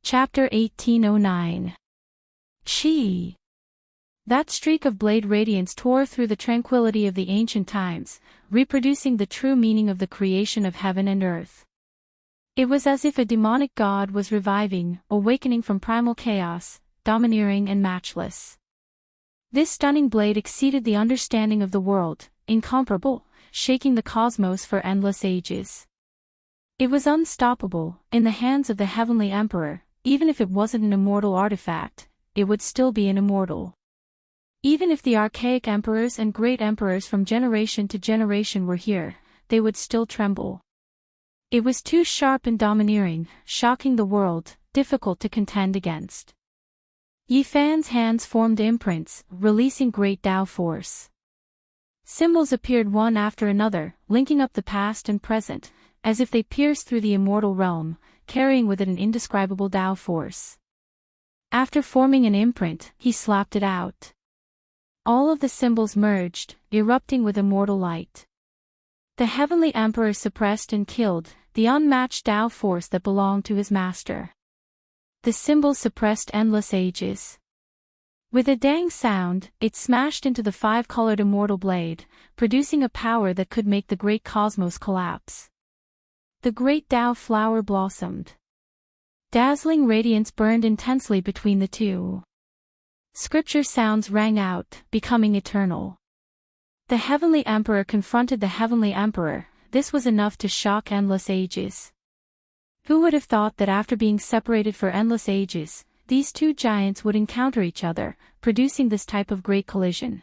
Chapter 1809. Chi. That streak of blade radiance tore through the tranquility of the ancient times, reproducing the true meaning of the creation of heaven and earth. It was as if a demonic god was reviving, awakening from primal chaos, domineering and matchless. This stunning blade exceeded the understanding of the world, incomparable, shaking the cosmos for endless ages. It was unstoppable, in the hands of the Heavenly Emperor. Even if it wasn't an immortal artifact, it would still be an immortal. Even if the archaic emperors and great emperors from generation to generation were here, they would still tremble. It was too sharp and domineering, shocking the world, difficult to contend against. Yi Fan's hands formed imprints, releasing great Tao force. Symbols appeared one after another, linking up the past and present, as if they pierced through the immortal realm, carrying with it an indescribable Tao force. After forming an imprint, he slapped it out. All of the symbols merged, erupting with immortal light. The Heavenly Emperor suppressed and killed the unmatched Tao force that belonged to his master. The symbols suppressed endless ages. With a dang sound, it smashed into the five-colored immortal blade, producing a power that could make the great cosmos collapse. The great Tao flower blossomed. Dazzling radiance burned intensely between the two. Scripture sounds rang out, becoming eternal. The Heavenly Emperor confronted the Heavenly Emperor. This was enough to shock endless ages. Who would have thought that after being separated for endless ages, these two giants would encounter each other, producing this type of great collision?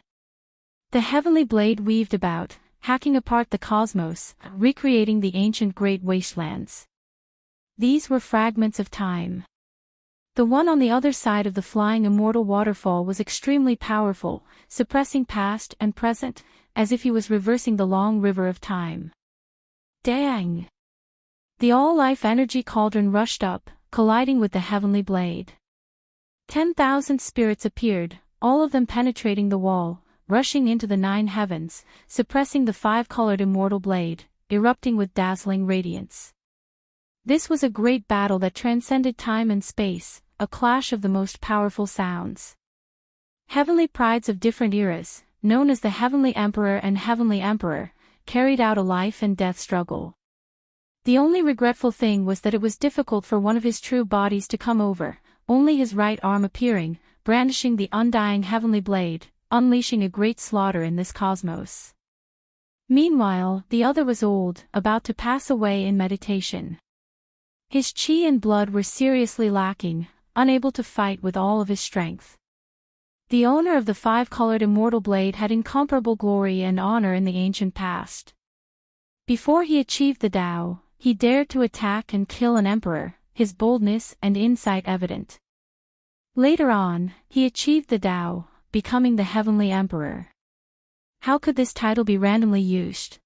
The heavenly blade weaved about, hacking apart the cosmos, recreating the ancient great wastelands. These were fragments of time. The one on the other side of the flying immortal waterfall was extremely powerful, suppressing past and present, as if he was reversing the long river of time. Dang! The all-life energy cauldron rushed up, colliding with the heavenly blade. 10,000 spirits appeared, all of them penetrating the wall, rushing into the nine heavens, suppressing the five-colored immortal blade, erupting with dazzling radiance. This was a great battle that transcended time and space, a clash of the most powerful sounds. Heavenly prides of different eras, known as the Heavenly Emperor and Heavenly Emperor, carried out a life and death struggle. The only regretful thing was that it was difficult for one of his true bodies to come over, only his right arm appearing, brandishing the undying heavenly blade, unleashing a great slaughter in this cosmos. Meanwhile, the other was old, about to pass away in meditation. His chi and blood were seriously lacking, unable to fight with all of his strength. The owner of the five-colored immortal blade had incomparable glory and honor in the ancient past. Before he achieved the Tao, he dared to attack and kill an emperor, his boldness and insight evident. Later on, he achieved the Tao, becoming the Heavenly Emperor. How could this title be randomly used?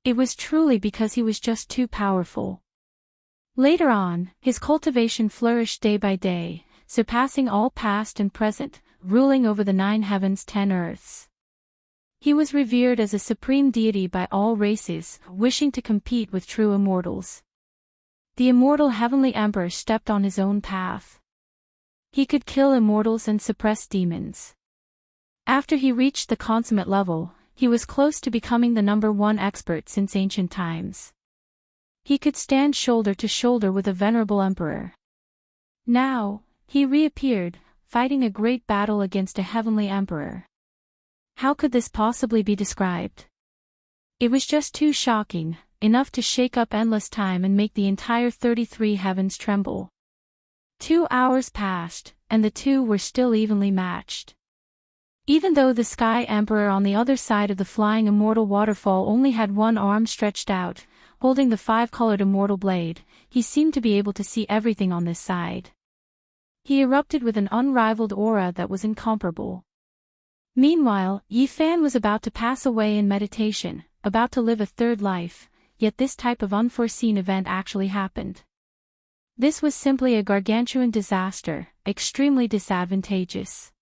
It was truly because he was just too powerful. Later on, his cultivation flourished day by day, surpassing all past and present, ruling over the 9 heavens 10 earths. He was revered as a supreme deity by all races, wishing to compete with true immortals. The immortal Heavenly Emperor stepped on his own path. He could kill immortals and suppress demons. After he reached the consummate level, he was close to becoming the #1 expert since ancient times. He could stand shoulder to shoulder with a venerable emperor. Now, he reappeared, fighting a great battle against a heavenly emperor. How could this possibly be described? It was just too shocking, enough to shake up endless time and make the entire 33 heavens tremble. 2 hours passed, and the two were still evenly matched. Even though the Sky Emperor on the other side of the flying immortal waterfall only had one arm stretched out, holding the five-colored immortal blade, he seemed to be able to see everything on this side. He erupted with an unrivaled aura that was incomparable. Meanwhile, Yi Fan was about to pass away in meditation, about to live a third life, yet this type of unforeseen event actually happened. This was simply a gargantuan disaster, extremely disadvantageous.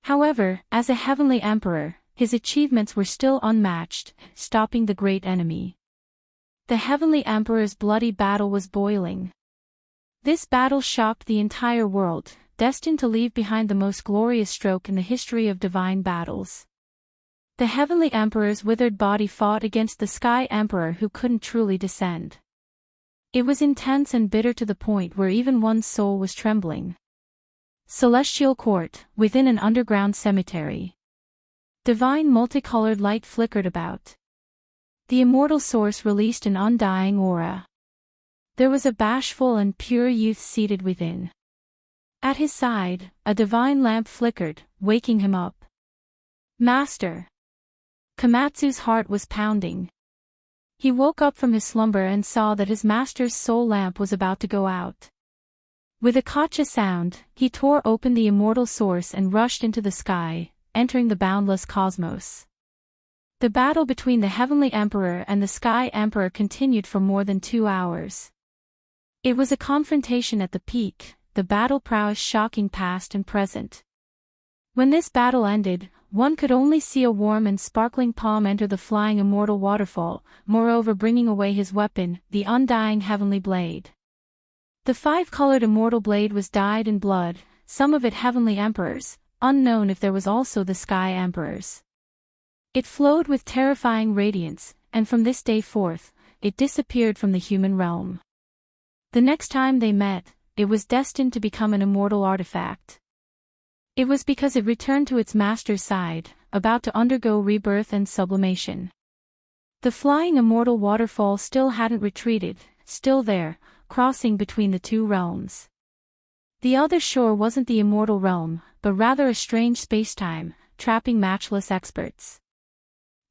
However, as a heavenly emperor, his achievements were still unmatched, stopping the great enemy. The heavenly emperor's bloody battle was boiling. This battle shocked the entire world, destined to leave behind the most glorious stroke in the history of divine battles. The Heavenly Emperor's withered body fought against the Sky Emperor who couldn't truly descend. It was intense and bitter to the point where even one's soul was trembling. Celestial Court, within an underground cemetery. Divine multicolored light flickered about. The immortal source released an undying aura. There was a bashful and pure youth seated within. At his side, a divine lamp flickered, waking him up. Master! Komatsu's heart was pounding. He woke up from his slumber and saw that his master's soul lamp was about to go out. With a gotcha sound, he tore open the immortal source and rushed into the sky, entering the boundless cosmos. The battle between the Heavenly Emperor and the Sky Emperor continued for more than 2 hours. It was a confrontation at the peak, the battle prowess shocking past and present. When this battle ended, one could only see a warm and sparkling palm enter the flying immortal waterfall, moreover bringing away his weapon, the undying heavenly blade. The 5-colored immortal blade was dyed in blood, some of it Heavenly Emperor's, unknown if there was also the Sky Emperor's. It flowed with terrifying radiance, and from this day forth, it disappeared from the human realm. The next time they met, it was destined to become an immortal artifact. It was because it returned to its master's side, about to undergo rebirth and sublimation. The flying immortal waterfall still hadn't retreated, still there, crossing between the two realms. The other shore wasn't the immortal realm, but rather a strange spacetime, trapping matchless experts.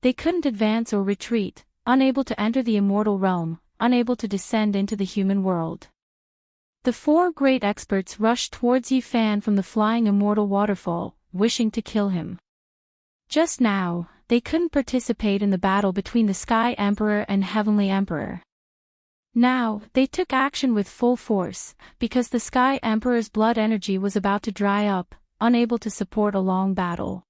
They couldn't advance or retreat, unable to enter the immortal realm, unable to descend into the human world. The 4 great experts rushed towards Yifan from the flying immortal waterfall, wishing to kill him. Just now, they couldn't participate in the battle between the Sky Emperor and Heavenly Emperor. Now, they took action with full force, because the Sky Emperor's blood energy was about to dry up, unable to support a long battle.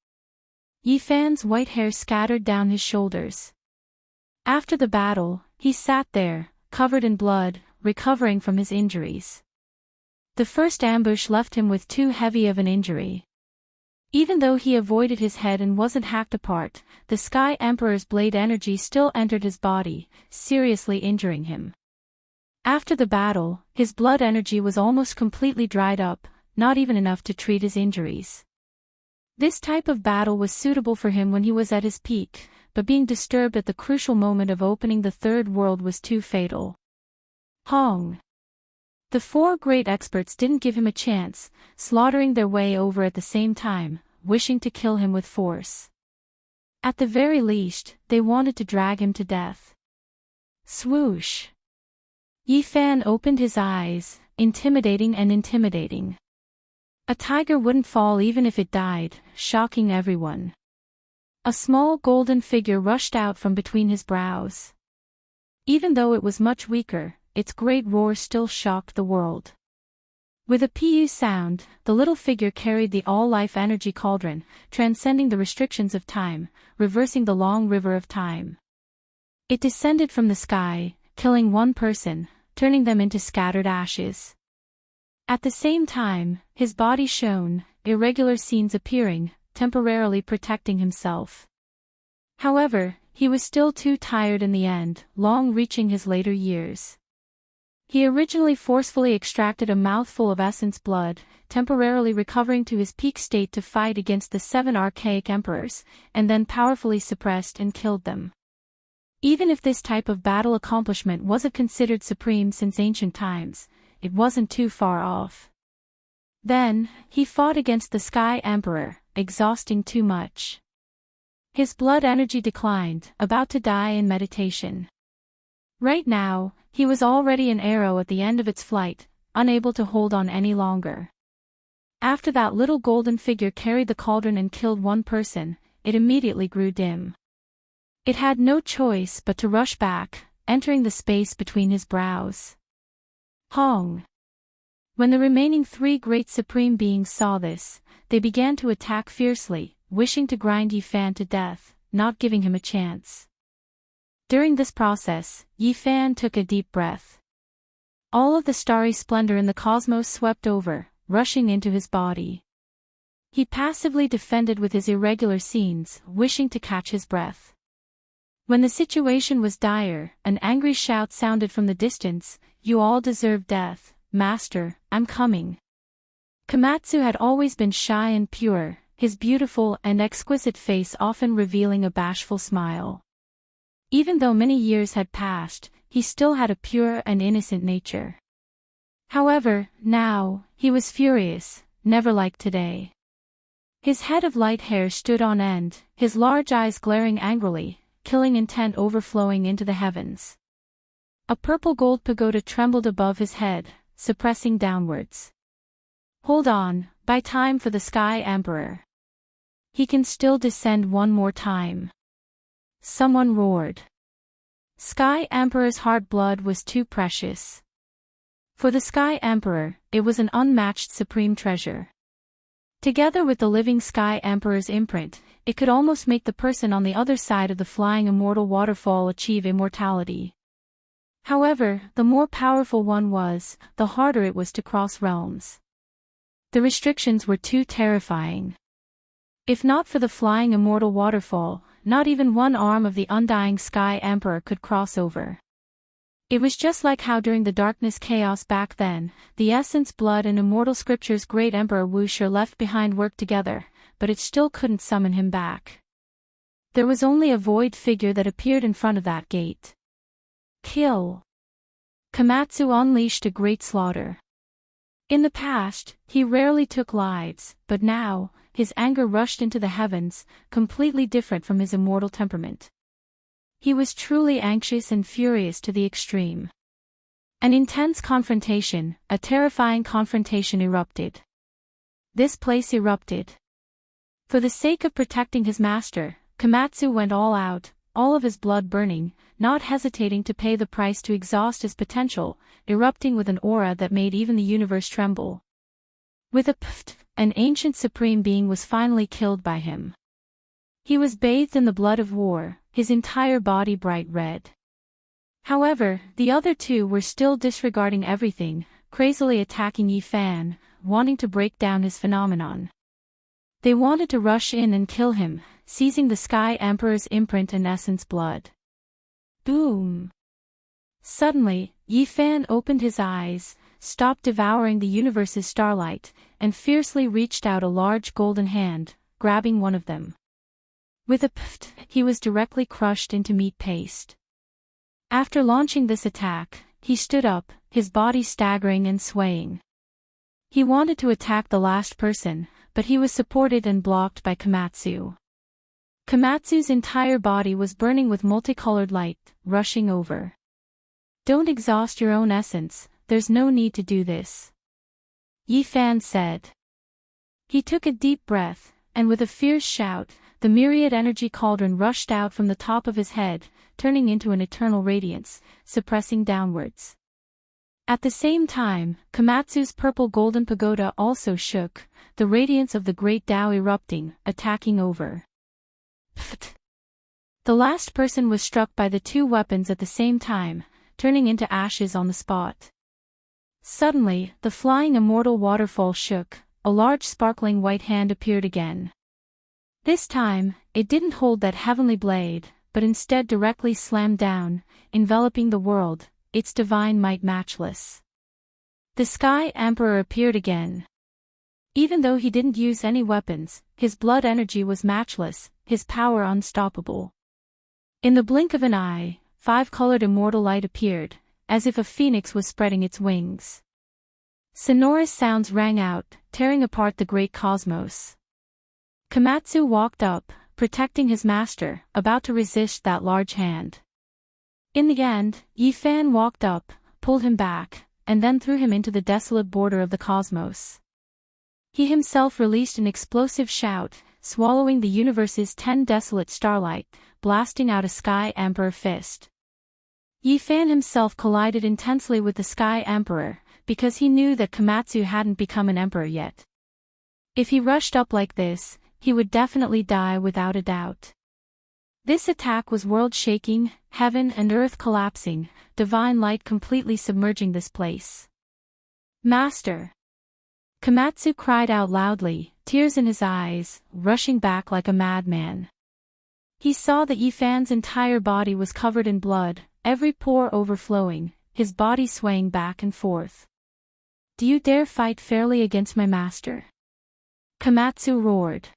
Yifan's white hair scattered down his shoulders. After the battle, he sat there, covered in blood, recovering from his injuries. The first ambush left him with too heavy of an injury. Even though he avoided his head and wasn't hacked apart, the Sky Emperor's blade energy still entered his body, seriously injuring him. After the battle, his blood energy was almost completely dried up, not even enough to treat his injuries. This type of battle was suitable for him when he was at his peak, but being disturbed at the crucial moment of opening the third world was too fatal. Hong! The 4 great experts didn't give him a chance, slaughtering their way over at the same time, wishing to kill him with force. At the very least, they wanted to drag him to death. Swoosh! Yifan opened his eyes, intimidating and intimidating. A tiger wouldn't fall even if it died, shocking everyone. A small golden figure rushed out from between his brows. Even though it was much weaker, its great roar still shocked the world. With a pu sound, the little figure carried the all-life energy cauldron, transcending the restrictions of time, reversing the long river of time. It descended from the sky, killing one person, turning them into scattered ashes. At the same time, his body shone, irregular scenes appearing, temporarily protecting himself. However, he was still too tired in the end, long reaching his later years. He originally forcefully extracted a mouthful of essence blood, temporarily recovering to his peak state to fight against the 7 archaic emperors, and then powerfully suppressed and killed them. Even if this type of battle accomplishment wasn't considered supreme since ancient times, it wasn't too far off. Then, he fought against the Sky Emperor, exhausting too much. His blood energy declined, about to die in meditation. Right now, he was already an arrow at the end of its flight, unable to hold on any longer. After that little golden figure carried the cauldron and killed one person, it immediately grew dim. It had no choice but to rush back, entering the space between his brows. Hong! When the remaining 3 great supreme beings saw this, they began to attack fiercely, wishing to grind Yifan to death, not giving him a chance. During this process, Yifan took a deep breath. All of the starry splendor in the cosmos swept over, rushing into his body. He passively defended with his irregular scenes, wishing to catch his breath. When the situation was dire, an angry shout sounded from the distance, "You all deserve death, Master, I'm coming." Komatsu had always been shy and pure, his beautiful and exquisite face often revealing a bashful smile. Even though many years had passed, he still had a pure and innocent nature. However, now, he was furious, never like today. His head of light hair stood on end, his large eyes glaring angrily, killing intent overflowing into the heavens. A purple gold pagoda trembled above his head, suppressing downwards. "Hold on, buy time for the Sky Emperor. He can still descend one more time." Someone roared. Sky Emperor's heart blood was too precious. For the Sky Emperor, it was an unmatched supreme treasure. Together with the living Sky Emperor's imprint, it could almost make the person on the other side of the flying immortal waterfall achieve immortality. However, the more powerful one was, the harder it was to cross realms. The restrictions were too terrifying. If not for the flying immortal waterfall, not even one arm of the undying Sky Emperor could cross over. It was just like how during the darkness chaos back then, the essence blood and immortal scripture's great Emperor Wuxia left behind worked together, but it still couldn't summon him back. There was only a void figure that appeared in front of that gate. Kill. Komatsu unleashed a great slaughter. In the past, he rarely took lives, but now, his anger rushed into the heavens, completely different from his immortal temperament. He was truly anxious and furious to the extreme. An intense confrontation, a terrifying confrontation erupted. This place erupted. For the sake of protecting his master, Komatsu went all out, all of his blood burning, not hesitating to pay the price to exhaust his potential, erupting with an aura that made even the universe tremble. With a pft, an ancient supreme being was finally killed by him. He was bathed in the blood of war, his entire body bright red. However, the other two were still disregarding everything, crazily attacking Yi Fan, wanting to break down his phenomenon. They wanted to rush in and kill him, seizing the Sky Emperor's imprint and essence blood. Boom! Suddenly, Yi Fan opened his eyes, stopped devouring the universe's starlight, and fiercely reached out a large golden hand, grabbing one of them. With a pft, he was directly crushed into meat paste. After launching this attack, he stood up, his body staggering and swaying. He wanted to attack the last person, but he was supported and blocked by Komatsu. Komatsu's entire body was burning with multicolored light, rushing over. "Don't exhaust your own essence, there's no need to do this," Yi Fan said. He took a deep breath, and with a fierce shout, the myriad energy cauldron rushed out from the top of his head, turning into an eternal radiance, suppressing downwards. At the same time, Komatsu's purple golden pagoda also shook, the radiance of the great Tao erupting, attacking over. Pfft. The last person was struck by the two weapons at the same time, turning into ashes on the spot. Suddenly, the flying immortal waterfall shook, a large sparkling white hand appeared again. This time, it didn't hold that heavenly blade, but instead directly slammed down, enveloping the world, its divine might matchless. The Sky Emperor appeared again. Even though he didn't use any weapons, his blood energy was matchless, his power unstoppable. In the blink of an eye, 5-colored immortal light appeared, as if a phoenix was spreading its wings. Sonorous sounds rang out, tearing apart the great cosmos. Komatsu walked up, protecting his master, about to resist that large hand. In the end, Yi Fan walked up, pulled him back, and then threw him into the desolate border of the cosmos. He himself released an explosive shout, swallowing the universe's 10 desolate starlight, blasting out a Sky Emperor fist. Yi Fan himself collided intensely with the Sky Emperor, because he knew that Komatsu hadn't become an emperor yet. If he rushed up like this, he would definitely die without a doubt. This attack was world-shaking, heaven and earth collapsing, divine light completely submerging this place. Master! Komatsu cried out loudly, tears in his eyes, rushing back like a madman. He saw that Yifan's entire body was covered in blood, every pore overflowing, his body swaying back and forth. Do you dare fight fairly against my master? Komatsu roared.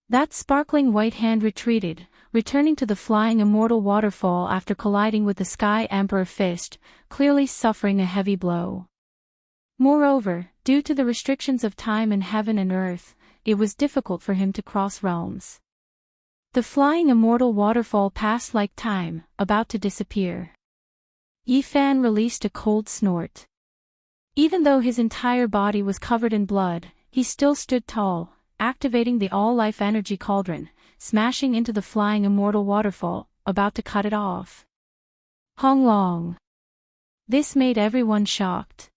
That sparkling white hand retreated, returning to the flying immortal waterfall after colliding with the Sky Emperor fist, clearly suffering a heavy blow. Moreover, due to the restrictions of time in heaven and earth, it was difficult for him to cross realms. The flying immortal waterfall passed like time, about to disappear. Yifan released a cold snort. Even though his entire body was covered in blood, he still stood tall, activating the all-life energy cauldron, smashing into the flying immortal waterfall, about to cut it off. Hong Long. This made everyone shocked.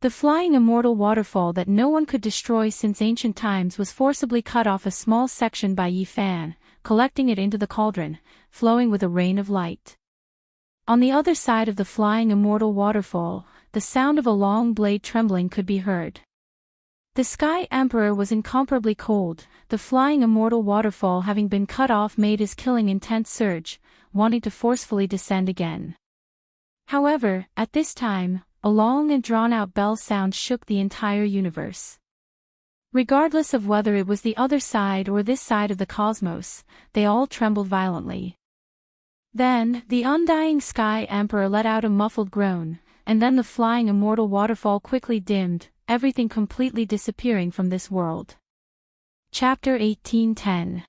The flying immortal waterfall that no one could destroy since ancient times was forcibly cut off a small section by Yifan, collecting it into the cauldron, flowing with a rain of light. On the other side of the flying immortal waterfall, the sound of a long blade trembling could be heard. The Sky Emperor was incomparably cold, the flying immortal waterfall having been cut off made his killing intent surge, wanting to forcefully descend again. However, at this time, a long and drawn-out bell sound shook the entire universe. Regardless of whether it was the other side or this side of the cosmos, they all trembled violently. Then, the undying Sky Emperor let out a muffled groan, and then the flying immortal waterfall quickly dimmed, everything completely disappearing from this world. Chapter 1810.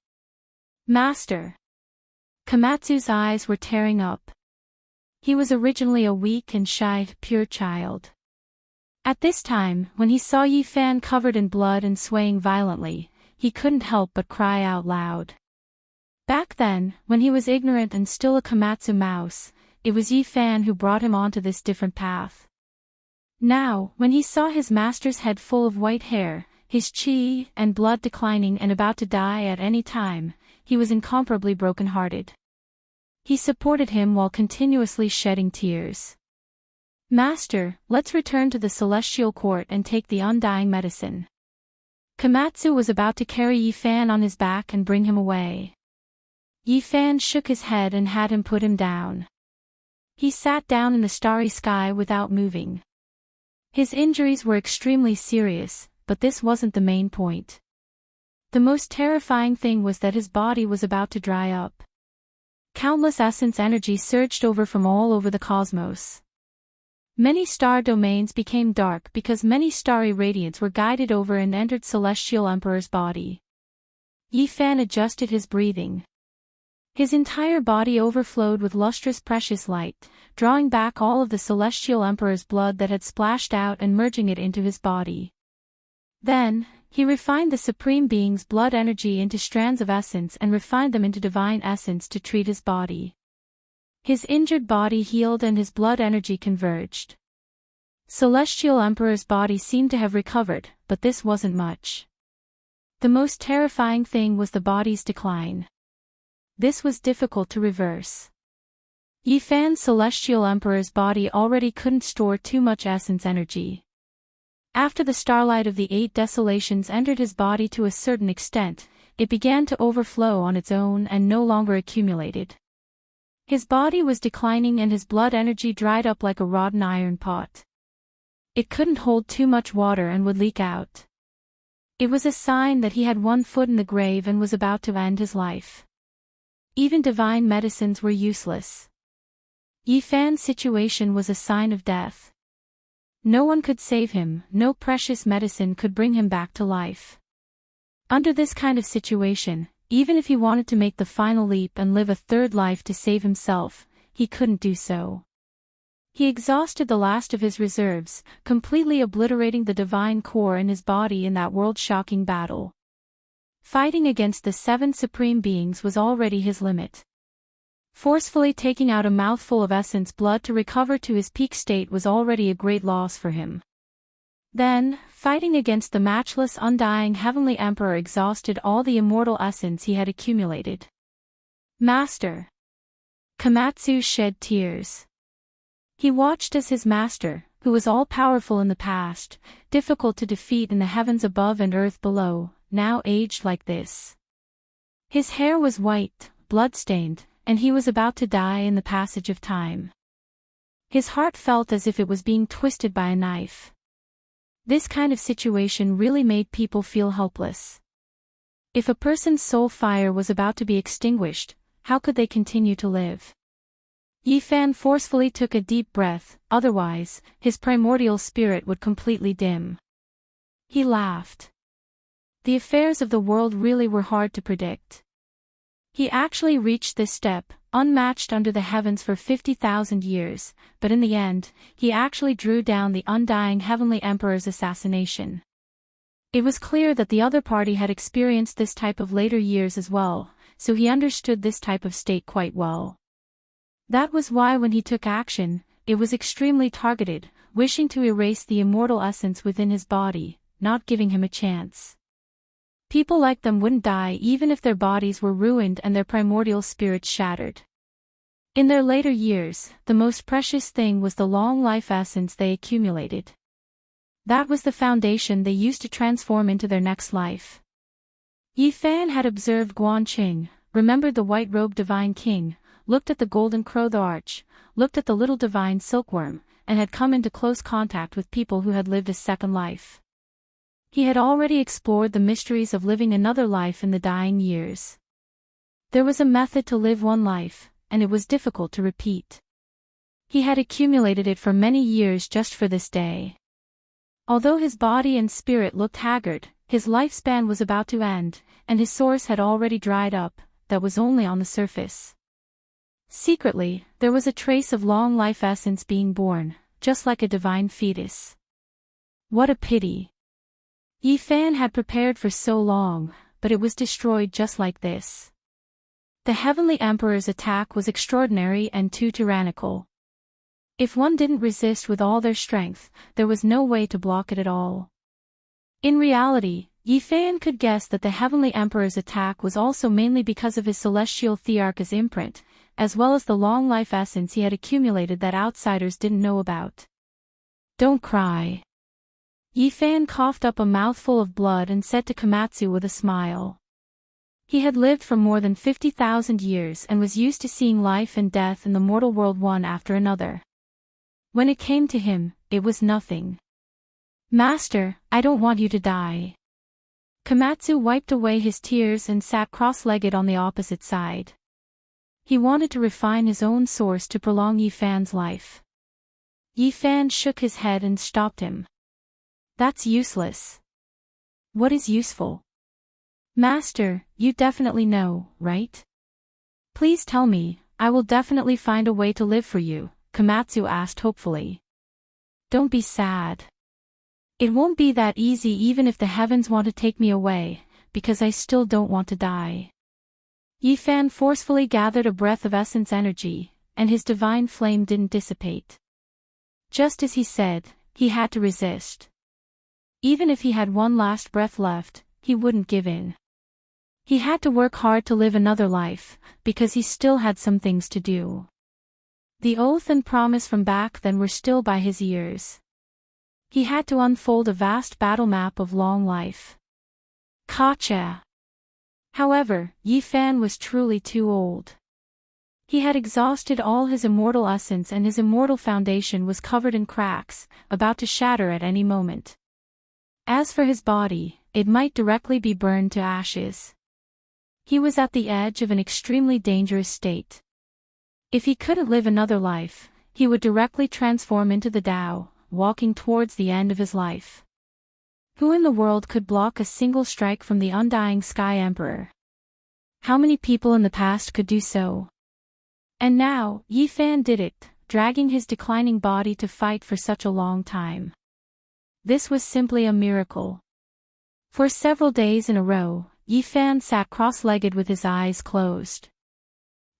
Master! Komatsu's eyes were tearing up. He was originally a weak and shy, pure child. At this time, when he saw Yifan covered in blood and swaying violently, he couldn't help but cry out loud. Back then, when he was ignorant and still a Komatsu mouse, it was Yifan who brought him onto this different path. Now, when he saw his master's head full of white hair, his chi and blood declining and about to die at any time, he was incomparably broken-hearted. He supported him while continuously shedding tears. Master, let's return to the Celestial Court and take the undying medicine. Komatsu was about to carry Yifan on his back and bring him away. Yifan shook his head and had him put him down. He sat down in the starry sky without moving. His injuries were extremely serious, but this wasn't the main point. The most terrifying thing was that his body was about to dry up. Countless essence energy surged over from all over the cosmos. Many star domains became dark because many starry radiants were guided over and entered Celestial Emperor's body. Yifan adjusted his breathing. His entire body overflowed with lustrous precious light, drawing back all of the Celestial Emperor's blood that had splashed out and merging it into his body. Then, he refined the Supreme Being's blood energy into strands of essence and refined them into divine essence to treat his body. His injured body healed and his blood energy converged. Celestial Emperor's body seemed to have recovered, but this wasn't much. The most terrifying thing was the body's decline. This was difficult to reverse. Yifan's Celestial Emperor's body already couldn't store too much essence energy. After the starlight of the 8 desolations entered his body to a certain extent, it began to overflow on its own and no longer accumulated. His body was declining and his blood energy dried up like a rotten iron pot. It couldn't hold too much water and would leak out. It was a sign that he had one foot in the grave and was about to end his life. Even divine medicines were useless. Yifan's situation was a sign of death. No one could save him, no precious medicine could bring him back to life. Under this kind of situation, even if he wanted to make the final leap and live a third life to save himself, he couldn't do so. He exhausted the last of his reserves, completely obliterating the divine core in his body in that world-shocking battle. Fighting against the 7 Supreme Beings was already his limit. Forcefully taking out a mouthful of essence blood to recover to his peak state was already a great loss for him. Then, fighting against the matchless undying Heavenly Emperor exhausted all the immortal essence he had accumulated. Master. Komatsu shed tears. He watched as his master, who was all-powerful in the past, difficult to defeat in the heavens above and earth below, now aged like this. His hair was white, blood-stained, and he was about to die in the passage of time. His heart felt as if it was being twisted by a knife. This kind of situation really made people feel helpless. If a person's soul fire was about to be extinguished, how could they continue to live? Yifan forcefully took a deep breath, otherwise, his primordial spirit would completely dim. He laughed. The affairs of the world really were hard to predict. He actually reached this step, unmatched under the heavens for 50,000 years, but in the end, he actually drew down the undying Heavenly Emperor's assassination. It was clear that the other party had experienced this type of later years as well, so he understood this type of state quite well. That was why when he took action, it was extremely targeted, wishing to erase the immortal essence within his body, not giving him a chance. People like them wouldn't die even if their bodies were ruined and their primordial spirits shattered. In their later years, the most precious thing was the long life essence they accumulated. That was the foundation they used to transform into their next life. Yifan had observed Guanqing, remembered the white-robed divine king, looked at the golden crow the arch, looked at the little divine silkworm, and had come into close contact with people who had lived a second life. He had already explored the mysteries of living another life in the dying years. There was a method to live one life, and it was difficult to repeat. He had accumulated it for many years just for this day. Although his body and spirit looked haggard, his lifespan was about to end, and his source had already dried up, that was only on the surface. Secretly, there was a trace of long life essence being born, just like a divine fetus. What a pity. Yifan had prepared for so long, but it was destroyed just like this. The Heavenly Emperor's attack was extraordinary and too tyrannical. If one didn't resist with all their strength, there was no way to block it at all. In reality, Yifan could guess that the Heavenly Emperor's attack was also mainly because of his celestial Thearcha's imprint, as well as the long life essence he had accumulated that outsiders didn't know about. Don't cry. Yifan coughed up a mouthful of blood and said to Komatsu with a smile. He had lived for more than 50,000 years and was used to seeing life and death in the mortal world one after another. When it came to him, it was nothing. Master, I don't want you to die. Komatsu wiped away his tears and sat cross-legged on the opposite side. He wanted to refine his own source to prolong Yifan's life. Yifan shook his head and stopped him. That's useless. What is useful? Master, you definitely know, right? Please tell me, I will definitely find a way to live for you, Komatsu asked hopefully. Don't be sad. It won't be that easy even if the heavens want to take me away, because I still don't want to die. Yifan forcefully gathered a breath of essence energy, and his divine flame didn't dissipate. Just as he said, he had to resist. Even if he had one last breath left, he wouldn't give in. He had to work hard to live another life, because he still had some things to do. The oath and promise from back then were still by his ears. He had to unfold a vast battle map of long life. Gotcha. However, Yifan was truly too old. He had exhausted all his immortal essence and his immortal foundation was covered in cracks, about to shatter at any moment. As for his body, it might directly be burned to ashes. He was at the edge of an extremely dangerous state. If he couldn't live another life, he would directly transform into the Tao, walking towards the end of his life. Who in the world could block a single strike from the undying Sky Emperor? How many people in the past could do so? And now, Yifan did it, dragging his declining body to fight for such a long time. This was simply a miracle. For several days in a row, Yifan sat cross-legged with his eyes closed.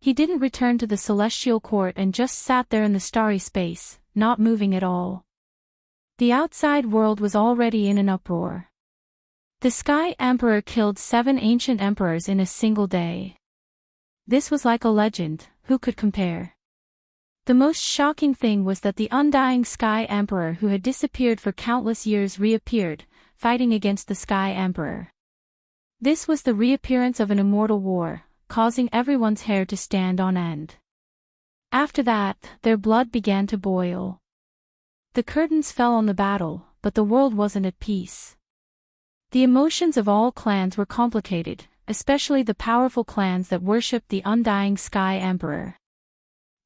He didn't return to the celestial court and just sat there in the starry space, not moving at all. The outside world was already in an uproar. The Sky Emperor killed 7 ancient emperors in a single day. This was like a legend, who could compare? The most shocking thing was that the undying Sky Emperor who had disappeared for countless years reappeared, fighting against the Sky Emperor. This was the reappearance of an immortal war, causing everyone's hair to stand on end. After that, their blood began to boil. The curtains fell on the battle, but the world wasn't at peace. The emotions of all clans were complicated, especially the powerful clans that worshipped the undying Sky Emperor.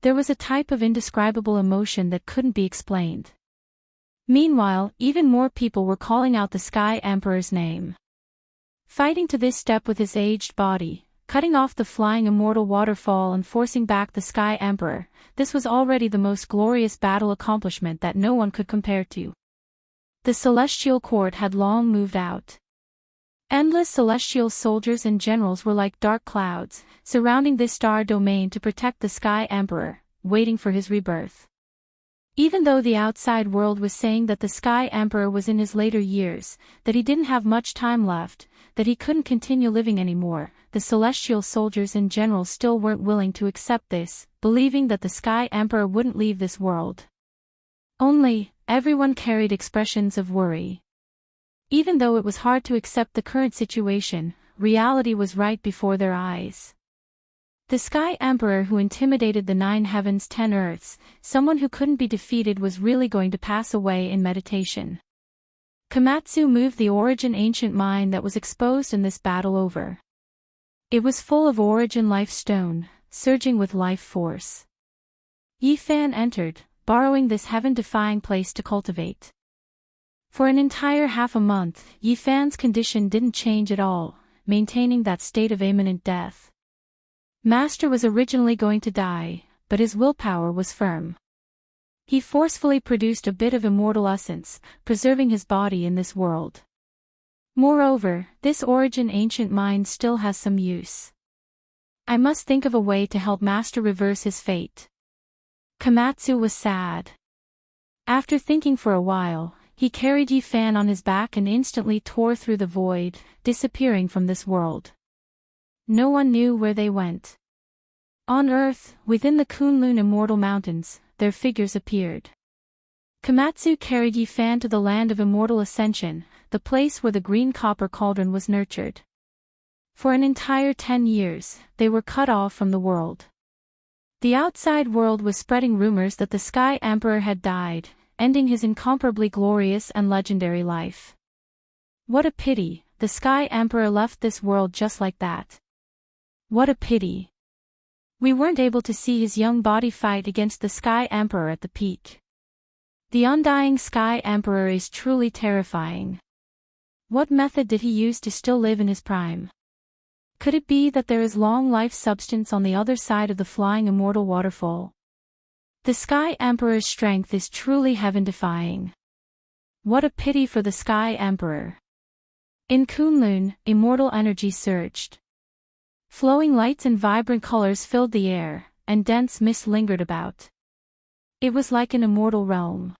There was a type of indescribable emotion that couldn't be explained. Meanwhile, even more people were calling out the Sky Emperor's name. Fighting to this step with his aged body, cutting off the flying immortal waterfall and forcing back the Sky Emperor, this was already the most glorious battle accomplishment that no one could compare to. The celestial court had long moved out. Endless celestial soldiers and generals were like dark clouds, surrounding this star domain to protect the Sky Emperor, waiting for his rebirth. Even though the outside world was saying that the Sky Emperor was in his later years, that he didn't have much time left, that he couldn't continue living anymore, the celestial soldiers and generals still weren't willing to accept this, believing that the Sky Emperor wouldn't leave this world. Only, everyone carried expressions of worry. Even though it was hard to accept the current situation, reality was right before their eyes. The Sky Emperor who intimidated the 9 heavens 10 earths, someone who couldn't be defeated, was really going to pass away in meditation. Komatsu moved the Origin ancient mine that was exposed in this battle over. It was full of Origin life stone, surging with life force. Yifan entered, borrowing this heaven-defying place to cultivate. For an entire half a month, Yifan's condition didn't change at all, maintaining that state of imminent death. Master was originally going to die, but his willpower was firm. He forcefully produced a bit of immortal essence, preserving his body in this world. Moreover, this Origin ancient mine still has some use. I must think of a way to help Master reverse his fate. Komatsu was sad. After thinking for a while, he carried Yifan on his back and instantly tore through the void, disappearing from this world. No one knew where they went. On Earth, within the Kunlun Immortal Mountains, their figures appeared. Komatsu carried Yifan to the land of immortal ascension, the place where the green copper cauldron was nurtured. For an entire 10 years, they were cut off from the world. The outside world was spreading rumors that the Sky Emperor had died, ending his incomparably glorious and legendary life. What a pity, the Sky Emperor left this world just like that. What a pity. We weren't able to see his young body fight against the Sky Emperor at the peak. The undying Sky Emperor is truly terrifying. What method did he use to still live in his prime? Could it be that there is long life substance on the other side of the flying immortal waterfall? The Sky Emperor's strength is truly heaven-defying. What a pity for the Sky Emperor. In Kunlun, immortal energy surged. Flowing lights and vibrant colors filled the air, and dense mist lingered about. It was like an immortal realm.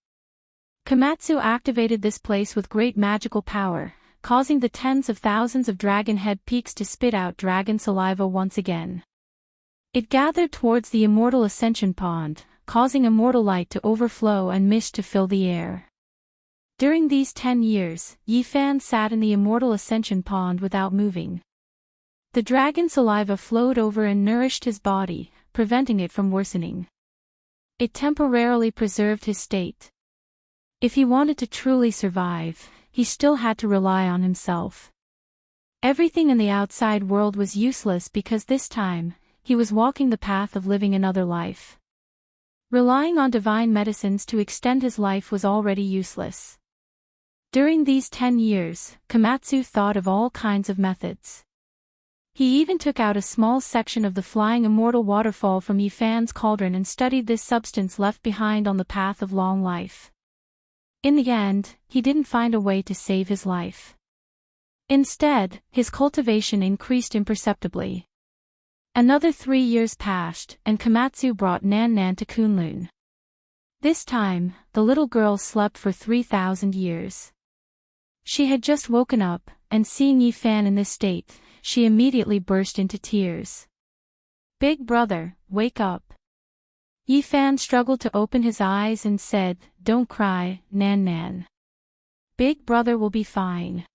Komatsu activated this place with great magical power, causing the tens of thousands of dragon head peaks to spit out dragon saliva once again. It gathered towards the immortal ascension pond, causing immortal light to overflow and mist to fill the air. During these 10 years, Yifan sat in the immortal ascension pond without moving. The dragon saliva flowed over and nourished his body, preventing it from worsening. It temporarily preserved his state. If he wanted to truly survive, he still had to rely on himself. Everything in the outside world was useless because this time, he was walking the path of living another life. Relying on divine medicines to extend his life was already useless. During these 10 years, Komatsu thought of all kinds of methods. He even took out a small section of the flying immortal waterfall from Yifan's cauldron and studied this substance left behind on the path of long life. In the end, he didn't find a way to save his life. Instead, his cultivation increased imperceptibly. Another 3 years passed, and Komatsu brought Nan to Kunlun. This time, the little girl slept for 3,000 years. She had just woken up, and seeing Yifan in this state, she immediately burst into tears. Big brother, wake up. Yifan struggled to open his eyes and said, Don't cry, Nan Nan. Big brother will be fine.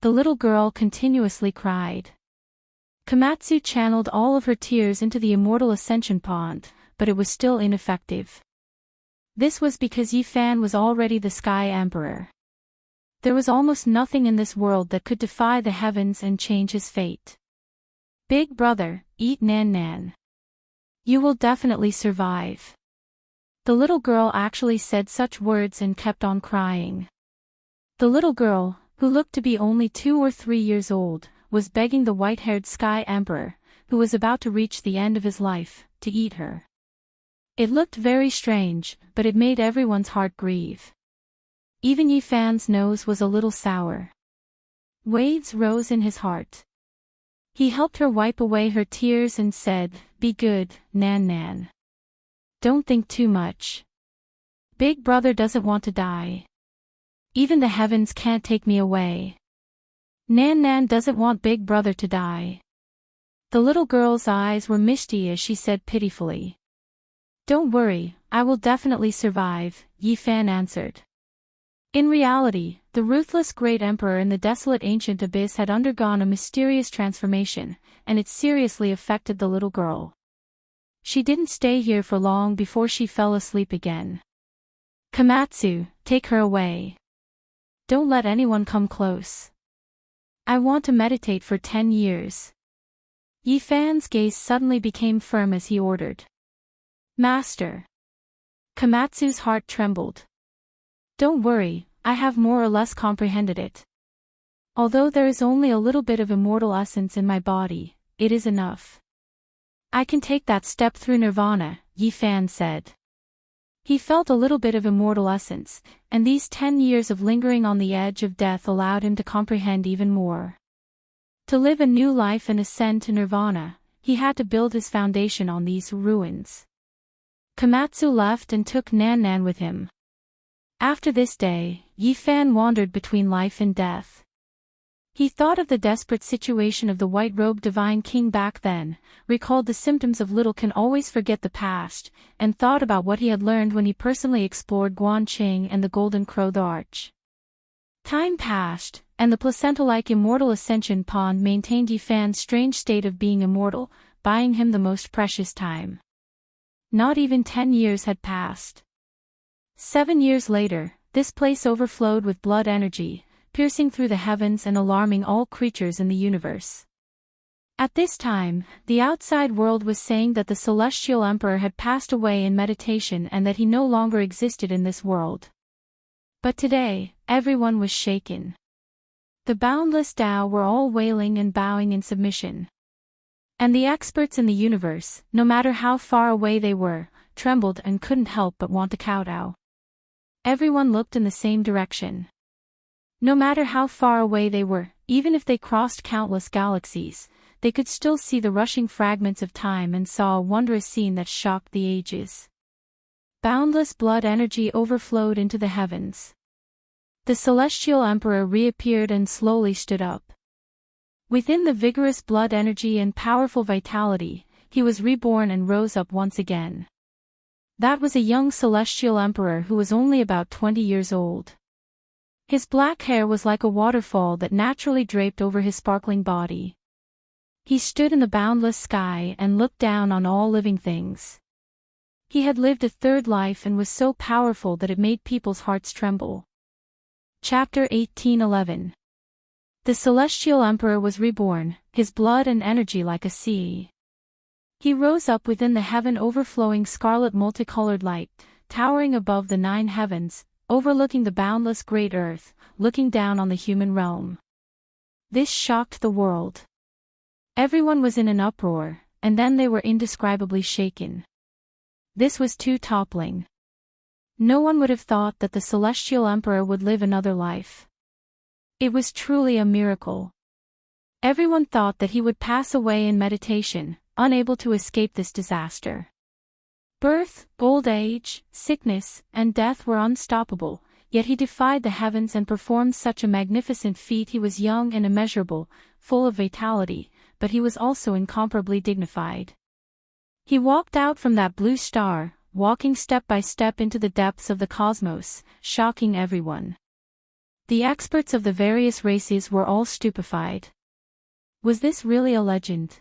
The little girl continuously cried. Komatsu channeled all of her tears into the immortal ascension pond, but it was still ineffective. This was because Yifan was already the Sky Emperor. There was almost nothing in this world that could defy the heavens and change his fate. Big brother, eat Nan Nan. You will definitely survive. The little girl actually said such words and kept on crying. The little girl, who looked to be only 2 or 3 years old, was begging the white-haired Sky Emperor, who was about to reach the end of his life, to eat her. It looked very strange, but it made everyone's heart grieve. Even Yifan's nose was a little sour. Waves rose in his heart. He helped her wipe away her tears and said, Be good, Nan Nan. Don't think too much. Big brother doesn't want to die. Even the heavens can't take me away. Nan Nan doesn't want Big brother to die. The little girl's eyes were misty as she said pitifully. Don't worry, I will definitely survive, Yifan answered. In reality, the ruthless great emperor in the desolate ancient abyss had undergone a mysterious transformation, and it seriously affected the little girl. She didn't stay here for long before she fell asleep again. Komatsu, take her away. Don't let anyone come close. I want to meditate for 10 years. Yifan's gaze suddenly became firm as he ordered. Master. Komatsu's heart trembled. Don't worry, I have more or less comprehended it. Although there is only a little bit of immortal essence in my body, it is enough. I can take that step through nirvana, Yifan said. He felt a little bit of immortal essence, and these 10 years of lingering on the edge of death allowed him to comprehend even more. To live a new life and ascend to nirvana, he had to build his foundation on these ruins. Komatsu left and took Nan Nan with him. After this day, Yifan wandered between life and death. He thought of the desperate situation of the white-robed divine king back then, recalled the symptoms of little can always forget the past, and thought about what he had learned when he personally explored Guanqing and the Golden Crow's Arch. Time passed, and the placental-like immortal ascension pond maintained Yifan's strange state of being immortal, buying him the most precious time. Not even 10 years had passed. 7 years later, this place overflowed with blood energy, piercing through the heavens and alarming all creatures in the universe. At this time, the outside world was saying that the celestial emperor had passed away in meditation and that he no longer existed in this world. But today, everyone was shaken. The boundless Tao were all wailing and bowing in submission. And the experts in the universe, no matter how far away they were, trembled and couldn't help but want to kowtow. Everyone looked in the same direction. No matter how far away they were, even if they crossed countless galaxies, they could still see the rushing fragments of time and saw a wondrous scene that shocked the ages. Boundless blood energy overflowed into the heavens. The celestial emperor reappeared and slowly stood up. Within the vigorous blood energy and powerful vitality, he was reborn and rose up once again. That was a young celestial emperor who was only about 20 years old. His black hair was like a waterfall that naturally draped over his sparkling body. He stood in the boundless sky and looked down on all living things. He had lived a third life and was so powerful that it made people's hearts tremble. Chapter 18:11. The celestial emperor was reborn, his blood and energy like a sea. He rose up within the heaven overflowing scarlet multicolored light, towering above the 9 heavens, overlooking the boundless great earth, looking down on the human realm. This shocked the world. Everyone was in an uproar, and then they were indescribably shaken. This was too toppling. No one would have thought that the celestial emperor would live another life. It was truly a miracle. Everyone thought that he would pass away in meditation, unable to escape this disaster. Birth, old age, sickness, and death were unstoppable, yet he defied the heavens and performed such a magnificent feat. He was young and immeasurable, full of vitality, but he was also incomparably dignified. He walked out from that blue star, walking step by step into the depths of the cosmos, shocking everyone. The experts of the various races were all stupefied. Was this really a legend?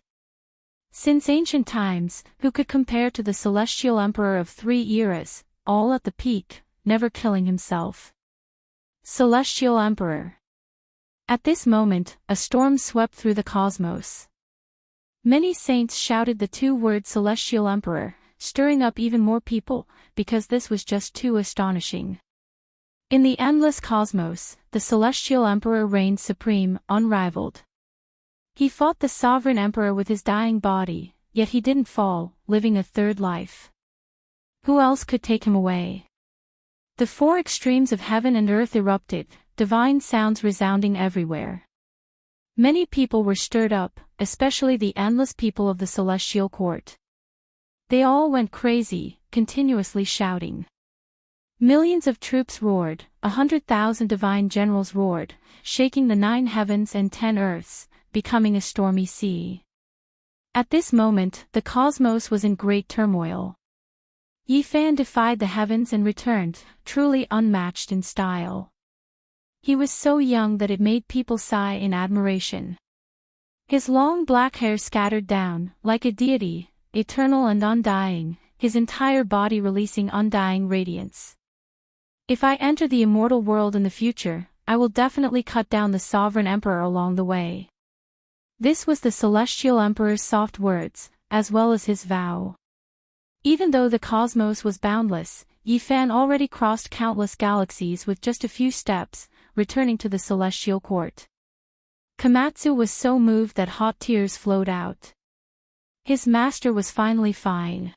Since ancient times, who could compare to the celestial emperor of 3 eras, all at the peak, never killing himself? Celestial Emperor. At this moment, a storm swept through the cosmos. Many saints shouted the 2 words Celestial Emperor, stirring up even more people, because this was just too astonishing. In the endless cosmos, the Celestial Emperor reigned supreme, unrivaled. He fought the sovereign emperor with his dying body, yet he didn't fall, living a 3rd life. Who else could take him away? The 4 extremes of heaven and earth erupted, divine sounds resounding everywhere. Many people were stirred up, especially the endless people of the celestial court. They all went crazy, continuously shouting. Millions of troops roared, 100,000 divine generals roared, shaking the 9 heavens and 10 earths, becoming a stormy sea. At this moment, the cosmos was in great turmoil. Yifan defied the heavens and returned, truly unmatched in style. He was so young that it made people sigh in admiration. His long black hair scattered down, like a deity, eternal and undying, his entire body releasing undying radiance. If I enter the immortal world in the future, I will definitely cut down the sovereign emperor along the way. This was the celestial emperor's soft words, as well as his vow. Even though the cosmos was boundless, Yifan already crossed countless galaxies with just a few steps, returning to the celestial court. Komatsu was so moved that hot tears flowed out. His master was finally fine.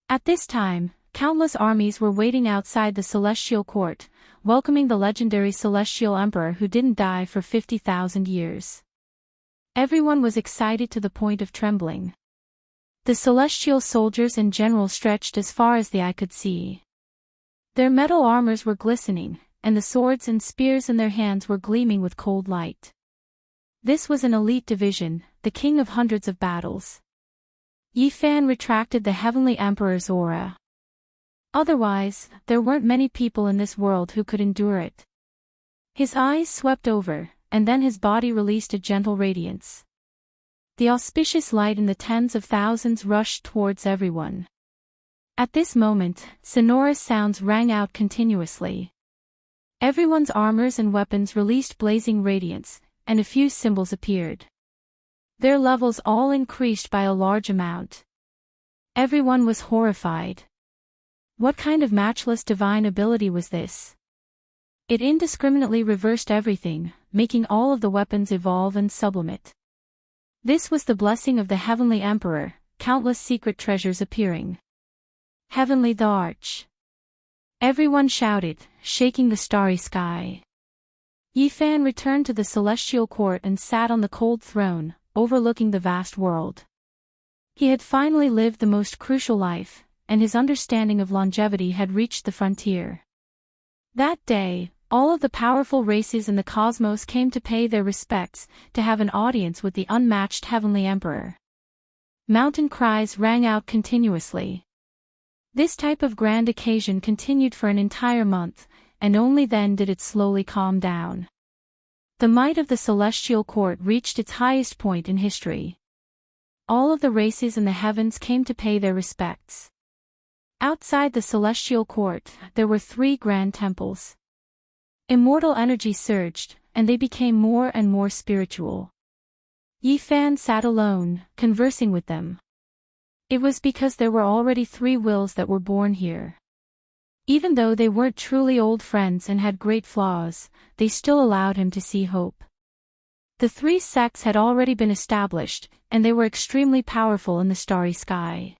At this time, countless armies were waiting outside the celestial court, welcoming the legendary celestial emperor who didn't die for 50,000 years. Everyone was excited to the point of trembling. The celestial soldiers and generals stretched as far as the eye could see. Their metal armors were glistening, and the swords and spears in their hands were gleaming with cold light. This was an elite division, the king of hundreds of battles. Yifan retracted the heavenly emperor's aura. Otherwise, there weren't many people in this world who could endure it. His eyes swept over, and then his body released a gentle radiance. The auspicious light in the tens of thousands rushed towards everyone. At this moment, sonorous sounds rang out continuously. Everyone's armors and weapons released blazing radiance, and a few symbols appeared. Their levels all increased by a large amount. Everyone was horrified. What kind of matchless divine ability was this? It indiscriminately reversed everything, making all of the weapons evolve and sublimate. This was the blessing of the Heavenly Emperor, countless secret treasures appearing. Heavenly the Arch. Everyone shouted, shaking the starry sky. Yifan returned to the celestial court and sat on the cold throne, overlooking the vast world. He had finally lived the most crucial life, and his understanding of longevity had reached the frontier. That day, all of the powerful races in the cosmos came to pay their respects, to have an audience with the unmatched Heavenly Emperor. Mountain cries rang out continuously. This type of grand occasion continued for an entire month, and only then did it slowly calm down. The might of the celestial court reached its highest point in history. All of the races in the heavens came to pay their respects. Outside the celestial court, there were 3 grand temples. Immortal energy surged, and they became more and more spiritual. Yifan sat alone, conversing with them. It was because there were already 3 wills that were born here. Even though they weren't truly old friends and had great flaws, they still allowed him to see hope. The 3 sects had already been established, and they were extremely powerful in the starry sky.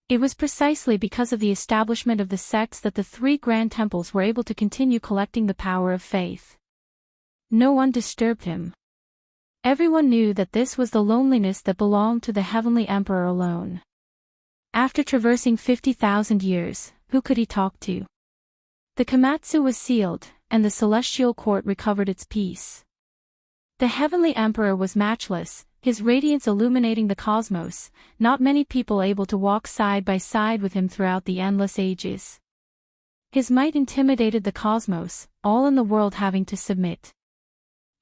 It was precisely because of the establishment of the sects that the 3 grand temples were able to continue collecting the power of faith. No one disturbed him. Everyone knew that this was the loneliness that belonged to the Heavenly Emperor alone. After traversing 50,000 years, who could he talk to? The Komatsu was sealed, and the celestial court recovered its peace. The Heavenly Emperor was matchless, his radiance illuminating the cosmos, not many people able to walk side by side with him throughout the endless ages. His might intimidated the cosmos, all in the world having to submit.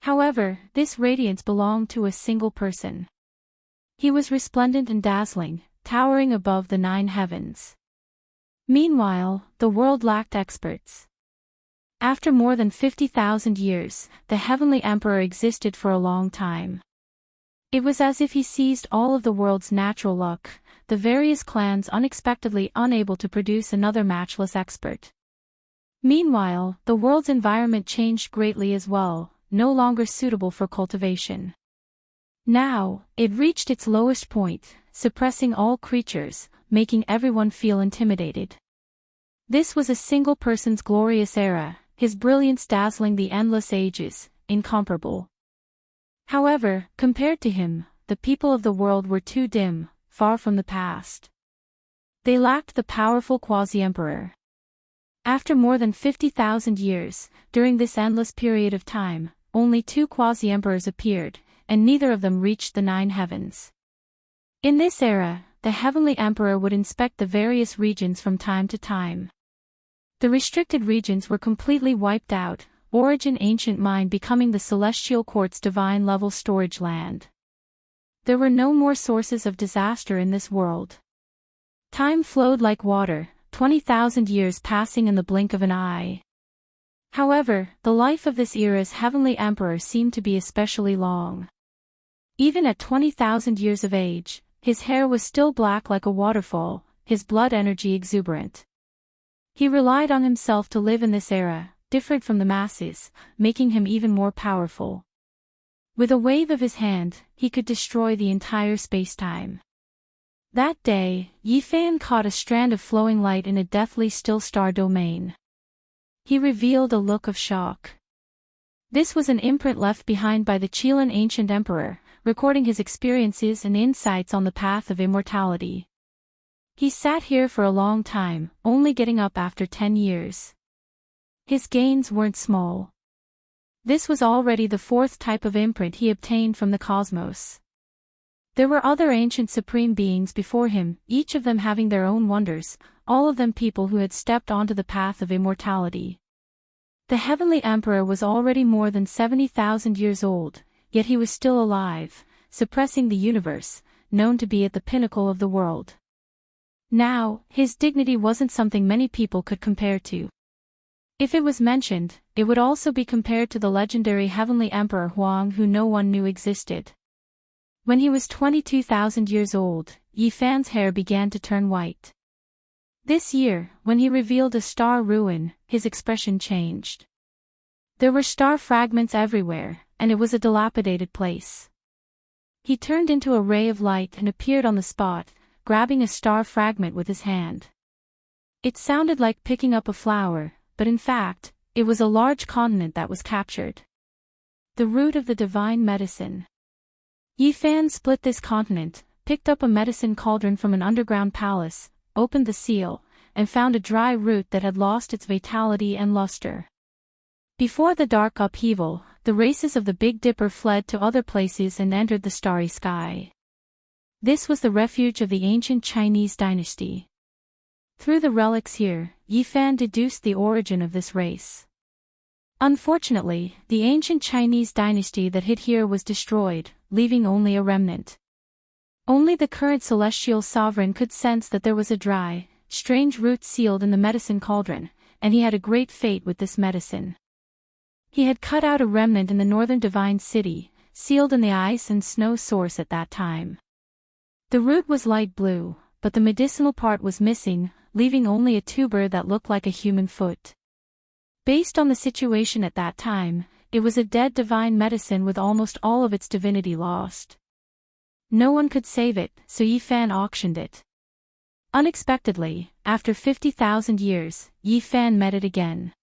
However, this radiance belonged to a single person. He was resplendent and dazzling, towering above the 9 heavens. Meanwhile, the world lacked experts. After more than 50,000 years, the Heavenly Emperor existed for a long time. It was as if he seized all of the world's natural luck, the various clans unexpectedly unable to produce another matchless expert. Meanwhile, the world's environment changed greatly as well, no longer suitable for cultivation. Now, it reached its lowest point, suppressing all creatures, making everyone feel intimidated. This was a single person's glorious era, his brilliance dazzling the endless ages, incomparable. However, compared to him, the people of the world were too dim, far from the past. They lacked the powerful quasi-emperor. After more than 50,000 years, during this endless period of time, only 2 quasi-emperors appeared, and neither of them reached the 9 heavens. In this era, the Heavenly Emperor would inspect the various regions from time to time. The restricted regions were completely wiped out, Origin Ancient Mind becoming the Celestial Court's divine-level storage land. There were no more sources of disaster in this world. Time flowed like water, 20,000 years passing in the blink of an eye. However, the life of this era's Heavenly Emperor seemed to be especially long. Even at 20,000 years of age, his hair was still black like a waterfall, his blood energy exuberant. He relied on himself to live in this era, different from the masses, making him even more powerful. With a wave of his hand, he could destroy the entire space-time. That day, Yifan caught a strand of flowing light in a deathly still star domain. He revealed a look of shock. This was an imprint left behind by the Chilean ancient emperor, recording his experiences and insights on the path of immortality. He sat here for a long time, only getting up after 10 years. His gains weren't small. This was already the 4th type of imprint he obtained from the cosmos. There were other ancient supreme beings before him, each of them having their own wonders, all of them people who had stepped onto the path of immortality. The Heavenly Emperor was already more than 70,000 years old, yet he was still alive, suppressing the universe, known to be at the pinnacle of the world. Now, his dignity wasn't something many people could compare to. If it was mentioned, it would also be compared to the legendary Heavenly Emperor Huang who no one knew existed. When he was 22,000 years old, Yifan's hair began to turn white. This year, when he revealed a star ruin, his expression changed. There were star fragments everywhere, and it was a dilapidated place. He turned into a ray of light and appeared on the spot, grabbing a star fragment with his hand. It sounded like picking up a flower, but in fact, it was a large continent that was captured. The root of the divine medicine. Yifan split this continent, picked up a medicine cauldron from an underground palace, opened the seal, and found a dry root that had lost its vitality and luster. Before the dark upheaval, the races of the Big Dipper fled to other places and entered the starry sky. This was the refuge of the ancient Chinese dynasty. Through the relics here, Yifan deduced the origin of this race. Unfortunately, the ancient Chinese dynasty that hid here was destroyed, leaving only a remnant. Only the current celestial sovereign could sense that there was a dry, strange root sealed in the medicine cauldron, and he had a great fate with this medicine. He had cut out a remnant in the northern divine city, sealed in the ice and snow source at that time. The root was light blue, but the medicinal part was missing, leaving only a tuber that looked like a human foot. Based on the situation at that time, it was a dead divine medicine with almost all of its divinity lost. No one could save it, so Yifan auctioned it. Unexpectedly, after 50,000 years, Yifan met it again.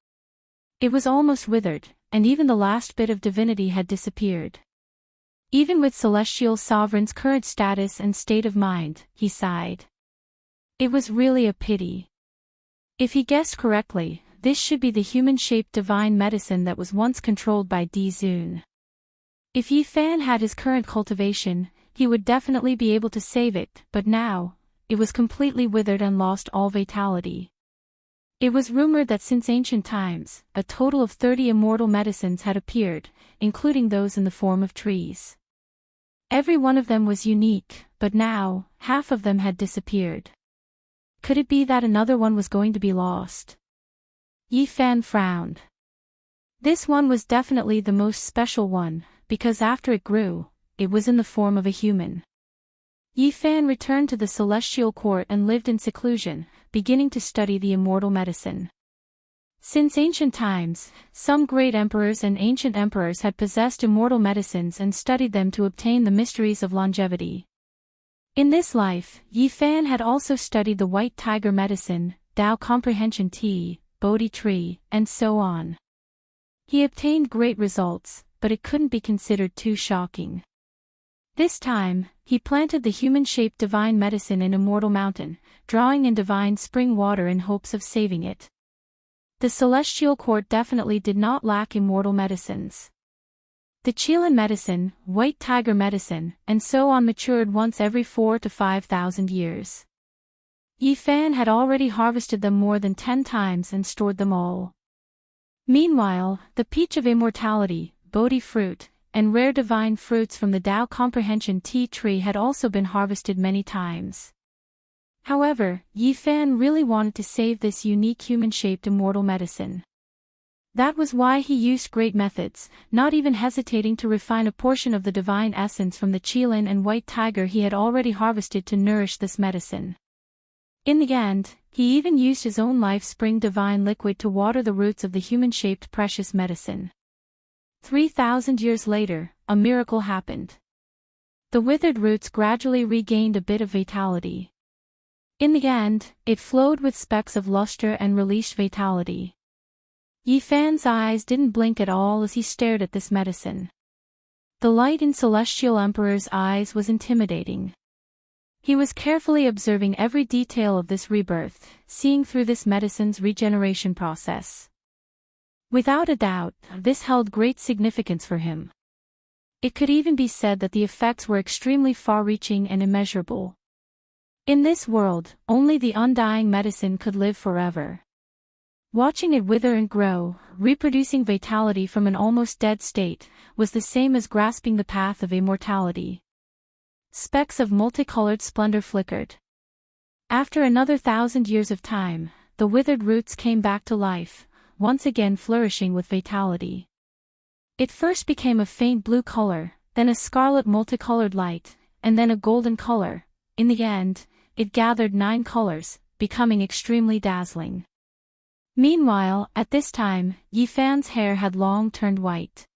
It was almost withered, and even the last bit of divinity had disappeared. Even with Celestial Sovereign's current status and state of mind, he sighed. It was really a pity. If he guessed correctly, this should be the human-shaped divine medicine that was once controlled by Di Zun. If Yi Fan had his current cultivation, he would definitely be able to save it, but now, it was completely withered and lost all vitality. It was rumored that since ancient times, a total of 30 immortal medicines had appeared, including those in the form of trees. Every one of them was unique, but now, half of them had disappeared. Could it be that another one was going to be lost? Yi Fan frowned. This one was definitely the most special one, because after it grew, it was in the form of a human. Yi Fan returned to the celestial court and lived in seclusion, beginning to study the immortal medicine. Since ancient times, some great emperors and ancient emperors had possessed immortal medicines and studied them to obtain the mysteries of longevity. In this life, Yi Fan had also studied the white tiger medicine, Tao comprehension tea, Bodhi tree, and so on. He obtained great results, but it couldn't be considered too shocking. This time, he planted the human-shaped divine medicine in Immortal Mountain, drawing in divine spring water in hopes of saving it. The celestial court definitely did not lack immortal medicines. The Qilin medicine, white tiger medicine, and so on matured once every 4,000 to 5,000 years. Yi Fan had already harvested them more than 10 times and stored them all. Meanwhile, the peach of immortality, Bodhi fruit, and rare divine fruits from the Tao comprehension tea tree had also been harvested many times. However, Yi Fan really wanted to save this unique human-shaped immortal medicine. That was why he used great methods, not even hesitating to refine a portion of the divine essence from the Qilin and white tiger he had already harvested to nourish this medicine. In the end, he even used his own life spring divine liquid to water the roots of the human-shaped precious medicine. 3,000 years later, a miracle happened. The withered roots gradually regained a bit of vitality. In the end, it flowed with specks of luster and released vitality. Yi Fan's eyes didn't blink at all as he stared at this medicine. The light in Celestial Emperor's eyes was intimidating. He was carefully observing every detail of this rebirth, seeing through this medicine's regeneration process. Without a doubt, this held great significance for him. It could even be said that the effects were extremely far-reaching and immeasurable. In this world, only the undying medicine could live forever. Watching it wither and grow, reproducing vitality from an almost dead state, was the same as grasping the path of immortality. Specks of multicolored splendor flickered. After another 1,000 years of time, the withered roots came back to life, once again flourishing with vitality. It first became a faint blue color, then a scarlet multicolored light, and then a golden color. In the end, it gathered 9 colors, becoming extremely dazzling. Meanwhile, at this time, Yi Fan's hair had long turned white.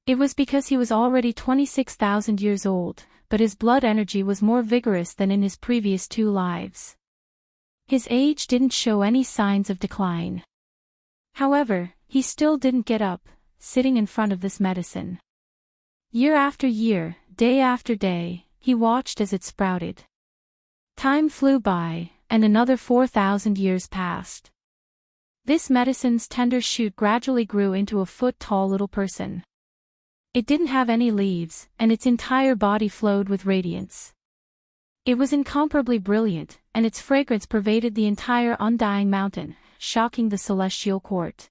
It was because he was already 26,000 years old, but his blood energy was more vigorous than in his previous 2 lives. His age didn't show any signs of decline. However, he still didn't get up, sitting in front of this medicine. Year after year, day after day, he watched as it sprouted. Time flew by, and another 4,000 years passed. This medicine's tender shoot gradually grew into a foot-tall little person. It didn't have any leaves, and its entire body flowed with radiance. It was incomparably brilliant, and its fragrance pervaded the entire undying mountain, shocking the celestial court.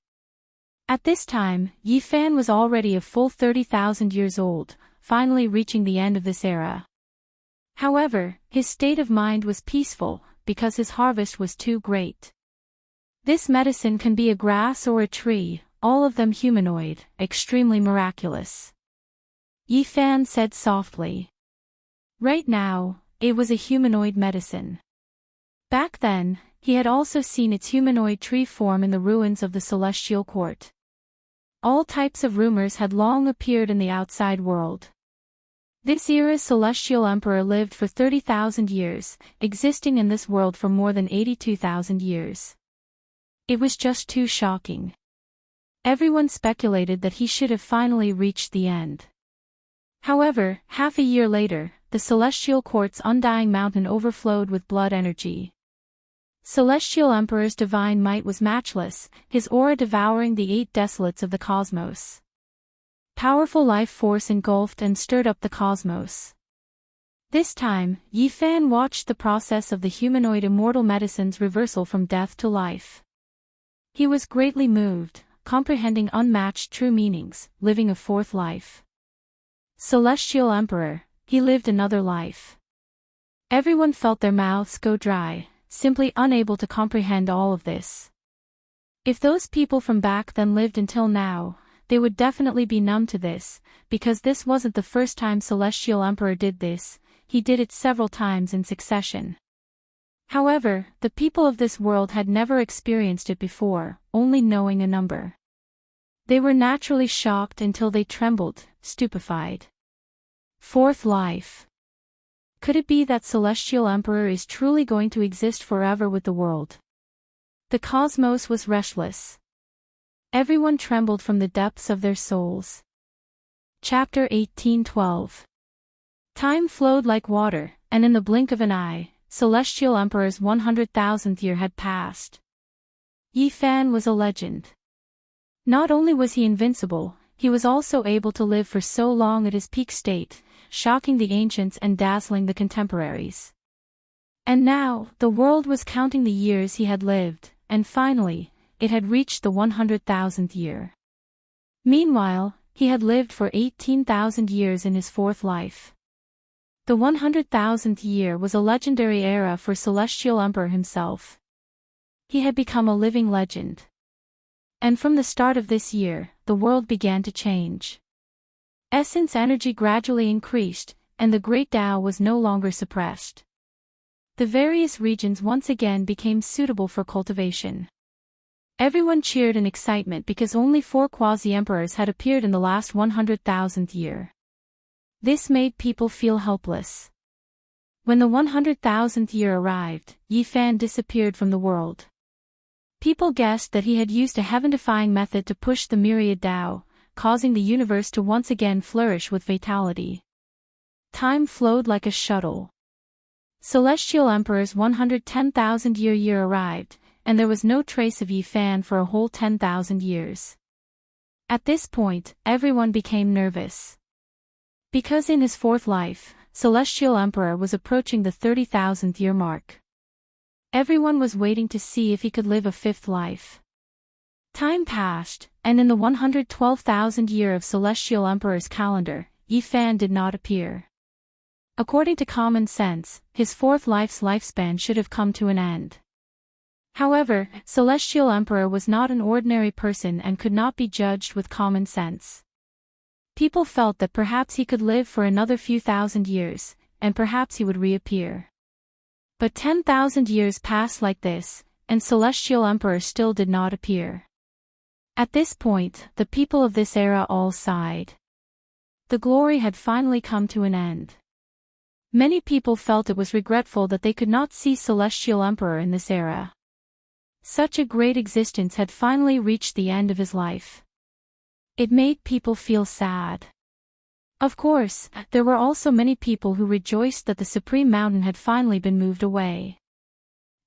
At this time, Yi Fan was already a full 30,000 years old, finally reaching the end of this era. However, his state of mind was peaceful, because his harvest was too great. This medicine can be a grass or a tree, all of them humanoid, extremely miraculous. Yi Fan said softly. Right now, it was a humanoid medicine. Back then, he had also seen its humanoid tree form in the ruins of the celestial court. All types of rumors had long appeared in the outside world. This era's celestial emperor lived for 30,000 years, existing in this world for more than 82,000 years. It was just too shocking. Everyone speculated that he should have finally reached the end. However, half a year later, the celestial court's undying mountain overflowed with blood energy. Celestial Emperor's divine might was matchless, his aura devouring the 8 desolates of the cosmos. Powerful life force engulfed and stirred up the cosmos. This time, Yi Fan watched the process of the humanoid immortal medicine's reversal from death to life. He was greatly moved, comprehending unmatched true meanings, living a fourth life. Celestial Emperor, he lived another life. Everyone felt their mouths go dry, simply unable to comprehend all of this. If those people from back then lived until now, they would definitely be numb to this, because this wasn't the first time Celestial Emperor did this, he did it several times in succession. However, the people of this world had never experienced it before, only knowing a number. They were naturally shocked until they trembled, stupefied. Fourth life. Could it be that Celestial Emperor is truly going to exist forever with the world? The cosmos was restless. Everyone trembled from the depths of their souls. Chapter 1812. Time flowed like water, and in the blink of an eye, Celestial Emperor's 100,000th year had passed. Yi Fan was a legend. Not only was he invincible, he was also able to live for so long at his peak state, shocking the ancients and dazzling the contemporaries. And now, the world was counting the years he had lived, and finally, it had reached the 100,000th year. Meanwhile, he had lived for 18,000 years in his fourth life. The 100,000th year was a legendary era for Celestial Emperor himself. He had become a living legend. And from the start of this year, the world began to change. Essence energy gradually increased, and the Great Tao was no longer suppressed. The various regions once again became suitable for cultivation. Everyone cheered in excitement because only 4 quasi-emperors had appeared in the last 100,000th year. This made people feel helpless. When the 100,000th year arrived, Yi Fan disappeared from the world. People guessed that he had used a heaven-defying method to push the myriad Tao, causing the universe to once again flourish with fatality. Time flowed like a shuttle. Celestial Emperor's 110,000 year arrived, and there was no trace of Yi Fan for a whole 10,000 years. At this point, everyone became nervous. Because in his fourth life, Celestial Emperor was approaching the 30,000th year mark. Everyone was waiting to see if he could live a fifth life. Time passed, and in the 112,000th year of Celestial Emperor's calendar, Yi Fan did not appear. According to common sense, his fourth life's lifespan should have come to an end. However, Celestial Emperor was not an ordinary person and could not be judged with common sense. People felt that perhaps he could live for another few thousand years, and perhaps he would reappear. But 10,000 years passed like this, and Celestial Emperor still did not appear. At this point, the people of this era all sighed. The glory had finally come to an end. Many people felt it was regretful that they could not see Celestial Emperor in this era. Such a great existence had finally reached the end of his life. It made people feel sad. Of course, there were also many people who rejoiced that the Supreme Mountain had finally been moved away.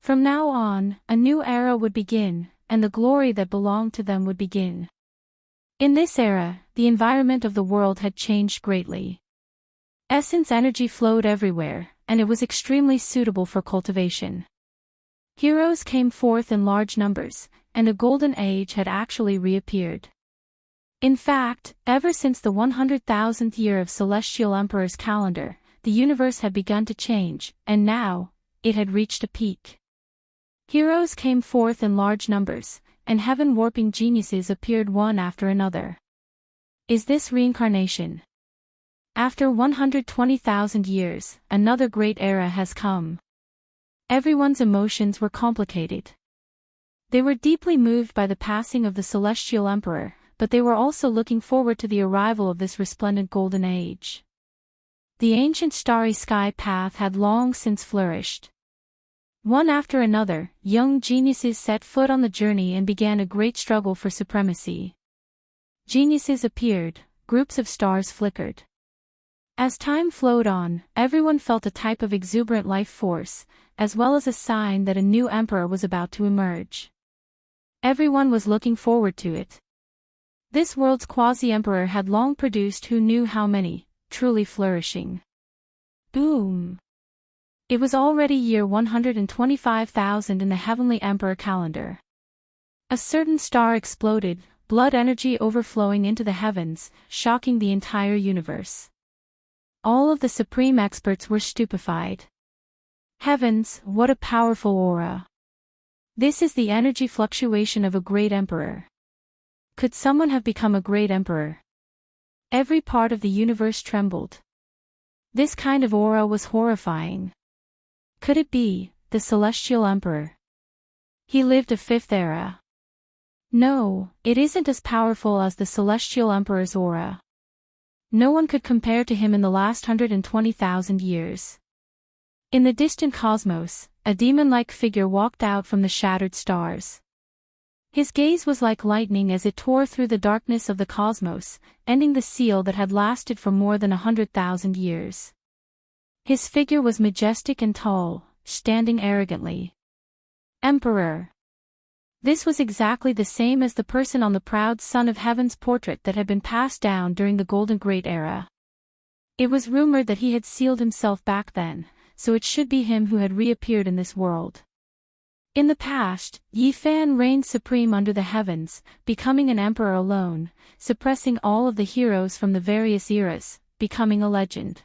From now on, a new era would begin, and the glory that belonged to them would begin. In this era, the environment of the world had changed greatly. Essence energy flowed everywhere, and it was extremely suitable for cultivation. Heroes came forth in large numbers, and a golden age had actually reappeared. In fact, ever since the 100,000th year of Celestial Emperor's calendar, the universe had begun to change, and now, it had reached a peak. Heroes came forth in large numbers, and heaven-warping geniuses appeared one after another. Is this reincarnation? After 120,000 years, another great era has come. Everyone's emotions were complicated. They were deeply moved by the passing of the Celestial Emperor, but they were also looking forward to the arrival of this resplendent golden age. The ancient starry sky path had long since flourished. One after another, young geniuses set foot on the journey and began a great struggle for supremacy. Geniuses appeared, groups of stars flickered. As time flowed on, everyone felt a type of exuberant life force, as well as a sign that a new emperor was about to emerge. Everyone was looking forward to it. This world's quasi-emperor had long produced who knew how many, truly flourishing. Boom! It was already year 125,000 in the heavenly emperor calendar. A certain star exploded, blood energy overflowing into the heavens, shocking the entire universe. All of the supreme experts were stupefied. Heavens, what a powerful aura! This is the energy fluctuation of a great emperor. Could someone have become a great emperor? Every part of the universe trembled. This kind of aura was horrifying. Could it be the celestial emperor? He lived a fifth era. No, it isn't as powerful as the celestial emperor's aura. No one could compare to him in the last 120,000 years. In the distant cosmos, a demon-like figure walked out from the shattered stars. His gaze was like lightning as it tore through the darkness of the cosmos, ending the seal that had lasted for more than 100,000 years. His figure was majestic and tall, standing arrogantly. Emperor. This was exactly the same as the person on the proud Son of Heaven's portrait that had been passed down during the Golden Great Era. It was rumored that he had sealed himself back then, so it should be him who had reappeared in this world. In the past, Yi Fan reigned supreme under the heavens, becoming an emperor alone, suppressing all of the heroes from the various eras, becoming a legend.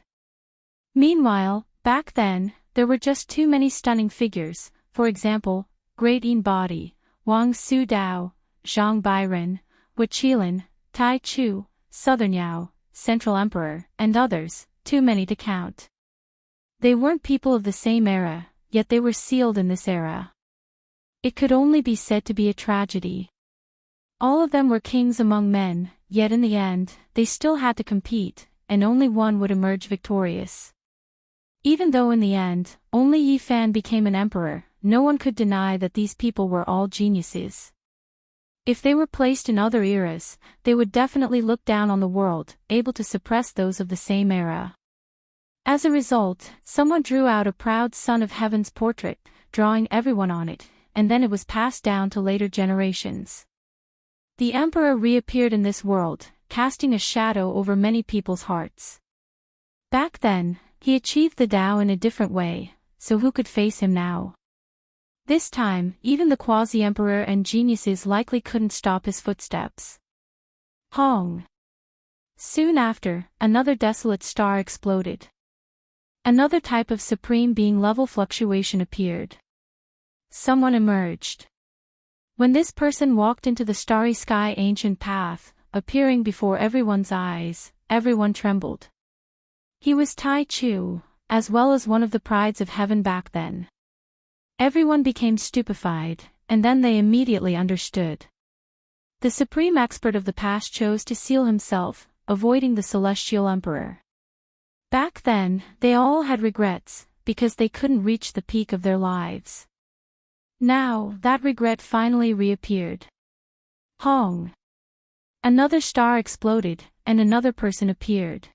Meanwhile, back then, there were just too many stunning figures, for example, Great Yin Body, Wang Su Dao, Zhang Bairen, Wuqilan, Tai Chu, Southern Yao, Central Emperor, and others, too many to count. They weren't people of the same era, yet they were sealed in this era. It could only be said to be a tragedy. All of them were kings among men, yet in the end, they still had to compete, and only one would emerge victorious. Even though in the end, only Yi Fan became an emperor, no one could deny that these people were all geniuses. If they were placed in other eras, they would definitely look down on the world, able to suppress those of the same era. As a result, someone drew out a proud Son of Heaven's portrait, drawing everyone on it, and then it was passed down to later generations. The emperor reappeared in this world, casting a shadow over many people's hearts. Back then, he achieved the Tao in a different way, so who could face him now? This time, even the quasi-emperor and geniuses likely couldn't stop his footsteps. Hong. Soon after, another desolate star exploded. Another type of supreme being level fluctuation appeared. Someone emerged. When this person walked into the starry sky ancient path, appearing before everyone's eyes, everyone trembled. He was Tai Chu, as well as one of the prides of heaven back then. Everyone became stupefied, and then they immediately understood. The supreme expert of the past chose to seal himself, avoiding the celestial emperor. Back then, they all had regrets, because they couldn't reach the peak of their lives. Now, that regret finally reappeared. Hong. Another star exploded, and another person appeared.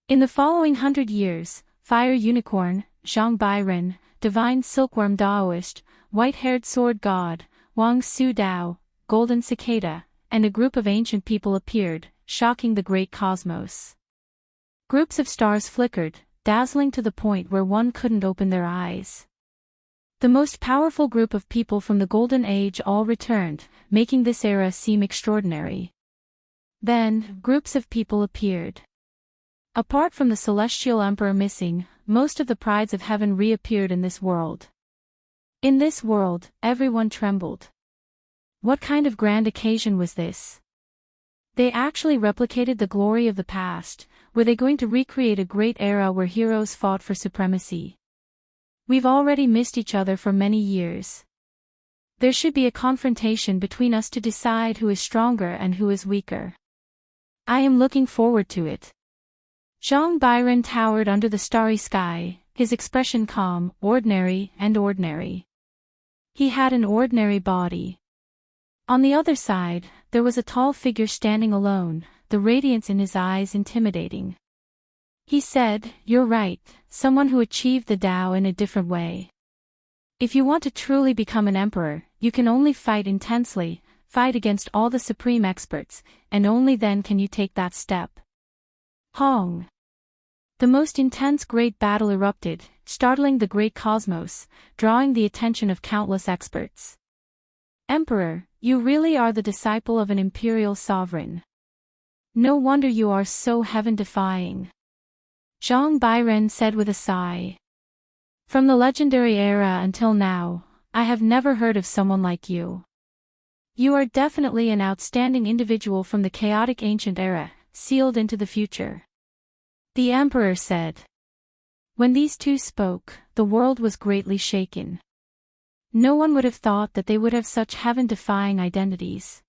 In the following 100 years, Fire Unicorn, Zhang Bairen, Divine Silkworm Daoist, White-Haired Sword God, Wang Su Dao, Golden Cicada, and a group of ancient people appeared, shocking the great cosmos. Groups of stars flickered, dazzling to the point where one couldn't open their eyes. The most powerful group of people from the Golden Age all returned, making this era seem extraordinary. Then, groups of people appeared. Apart from the celestial emperor missing, most of the prides of heaven reappeared in this world. In this world, everyone trembled. What kind of grand occasion was this? They actually replicated the glory of the past. Were they going to recreate a great era where heroes fought for supremacy? We've already missed each other for many years. There should be a confrontation between us to decide who is stronger and who is weaker. I am looking forward to it. Zhang Bairen towered under the starry sky, his expression calm, ordinary, and ordinary. He had an ordinary body. On the other side, there was a tall figure standing alone, the radiance in his eyes intimidating. He said, "You're right, someone who achieved the Tao in a different way. If you want to truly become an emperor, you can only fight intensely, fight against all the supreme experts, and only then can you take that step. Hong. The most intense great battle erupted, startling the great cosmos, drawing the attention of countless experts. Emperor, you really are the disciple of an imperial sovereign. No wonder you are so heaven-defying. Zhang Bairen said with a sigh. From the legendary era until now, I have never heard of someone like you. You are definitely an outstanding individual from the chaotic ancient era, sealed into the future. The emperor said. When these two spoke, the world was greatly shaken. No one would have thought that they would have such heaven-defying identities.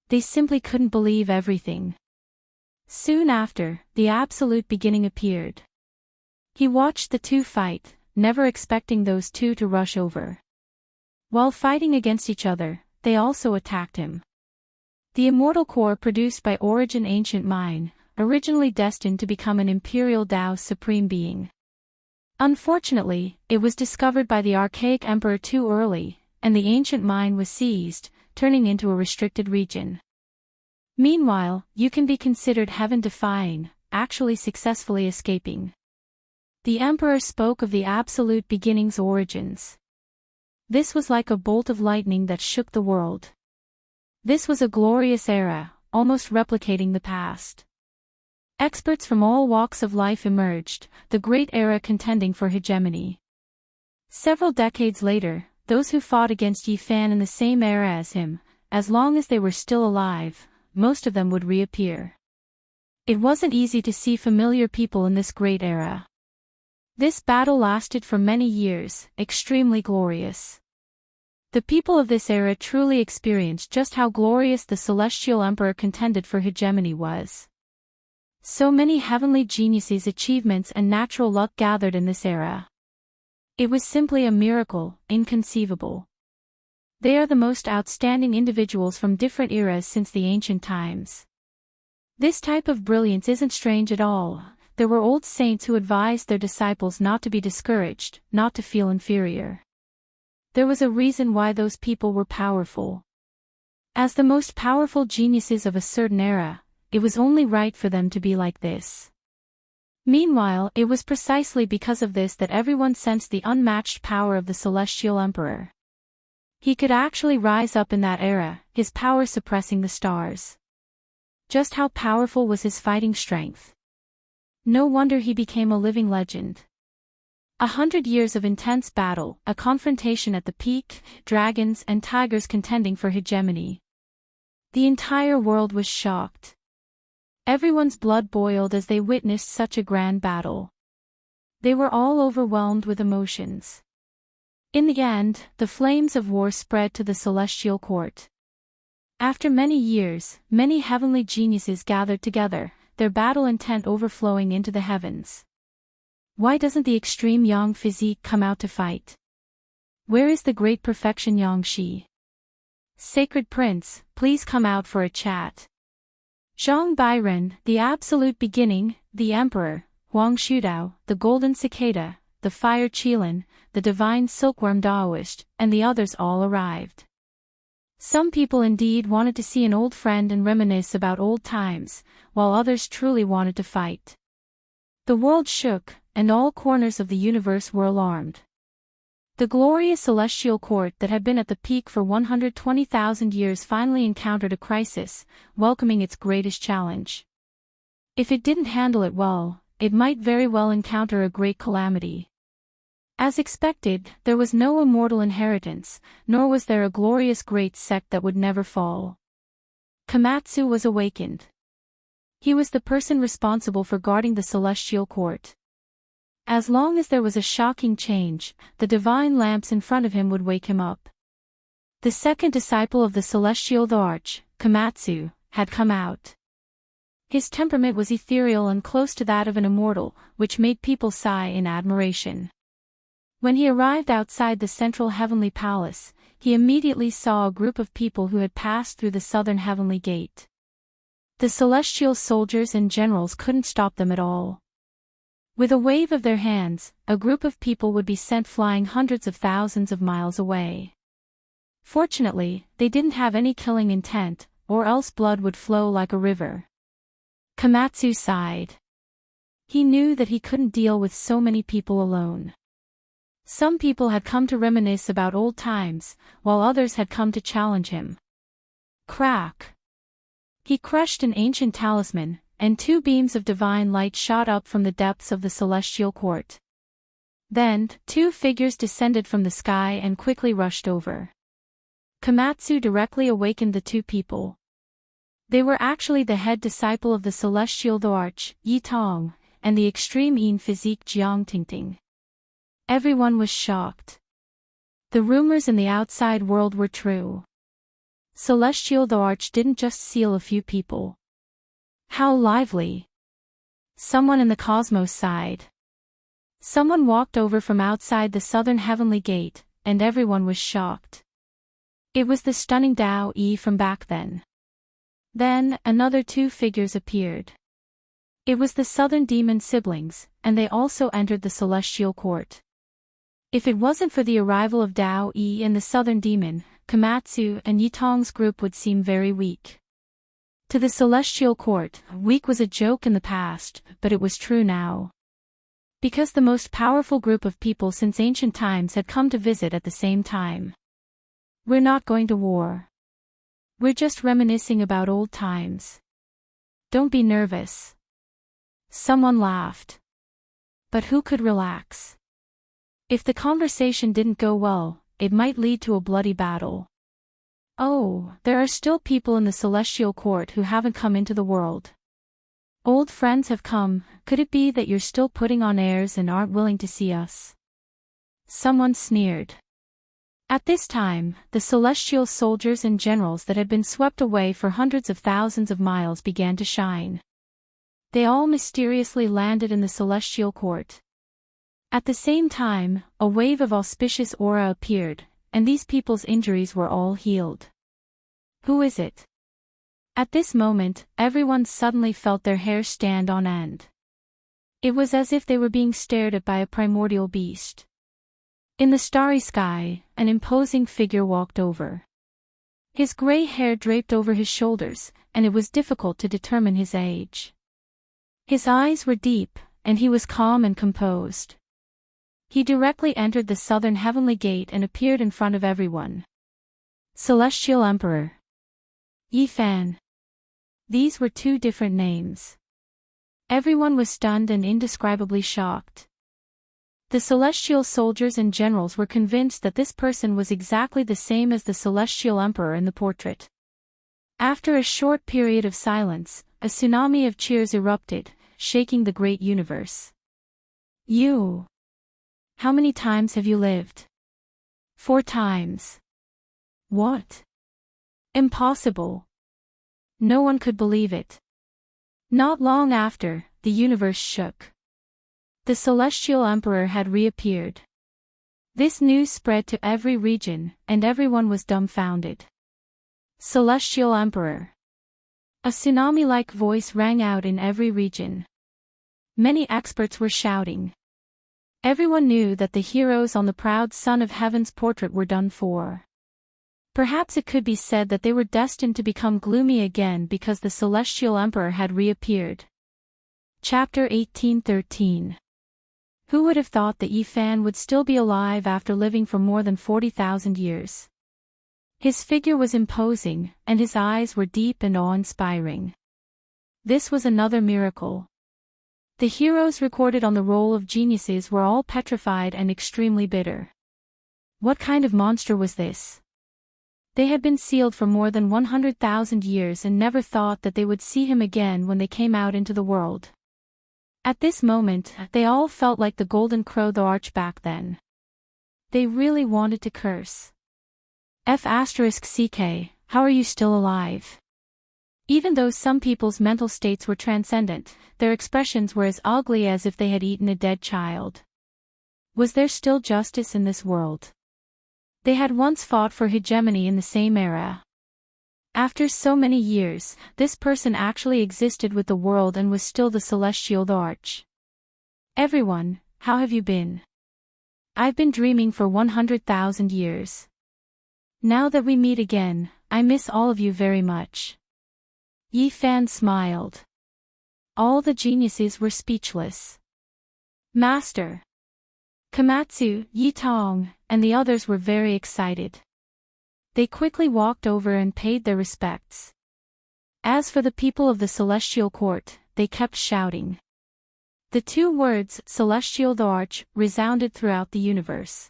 They simply couldn't believe everything. Soon after, the absolute beginning appeared. He watched the two fight, never expecting those two to rush over. While fighting against each other, they also attacked him. The immortal core produced by Origin Ancient Mine, originally destined to become an imperial Tao supreme being. Unfortunately, it was discovered by the archaic emperor too early, and the ancient mine was seized, turning into a restricted region. Meanwhile, you can be considered heaven-defying, actually successfully escaping. The emperor spoke of the absolute beginning's origins. This was like a bolt of lightning that shook the world. This was a glorious era, almost replicating the past. Experts from all walks of life emerged, the great era contending for hegemony. Several decades later, those who fought against Yi Fan in the same era as him, as long as they were still alive, most of them would reappear. It wasn't easy to see familiar people in this great era. This battle lasted for many years, extremely glorious. The people of this era truly experienced just how glorious the celestial emperor contended for hegemony was. So many heavenly geniuses' achievements and natural luck gathered in this era. It was simply a miracle, inconceivable. They are the most outstanding individuals from different eras since the ancient times. This type of brilliance isn't strange at all. There were old saints who advised their disciples not to be discouraged, not to feel inferior. There was a reason why those people were powerful. As the most powerful geniuses of a certain era, it was only right for them to be like this. Meanwhile, it was precisely because of this that everyone sensed the unmatched power of the celestial emperor. He could actually rise up in that era, his power suppressing the stars. Just how powerful was his fighting strength? No wonder he became a living legend. 100 years of intense battle, a confrontation at the peak, dragons and tigers contending for hegemony. The entire world was shocked. Everyone's blood boiled as they witnessed such a grand battle. They were all overwhelmed with emotions. In the end, the flames of war spread to the celestial court. After many years, many heavenly geniuses gathered together, their battle intent overflowing into the heavens. Why doesn't the extreme Yang physique come out to fight? Where is the great perfection Yang Shi? Sacred Prince, please come out for a chat. Zhang Bairen, the absolute beginning, the emperor, Huang Shudao, the golden cicada, the fire Qilin, the divine silkworm Daoist, and the others all arrived. Some people indeed wanted to see an old friend and reminisce about old times, while others truly wanted to fight. The world shook, and all corners of the universe were alarmed. The glorious celestial court that had been at the peak for 120,000 years finally encountered a crisis, welcoming its greatest challenge. If it didn't handle it well, it might very well encounter a great calamity. As expected, there was no immortal inheritance, nor was there a glorious great sect that would never fall. Komatsu was awakened. He was the person responsible for guarding the celestial court. As long as there was a shocking change, the divine lamps in front of him would wake him up. The second disciple of the celestial Arch, Komatsu, had come out. His temperament was ethereal and close to that of an immortal, which made people sigh in admiration. When he arrived outside the central heavenly palace, he immediately saw a group of people who had passed through the southern heavenly gate. The celestial soldiers and generals couldn't stop them at all. With a wave of their hands, a group of people would be sent flying hundreds of thousands of miles away. Fortunately, they didn't have any killing intent, or else blood would flow like a river. Komatsu sighed. He knew that he couldn't deal with so many people alone. Some people had come to reminisce about old times, while others had come to challenge him. Crack! He crushed an ancient talisman, and 2 beams of divine light shot up from the depths of the celestial court. Then, 2 figures descended from the sky and quickly rushed over. Komatsu directly awakened the 2 people. They were actually the head disciple of the celestial Arch, Yi Tong, and the extreme Yin physique Jiang. Everyone was shocked. The rumors in the outside world were true. Celestial Arch didn't just seal a few people. How lively! Someone in the cosmos sighed. Someone walked over from outside the southern heavenly gate, and everyone was shocked. It was the stunning Dao Yi from back then. Then, another 2 figures appeared. It was the southern demon siblings, and they also entered the celestial court. If it wasn't for the arrival of Dao Yi and the southern demon, Komatsu and Yitong's group would seem very weak. To the celestial court, weak was a joke in the past, but it was true now. Because the most powerful group of people since ancient times had come to visit at the same time. We're not going to war. We're just reminiscing about old times. Don't be nervous. Someone laughed. But who could relax? If the conversation didn't go well, it might lead to a bloody battle. Oh, there are still people in the celestial court who haven't come into the world. Old friends have come. Could it be that you're still putting on airs and aren't willing to see us? Someone sneered. At this time, the celestial soldiers and generals that had been swept away for hundreds of thousands of miles began to shine. They all mysteriously landed in the celestial court. At the same time, a wave of auspicious aura appeared, and these people's injuries were all healed. Who is it? At this moment, everyone suddenly felt their hair stand on end. It was as if they were being stared at by a primordial beast. In the starry sky, an imposing figure walked over. His gray hair draped over his shoulders, and it was difficult to determine his age. His eyes were deep, and he was calm and composed. He directly entered the southern heavenly gate and appeared in front of everyone. Celestial Emperor. Yi Fan. These were 2 different names. Everyone was stunned and indescribably shocked. The celestial soldiers and generals were convinced that this person was exactly the same as the celestial emperor in the portrait. After a short period of silence, a tsunami of cheers erupted, shaking the great universe. You! How many times have you lived? 4 times. What? Impossible. No one could believe it. Not long after, the universe shook. The celestial emperor had reappeared. This news spread to every region, and everyone was dumbfounded. Celestial Emperor. A tsunami-like voice rang out in every region. Many experts were shouting. Everyone knew that the heroes on the proud son of heaven's portrait were done for. Perhaps it could be said that they were destined to become gloomy again because the celestial emperor had reappeared. Chapter 1813. Who would have thought that Yi Fan would still be alive after living for more than 40,000 years? His figure was imposing, and his eyes were deep and awe-inspiring. This was another miracle. The heroes recorded on the roll of geniuses were all petrified and extremely bitter. What kind of monster was this? They had been sealed for more than 100,000 years and never thought that they would see him again when they came out into the world. At this moment, they all felt like the Golden Crow the Arch back then. They really wanted to curse. F***CK, how are you still alive? Even though some people's mental states were transcendent, their expressions were as ugly as if they had eaten a dead child. Was there still justice in this world? They had once fought for hegemony in the same era. After so many years, this person actually existed with the world and was still the celestial Arch. Everyone, how have you been? I've been dreaming for 100,000 years. Now that we meet again, I miss all of you very much. Yi Fan smiled. All the geniuses were speechless. Master Komatsu, Yi Tong, and the others were very excited. They quickly walked over and paid their respects. As for the people of the Celestial Court, they kept shouting. The two words, Celestial the Arch, resounded throughout the universe.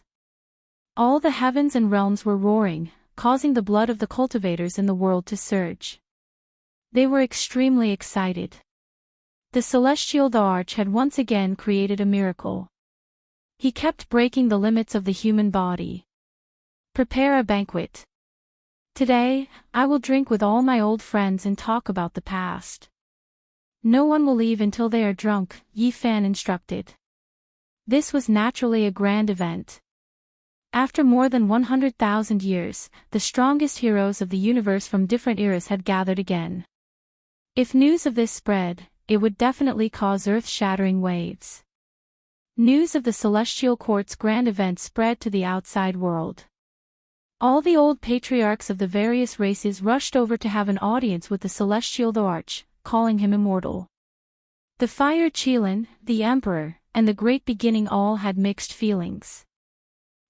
All the heavens and realms were roaring, causing the blood of the cultivators in the world to surge. They were extremely excited. The Celestial the Arch had once again created a miracle. He kept breaking the limits of the human body. Prepare a banquet. Today, I will drink with all my old friends and talk about the past. No one will leave until they are drunk, Yi Fan instructed. This was naturally a grand event. After more than 100,000 years, the strongest heroes of the universe from different eras had gathered again. If news of this spread, it would definitely cause earth-shattering waves. News of the Celestial Court's grand event spread to the outside world. All the old patriarchs of the various races rushed over to have an audience with the Celestial the Arch, calling him immortal. The Fire Qilin, the Emperor, and the Great Beginning all had mixed feelings.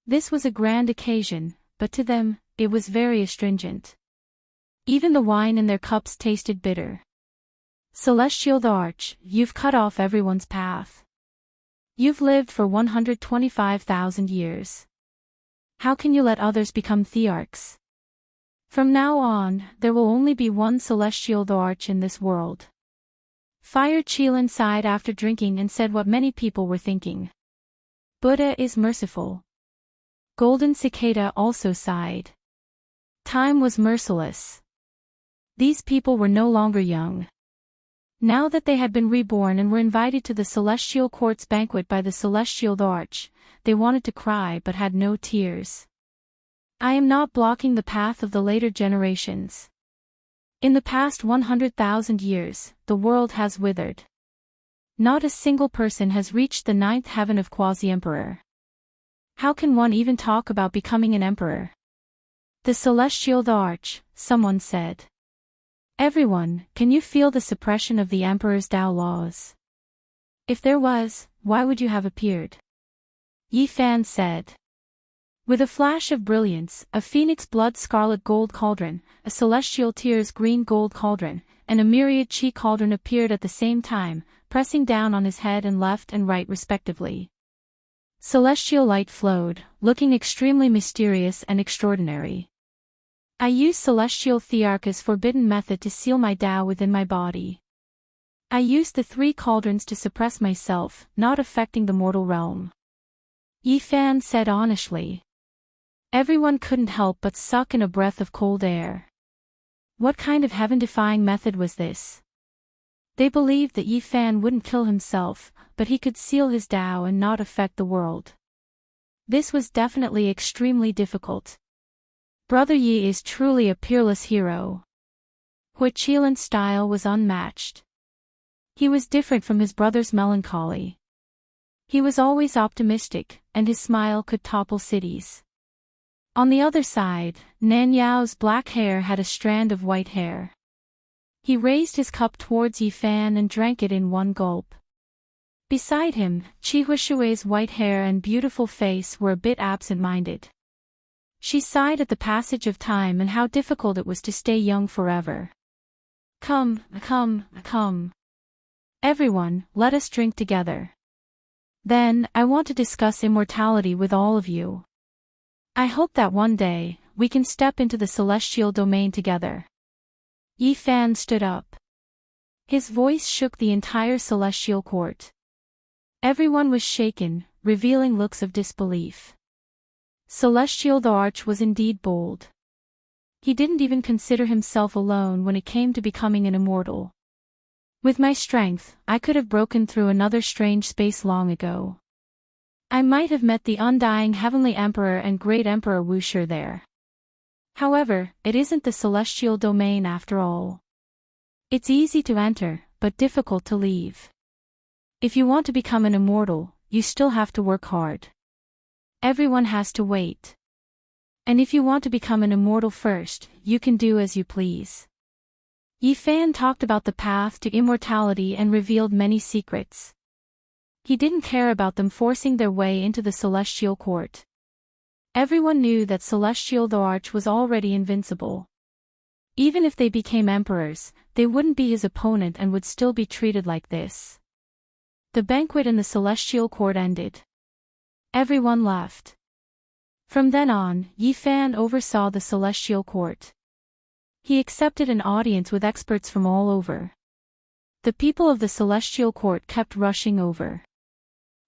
This was a grand occasion, but to them, it was very astringent. Even the wine in their cups tasted bitter. Celestial the Arch, you've cut off everyone's path. You've lived for 125,000 years. How can you let others become thearchs? From now on, there will only be one Celestial the Arch in this world. Fire Qilin sighed after drinking and said what many people were thinking. Buddha is merciful. Golden Cicada also sighed. Time was merciless. These people were no longer young. Now that they had been reborn and were invited to the Celestial Court's banquet by the Celestial the Arch, they wanted to cry but had no tears. I am not blocking the path of the later generations. In the past 100,000 years, the world has withered. Not a single person has reached the 9th heaven of Quasi-Emperor. How can one even talk about becoming an emperor? The Celestial the Arch, someone said. Everyone, can you feel the suppression of the Emperor's Tao laws? If there was, why would you have appeared? Yi Fan said. With a flash of brilliance, a phoenix blood scarlet gold cauldron, a celestial tears green gold cauldron, and a myriad chi cauldron appeared at the same time, pressing down on his head and left and right respectively. Celestial light flowed, looking extremely mysterious and extraordinary. I use Celestial Thearch's forbidden method to seal my Tao within my body. I used the 3 cauldrons to suppress myself, not affecting the mortal realm. Yi Fan said honestly. Everyone couldn't help but suck in a breath of cold air. What kind of heaven-defying method was this? They believed that Yi Fan wouldn't kill himself, but he could seal his Tao and not affect the world. This was definitely extremely difficult. Brother Yi is truly a peerless hero. Hui Qilin's style was unmatched. He was different from his brother's melancholy. He was always optimistic, and his smile could topple cities. On the other side, Nan Yao's black hair had a strand of white hair. He raised his cup towards Yi Fan and drank it in one gulp. Beside him, Qi Huishui's white hair and beautiful face were a bit absent-minded. She sighed at the passage of time and how difficult it was to stay young forever. Come, come, come. Everyone, let us drink together. Then, I want to discuss immortality with all of you. I hope that one day, we can step into the celestial domain together. Yi Fan stood up. His voice shook the entire celestial court. Everyone was shaken, revealing looks of disbelief. Celestial the Arch was indeed bold. He didn't even consider himself alone when it came to becoming an immortal. With my strength, I could have broken through another strange space long ago. I might have met the undying Heavenly Emperor and Great Emperor Wuxia there. However, it isn't the celestial domain after all. It's easy to enter, but difficult to leave. If you want to become an immortal, you still have to work hard. Everyone has to wait. And if you want to become an immortal first, you can do as you please. Yi Fan talked about the path to immortality and revealed many secrets. He didn't care about them forcing their way into the celestial court. Everyone knew that Celestial the Arch was already invincible. Even if they became emperors, they wouldn't be his opponent and would still be treated like this. The banquet in the celestial court ended. Everyone left. From then on, Yi Fan oversaw the celestial court. He accepted an audience with experts from all over. The people of the celestial court kept rushing over.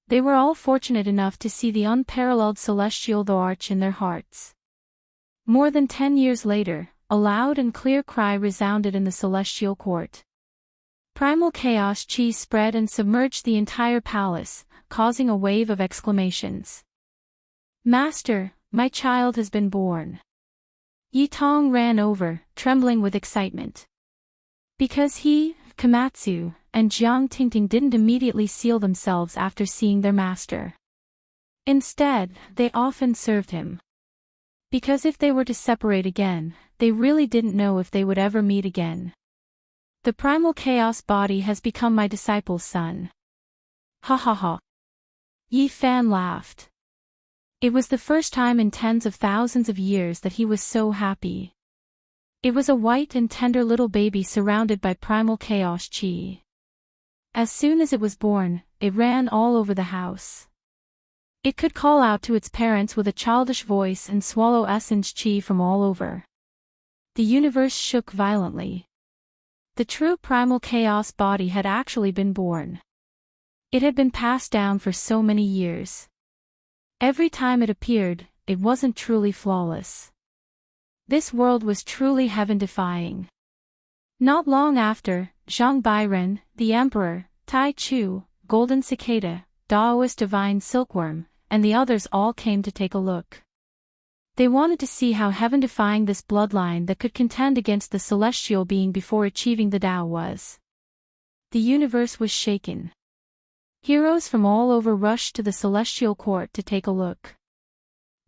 They were all fortunate enough to see the unparalleled Celestial the Arch in their hearts. More than 10 years later, a loud and clear cry resounded in the celestial court. Primal chaos chi spread and submerged the entire palace, causing a wave of exclamations. "Master, my child has been born." Yi Tong ran over, trembling with excitement. Because he, Komatsu, and Jiang Tingting didn't immediately seal themselves after seeing their master. Instead, they often served him. Because if they were to separate again, they really didn't know if they would ever meet again. The primal chaos body has become my disciple's son. Ha ha ha. Yi Fan laughed. It was the first time in tens of thousands of years that he was so happy. It was a white and tender little baby surrounded by primal chaos chi. As soon as it was born, it ran all over the house. It could call out to its parents with a childish voice and swallow essence chi from all over. The universe shook violently. The true primal chaos body had actually been born. It had been passed down for so many years. Every time it appeared, it wasn't truly flawless. This world was truly heaven-defying. Not long after, Zhang Bairen, the Emperor, Tai Chu, Golden Cicada, Daoist Divine Silkworm, and the others all came to take a look. They wanted to see how heaven-defying this bloodline that could contend against the celestial being before achieving the Tao was. The universe was shaken. Heroes from all over rushed to the celestial court to take a look.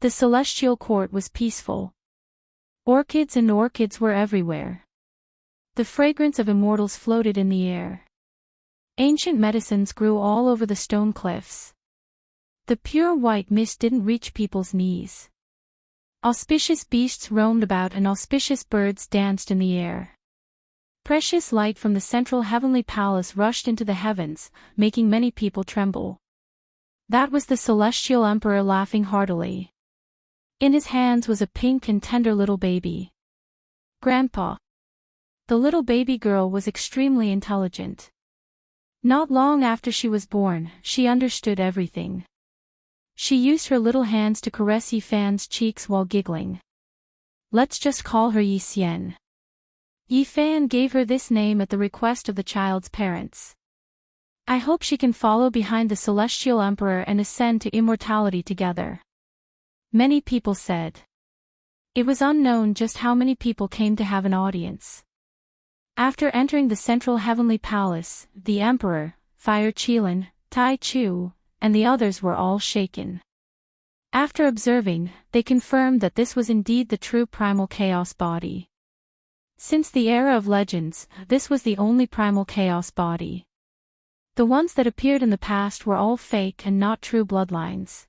The celestial court was peaceful. Orchids and orchids were everywhere. The fragrance of immortals floated in the air. Ancient medicines grew all over the stone cliffs. The pure white mist didn't reach people's knees. Auspicious beasts roamed about and auspicious birds danced in the air. Precious light from the central heavenly palace rushed into the heavens, making many people tremble. That was the celestial emperor laughing heartily. In his hands was a pink and tender little baby. Grandpa. The little baby girl was extremely intelligent. Not long after she was born, she understood everything. She used her little hands to caress Yi Fan's cheeks while giggling. Let's just call her Yi Xian. Yi Fan gave her this name at the request of the child's parents. I hope she can follow behind the celestial emperor and ascend to immortality together. Many people said. It was unknown just how many people came to have an audience. After entering the central heavenly palace, the emperor, Fire Qilin, Tai Chu, and the others were all shaken. After observing, they confirmed that this was indeed the true primal chaos body. Since the era of legends, this was the only primal chaos body. The ones that appeared in the past were all fake and not true bloodlines.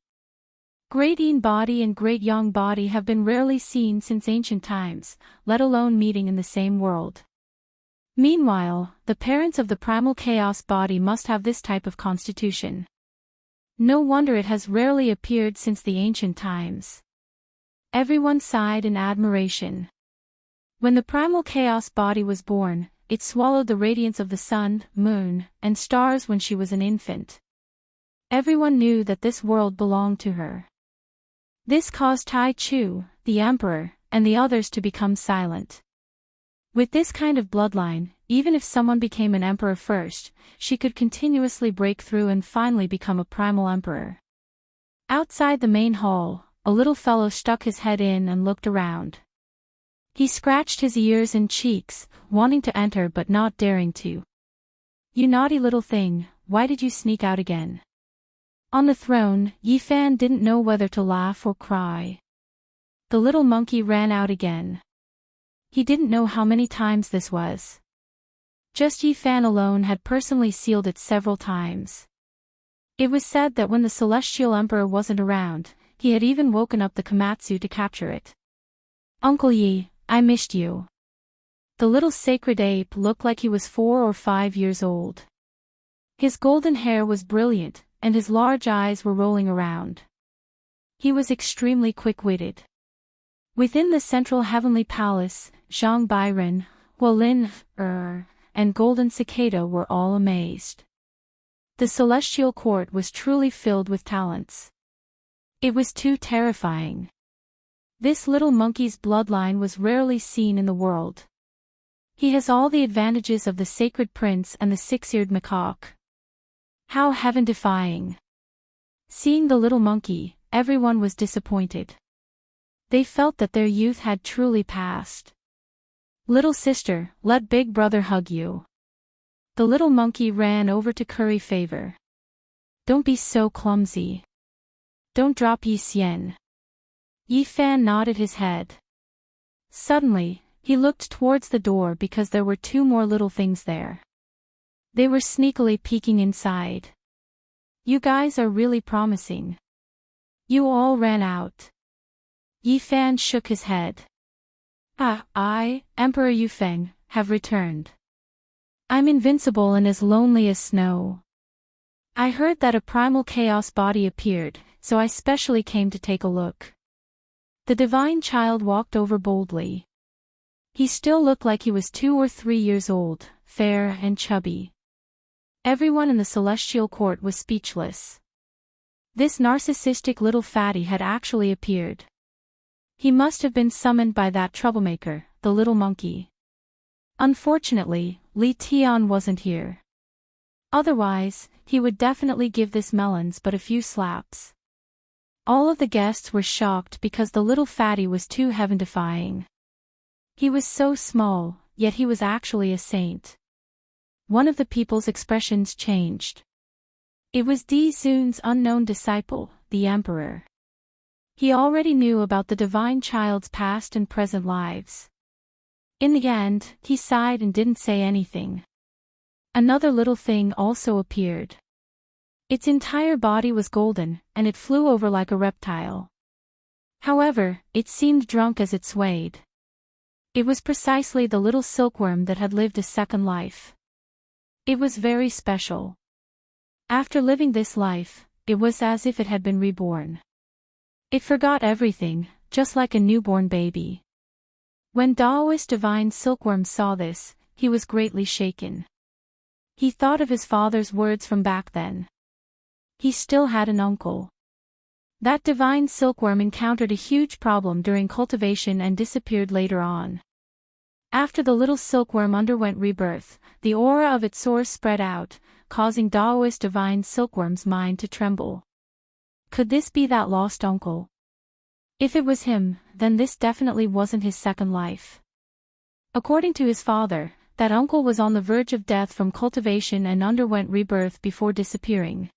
Great Yin body and Great Yang body have been rarely seen since ancient times, let alone meeting in the same world. Meanwhile, the parents of the primal chaos body must have this type of constitution. No wonder it has rarely appeared since the ancient times. Everyone sighed in admiration. When the primal chaos body was born, it swallowed the radiance of the sun, moon, and stars when she was an infant. Everyone knew that this world belonged to her. This caused Tai Chu, the emperor, and the others to become silent. With this kind of bloodline, even if someone became an emperor first, she could continuously break through and finally become a primal emperor. Outside the main hall, a little fellow stuck his head in and looked around. He scratched his ears and cheeks, wanting to enter but not daring to. You naughty little thing, why did you sneak out again? On the throne, Yi Fan didn't know whether to laugh or cry. The little monkey ran out again. He didn't know how many times this was. Just Yi Fan alone had personally sealed it several times. It was said that when the Celestial Emperor wasn't around, he had even woken up the Komatsu to capture it. Uncle Yi, I missed you. The little sacred ape looked like he was 4 or 5 years old. His golden hair was brilliant, and his large eyes were rolling around. He was extremely quick-witted. Within the central heavenly palace, Zhang Byron, Huolin, and Golden Cicada were all amazed. The celestial court was truly filled with talents. It was too terrifying. This little monkey's bloodline was rarely seen in the world. He has all the advantages of the sacred prince and the six-eared macaque. How heaven-defying. Seeing the little monkey, everyone was disappointed. They felt that their youth had truly passed. Little sister, let big brother hug you. The little monkey ran over to curry favor. Don't be so clumsy. Don't drop Yi Xian. Yi Fan nodded his head. Suddenly, he looked towards the door because there were 2 more little things there. They were sneakily peeking inside. You guys are really promising. You all ran out. Yi Fan shook his head. I, Emperor Yufeng, have returned. I'm invincible and as lonely as snow. I heard that a primal chaos body appeared, so I specially came to take a look. The divine child walked over boldly. He still looked like he was 2 or 3 years old, fair and chubby. Everyone in the celestial court was speechless. This narcissistic little fatty had actually appeared. He must have been summoned by that troublemaker, the little monkey. Unfortunately, Li Tian wasn't here. Otherwise, he would definitely give this melons but a few slaps. All of the guests were shocked because the little fatty was too heaven-defying. He was so small, yet he was actually a saint. One of the people's expressions changed. It was Di Zun's unknown disciple, the Emperor. He already knew about the divine child's past and present lives. In the end, he sighed and didn't say anything. Another little thing also appeared. Its entire body was golden, and it flew over like a reptile. However, it seemed drunk as it swayed. It was precisely the little silkworm that had lived a second life. It was very special. After living this life, it was as if it had been reborn. It forgot everything, just like a newborn baby. When Daoist divine silkworm saw this, he was greatly shaken. He thought of his father's words from back then. He still had an uncle. That divine silkworm encountered a huge problem during cultivation and disappeared later on. After the little silkworm underwent rebirth, the aura of its source spread out, causing Daoist divine silkworm's mind to tremble. Could this be that lost uncle? If it was him, then this definitely wasn't his second life. According to his father, that uncle was on the verge of death from cultivation and underwent rebirth before disappearing.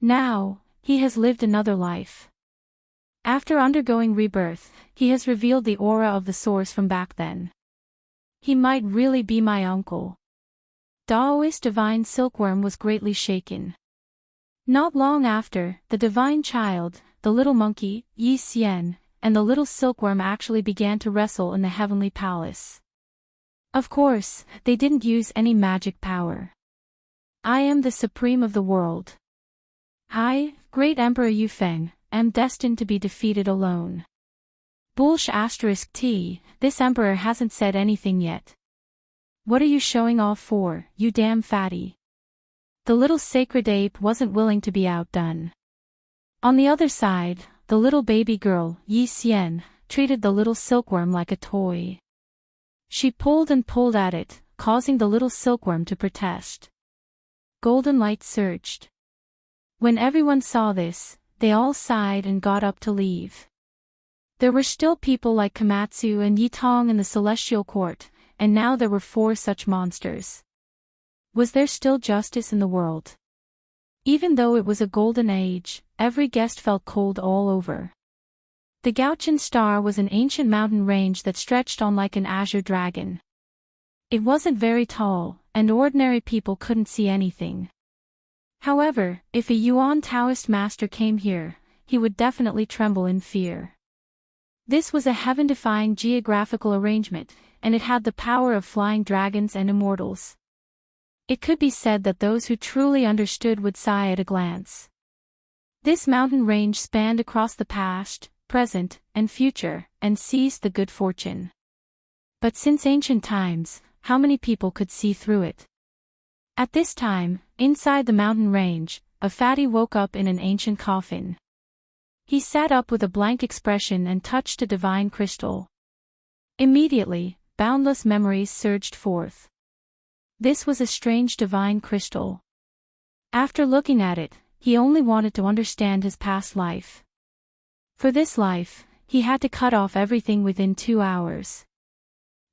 Now, he has lived another life. After undergoing rebirth, he has revealed the aura of the source from back then. He might really be my uncle. Daoist divine silkworm was greatly shaken. Not long after, the divine child, the little monkey, Yi Xian, and the little silkworm actually began to wrestle in the heavenly palace. Of course, they didn't use any magic power. I am the supreme of the world. I, great Emperor Yufeng, am destined to be defeated alone. *T, this emperor hasn't said anything yet. What are you showing off for, you damn fatty? The little sacred ape wasn't willing to be outdone. On the other side, the little baby girl, Yi Xian, treated the little silkworm like a toy. She pulled and pulled at it, causing the little silkworm to protest. Golden light surged. When everyone saw this, they all sighed and got up to leave. There were still people like Komatsu and Yitong in the celestial court, and now there were 4 such monsters. Was there still justice in the world? Even though it was a golden age, every guest felt cold all over. The Gauchan Star was an ancient mountain range that stretched on like an azure dragon. It wasn't very tall, and ordinary people couldn't see anything. However, if a Yuan Taoist master came here, he would definitely tremble in fear. This was a heaven-defying geographical arrangement, and it had the power of flying dragons and immortals. It could be said that those who truly understood would sigh at a glance. This mountain range spanned across the past, present, and future, and seized the good fortune. But since ancient times, how many people could see through it? At this time, inside the mountain range, a fatty woke up in an ancient coffin. He sat up with a blank expression and touched a divine crystal. Immediately, boundless memories surged forth. This was a strange divine crystal. After looking at it, he only wanted to understand his past life. For this life, he had to cut off everything within 2 hours.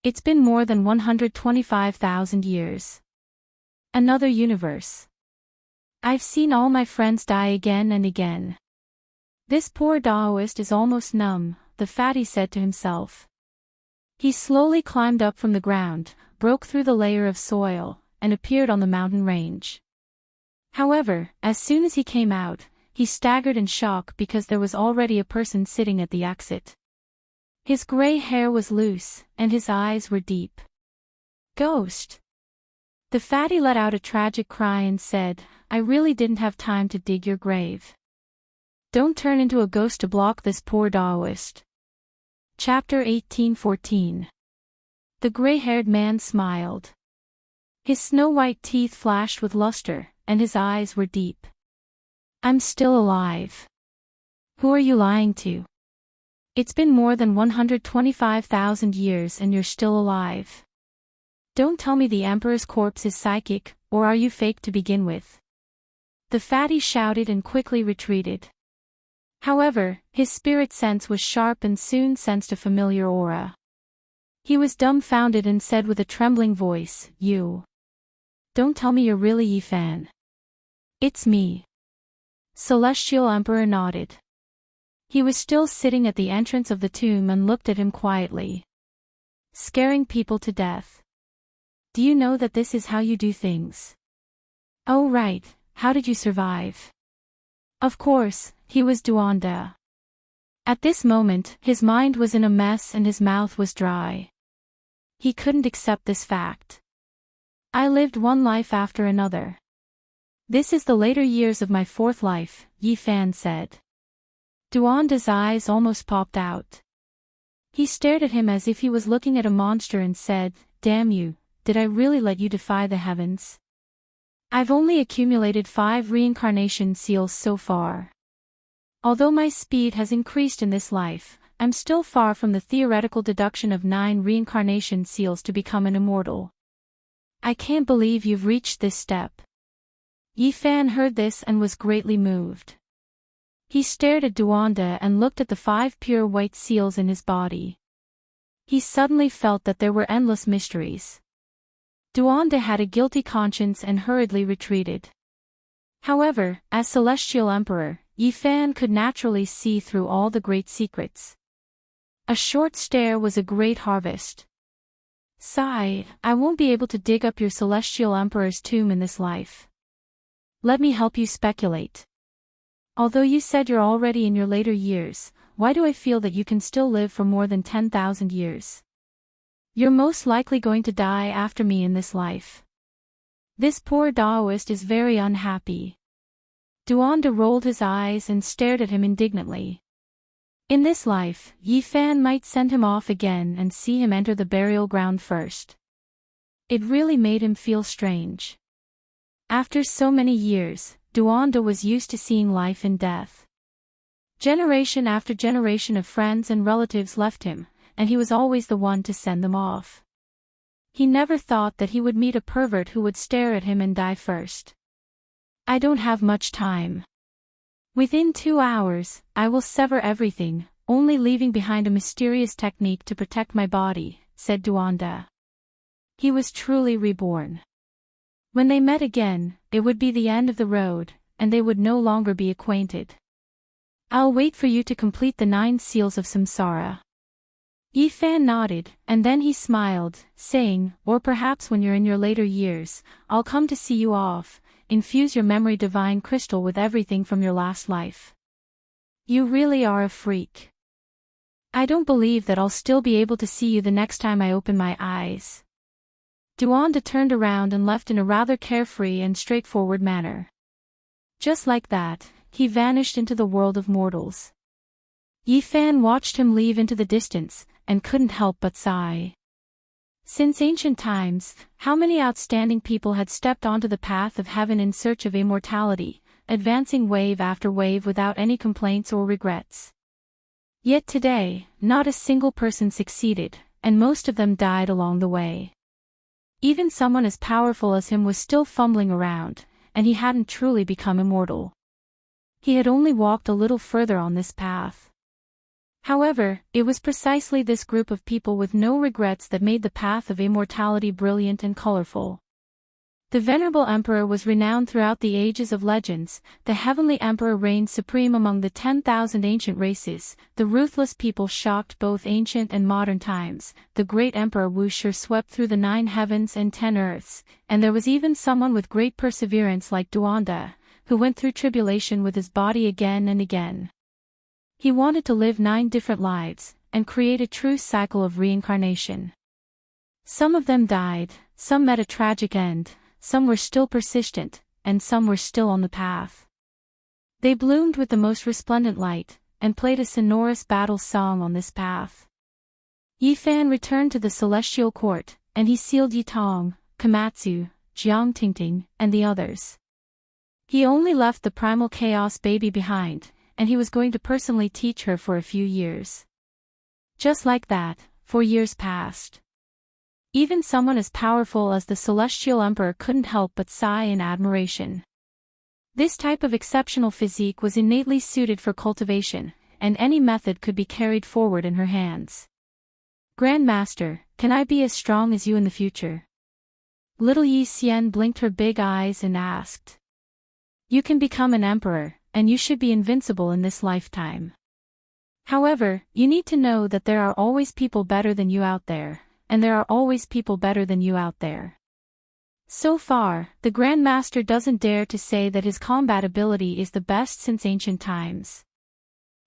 It's been more than 125,000 years. Another universe. I've seen all my friends die again and again. This poor Taoist is almost numb, the fatty said to himself. He slowly climbed up from the ground, broke through the layer of soil, and appeared on the mountain range. However, as soon as he came out, he staggered in shock because there was already a person sitting at the exit. His gray hair was loose, and his eyes were deep. Ghost! The fatty let out a tragic cry and said, "I really didn't have time to dig your grave. Don't turn into a ghost to block this poor Taoist." Chapter 18:14. The gray-haired man smiled. His snow-white teeth flashed with luster, and his eyes were deep. "I'm still alive. Who are you lying to? It's been more than 125,000 years and you're still alive. Don't tell me the Emperor's corpse is psychic, or are you fake to begin with?" The fatty shouted and quickly retreated. However, his spirit sense was sharp and soon sensed a familiar aura. He was dumbfounded and said with a trembling voice, "You. Don't tell me you're really Yifan." "It's me." Celestial Emperor nodded. He was still sitting at the entrance of the tomb and looked at him quietly. "Scaring people to death. Do you know that this is how you do things?" "Oh right, how did you survive?" Of course, he was Duanda. At this moment, his mind was in a mess and his mouth was dry. He couldn't accept this fact. "I lived one life after another. This is the later years of my 4th life," Yifan said. Duanda's eyes almost popped out. He stared at him as if he was looking at a monster and said, "Damn you, did I really let you defy the heavens? I've only accumulated 5 reincarnation seals so far. Although my speed has increased in this life, I'm still far from the theoretical deduction of 9 reincarnation seals to become an immortal. I can't believe you've reached this step." Yifan heard this and was greatly moved. He stared at Duanda and looked at the 5 pure white seals in his body. He suddenly felt that there were endless mysteries. Duanda had a guilty conscience and hurriedly retreated. However, as Celestial Emperor, Yifan could naturally see through all the great secrets. A short stare was a great harvest. "Sigh, I won't be able to dig up your Celestial Emperor's tomb in this life. Let me help you speculate. Although you said you're already in your later years, why do I feel that you can still live for more than 10,000 years? You're most likely going to die after me in this life." This poor Taoist is very unhappy. Duanda rolled his eyes and stared at him indignantly. In this life, Yifan might send him off again and see him enter the burial ground first. It really made him feel strange. After so many years, Duanda was used to seeing life and death. Generation after generation of friends and relatives left him, and he was always the one to send them off. He never thought that he would meet a pervert who would stare at him and die first. "I don't have much time. Within 2 hours, I will sever everything, only leaving behind a mysterious technique to protect my body," said Duanda. He was truly reborn. When they met again, it would be the end of the road, and they would no longer be acquainted. I'll wait for you to complete the 9 seals of samsara. Yifan nodded, and then he smiled, saying, or perhaps when you're in your later years, I'll come to see you off, infuse your memory divine crystal with everything from your last life. You really are a freak. I don't believe that I'll still be able to see you the next time I open my eyes. Duanda turned around and left in a rather carefree and straightforward manner. Just like that, he vanished into the world of mortals. Yifan watched him leave into the distance, and couldn't help but sigh. Since ancient times, how many outstanding people had stepped onto the path of heaven in search of immortality, advancing wave after wave without any complaints or regrets. Yet today, not a single person succeeded, and most of them died along the way. Even someone as powerful as him was still fumbling around, and he hadn't truly become immortal. He had only walked a little further on this path. However, it was precisely this group of people with no regrets that made the path of immortality brilliant and colorful. The Venerable Emperor was renowned throughout the ages of legends. The Heavenly Emperor reigned supreme among the 10,000 ancient races. The ruthless people shocked both ancient and modern times. The great Emperor Wuxia swept through the 9 heavens and 10 earths, and there was even someone with great perseverance like Duanda, who went through tribulation with his body again and again. He wanted to live 9 different lives, and create a true cycle of reincarnation. Some of them died, some met a tragic end, some were still persistent, and some were still on the path. They bloomed with the most resplendent light, and played a sonorous battle song on this path. Yifan returned to the celestial court, and he sealed Yitong, Komatsu, Jiangtingting, and the others. He only left the primal chaos baby behind, and he was going to personally teach her for a few years. Just like that, 4 years passed. Even someone as powerful as the Celestial Emperor couldn't help but sigh in admiration. This type of exceptional physique was innately suited for cultivation, and any method could be carried forward in her hands. Grand Master, can I be as strong as you in the future? Little Yi Xian blinked her big eyes and asked. You can become an emperor, and you should be invincible in this lifetime. However, you need to know that there are always people better than you out there, and there are always people better than you out there. So far, the Grand Master doesn't dare to say that his combat ability is the best since ancient times.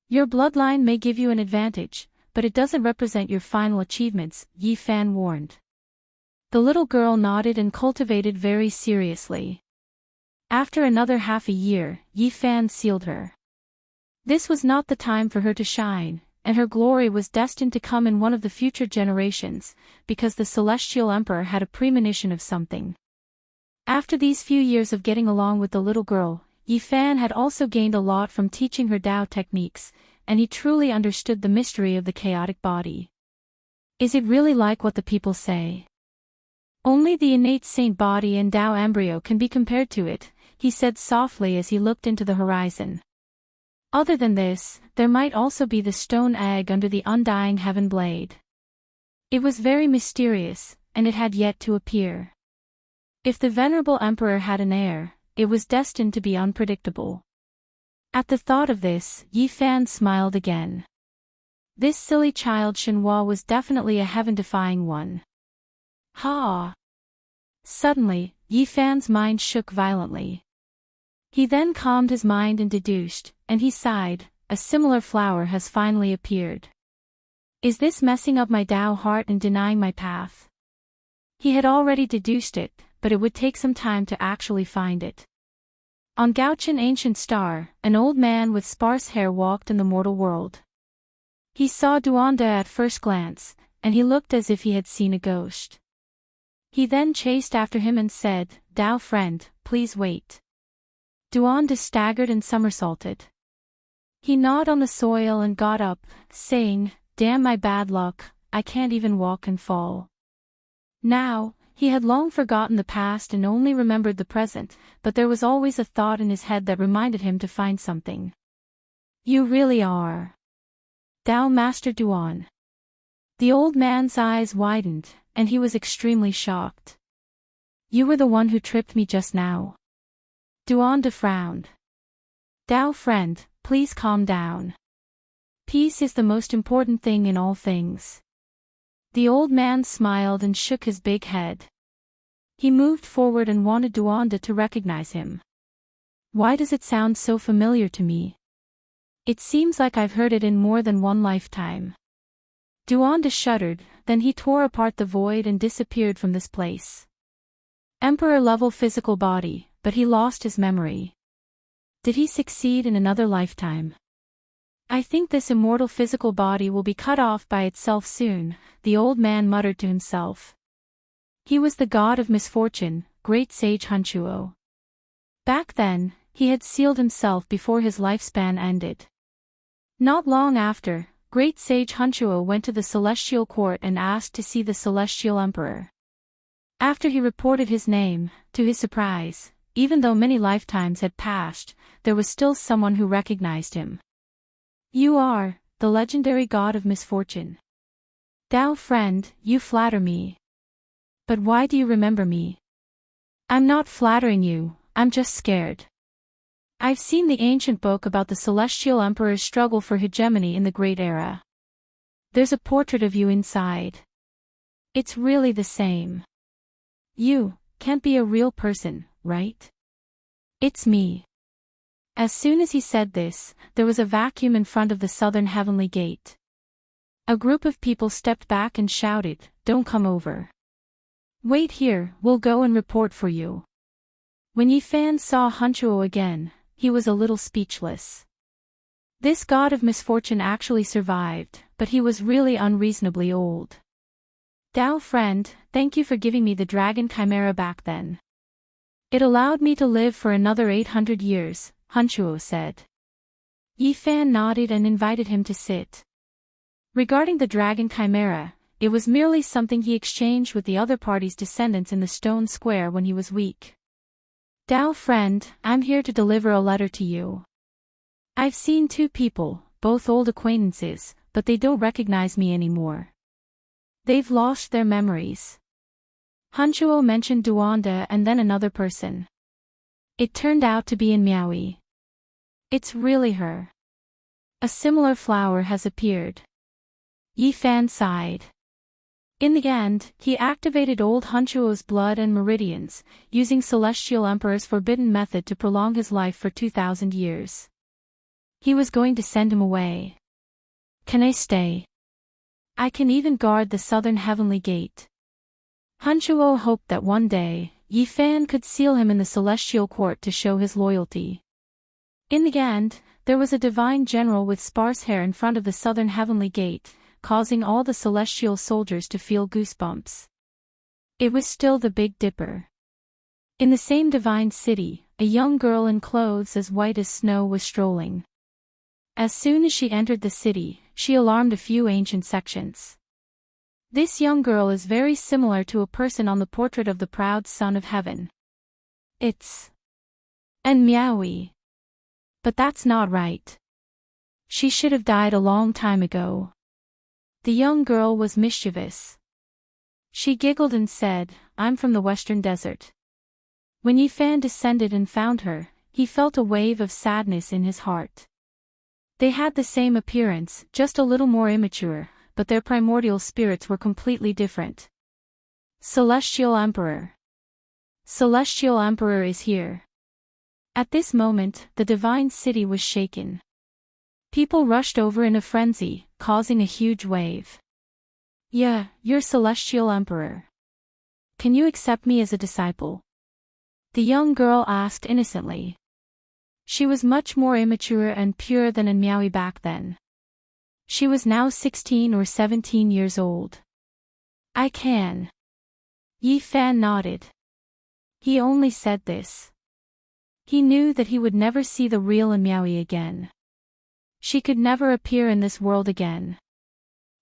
Your bloodline may give you an advantage, but it doesn't represent your final achievements, Yi Fan warned. The little girl nodded and cultivated very seriously. After another half a year, Yi Fan sealed her. This was not the time for her to shine, and her glory was destined to come in one of the future generations, because the Celestial Emperor had a premonition of something. After these few years of getting along with the little girl, Yi Fan had also gained a lot from teaching her Tao techniques, and he truly understood the mystery of the chaotic body. Is it really like what the people say? Only the innate saint body and Tao embryo can be compared to it, he said softly as he looked into the horizon. Other than this, there might also be the stone egg under the undying heaven blade. It was very mysterious, and it had yet to appear. If the Venerable Emperor had an heir, it was destined to be unpredictable. At the thought of this, Yi Fan smiled again. This silly child Shenhua was definitely a heaven-defying one. Ha! Suddenly, Yi Fan's mind shook violently. He then calmed his mind and deduced, and he sighed, a similar flower has finally appeared. Is this messing up my Tao heart and denying my path? He had already deduced it, but it would take some time to actually find it. On Gaochen Ancient Star, an old man with sparse hair walked in the mortal world. He saw Duanda at first glance, and he looked as if he had seen a ghost. He then chased after him and said, Tao friend, please wait. Duanda staggered and somersaulted. He gnawed on the soil and got up, saying, Damn my bad luck, I can't even walk and fall. Now, he had long forgotten the past and only remembered the present, but there was always a thought in his head that reminded him to find something. You really are. Tao Master Duan. The old man's eyes widened, and he was extremely shocked. You were the one who tripped me just now. Duanda frowned. Tao friend, please calm down. Peace is the most important thing in all things. The old man smiled and shook his big head. He moved forward and wanted Duanda to recognize him. Why does it sound so familiar to me? It seems like I've heard it in more than one lifetime. Duanda shuddered, then he tore apart the void and disappeared from this place. Emperor-level physical body, but he lost his memory. Did he succeed in another lifetime? I think this immortal physical body will be cut off by itself soon, the old man muttered to himself. He was the god of misfortune, great sage Hunchuo. Back then, he had sealed himself before his lifespan ended. Not long after, great sage Hunchuo went to the celestial court and asked to see the celestial emperor. After he reported his name, to his surprise, even though many lifetimes had passed, there was still someone who recognized him. You are, the legendary god of misfortune. Dao friend, you flatter me. But why do you remember me? I'm not flattering you, I'm just scared. I've seen the ancient book about the celestial emperor's struggle for hegemony in the Great Era. There's a portrait of you inside. It's really the same. You can't be a real person, right? It's me. As soon as he said this, there was a vacuum in front of the southern heavenly gate. A group of people stepped back and shouted, "Don't come over. Wait here, we'll go and report for you." When Yifan saw Hunchuo again, he was a little speechless. This god of misfortune actually survived, but he was really unreasonably old. Dao friend, thank you for giving me the dragon chimera back then. It allowed me to live for another 800 years, Hunchuo said. Yifan nodded and invited him to sit. Regarding the dragon chimera, it was merely something he exchanged with the other party's descendants in the stone square when he was weak. Dao friend, I'm here to deliver a letter to you. I've seen two people, both old acquaintances, but they don't recognize me anymore. They've lost their memories. Hunchuo mentioned Duanda and then another person. It turned out to be in Miaoyi. It's really her. A similar flower has appeared. Yifan sighed. In the end, he activated old Hunchuo's blood and meridians, using Celestial Emperor's forbidden method to prolong his life for 2,000 years. He was going to send him away. Can I stay? I can even guard the southern heavenly gate. Hunchuo hoped that one day, Yifan could seal him in the celestial court to show his loyalty. In the end, there was a divine general with sparse hair in front of the southern heavenly gate, causing all the celestial soldiers to feel goosebumps. It was still the Big Dipper. In the same divine city, a young girl in clothes as white as snow was strolling. As soon as she entered the city, she alarmed a few ancient sections. This young girl is very similar to a person on the portrait of the proud son of heaven. It's and Miaoyi. But that's not right. She should have died a long time ago. The young girl was mischievous. She giggled and said, I'm from the western desert. When Yifan descended and found her, he felt a wave of sadness in his heart. They had the same appearance, just a little more immature, but their primordial spirits were completely different. Celestial Emperor. Celestial Emperor is here. At this moment, the divine city was shaken. People rushed over in a frenzy, causing a huge wave. Yeah, you're Celestial Emperor. Can you accept me as a disciple? The young girl asked innocently. She was much more immature and pure than in Miaoyi back then. She was now 16 or 17 years old. I can. Yifan nodded. He only said this. He knew that he would never see the real Miaoyi again. She could never appear in this world again.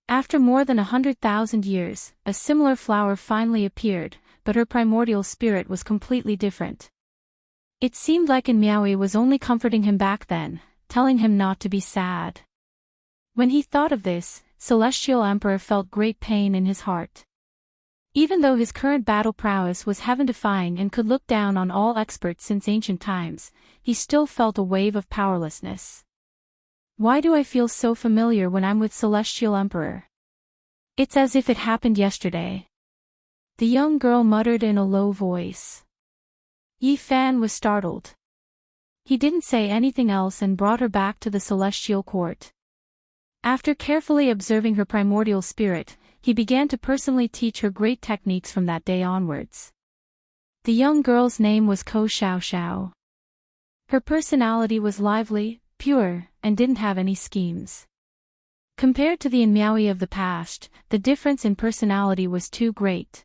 After more than 100,000 years, a similar flower finally appeared, but her primordial spirit was completely different. It seemed like Miaoyi was only comforting him back then, telling him not to be sad. When he thought of this, Celestial Emperor felt great pain in his heart. Even though his current battle prowess was heaven-defying and could look down on all experts since ancient times, he still felt a wave of powerlessness. Why do I feel so familiar when I'm with Celestial Emperor? It's as if it happened yesterday. The young girl muttered in a low voice. Yi Fan was startled. He didn't say anything else and brought her back to the celestial court. After carefully observing her primordial spirit, he began to personally teach her great techniques from that day onwards. The young girl's name was Ko Xiao Xiao. Her personality was lively, pure, and didn't have any schemes. Compared to the Miaoi of the past, the difference in personality was too great.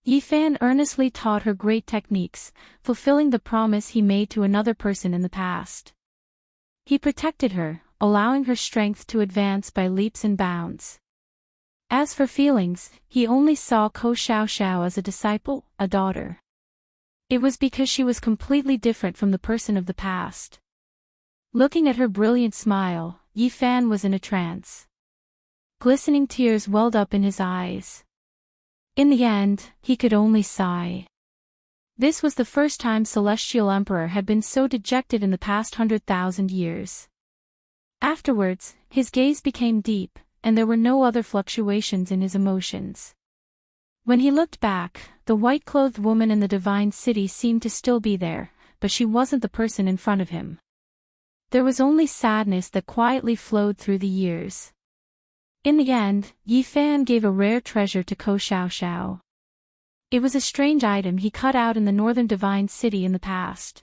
Yi Fan earnestly taught her great techniques, fulfilling the promise he made to another person in the past. He protected her, allowing her strength to advance by leaps and bounds. As for feelings, he only saw Ko Xiao Xiao as a disciple, a daughter. It was because she was completely different from the person of the past. Looking at her brilliant smile, Yi Fan was in a trance. Glistening tears welled up in his eyes. In the end, he could only sigh. This was the first time Celestial Emperor had been so dejected in the past 100,000 years. Afterwards, his gaze became deep, and there were no other fluctuations in his emotions. When he looked back, the white-clothed woman in the divine city seemed to still be there, but she wasn't the person in front of him. There was only sadness that quietly flowed through the years. In the end, Yi Fan gave a rare treasure to Ko Xiao Xiao. It was a strange item he cut out in the northern divine city in the past.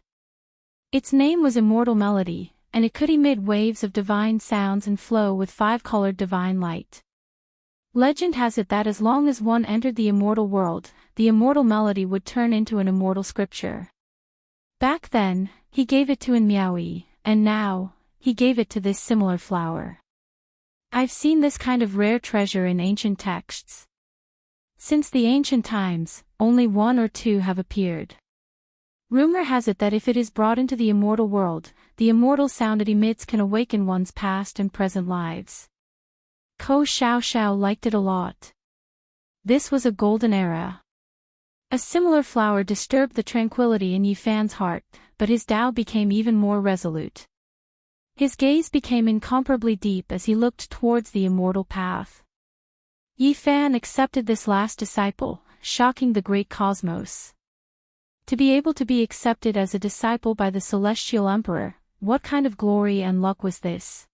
Its name was Immortal Melody, and it could emit waves of divine sounds and flow with 5-colored divine light. Legend has it that as long as one entered the immortal world, the immortal melody would turn into an immortal scripture. Back then, he gave it to Miaoi, and now, he gave it to this similar flower. I've seen this kind of rare treasure in ancient texts. Since the ancient times, only 1 or 2 have appeared. Rumor has it that if it is brought into the immortal world, the immortal sound it emits can awaken one's past and present lives. Ko Xiao Xiao liked it a lot. This was a golden era. A similar flower disturbed the tranquility in Yi Fan's heart, but his Tao became even more resolute. His gaze became incomparably deep as he looked towards the immortal path. Yi Fan accepted this last disciple, shocking the great cosmos. To be able to be accepted as a disciple by the Celestial Emperor, what kind of glory and luck was this?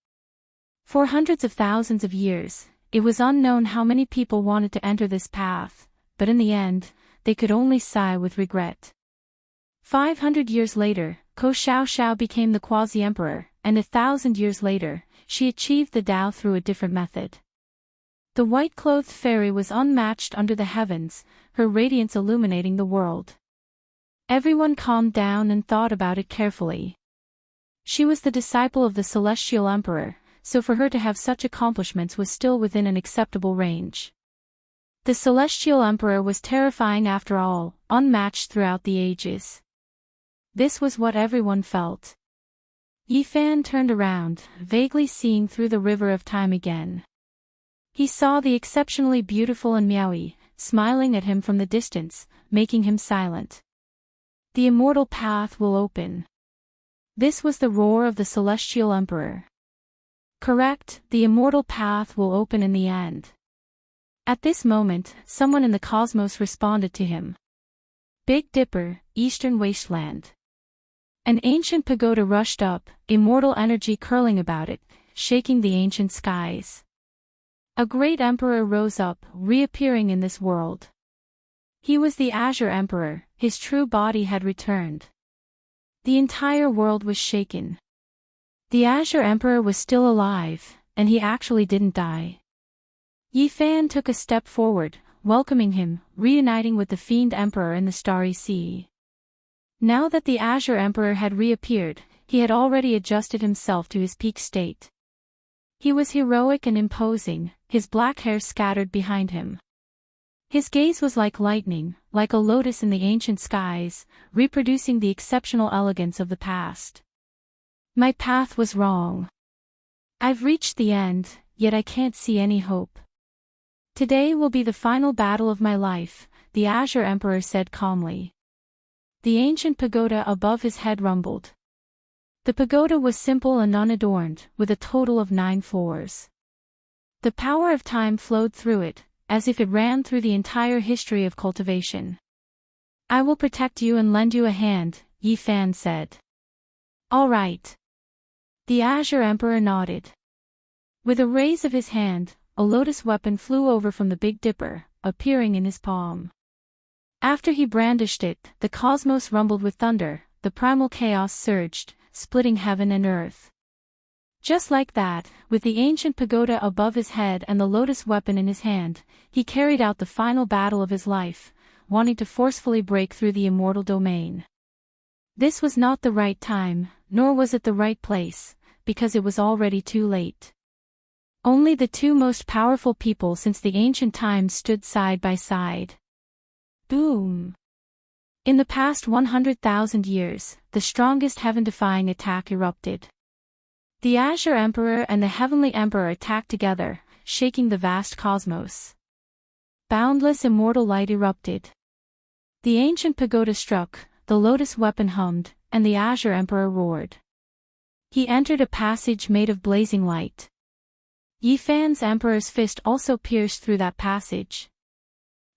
For hundreds of thousands of years, it was unknown how many people wanted to enter this path, but in the end, they could only sigh with regret. 500 years later, Ko Xiao Xiao became the quasi-emperor, and 1,000 years later, she achieved the Tao through a different method. The white-clothed fairy was unmatched under the heavens, her radiance illuminating the world. Everyone calmed down and thought about it carefully. She was the disciple of the Celestial Emperor, so for her to have such accomplishments was still within an acceptable range. The Celestial Emperor was terrifying after all, unmatched throughout the ages. This was what everyone felt. Yi Fan turned around, vaguely seeing through the river of time again. He saw the exceptionally beautiful Miaoi, smiling at him from the distance, making him silent. The immortal path will open. This was the roar of the Celestial Emperor. Correct, the immortal path will open in the end. At this moment, someone in the cosmos responded to him. Big Dipper, Eastern Wasteland. An ancient pagoda rushed up, immortal energy curling about it, shaking the ancient skies. A great emperor rose up, reappearing in this world. He was the Azure Emperor, his true body had returned. The entire world was shaken. The Azure Emperor was still alive, and he actually didn't die. Yi Fan took a step forward, welcoming him, reuniting with the Fiend Emperor in the Starry Sea. Now that the Azure Emperor had reappeared, he had already adjusted himself to his peak state. He was heroic and imposing, his black hair scattered behind him. His gaze was like lightning, like a lotus in the ancient skies, reproducing the exceptional elegance of the past. My path was wrong. I've reached the end, yet I can't see any hope. Today will be the final battle of my life, the Azure Emperor said calmly. The ancient pagoda above his head rumbled. The pagoda was simple and unadorned, with a total of 9 floors. The power of time flowed through it, as if it ran through the entire history of cultivation. "I will protect you and lend you a hand," Yi Fan said. "All right." The Azure Emperor nodded. With a raise of his hand, a lotus weapon flew over from the Big Dipper, appearing in his palm. After he brandished it, the cosmos rumbled with thunder, the primal chaos surged, splitting heaven and earth. Just like that, with the ancient pagoda above his head and the lotus weapon in his hand, he carried out the final battle of his life, wanting to forcefully break through the immortal domain. This was not the right time, nor was it the right place, because it was already too late. Only the two most powerful people since the ancient times stood side by side. Boom! In the past 100,000 years, the strongest heaven-defying attack erupted. The Azure Emperor and the Heavenly Emperor attacked together, shaking the vast cosmos. Boundless immortal light erupted. The ancient pagoda struck, the lotus weapon hummed, and the Azure Emperor roared. He entered a passage made of blazing light. Yi Fan's Emperor's fist also pierced through that passage.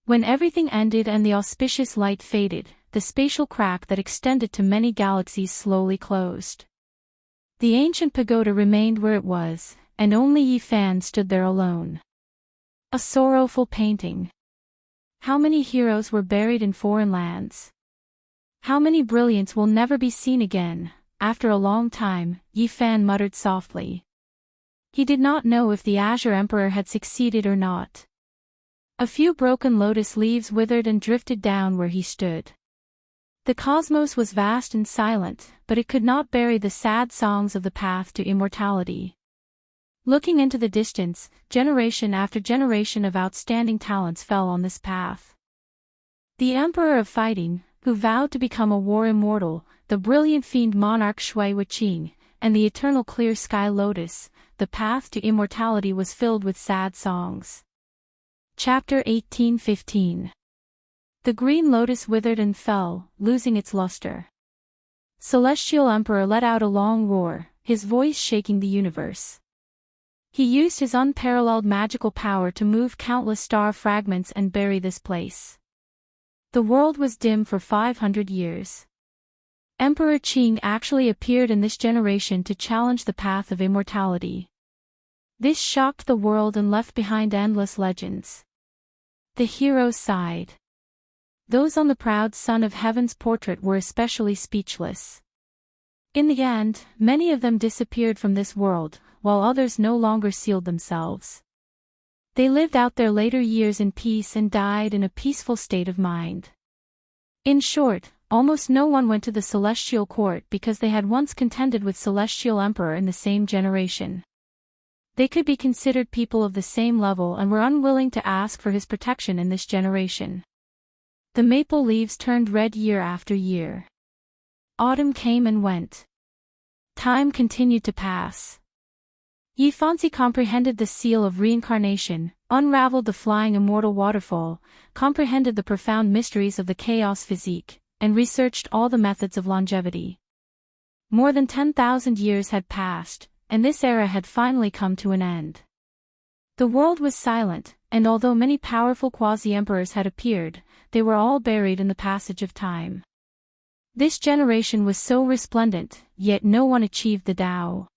When everything ended and the auspicious light faded, the spatial crack that extended to many galaxies slowly closed. The ancient pagoda remained where it was, and only Yi Fan stood there alone. A sorrowful painting. How many heroes were buried in foreign lands? How many brilliants will never be seen again? After a long time, Yi Fan muttered softly. He did not know if the Azure Emperor had succeeded or not. A few broken lotus leaves withered and drifted down where he stood. The cosmos was vast and silent, but it could not bury the sad songs of the path to immortality. Looking into the distance, generation after generation of outstanding talents fell on this path. The Emperor of Fighting, who vowed to become a war immortal, the brilliant fiend monarch Shui Wuqing, and the eternal clear sky lotus, the path to immortality was filled with sad songs. Chapter 1815. The green lotus withered and fell, losing its luster. Celestial Emperor let out a long roar, his voice shaking the universe. He used his unparalleled magical power to move countless star fragments and bury this place. The world was dim for 500 years. Emperor Qing actually appeared in this generation to challenge the path of immortality. This shocked the world and left behind endless legends. The heroes sighed. Those on the proud son of heaven's portrait were especially speechless. In the end, many of them disappeared from this world, while others no longer sealed themselves. They lived out their later years in peace and died in a peaceful state of mind. In short, almost no one went to the celestial court because they had once contended with Celestial Emperor in the same generation. They could be considered people of the same level and were unwilling to ask for his protection in this generation. The maple leaves turned red year after year. Autumn came and went. Time continued to pass. Yi Fanzi comprehended the seal of reincarnation, unraveled the flying immortal waterfall, comprehended the profound mysteries of the chaos physique, and researched all the methods of longevity. More than 10,000 years had passed, and this era had finally come to an end. The world was silent, and although many powerful quasi-emperors had appeared, they were all buried in the passage of time. This generation was so resplendent, yet no one achieved the Tao.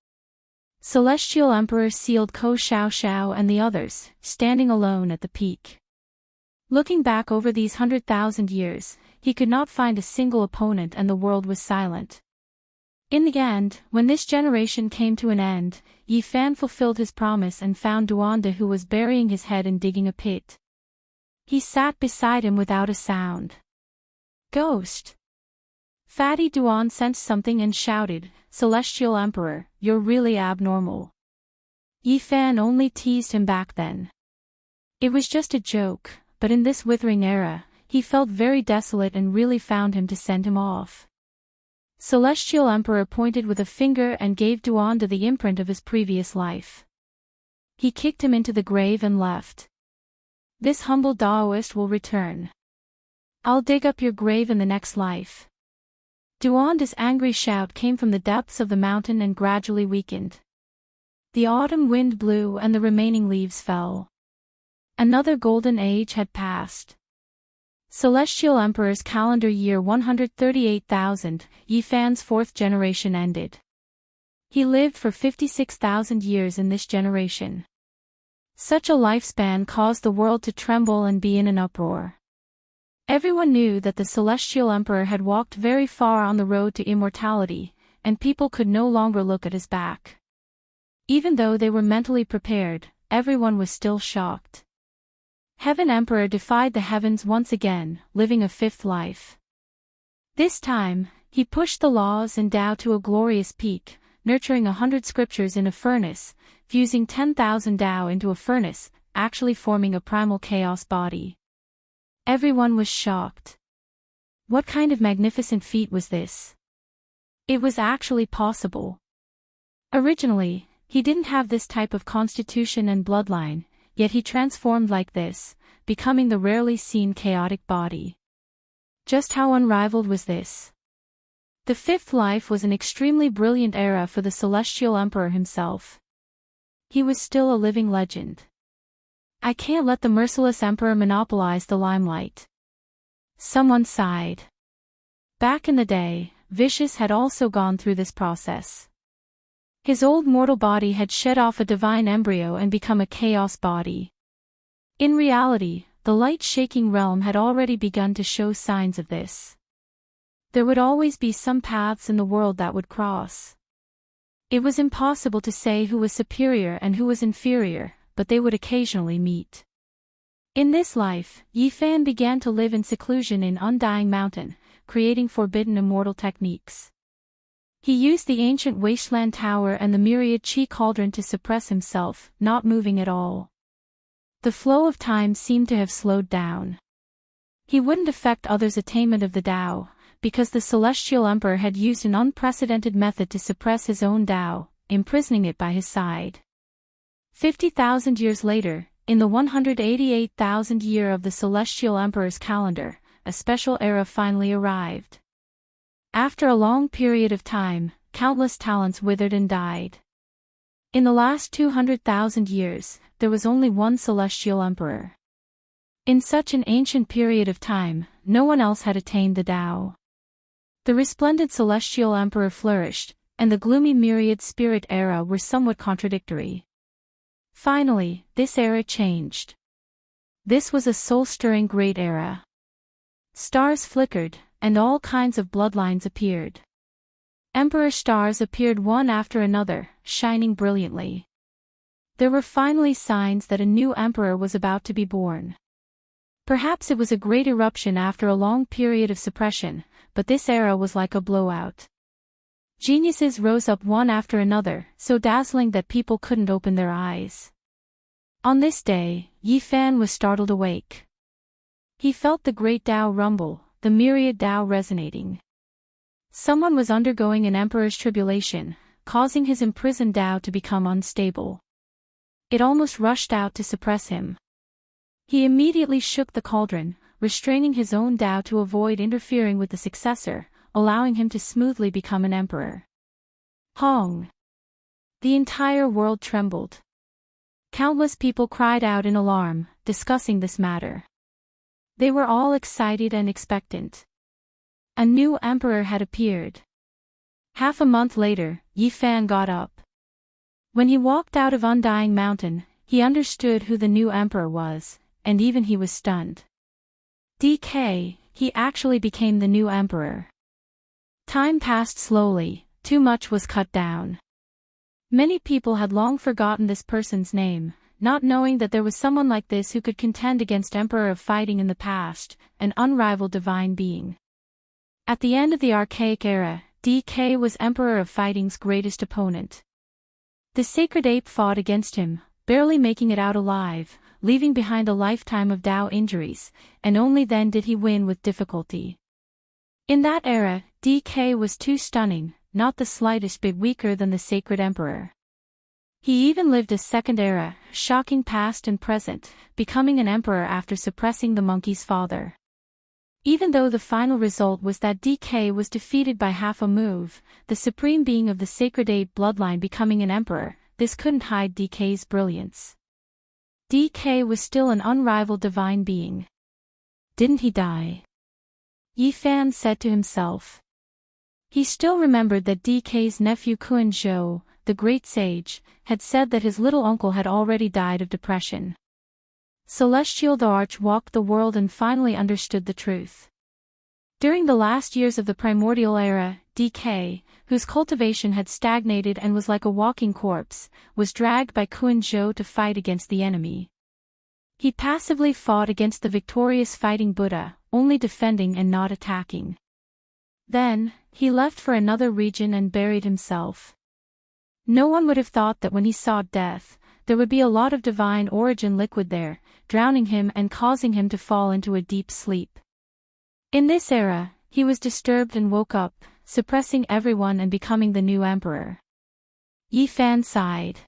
Celestial Emperor sealed Ko Xiao Xiao and the others, standing alone at the peak. Looking back over these 100,000 years, he could not find a single opponent and the world was silent. In the end, when this generation came to an end, Yi Fan fulfilled his promise and found Duanda, who was burying his head and digging a pit. He sat beside him without a sound. Ghost! Fatty Duan sensed something and shouted, "Celestial Emperor, you're really abnormal." Yi Fan only teased him back then. It was just a joke, but in this withering era, he felt very desolate and really found him to send him off. Celestial Emperor pointed with a finger and gave Duanda the imprint of his previous life. He kicked him into the grave and left. This humble Taoist will return. I'll dig up your grave in the next life. Duanda's angry shout came from the depths of the mountain and gradually weakened. The autumn wind blew and the remaining leaves fell. Another golden age had passed. Celestial Emperor's calendar year 138,000, Yifan's fourth generation ended. He lived for 56,000 years in this generation. Such a lifespan caused the world to tremble and be in an uproar. Everyone knew that the Celestial Emperor had walked very far on the road to immortality, and people could no longer look at his back. Even though they were mentally prepared, everyone was still shocked. Heaven Emperor defied the heavens once again, living a fifth life. This time, he pushed the laws and Tao to a glorious peak, nurturing 100 scriptures in a furnace, fusing 10,000 Tao into a furnace, actually forming a primal chaos body. Everyone was shocked. What kind of magnificent feat was this? It was actually possible. Originally, he didn't have this type of constitution and bloodline, yet he transformed like this, becoming the rarely seen chaotic body. Just how unrivaled was this? The fifth life was an extremely brilliant era for the Celestial Emperor himself. He was still a living legend. I can't let the merciless Emperor monopolize the limelight. Someone sighed. Back in the day, Vicious had also gone through this process. His old mortal body had shed off a divine embryo and become a chaos body. In reality, the light-shaking realm had already begun to show signs of this. There would always be some paths in the world that would cross. It was impossible to say who was superior and who was inferior, but they would occasionally meet. In this life, Yifan began to live in seclusion in Undying Mountain, creating forbidden immortal techniques. He used the ancient Wasteland Tower and the myriad Chi Cauldron to suppress himself, not moving at all. The flow of time seemed to have slowed down. He wouldn't affect others' attainment of the Tao, because the Celestial Emperor had used an unprecedented method to suppress his own Tao, imprisoning it by his side. 50,000 years later, in the 188,000th year of the Celestial Emperor's calendar, a special era finally arrived. After a long period of time, countless talents withered and died. In the last 200,000 years, there was only one Celestial Emperor. In such an ancient period of time, no one else had attained the Tao. The resplendent Celestial Emperor flourished, and the gloomy myriad spirit era were somewhat contradictory. Finally, this era changed. This was a soul-stirring great era. Stars flickered, and all kinds of bloodlines appeared. Emperor stars appeared one after another, shining brilliantly. There were finally signs that a new emperor was about to be born. Perhaps it was a great eruption after a long period of suppression, but this era was like a blowout. Geniuses rose up one after another, so dazzling that people couldn't open their eyes. On this day, Yifan was startled awake. He felt the great Tao rumble, the myriad Tao resonating. Someone was undergoing an emperor's tribulation, causing his imprisoned Tao to become unstable. It almost rushed out to suppress him. He immediately shook the cauldron, restraining his own Tao to avoid interfering with the successor, allowing him to smoothly become an emperor. Hong! The entire world trembled. Countless people cried out in alarm, discussing this matter. They were all excited and expectant. A new emperor had appeared. Half a month later, Yifan got up. When he walked out of Undying Mountain, he understood who the new emperor was, and even he was stunned. DK, he actually became the new emperor. Time passed slowly, too much was cut down. Many people had long forgotten this person's name, not knowing that there was someone like this who could contend against Emperor of Fighting in the past, an unrivaled divine being. At the end of the archaic era, DK was Emperor of Fighting's greatest opponent. The sacred ape fought against him, barely making it out alive, leaving behind a lifetime of Tao injuries, and only then did he win with difficulty. In that era, DK was too stunning, not the slightest bit weaker than the sacred emperor. He even lived a second era, shocking past and present, becoming an emperor after suppressing the monkey's father. Even though the final result was that DK was defeated by half a move, the supreme being of the Sacred 8 bloodline becoming an emperor, this couldn't hide DK's brilliance. DK was still an unrivaled divine being. Didn't he die? Yifan said to himself. He still remembered that DK's nephew Kun Zhou, the great sage, had said that his little uncle had already died of depression. Celestial the Arch walked the world and finally understood the truth. During the last years of the primordial era, DK, whose cultivation had stagnated and was like a walking corpse, was dragged by Kun Zhou to fight against the enemy. He passively fought against the victorious fighting Buddha, only defending and not attacking. Then, he left for another region and buried himself. No one would have thought that when he sought death, there would be a lot of divine origin liquid there, drowning him and causing him to fall into a deep sleep. In this era, he was disturbed and woke up, suppressing everyone and becoming the new emperor. Yifan sighed.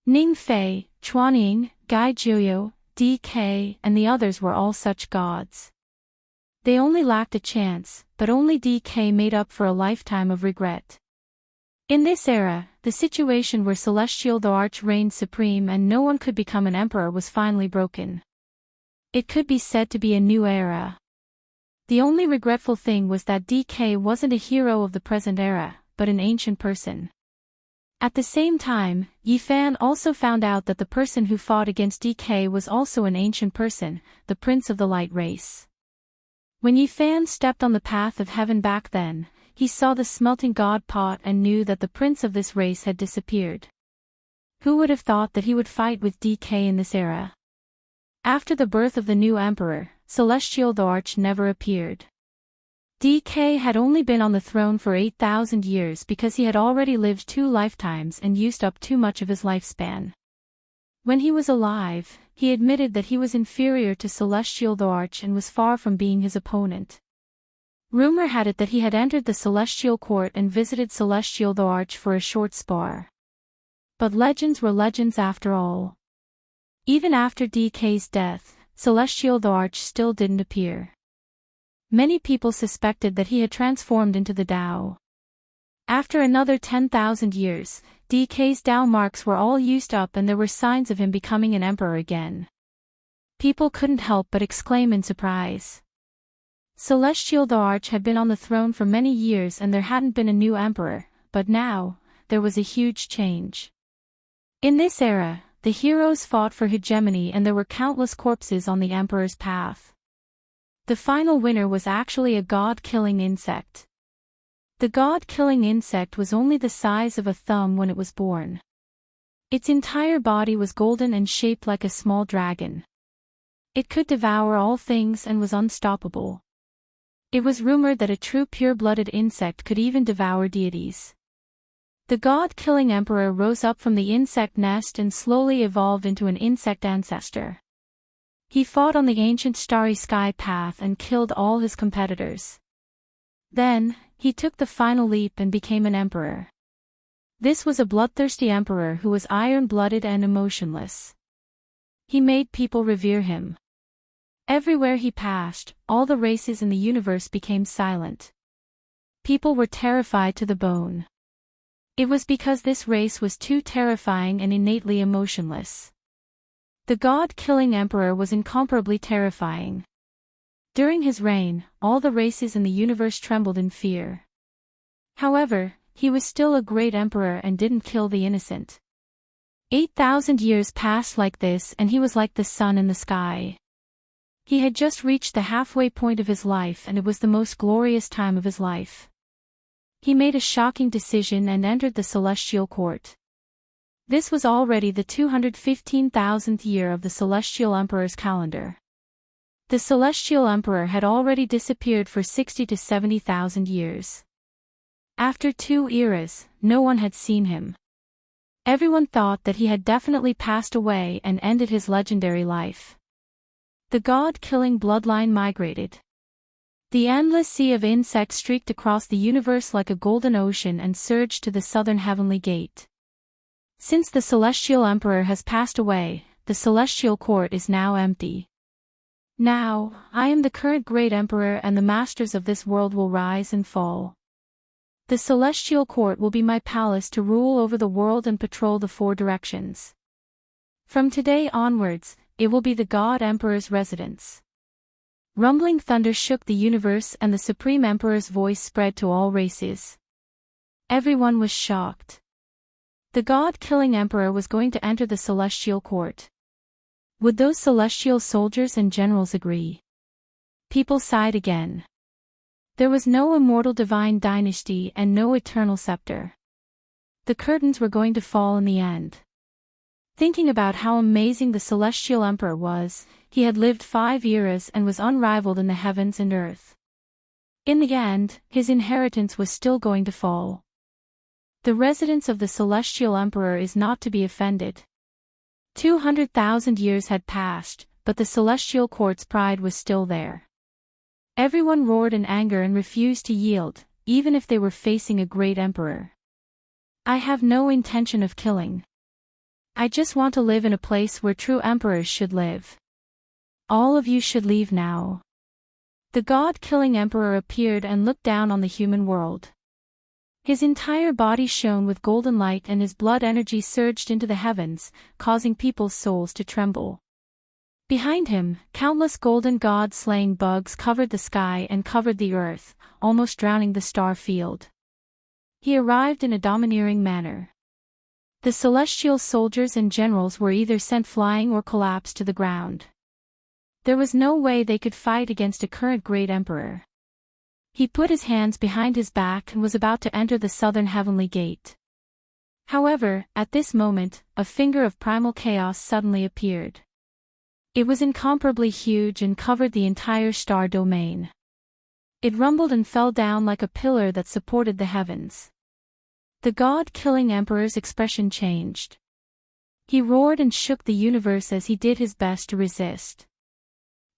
Ning Fei, Chuanying, Gai Jiuyo, DK, and the others were all such gods. They only lacked a chance, but only DK made up for a lifetime of regret. In this era, the situation where Celestial the Arch reigned supreme and no one could become an emperor was finally broken. It could be said to be a new era. The only regretful thing was that DK wasn't a hero of the present era, but an ancient person. At the same time, Yifan also found out that the person who fought against DK was also an ancient person, the Prince of the Light Race. When Yifan stepped on the path of heaven back then, he saw the smelting god pot and knew that the prince of this race had disappeared. Who would have thought that he would fight with DK in this era? After the birth of the new emperor, Celestial the Arch never appeared. DK had only been on the throne for 8,000 years because he had already lived 2 lifetimes and used up too much of his lifespan. When he was alive, he admitted that he was inferior to Celestial the Arch and was far from being his opponent. Rumor had it that he had entered the Celestial Court and visited Celestial the Arch for a short spar. But legends were legends after all. Even after DK's death, Celestial the Arch still didn't appear. Many people suspected that he had transformed into the Tao. After another 10,000 years, DK's Tao marks were all used up and there were signs of him becoming an emperor again. People couldn't help but exclaim in surprise. Celestial the Arch had been on the throne for many years and there hadn't been a new emperor, but now, there was a huge change. In this era, the heroes fought for hegemony and there were countless corpses on the emperor's path. The final winner was actually a god-killing insect. The god-killing insect was only the size of a thumb when it was born. Its entire body was golden and shaped like a small dragon. It could devour all things and was unstoppable. It was rumored that a true pure-blooded insect could even devour deities. The god-killing emperor rose up from the insect nest and slowly evolved into an insect ancestor. He fought on the ancient starry sky path and killed all his competitors. Then, he took the final leap and became an emperor. This was a bloodthirsty emperor who was iron-blooded and emotionless. He made people revere him. Everywhere he passed, all the races in the universe became silent. People were terrified to the bone. It was because this race was too terrifying and innately emotionless. The god-killing emperor was incomparably terrifying. During his reign, all the races in the universe trembled in fear. However, he was still a great emperor and didn't kill the innocent. 8,000 years passed like this and he was like the sun in the sky. He had just reached the halfway point of his life and it was the most glorious time of his life. He made a shocking decision and entered the Celestial Court. This was already the 215,000th year of the Celestial Emperor's calendar. The Celestial Emperor had already disappeared for 60 to 70,000 years. After 2 eras, no one had seen him. Everyone thought that he had definitely passed away and ended his legendary life. The god-killing bloodline migrated. The endless sea of insects streaked across the universe like a golden ocean and surged to the southern heavenly gate. Since the Celestial Emperor has passed away, the Celestial Court is now empty. Now, I am the current great emperor and the masters of this world will rise and fall. The celestial court will be my palace to rule over the world and patrol the four directions. From today onwards, it will be the God Emperor's residence. Rumbling thunder shook the universe and the Supreme Emperor's voice spread to all races. Everyone was shocked. The God-killing Emperor was going to enter the celestial court. Would those celestial soldiers and generals agree? People sighed again. There was no immortal divine dynasty and no eternal scepter. The curtains were going to fall in the end. Thinking about how amazing the celestial emperor was, he had lived 5 eras and was unrivaled in the heavens and earth. In the end, his inheritance was still going to fall. The residence of the celestial emperor is not to be offended. 200,000 years had passed, but the celestial court's pride was still there. Everyone roared in anger and refused to yield, even if they were facing a great emperor. I have no intention of killing. I just want to live in a place where true emperors should live. All of you should leave now. The God-killing emperor appeared and looked down on the human world. His entire body shone with golden light and his blood energy surged into the heavens, causing people's souls to tremble. Behind him, countless golden god-slaying bugs covered the sky and covered the earth, almost drowning the star field. He arrived in a domineering manner. The celestial soldiers and generals were either sent flying or collapsed to the ground. There was no way they could fight against a current great emperor. He put his hands behind his back and was about to enter the southern heavenly gate. However, at this moment, a finger of primal chaos suddenly appeared. It was incomparably huge and covered the entire star domain. It rumbled and fell down like a pillar that supported the heavens. The God-killing emperor's expression changed. He roared and shook the universe as he did his best to resist.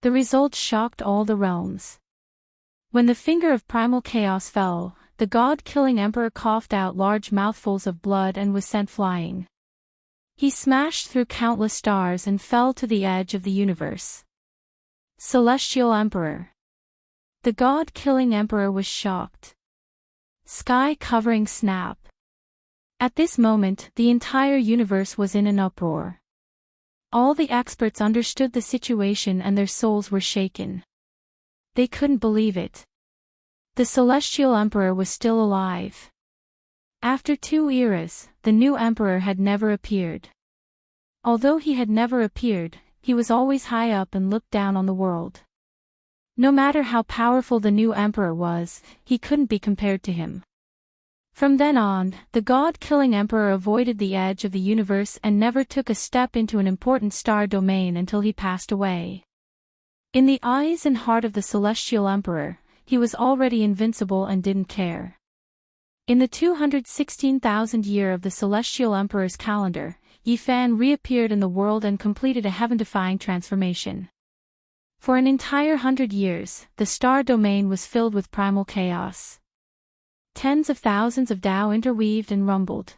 The result shocked all the realms. When the finger of primal chaos fell, the God-killing emperor coughed out large mouthfuls of blood and was sent flying. He smashed through countless stars and fell to the edge of the universe. Celestial Emperor. The God-killing emperor was shocked. Sky covering snap. At this moment, the entire universe was in an uproar. All the experts understood the situation and their souls were shaken. They couldn't believe it. The celestial emperor was still alive. After 2 eras, the new emperor had never appeared. Although he had never appeared, he was always high up and looked down on the world. No matter how powerful the new emperor was, he couldn't be compared to him. From then on, the God-killing emperor avoided the edge of the universe and never took a step into an important star domain until he passed away. In the eyes and heart of the celestial emperor, he was already invincible and didn't care. In the 216,000th year of the celestial emperor's calendar, Yifan reappeared in the world and completed a heaven-defying transformation. For an entire 100 years, the star domain was filled with primal chaos. Tens of thousands of Tao interweaved and rumbled.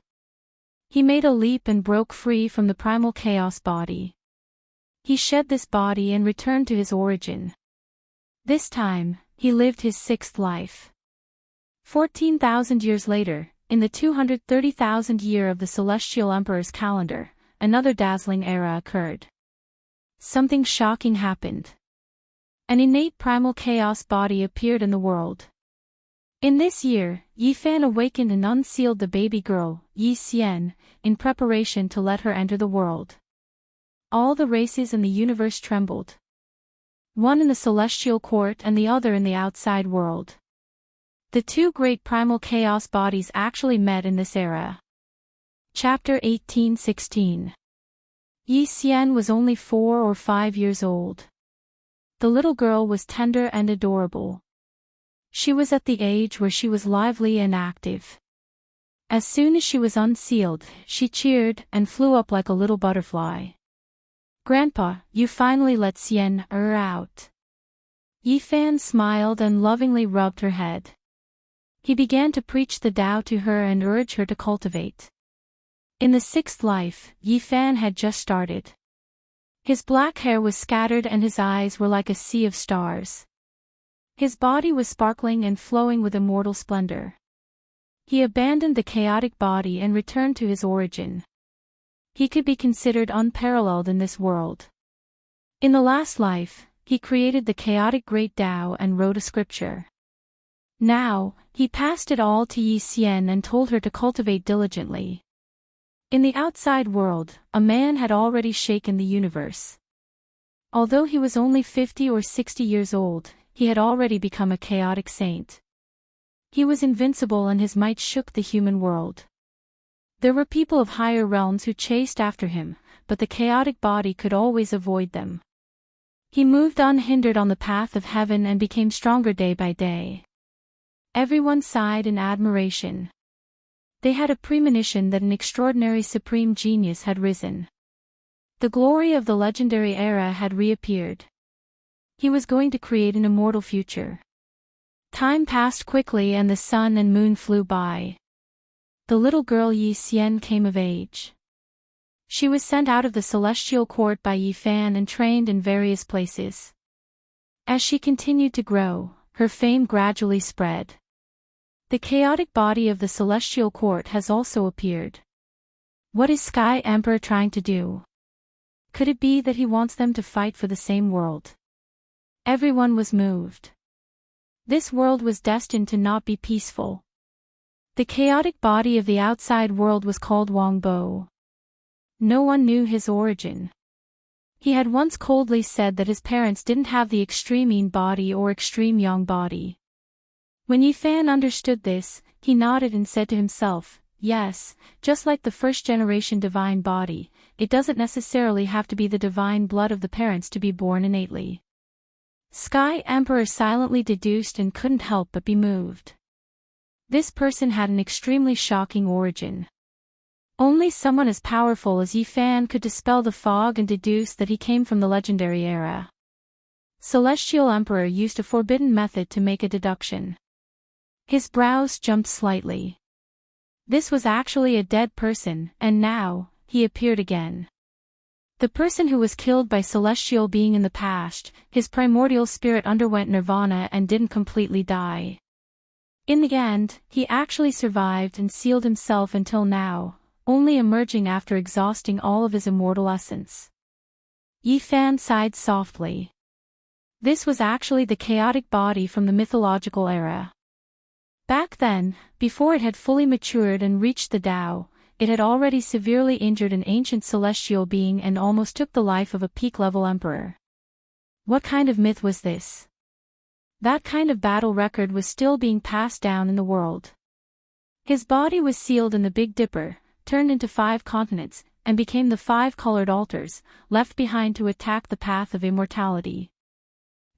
He made a leap and broke free from the primal chaos body. He shed this body and returned to his origin. This time, he lived his 6th life. 14,000 years later, in the 230,000th year of the celestial emperor's calendar, another dazzling era occurred. Something shocking happened. An innate primal chaos body appeared in the world. In this year, Yifan awakened and unsealed the baby girl, Yi Xian, in preparation to let her enter the world. All the races in the universe trembled. One in the celestial court and the other in the outside world. The 2 great primal chaos bodies actually met in this era. Chapter 18:16. Yi Xian was only 4 or 5 years old. The little girl was tender and adorable. She was at the age where she was lively and active. As soon as she was unsealed, she cheered and flew up like a little butterfly. "Grandpa, you finally let Xian out." Yifan smiled and lovingly rubbed her head. He began to preach the Tao to her and urge her to cultivate. In the 6th life, Yifan had just started. His black hair was scattered and his eyes were like a sea of stars. His body was sparkling and flowing with immortal splendor. He abandoned the chaotic body and returned to his origin. He could be considered unparalleled in this world. In the last life, he created the chaotic great Tao and wrote a scripture. Now, he passed it all to Yi Xian and told her to cultivate diligently. In the outside world, a man had already shaken the universe. Although he was only 50 or 60 years old, he had already become a chaotic saint. He was invincible and his might shook the human world. There were people of higher realms who chased after him, but the chaotic body could always avoid them. He moved unhindered on the path of heaven and became stronger day by day. Everyone sighed in admiration. They had a premonition that an extraordinary supreme genius had risen. The glory of the legendary era had reappeared. He was going to create an immortal future. Time passed quickly and the sun and moon flew by. The little girl Yi Xian came of age. She was sent out of the celestial court by Yi Fan and trained in various places. As she continued to grow, her fame gradually spread. The chaotic body of the celestial court has also appeared. What is Sky Emperor trying to do? Could it be that he wants them to fight for the same world? Everyone was moved. This world was destined to not be peaceful. The chaotic body of the outside world was called Wang Bo. No one knew his origin. He had once coldly said that his parents didn't have the extreme yin body or extreme yang body. When Yi Fan understood this, he nodded and said to himself, yes, just like the first-generation divine body, it doesn't necessarily have to be the divine blood of the parents to be born innately. Sky Emperor silently deduced and couldn't help but be moved. This person had an extremely shocking origin. Only someone as powerful as Yi Fan could dispel the fog and deduce that he came from the legendary era. Celestial Emperor used a forbidden method to make a deduction. His brows jumped slightly. This was actually a dead person, and now, he appeared again. The person who was killed by celestial being in the past, his primordial spirit underwent nirvana and didn't completely die. In the end, he actually survived and sealed himself until now, only emerging after exhausting all of his immortal essence. Yi Fan sighed softly. This was actually the chaotic body from the mythological era. Back then, before it had fully matured and reached the Tao, it had already severely injured an ancient celestial being and almost took the life of a peak-level emperor. What kind of myth was this? That kind of battle record was still being passed down in the world. His body was sealed in the Big Dipper, turned into 5 continents, and became the 5 colored altars, left behind to attack the path of immortality.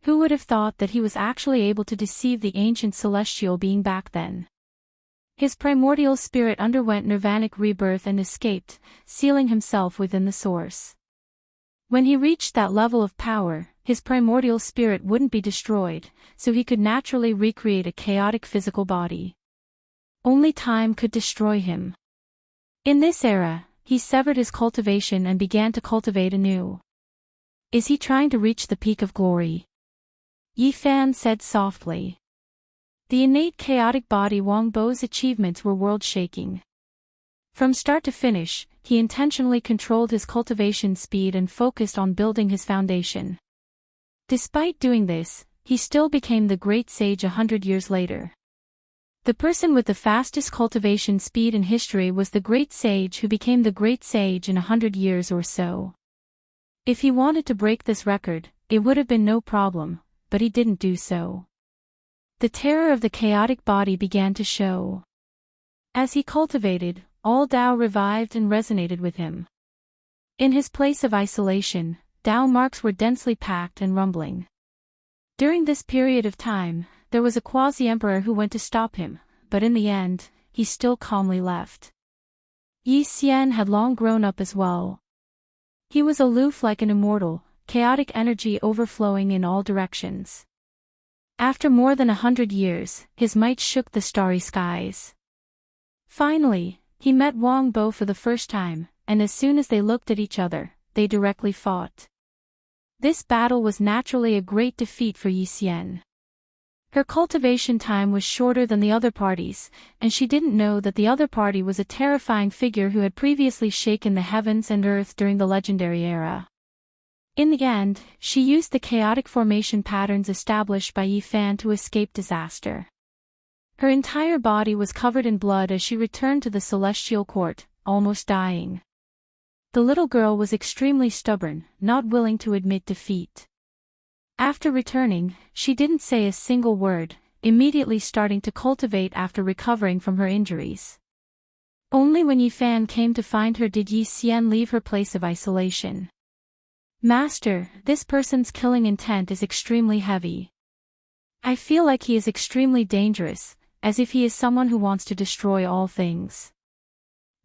Who would have thought that he was actually able to deceive the ancient celestial being back then? His primordial spirit underwent nirvanic rebirth and escaped, sealing himself within the source. When he reached that level of power, his primordial spirit wouldn't be destroyed, so he could naturally recreate a chaotic physical body. Only time could destroy him. In this era, he severed his cultivation and began to cultivate anew. Is he trying to reach the peak of glory? Yi Fan said softly. The innate chaotic body Wang Bo's achievements were world-shaking. From start to finish, he intentionally controlled his cultivation speed and focused on building his foundation. Despite doing this, he still became the great sage 100 years later. The person with the fastest cultivation speed in history was the great sage who became the great sage in 100 years or so. If he wanted to break this record, it would have been no problem, but he didn't do so. The terror of the chaotic body began to show. As he cultivated, all Tao revived and resonated with him. In his place of isolation, Tao marks were densely packed and rumbling. During this period of time, there was a quasi-emperor who went to stop him, but in the end, he still calmly left. Yi Xian had long grown up as well. He was aloof like an immortal, chaotic energy overflowing in all directions. After more than 100 years, his might shook the starry skies. Finally, he met Wang Bo for the first time, and as soon as they looked at each other, they directly fought. This battle was naturally a great defeat for Yi Xian. Her cultivation time was shorter than the other parties, and she didn't know that the other party was a terrifying figure who had previously shaken the heavens and earth during the legendary era. In the end, she used the chaotic formation patterns established by Yi Fan to escape disaster. Her entire body was covered in blood as she returned to the celestial court, almost dying. The little girl was extremely stubborn, not willing to admit defeat. After returning, she didn't say a single word, immediately starting to cultivate after recovering from her injuries. Only when Yi Fan came to find her did Yi Xian leave her place of isolation. "Master, this person's killing intent is extremely heavy. I feel like he is extremely dangerous, as if he is someone who wants to destroy all things."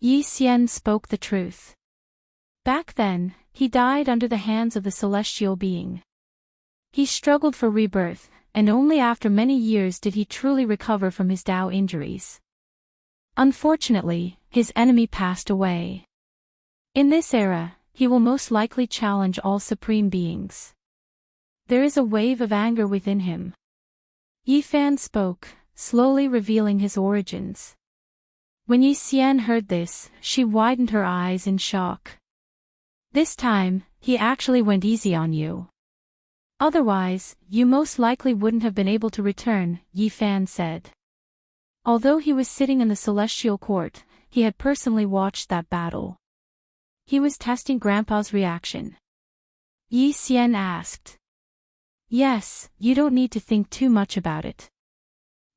Yi Xian spoke the truth. Back then, he died under the hands of the celestial being. He struggled for rebirth, and only after many years did he truly recover from his Tao injuries. Unfortunately, his enemy passed away. In this era, he will most likely challenge all supreme beings. There is a wave of anger within him. Yi Fan spoke, slowly revealing his origins. When Yi Xian heard this, she widened her eyes in shock. "This time, he actually went easy on you. Otherwise, you most likely wouldn't have been able to return," Yi Fan said. Although he was sitting in the celestial court, he had personally watched that battle. He was testing Grandpa's reaction. Yi Xian asked. "Yes, you don't need to think too much about it.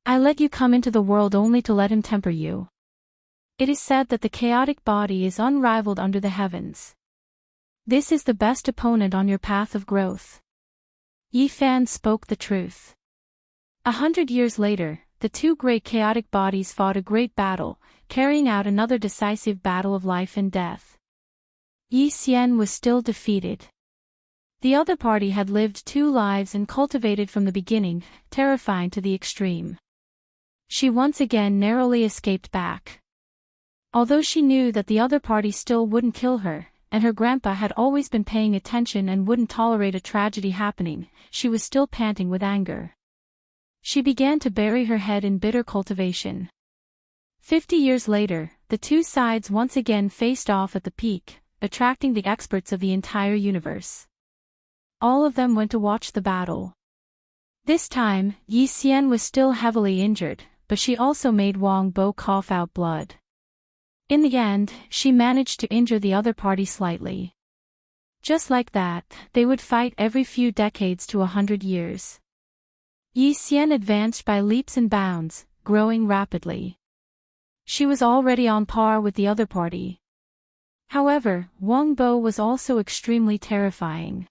I let you come into the world only to let him temper you. It is said that the chaotic body is unrivaled under the heavens. This is the best opponent on your path of growth." Yi Fan spoke the truth. 100 years later, the two great chaotic bodies fought a great battle, carrying out another decisive battle of life and death. Yi Xian was still defeated. The other party had lived 2 lives and cultivated from the beginning, terrifying to the extreme. She once again narrowly escaped back. Although she knew that the other party still wouldn't kill her, and her grandpa had always been paying attention and wouldn't tolerate a tragedy happening, she was still panting with anger. She began to bury her head in bitter cultivation. 50 years later, the two sides once again faced off at the peak, attracting the experts of the entire universe. All of them went to watch the battle. This time, Yi Xian was still heavily injured, but she also made Wang Bo cough out blood. In the end, she managed to injure the other party slightly. Just like that, they would fight every few decades to 100 years. Yi Xian advanced by leaps and bounds, growing rapidly. She was already on par with the other party. However, Wang Bo was also extremely terrifying.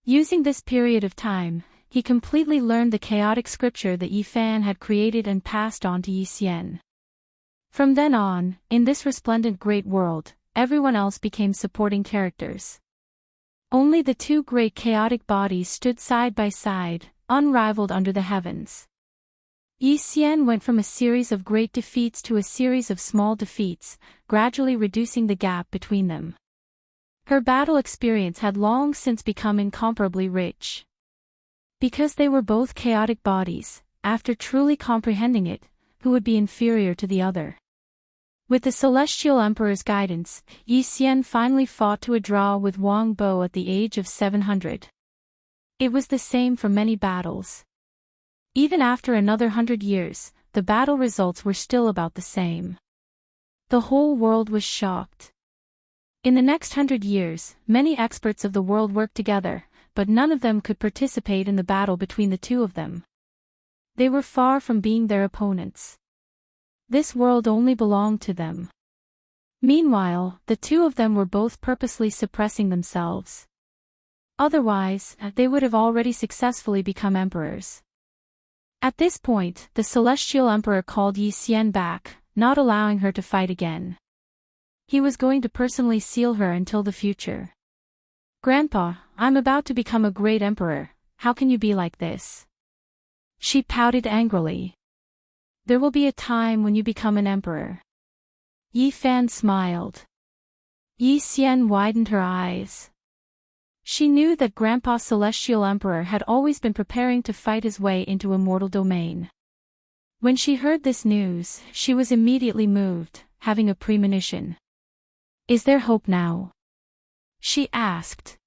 Using this period of time, he completely learned the chaotic scripture that Yi Fan had created and passed on to Yi Xian. From then on, in this resplendent great world, everyone else became supporting characters. Only the two great chaotic bodies stood side by side, unrivaled under the heavens. Yi Xian went from a series of great defeats to a series of small defeats, gradually reducing the gap between them. Her battle experience had long since become incomparably rich. Because they were both chaotic bodies, after truly comprehending it, who would be inferior to the other? With the Celestial Emperor's guidance, Yi Xian finally fought to a draw with Wang Bo at the age of 700. It was the same for many battles. Even after another 100 years, the battle results were still about the same. The whole world was shocked. In the next 100 years, many experts of the world worked together, but none of them could participate in the battle between the two of them. They were far from being their opponents. This world only belonged to them. Meanwhile, the two of them were both purposely suppressing themselves. Otherwise, they would have already successfully become emperors. At this point, the Celestial Emperor called Yi Xian back, not allowing her to fight again. He was going to personally seal her until the future. "Grandpa, I'm about to become a great emperor, how can you be like this?" She pouted angrily. "There will be a time when you become an emperor." Yi Fan smiled. Yi Xian widened her eyes. She knew that Grandpa's celestial emperor had always been preparing to fight his way into immortal domain. When she heard this news, she was immediately moved, having a premonition. "Is there hope now?" she asked.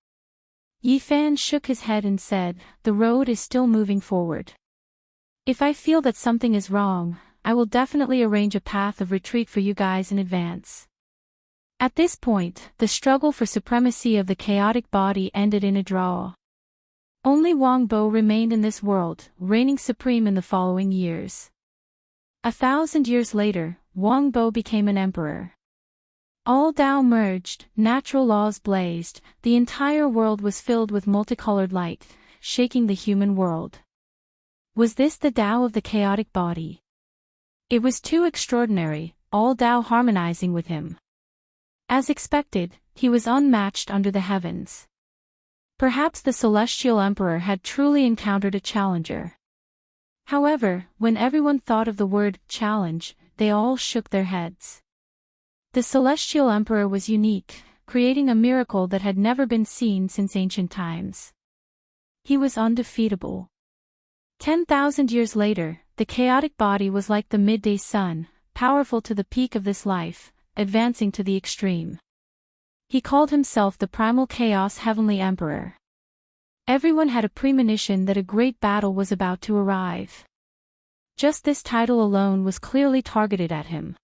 Yifan shook his head and said, "The road is still moving forward. If I feel that something is wrong, I will definitely arrange a path of retreat for you guys in advance." At this point, the struggle for supremacy of the chaotic body ended in a draw. Only Wang Bo remained in this world, reigning supreme in the following years. 1,000 years later, Wang Bo became an emperor. All Tao merged, natural laws blazed, the entire world was filled with multicolored light, shaking the human world. Was this the Tao of the chaotic body? It was too extraordinary, all Tao harmonizing with him. As expected, he was unmatched under the heavens. Perhaps the celestial emperor had truly encountered a challenger. However, when everyone thought of the word challenge, they all shook their heads. The celestial emperor was unique, creating a miracle that had never been seen since ancient times. He was undefeatable. 10,000 years later, the chaotic body was like the midday sun, powerful to the peak of this life, advancing to the extreme. He called himself the Primal Chaos Heavenly Emperor. Everyone had a premonition that a great battle was about to arrive. Just this title alone was clearly targeted at him.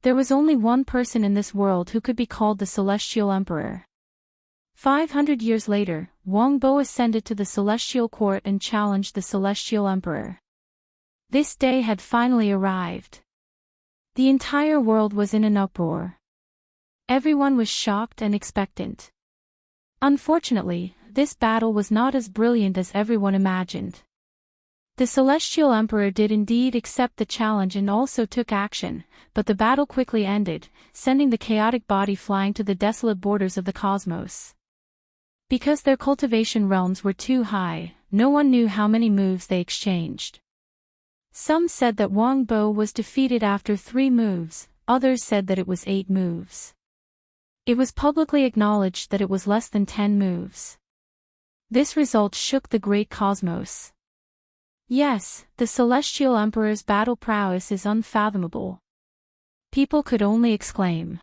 There was only one person in this world who could be called the Celestial Emperor. 500 years later, Wang Bo ascended to the Celestial Court and challenged the Celestial Emperor. This day had finally arrived. The entire world was in an uproar. Everyone was shocked and expectant. Unfortunately, this battle was not as brilliant as everyone imagined. The Celestial Emperor did indeed accept the challenge and also took action, but the battle quickly ended, sending the chaotic body flying to the desolate borders of the cosmos. Because their cultivation realms were too high, no one knew how many moves they exchanged. Some said that Wang Bo was defeated after 3 moves, others said that it was 8 moves. It was publicly acknowledged that it was less than 10 moves. This result shook the great cosmos. Yes, the Celestial Emperor's battle prowess is unfathomable. People could only exclaim.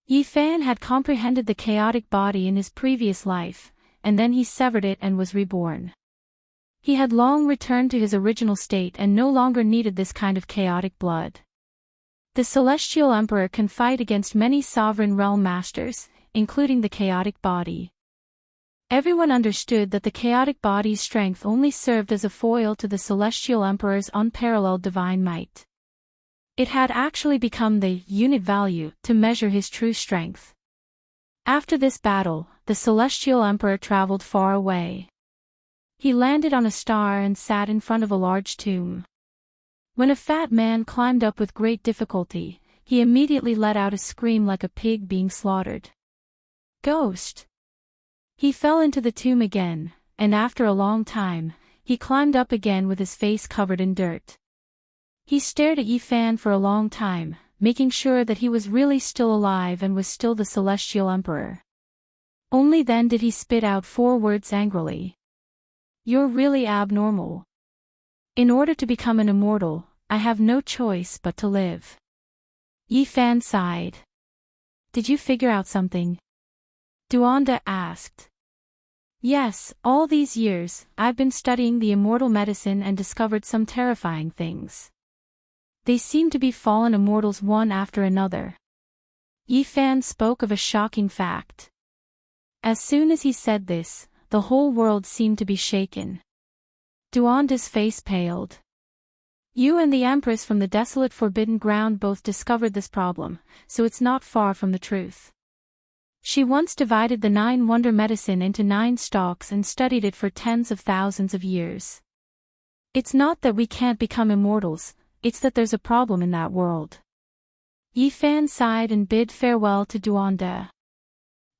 Yifan had comprehended the chaotic body in his previous life, and then he severed it and was reborn. He had long returned to his original state and no longer needed this kind of chaotic blood. The Celestial Emperor can fight against many sovereign realm masters, including the chaotic body. Everyone understood that the chaotic body's strength only served as a foil to the Celestial Emperor's unparalleled divine might. It had actually become the unit value to measure his true strength. After this battle, the Celestial Emperor traveled far away. He landed on a star and sat in front of a large tomb. When a fat man climbed up with great difficulty, he immediately let out a scream like a pig being slaughtered. Ghost! He fell into the tomb again, and after a long time, he climbed up again with his face covered in dirt. He stared at Yifan for a long time, making sure that he was really still alive and was still the Celestial Emperor. Only then did he spit out 4 words angrily. "You're really abnormal. In order to become an immortal, I have no choice but to live." Yifan sighed. "Did you figure out something?" Duanda asked. "Yes, all these years, I've been studying the immortal medicine and discovered some terrifying things. They seem to be fallen immortals one after another." Yifan spoke of a shocking fact. As soon as he said this, the whole world seemed to be shaken. Duanda's face paled. "You and the Empress from the desolate Forbidden Ground both discovered this problem, so it's not far from the truth. She once divided the 9 wonder medicine into 9 stalks and studied it for tens of thousands of years. It's not that we can't become immortals, it's that there's a problem in that world." Yifan sighed and bid farewell to Duanda.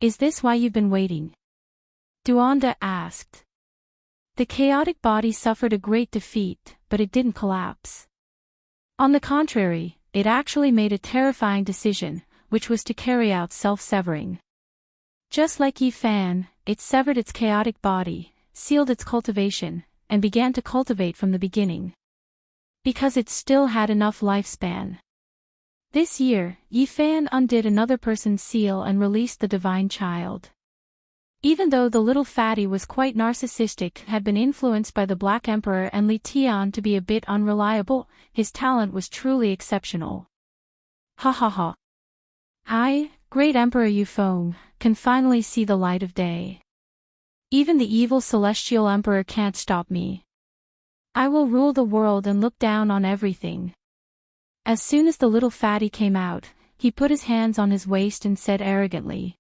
"Is this why you've been waiting?" Duanda asked. The chaotic body suffered a great defeat, but it didn't collapse. On the contrary, it actually made a terrifying decision, which was to carry out self-severing. Just like Yi Fan, it severed its chaotic body, sealed its cultivation, and began to cultivate from the beginning. Because it still had enough lifespan. This year, Yi Fan undid another person's seal and released the divine child. Even though the little fatty was quite narcissistic, had been influenced by the Black Emperor and Li Tian to be a bit unreliable, his talent was truly exceptional. Ha ha ha. I, Great Emperor Yufeng, can finally see the light of day. Even the evil celestial emperor can't stop me. I will rule the world and look down on everything. As soon as the little fatty came out, he put his hands on his waist and said arrogantly.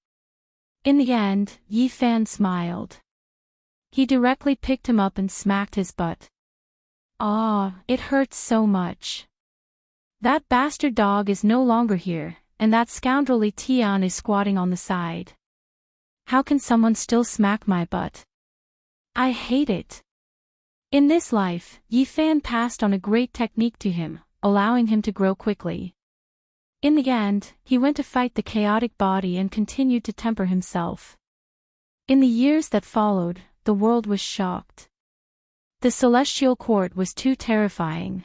In the end, Yi Fan smiled. He directly picked him up and smacked his butt. Ah, it hurts so much. That bastard dog is no longer here, and that scoundrel Li Tian is squatting on the side. How can someone still smack my butt? I hate it. In this life, Yi Fan passed on a great technique to him, allowing him to grow quickly. In the end, he went to fight the chaotic body and continued to temper himself. In the years that followed, the world was shocked. The celestial court was too terrifying.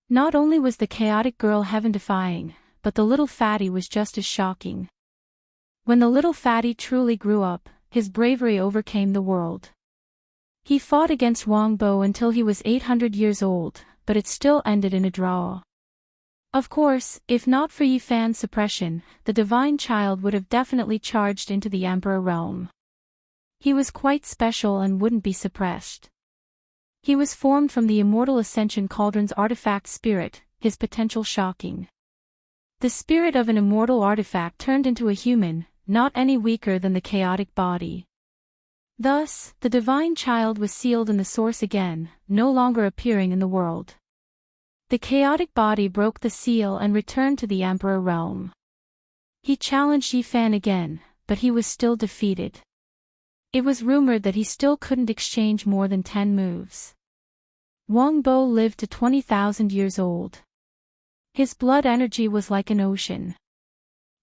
Not only was the chaotic girl heaven-defying, but the little fatty was just as shocking. When the little fatty truly grew up, his bravery overcame the world. He fought against Wang Bo until he was 800 years old, but it still ended in a draw. Of course, if not for Yi Fan's suppression, the divine child would have definitely charged into the emperor realm. He was quite special and wouldn't be suppressed. He was formed from the immortal Ascension Cauldron's artifact spirit, his potential shocking. The spirit of an immortal artifact turned into a human, not any weaker than the chaotic body. Thus, the divine child was sealed in the source again, no longer appearing in the world. The chaotic body broke the seal and returned to the emperor realm. He challenged Yi Fan again, but he was still defeated. It was rumored that he still couldn't exchange more than 10 moves. Wang Bo lived to 20,000 years old. His blood energy was like an ocean.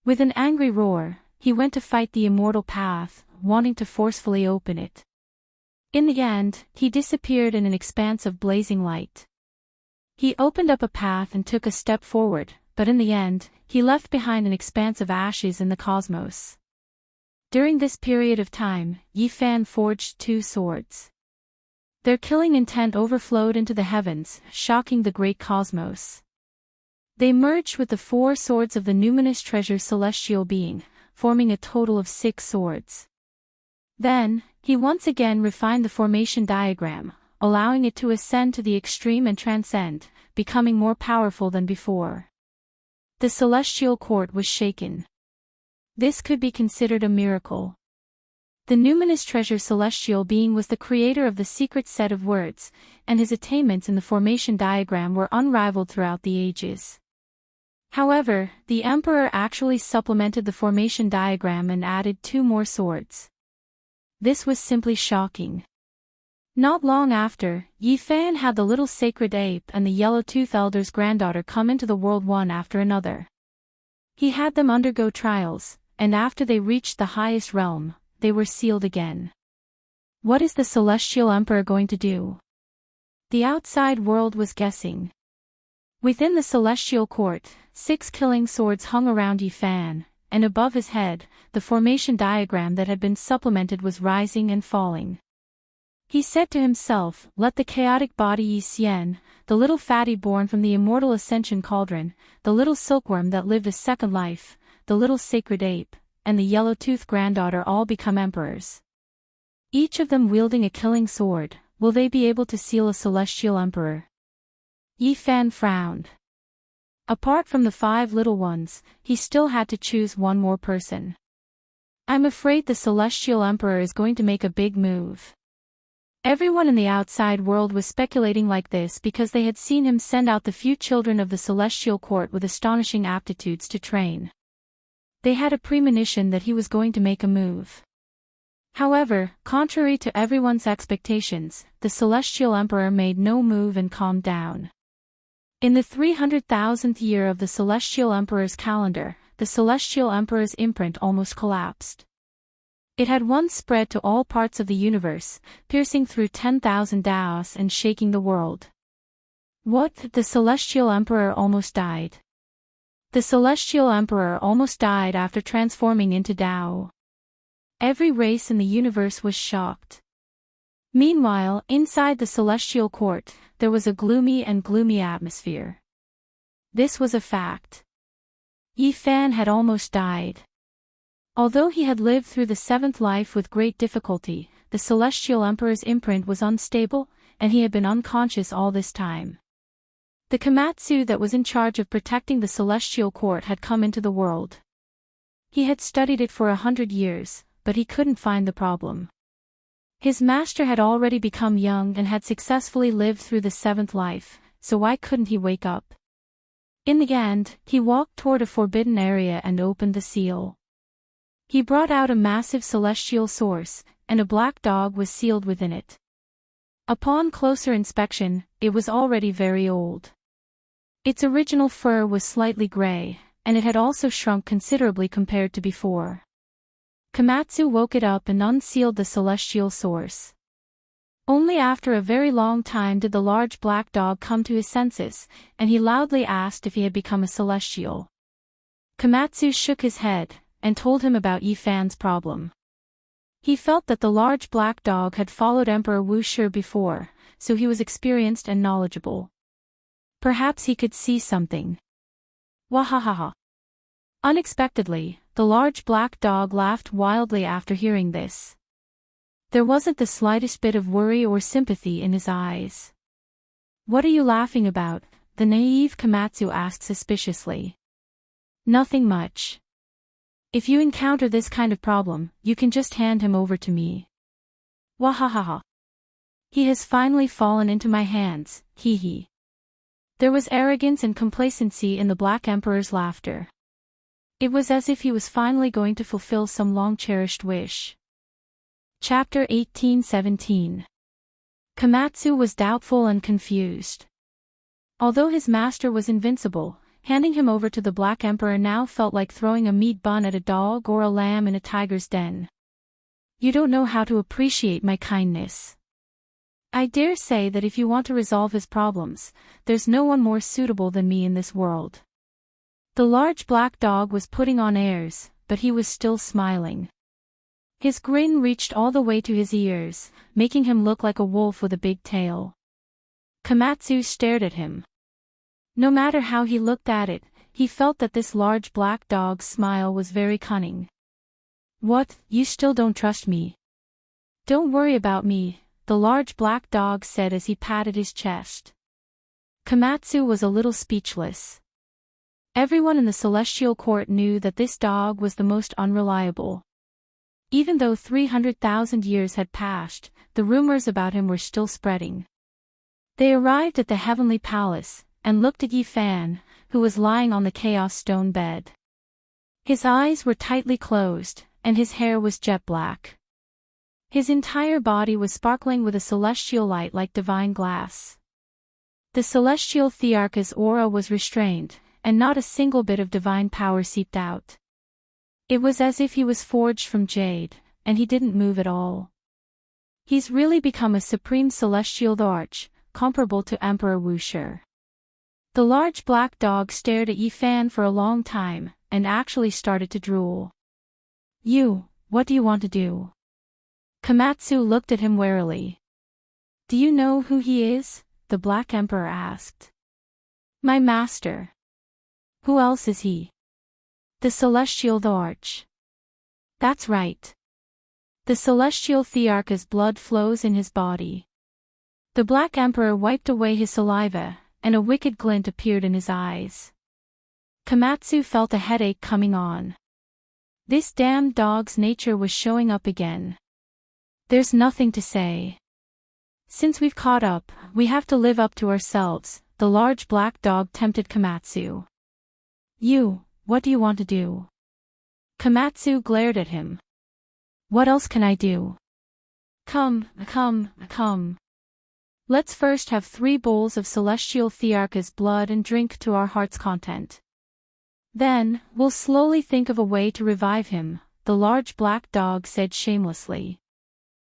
With an angry roar, he went to fight the immortal path, wanting to forcefully open it. In the end, he disappeared in an expanse of blazing light. He opened up a path and took a step forward, but in the end, he left behind an expanse of ashes in the cosmos. During this period of time, Yi Fan forged 2 swords. Their killing intent overflowed into the heavens, shocking the great cosmos. They merged with the 4 swords of the numinous treasure celestial being, forming a total of 6 swords. Then, he once again refined the formation diagram, allowing it to ascend to the extreme and transcend, becoming more powerful than before. The celestial court was shaken. This could be considered a miracle. The numinous treasure celestial being was the creator of the secret set of words, and his attainments in the formation diagram were unrivaled throughout the ages. However, the emperor actually supplemented the formation diagram and added 2 more swords. This was simply shocking. Not long after, Yi Fan had the little sacred ape and the yellow-tooth elder's granddaughter come into the world one after another. He had them undergo trials, and after they reached the highest realm, they were sealed again. What is the celestial emperor going to do? The outside world was guessing. Within the celestial court, 6 killing swords hung around Yi Fan, and above his head, the formation diagram that had been supplemented was rising and falling. He said to himself, let the chaotic body Yi Xian, the little fatty born from the immortal Ascension Cauldron, the little silkworm that lived a second life, the little sacred ape, and the yellow-toothed granddaughter all become emperors. Each of them wielding a killing sword, will they be able to seal a celestial emperor? Yi Fan frowned. Apart from the 5 little ones, he still had to choose one more person. I'm afraid the celestial emperor is going to make a big move. Everyone in the outside world was speculating like this because they had seen him send out the few children of the celestial court with astonishing aptitudes to train. They had a premonition that he was going to make a move. However, contrary to everyone's expectations, the celestial emperor made no move and calmed down. In the 300,000th year of the celestial emperor's calendar, the celestial emperor's imprint almost collapsed. It had once spread to all parts of the universe, piercing through 10,000 daos and shaking the world. What? The Celestial Emperor almost died. The Celestial Emperor almost died after transforming into Dao. Every race in the universe was shocked. Meanwhile, inside the Celestial Court, there was a gloomy atmosphere. This was a fact. Yi Fan had almost died. Although he had lived through the seventh life with great difficulty, the Celestial Emperor's imprint was unstable, and he had been unconscious all this time. The Komatsu that was in charge of protecting the Celestial Court had come into the world. He had studied it for 100 years, but he couldn't find the problem. His master had already become young and had successfully lived through the seventh life, so why couldn't he wake up? In the end, he walked toward a forbidden area and opened the seal. He brought out a massive celestial source, and a black dog was sealed within it. Upon closer inspection, it was already very old. Its original fur was slightly gray, and it had also shrunk considerably compared to before. Komatsu woke it up and unsealed the celestial source. Only after a very long time did the large black dog come to his senses, and he loudly asked if he had become a celestial. Komatsu shook his head, and told him about Yi Fan's problem. He felt that the large black dog had followed Emperor Wu Shi before, so he was experienced and knowledgeable. Perhaps he could see something. Wahahaha. Unexpectedly, the large black dog laughed wildly after hearing this. There wasn't the slightest bit of worry or sympathy in his eyes. What are you laughing about? The naive Komatsu asked suspiciously. Nothing much. If you encounter this kind of problem, you can just hand him over to me. Wahahaha. He has finally fallen into my hands, hee. There was arrogance and complacency in the Black Emperor's laughter. It was as if he was finally going to fulfill some long-cherished wish. Chapter 1817. Komatsu was doubtful and confused. Although his master was invincible, handing him over to the Black Emperor now felt like throwing a meat bun at a dog or a lamb in a tiger's den. You don't know how to appreciate my kindness. I dare say that if you want to resolve his problems, there's no one more suitable than me in this world. The large black dog was putting on airs, but he was still smiling. His grin reached all the way to his ears, making him look like a wolf with a big tail. Komatsu stared at him. No matter how he looked at it, he felt that this large black dog's smile was very cunning. What, you still don't trust me? Don't worry about me, the large black dog said as he patted his chest. Komatsu was a little speechless. Everyone in the Celestial Court knew that this dog was the most unreliable. Even though 300,000 years had passed, the rumors about him were still spreading. They arrived at the Heavenly Palace, and looked at Yi Fan, who was lying on the chaos stone bed. His eyes were tightly closed, and his hair was jet black. His entire body was sparkling with a celestial light like divine glass. The celestial Thearcha's aura was restrained, and not a single bit of divine power seeped out. It was as if he was forged from jade, and he didn't move at all. He's really become a supreme celestial Thearch, comparable to Emperor Wu Shi. The large black dog stared at Yi Fan for a long time, and actually started to drool. What do you want to do? Komatsu looked at him warily. Do you know who he is? The Black Emperor asked. My master. Who else is he? The Celestial Thearch. That's right. The Celestial Thearcha's blood flows in his body. The Black Emperor wiped away his saliva, and a wicked glint appeared in his eyes. Komatsu felt a headache coming on. This damned dog's nature was showing up again. There's nothing to say. Since we've caught up, we have to live up to ourselves, the large black dog tempted Komatsu. What do you want to do? Komatsu glared at him. What else can I do? Come. Let's first have 3 bowls of Celestial Thearcha's blood and drink to our heart's content. Then, we'll slowly think of a way to revive him, the large black dog said shamelessly.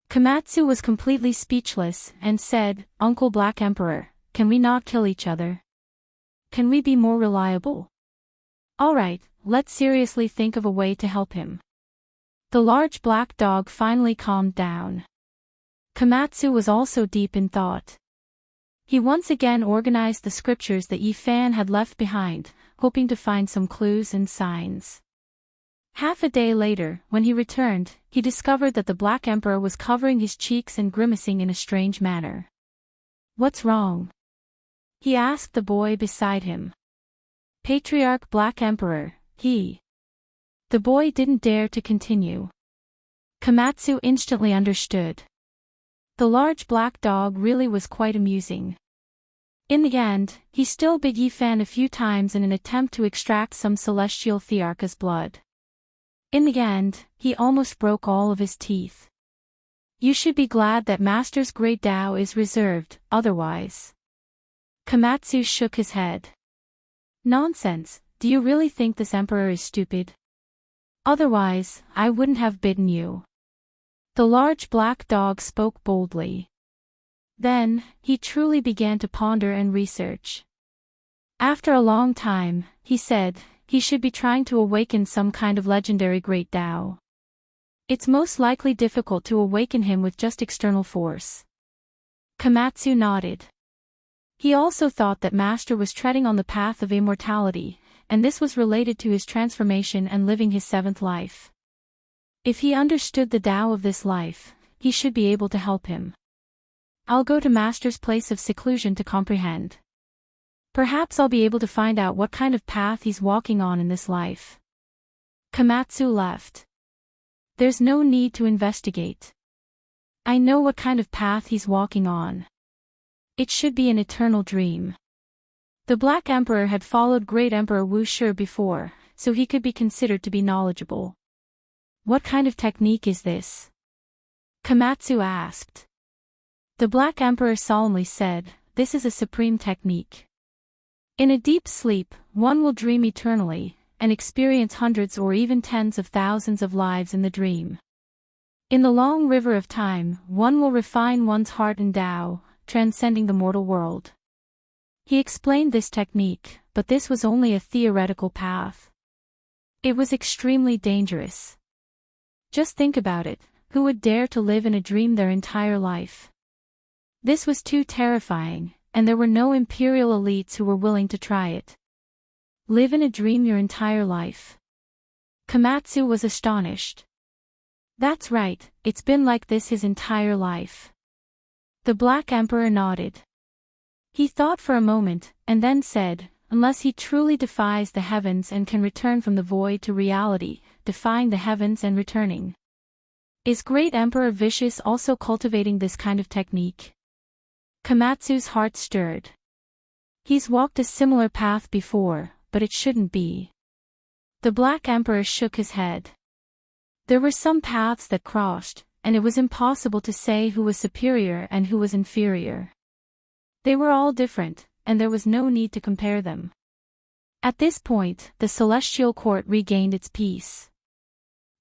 Komatsu was completely speechless and said, Uncle Black Emperor, can we not kill each other? Can we be more reliable? Alright, let's seriously think of a way to help him. The large black dog finally calmed down. Komatsu was also deep in thought. He once again organized the scriptures that Yifan had left behind, hoping to find some clues and signs. Half a day later, when he returned, he discovered that the Black Emperor was covering his cheeks and grimacing in a strange manner. What's wrong? He asked the boy beside him. Patriarch Black Emperor, he. The boy didn't dare to continue. Komatsu instantly understood. The large black dog really was quite amusing. In the end, he still bit Yifan a few times in an attempt to extract some celestial Thearcha's blood. In the end, he almost broke all of his teeth. You should be glad that Master's great Tao is reserved, otherwise. Komatsu shook his head. Nonsense, do you really think this emperor is stupid? Otherwise, I wouldn't have bitten you. The large black dog spoke boldly. Then, he truly began to ponder and research. After a long time, he said, he should be trying to awaken some kind of legendary great Tao. It's most likely difficult to awaken him with just external force. Komatsu nodded. He also thought that Master was treading on the path of immortality, and this was related to his transformation and living his seventh life. If he understood the Tao of this life, he should be able to help him. I'll go to Master's place of seclusion to comprehend. Perhaps I'll be able to find out what kind of path he's walking on in this life. Komatsu left. There's no need to investigate. I know what kind of path he's walking on. It should be an eternal dream. The Black Emperor had followed Great Emperor Wu Shi before, so he could be considered to be knowledgeable. What kind of technique is this? Komatsu asked. The Black Emperor solemnly said, this is a supreme technique. In a deep sleep, one will dream eternally, and experience hundreds or even tens of thousands of lives in the dream. In the long river of time, one will refine one's heart and Tao, transcending the mortal world. He explained this technique, but this was only a theoretical path. It was extremely dangerous. Just think about it, who would dare to live in a dream their entire life? This was too terrifying, and there were no imperial elites who were willing to try it. Live in a dream your entire life. Komatsu was astonished. That's right, it's been like this his entire life. The Black Emperor nodded. He thought for a moment, and then said, unless he truly defies the heavens and can return from the void to reality, defying the heavens and returning. Is Great Emperor Vicious also cultivating this kind of technique? Komatsu's heart stirred. He's walked a similar path before, but it shouldn't be. The Black Emperor shook his head. There were some paths that crossed, and it was impossible to say who was superior and who was inferior. They were all different, and there was no need to compare them. At this point, the Celestial Court regained its peace.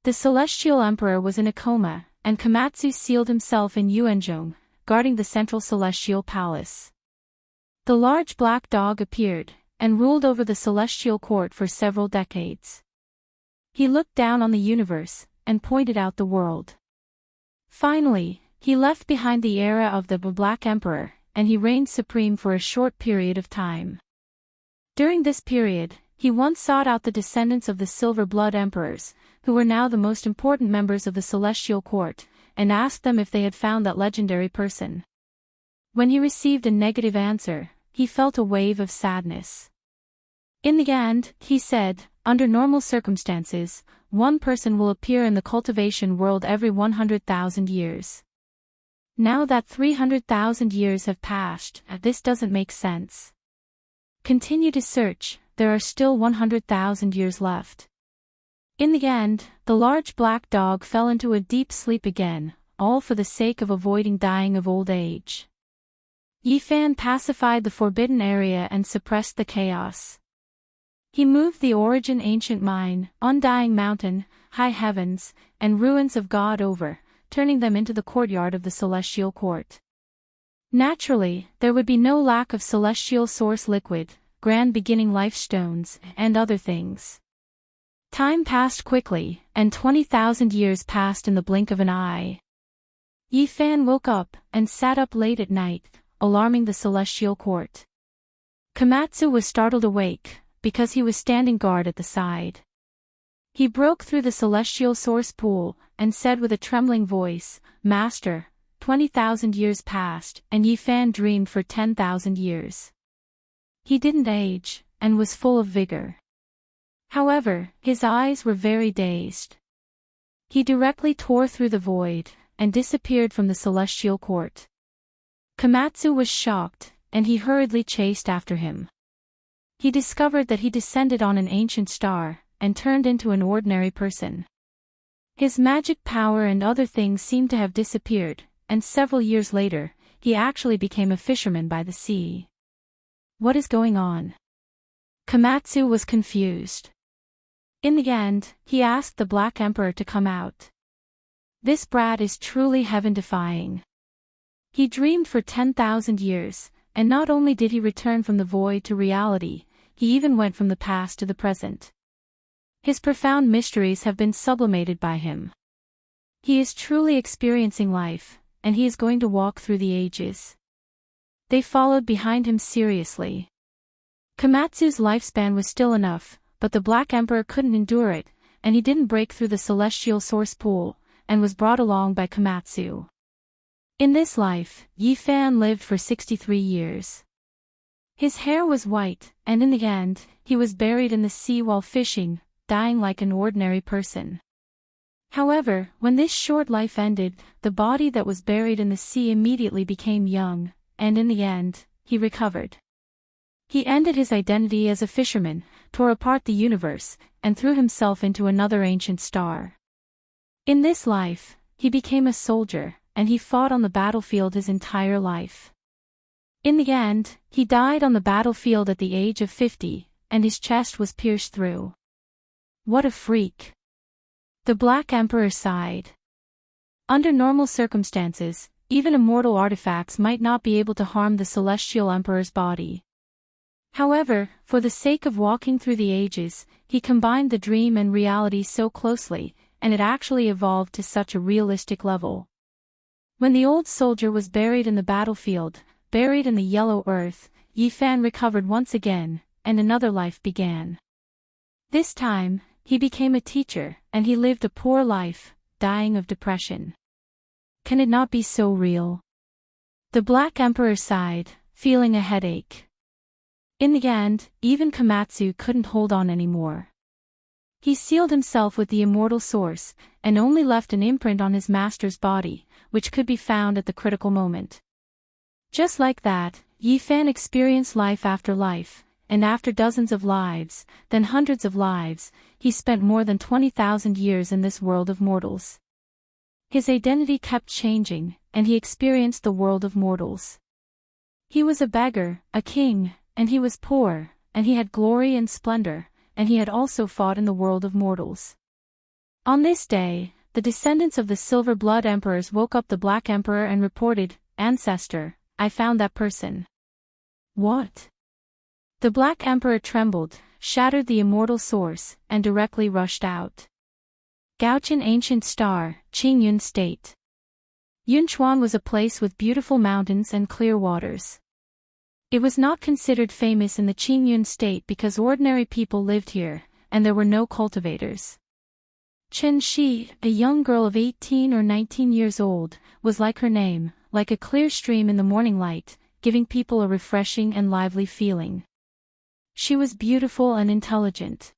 The Celestial Emperor was in a coma, and Komatsu sealed himself in Yuanzhong, guarding the central Celestial Palace. The large black dog appeared, and ruled over the Celestial Court for several decades. He looked down on the universe, and pointed out the world. Finally, he left behind the era of the Black Emperor, and he reigned supreme for a short period of time. During this period, he once sought out the descendants of the Silver Blood Emperors, who were now the most important members of the Celestial Court, and asked them if they had found that legendary person. When he received a negative answer, he felt a wave of sadness. In the end, he said, under normal circumstances, one person will appear in the cultivation world every 100,000 years. Now that 300,000 years have passed, this doesn't make sense. Continue to search, there are still 100,000 years left. In the end, the large black dog fell into a deep sleep again, all for the sake of avoiding dying of old age. Yifan pacified the forbidden area and suppressed the chaos. He moved the origin ancient mine, undying mountain, high heavens, and ruins of God over, turning them into the courtyard of the celestial court. Naturally, there would be no lack of celestial source liquid, grand beginning life stones, and other things. Time passed quickly, and 20,000 years passed in the blink of an eye. Yifan woke up, and sat up late at night, alarming the celestial court. Komatsu was startled awake, because he was standing guard at the side. He broke through the celestial source pool, and said with a trembling voice, "Master, 20,000 years passed, and Yifan dreamed for 10,000 years. He didn't age, and was full of vigor. However, his eyes were very dazed. He directly tore through the void, and disappeared from the celestial court. Komatsu was shocked, and he hurriedly chased after him. He discovered that he descended on an ancient star, and turned into an ordinary person. His magic power and other things seemed to have disappeared, and several years later, he actually became a fisherman by the sea. What is going on? Komatsu was confused. In the end, he asked the Black Emperor to come out. This brat is truly heaven-defying. He dreamed for 10,000 years, and not only did he return from the void to reality, he even went from the past to the present. His profound mysteries have been sublimated by him. He is truly experiencing life, and he is going to walk through the ages. They followed behind him seriously. Komatsu's lifespan was still enough, but the Black Emperor couldn't endure it, and he didn't break through the celestial source pool, and was brought along by Komatsu. In this life, Yifan lived for 63 years. His hair was white, and in the end, he was buried in the sea while fishing, dying like an ordinary person. However, when this short life ended, the body that was buried in the sea immediately became young, and in the end, he recovered. He ended his identity as a fisherman, tore apart the universe, and threw himself into another ancient star. In this life, he became a soldier, and he fought on the battlefield his entire life. In the end, he died on the battlefield at the age of 50, and his chest was pierced through. What a freak! The Black Emperor sighed. Under normal circumstances, even immortal artifacts might not be able to harm the Celestial Emperor's body. However, for the sake of walking through the ages, he combined the dream and reality so closely, and it actually evolved to such a realistic level. When the old soldier was buried in the battlefield, buried in the yellow earth, Yifan recovered once again, and another life began. This time, he became a teacher, and he lived a poor life, dying of depression. Can it not be so real? The Black Emperor sighed, feeling a headache. In the end, even Komatsu couldn't hold on anymore. He sealed himself with the immortal source, and only left an imprint on his master's body, which could be found at the critical moment. Just like that, Yifan experienced life after life, and after dozens of lives, then hundreds of lives, he spent more than 20,000 years in this world of mortals. His identity kept changing, and he experienced the world of mortals. He was a beggar, a king, and he was poor, and he had glory and splendor, and he had also fought in the world of mortals. On this day, the descendants of the Silver Blood Emperors woke up the Black Emperor and reported, "Ancestor, I found that person." What? The Black Emperor trembled, shattered the immortal source, and directly rushed out. Gaochen Ancient Star, Qingyun State. Yunchuan was a place with beautiful mountains and clear waters. It was not considered famous in the Qingyun state because ordinary people lived here, and there were no cultivators. Chen Shi, a young girl of 18 or 19 years old, was like her name, like a clear stream in the morning light, giving people a refreshing and lively feeling. She was beautiful and intelligent.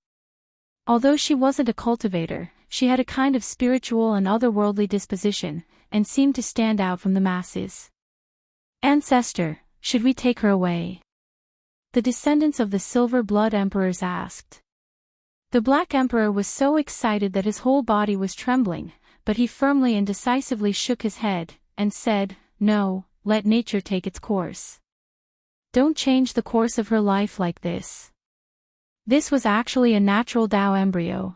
Although she wasn't a cultivator, she had a kind of spiritual and otherworldly disposition, and seemed to stand out from the masses. "Ancestor, should we take her away?" the descendants of the Silver Blood Emperors asked. The Black Emperor was so excited that his whole body was trembling, but he firmly and decisively shook his head, and said, "No, let nature take its course. Don't change the course of her life like this." This was actually a natural Tao embryo.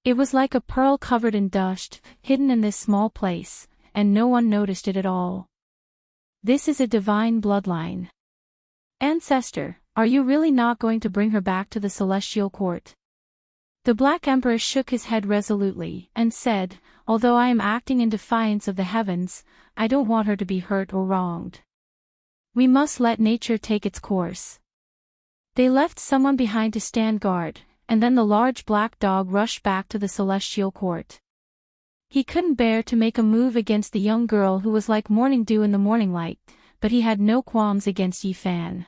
It was like a pearl covered in dust, hidden in this small place, and no one noticed it at all. This is a divine bloodline. Ancestor, are you really not going to bring her back to the celestial court? The Black Emperor shook his head resolutely and said, although I am acting in defiance of the heavens, I don't want her to be hurt or wronged. We must let nature take its course. They left someone behind to stand guard, and then the large black dog rushed back to the celestial court. He couldn't bear to make a move against the young girl who was like morning dew in the morning light, but he had no qualms against Yi Fan.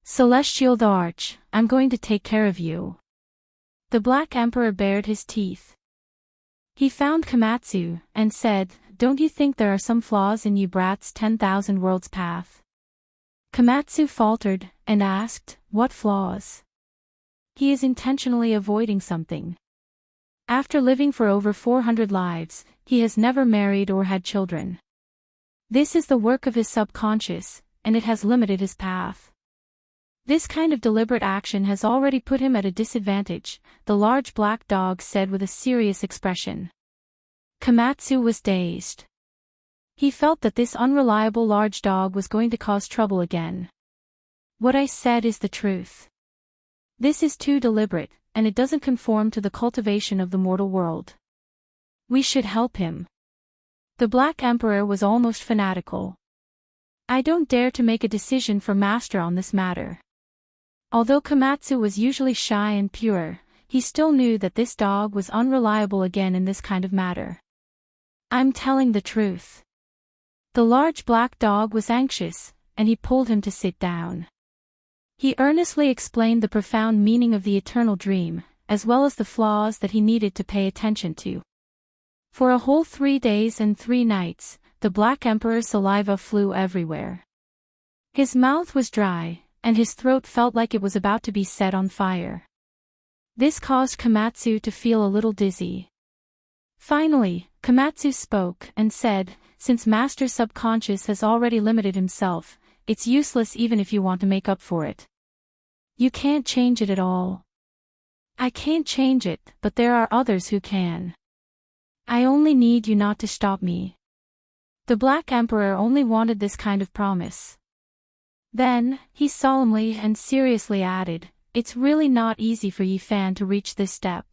Celestial Arch, I'm going to take care of you. The Black Emperor bared his teeth. He found Komatsu, and said, don't you think there are some flaws in you brat's 10,000 worlds path? Komatsu faltered, and asked, what flaws? He is intentionally avoiding something. After living for over 400 lives, he has never married or had children. This is the work of his subconscious, and it has limited his path. This kind of deliberate action has already put him at a disadvantage, the large black dog said with a serious expression. Komatsu was dazed. He felt that this unreliable large dog was going to cause trouble again. What I said is the truth. This is too deliberate, and it doesn't conform to the cultivation of the mortal world. We should help him. The Black Emperor was almost fanatical. I don't dare to make a decision for Master on this matter. Although Komatsu was usually shy and pure, he still knew that this dog was unreliable again in this kind of matter. I'm telling the truth. The large black dog was anxious, and he pulled him to sit down. He earnestly explained the profound meaning of the eternal dream, as well as the flaws that he needed to pay attention to. For a whole 3 days and 3 nights, the Black Emperor's saliva flew everywhere. His mouth was dry, and his throat felt like it was about to be set on fire. This caused Komatsu to feel a little dizzy. Finally, Komatsu spoke and said, since Master's subconscious has already limited himself, it's useless even if you want to make up for it. You can't change it at all. I can't change it, but there are others who can. I only need you not to stop me. The Black Emperor only wanted this kind of promise. Then, he solemnly and seriously added, it's really not easy for Yi Fan to reach this step.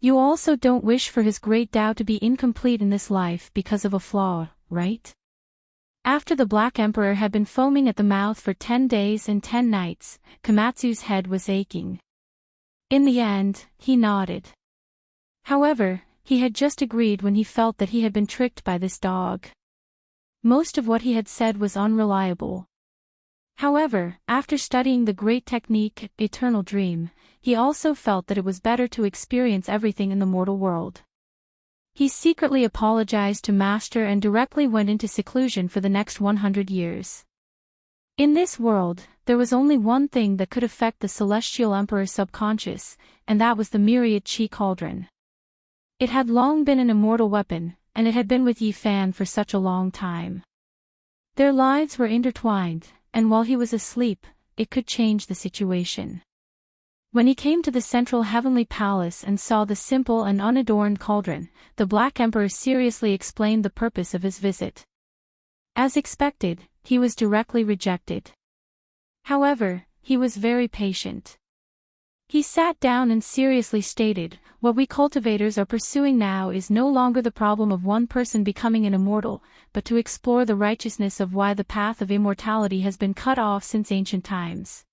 You also don't wish for his great Tao to be incomplete in this life because of a flaw, right? After the Black Emperor had been foaming at the mouth for 10 days and 10 nights, Komatsu's head was aching. In the end, he nodded. However, he had just agreed when he felt that he had been tricked by this dog. Most of what he had said was unreliable. However, after studying the great technique, Eternal Dream, he also felt that it was better to experience everything in the mortal world. He secretly apologized to Master and directly went into seclusion for the next 100 years. In this world, there was only one thing that could affect the Celestial Emperor's subconscious, and that was the myriad chi cauldron. It had long been an immortal weapon, and it had been with Yi Fan for such a long time. Their lives were intertwined, and while he was asleep, it could change the situation. When he came to the central heavenly palace and saw the simple and unadorned cauldron, the Black Emperor seriously explained the purpose of his visit. As expected, he was directly rejected. However, he was very patient. He sat down and seriously stated, what we cultivators are pursuing now is no longer the problem of one person becoming an immortal, but to explore the righteousness of why the path of immortality has been cut off since ancient times.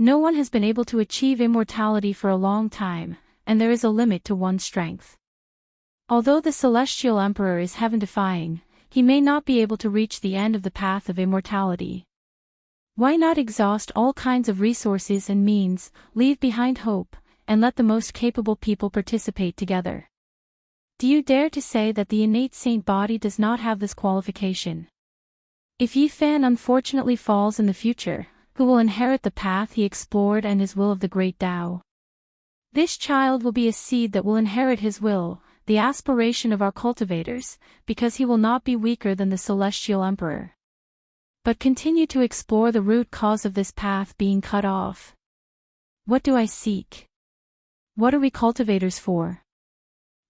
No one has been able to achieve immortality for a long time, and there is a limit to one's strength. Although the Celestial Emperor is heaven-defying, he may not be able to reach the end of the path of immortality. Why not exhaust all kinds of resources and means, leave behind hope, and let the most capable people participate together? Do you dare to say that the innate saint body does not have this qualification? If Yi Fan unfortunately falls in the future, who will inherit the path he explored and his will of the great Tao? This child will be a seed that will inherit his will, the aspiration of our cultivators, because he will not be weaker than the Celestial Emperor. But continue to explore the root cause of this path being cut off. What do I seek? What are we cultivators for?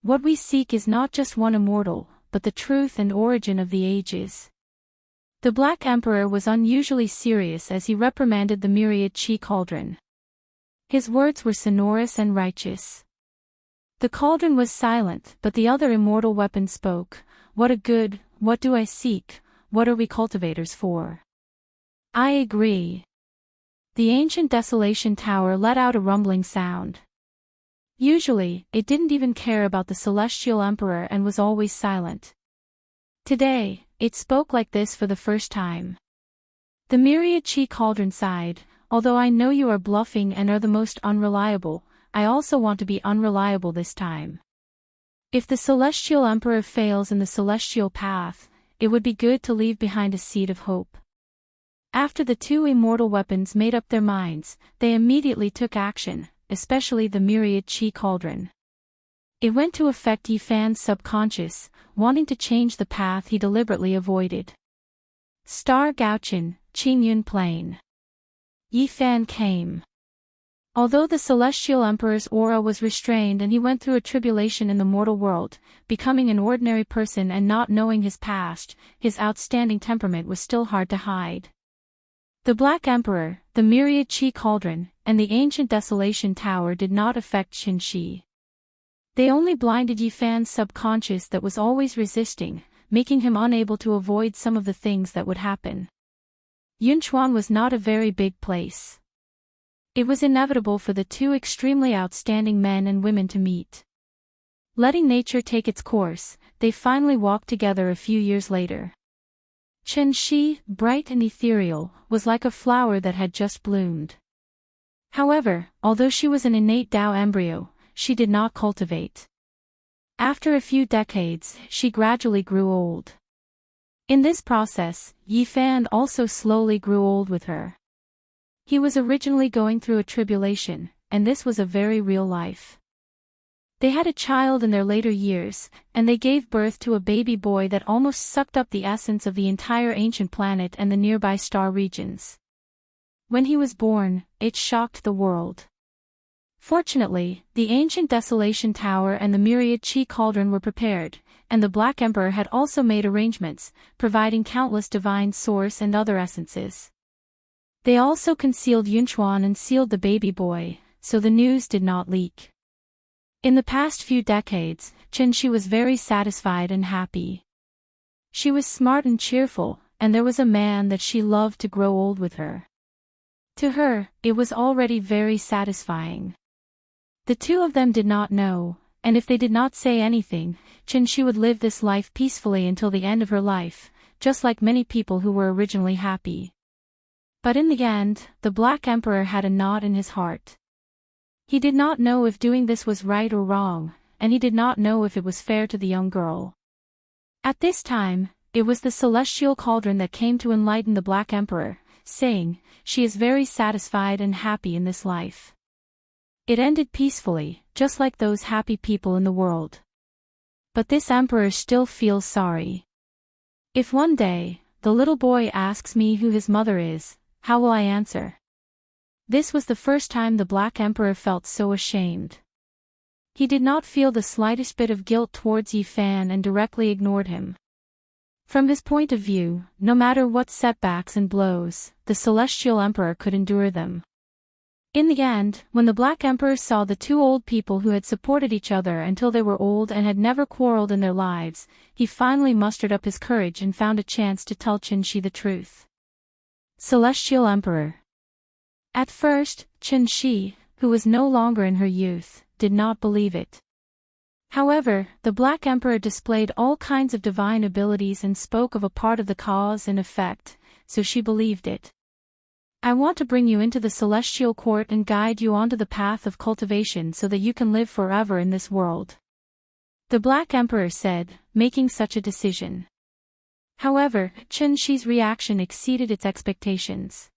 What we seek is not just one immortal, but the truth and origin of the ages. The Black Emperor was unusually serious as he reprimanded the myriad chi cauldron. His words were sonorous and righteous. The cauldron was silent, but the other immortal weapon spoke. What do I seek, what are we cultivators for? I agree. The ancient desolation tower let out a rumbling sound. Usually, it didn't even care about the celestial emperor and was always silent. Today, it spoke like this for the first time. The myriad chi cauldron sighed, although I know you are bluffing and are the most unreliable, I also want to be unreliable this time. If the celestial emperor fails in the celestial path, it would be good to leave behind a seed of hope. After the two immortal weapons made up their minds, they immediately took action, especially the myriad chi cauldron. It went to affect Yifan's subconscious, wanting to change the path he deliberately avoided. Star Gauchin, Qingyun Plain. Yifan came. Although the celestial emperor's aura was restrained and he went through a tribulation in the mortal world, becoming an ordinary person and not knowing his past, his outstanding temperament was still hard to hide. The Black Emperor, the myriad chi cauldron, and the ancient desolation tower did not affect Qin. They only blinded Yifan's subconscious that was always resisting, making him unable to avoid some of the things that would happen. Yunchuan was not a very big place. It was inevitable for the two extremely outstanding men and women to meet. Letting nature take its course, they finally walked together a few years later. Chen, bright and ethereal, was like a flower that had just bloomed. However, although she was an innate Tao embryo, she did not cultivate. After a few decades, she gradually grew old. In this process, Yifan also slowly grew old with her. He was originally going through a tribulation, and this was a very real life. They had a child in their later years, and they gave birth to a baby boy that almost sucked up the essence of the entire ancient planet and the nearby star regions. When he was born, it shocked the world. Fortunately, the ancient desolation tower and the myriad chi cauldron were prepared, and the Black Emperor had also made arrangements, providing countless divine source and other essences. They also concealed Yunchuan and sealed the baby boy, so the news did not leak. In the past few decades, Qin was very satisfied and happy. She was smart and cheerful, and there was a man that she loved to grow old with her. To her, it was already very satisfying. The two of them did not know, and if they did not say anything, Qin would live this life peacefully until the end of her life, just like many people who were originally happy. But in the end, the Black Emperor had a knot in his heart. He did not know if doing this was right or wrong, and he did not know if it was fair to the young girl. At this time, it was the celestial cauldron that came to enlighten the Black Emperor, saying, "She is very satisfied and happy in this life." It ended peacefully, just like those happy people in the world. But this emperor still feels sorry. If one day, the little boy asks me who his mother is, how will I answer? This was the first time the Black Emperor felt so ashamed. He did not feel the slightest bit of guilt towards Yifan and directly ignored him. From his point of view, no matter what setbacks and blows, the Celestial Emperor could endure them. In the end, when the Black Emperor saw the two old people who had supported each other until they were old and had never quarreled in their lives, he finally mustered up his courage and found a chance to tell Qin the truth. Celestial Emperor. At first, Qin, who was no longer in her youth, did not believe it. However, the Black Emperor displayed all kinds of divine abilities and spoke of a part of the cause and effect, so she believed it. I want to bring you into the celestial court and guide you onto the path of cultivation so that you can live forever in this world. The Black Emperor said, making such a decision. However, Qin's reaction exceeded its expectations.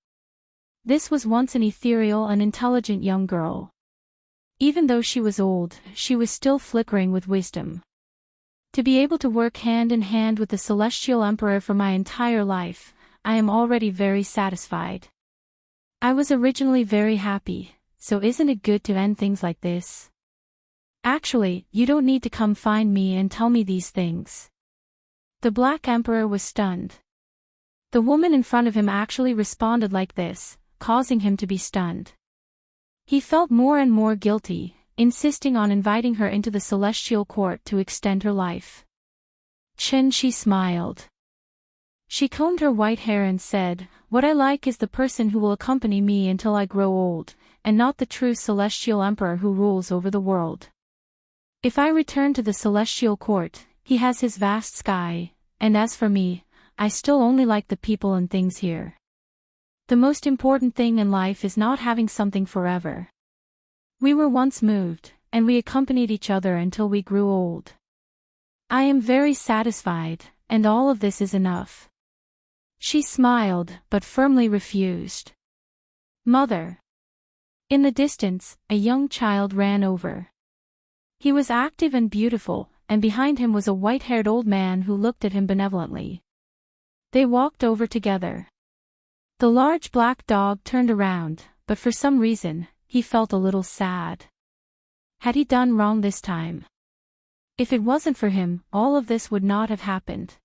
This was once an ethereal and intelligent young girl. Even though she was old, she was still flickering with wisdom. To be able to work hand in hand with the Celestial Emperor for my entire life, I am already very satisfied. I was originally very happy, so isn't it good to end things like this? Actually, you don't need to come find me and tell me these things. The Black Emperor was stunned. The woman in front of him actually responded like this, causing him to be stunned. He felt more and more guilty, insisting on inviting her into the celestial court to extend her life. She smiled. She combed her white hair and said, "What I like is the person who will accompany me until I grow old, and not the true celestial emperor who rules over the world. If I return to the celestial court, he has his vast sky, and as for me, I still only like the people and things here. The most important thing in life is not having something forever. We were once moved, and we accompanied each other until we grew old. I am very satisfied, and all of this is enough." She smiled, but firmly refused. "Mother." In the distance, a young child ran over. He was active and beautiful, and behind him was a white-haired old man who looked at him benevolently. They walked over together. The large black dog turned around, but for some reason, he felt a little sad. Had he done wrong this time? If it wasn't for him, all of this would not have happened.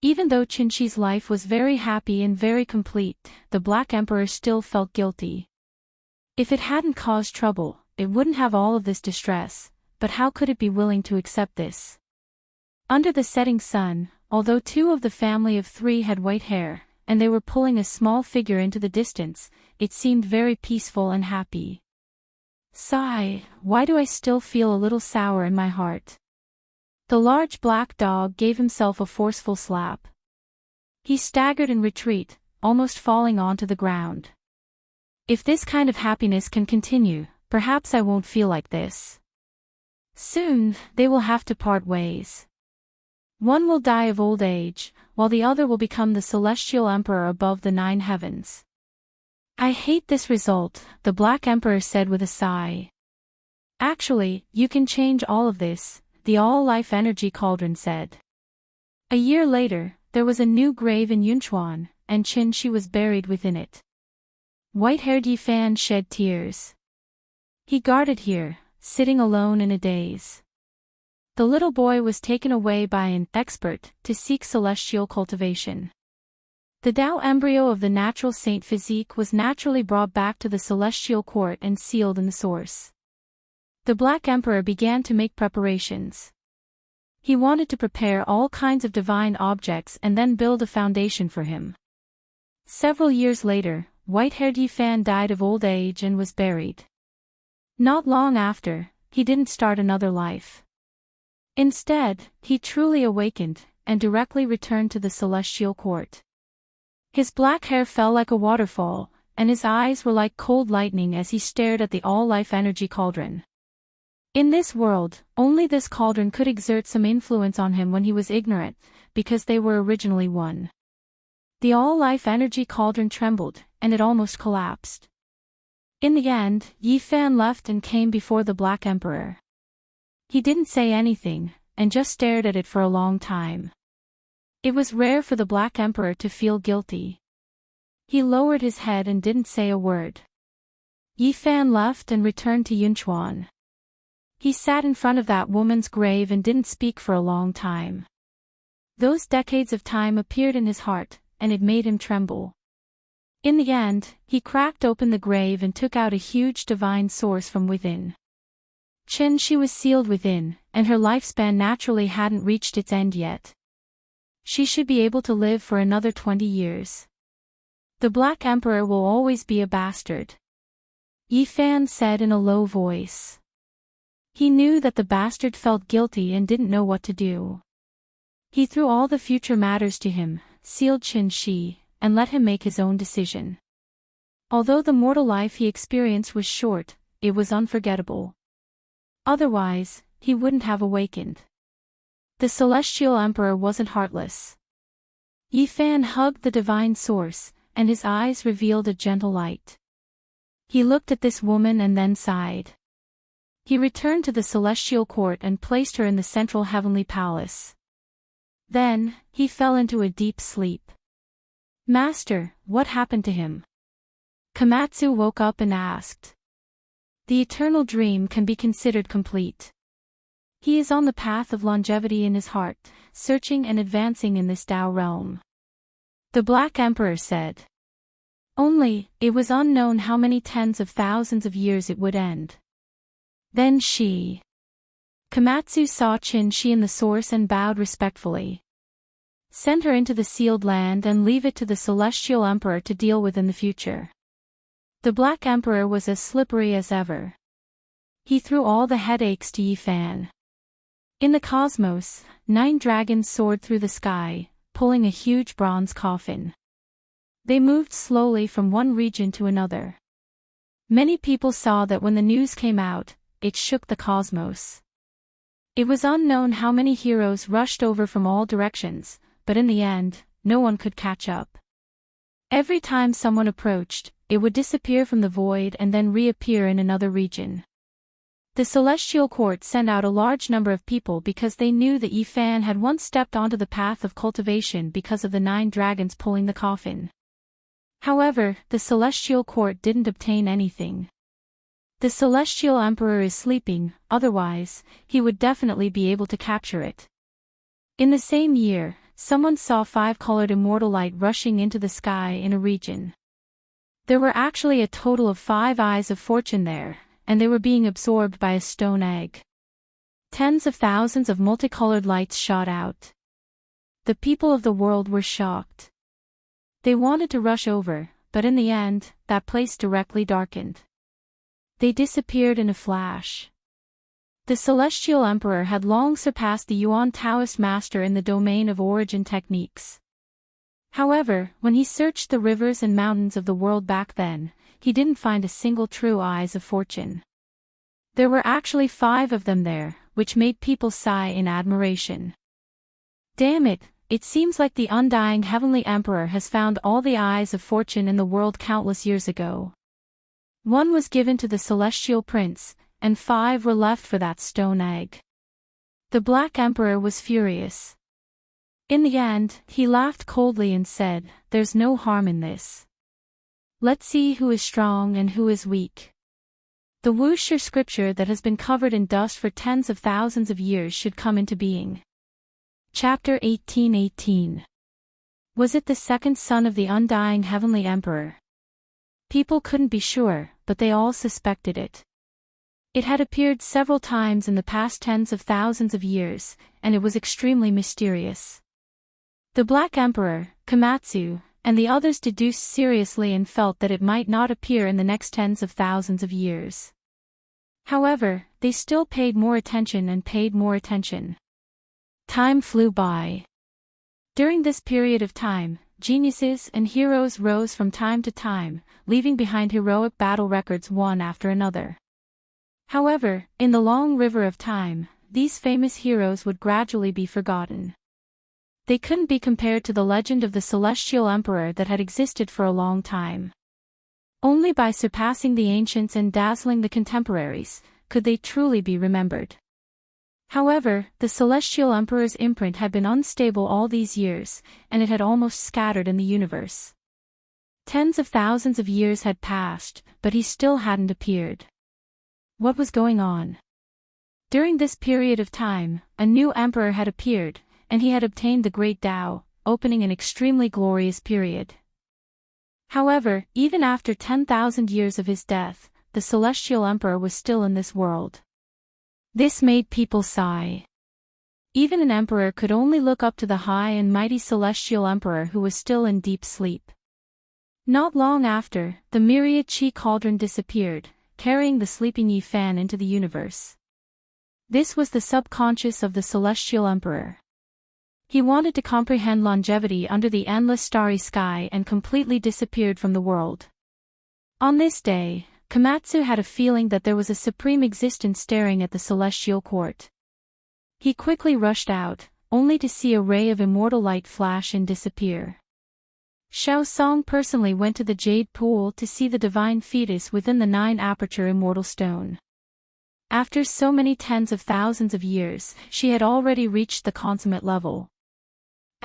Even though Chinchi's life was very happy and very complete, the Black Emperor still felt guilty. If it hadn't caused trouble, it wouldn't have all of this distress, but how could it be willing to accept this? Under the setting sun, although two of the family of three had white hair, and they were pulling a small figure into the distance, it seemed very peaceful and happy. Sigh, why do I still feel a little sour in my heart? The large black dog gave himself a forceful slap. He staggered in retreat, almost falling onto the ground. If this kind of happiness can continue, perhaps I won't feel like this. Soon, they will have to part ways. One will die of old age, while the other will become the celestial emperor above the 9 heavens. I hate this result, the Black Emperor said with a sigh. Actually, you can change all of this, the all-life energy cauldron said. A year later, there was a new grave in Yunchuan, and Qin was buried within it. White-haired Yifan shed tears. He guarded here, sitting alone in a daze. The little boy was taken away by an expert to seek celestial cultivation. The Tao embryo of the natural saint physique was naturally brought back to the celestial court and sealed in the source. The Black Emperor began to make preparations. He wanted to prepare all kinds of divine objects and then build a foundation for him. Several years later, white-haired Yifan died of old age and was buried. Not long after, he didn't start another life. Instead, he truly awakened, and directly returned to the celestial court. His black hair fell like a waterfall, and his eyes were like cold lightning as he stared at the all-life energy cauldron. In this world, only this cauldron could exert some influence on him when he was ignorant, because they were originally one. The all-life energy cauldron trembled, and it almost collapsed. In the end, Yifan left and came before the Black Emperor. He didn't say anything, and just stared at it for a long time. It was rare for the Black Emperor to feel guilty. He lowered his head and didn't say a word. Yifan left and returned to Yunchuan. He sat in front of that woman's grave and didn't speak for a long time. Those decades of time appeared in his heart, and it made him tremble. In the end, he cracked open the grave and took out a huge divine source from within. She was sealed within, and her lifespan naturally hadn't reached its end yet. She should be able to live for another 20 years. The Black Emperor will always be a bastard. Yifan said in a low voice. He knew that the bastard felt guilty and didn't know what to do. He threw all the future matters to him, sealed Qin, and let him make his own decision. Although the mortal life he experienced was short, it was unforgettable. Otherwise, he wouldn't have awakened. The celestial emperor wasn't heartless. Yifan hugged the divine source, and his eyes revealed a gentle light. He looked at this woman and then sighed. He returned to the celestial court and placed her in the central heavenly palace. Then, he fell into a deep sleep. Master, what happened to him? Komatsu woke up and asked. the eternal dream can be considered complete. He is on the path of longevity in his heart, searching and advancing in this Tao realm. The Black Emperor said. Only, it was unknown how many tens of thousands of years it would end. Then Komatsu saw Qin-shi in the source and bowed respectfully. Send her into the sealed land and leave it to the Celestial Emperor to deal with in the future. The Black Emperor was as slippery as ever. He threw all the headaches to Yifan. In the cosmos, 9 dragons soared through the sky, pulling a huge bronze coffin. They moved slowly from one region to another. Many people saw that when the news came out, it shook the cosmos. It was unknown how many heroes rushed over from all directions, but in the end, no one could catch up. Every time someone approached, it would disappear from the void and then reappear in another region. The Celestial Court sent out a large number of people because they knew that Yifan had once stepped onto the path of cultivation because of the 9 dragons pulling the coffin. However, the Celestial Court didn't obtain anything. The Celestial Emperor is sleeping, otherwise, he would definitely be able to capture it. In the same year, someone saw 5-colored immortal light rushing into the sky in a region. There were actually a total of 5 eyes of fortune there, and they were being absorbed by a stone egg. Tens of thousands of multicolored lights shot out. The people of the world were shocked. They wanted to rush over, but in the end, that place directly darkened. They disappeared in a flash. The Celestial Emperor had long surpassed the Yuan Taoist master in the domain of origin techniques. However, when he searched the rivers and mountains of the world back then, he didn't find a single true eyes of fortune. There were actually 5 of them there, which made people sigh in admiration. Damn it, it seems like the undying Heavenly Emperor has found all the eyes of fortune in the world countless years ago. 1 was given to the Celestial Prince, and 5 were left for that stone egg. The Black Emperor was furious. In the end, he laughed coldly and said, "There's no harm in this. Let's see who is strong and who is weak." The Wuxia scripture that has been covered in dust for tens of thousands of years should come into being. Chapter 18:18. Was it the second son of the undying Heavenly Emperor? People couldn't be sure, but they all suspected it. It had appeared several times in the past tens of thousands of years, and it was extremely mysterious. The Black Emperor, Komatsu, and the others deduced seriously and felt that it might not appear in the next tens of thousands of years. However, they still paid more attention and paid more attention. Time flew by. During this period of time, geniuses and heroes rose from time to time, leaving behind heroic battle records one after another. However, in the long river of time, these famous heroes would gradually be forgotten. They couldn't be compared to the legend of the Celestial Emperor that had existed for a long time. Only by surpassing the ancients and dazzling the contemporaries, could they truly be remembered. However, the Celestial Emperor's imprint had been unstable all these years, and it had almost scattered in the universe. Tens of thousands of years had passed, but he still hadn't appeared. What was going on? During this period of time, a new emperor had appeared, and he had obtained the Great Tao, opening an extremely glorious period. However, even after 10,000 years of his death, the Celestial Emperor was still in this world. This made people sigh. Even an emperor could only look up to the high and mighty Celestial Emperor who was still in deep sleep. Not long after, the myriad Qi cauldron disappeared, carrying the sleeping Yifan into the universe. This was the subconscious of the Celestial Emperor. He wanted to comprehend longevity under the endless starry sky and completely disappeared from the world. On this day, Komatsu had a feeling that there was a supreme existence staring at the Celestial Court. He quickly rushed out, only to see a ray of immortal light flash and disappear. Xiao Song personally went to the Jade Pool to see the divine fetus within the 9-aperture immortal stone. After so many tens of thousands of years, she had already reached the consummate level.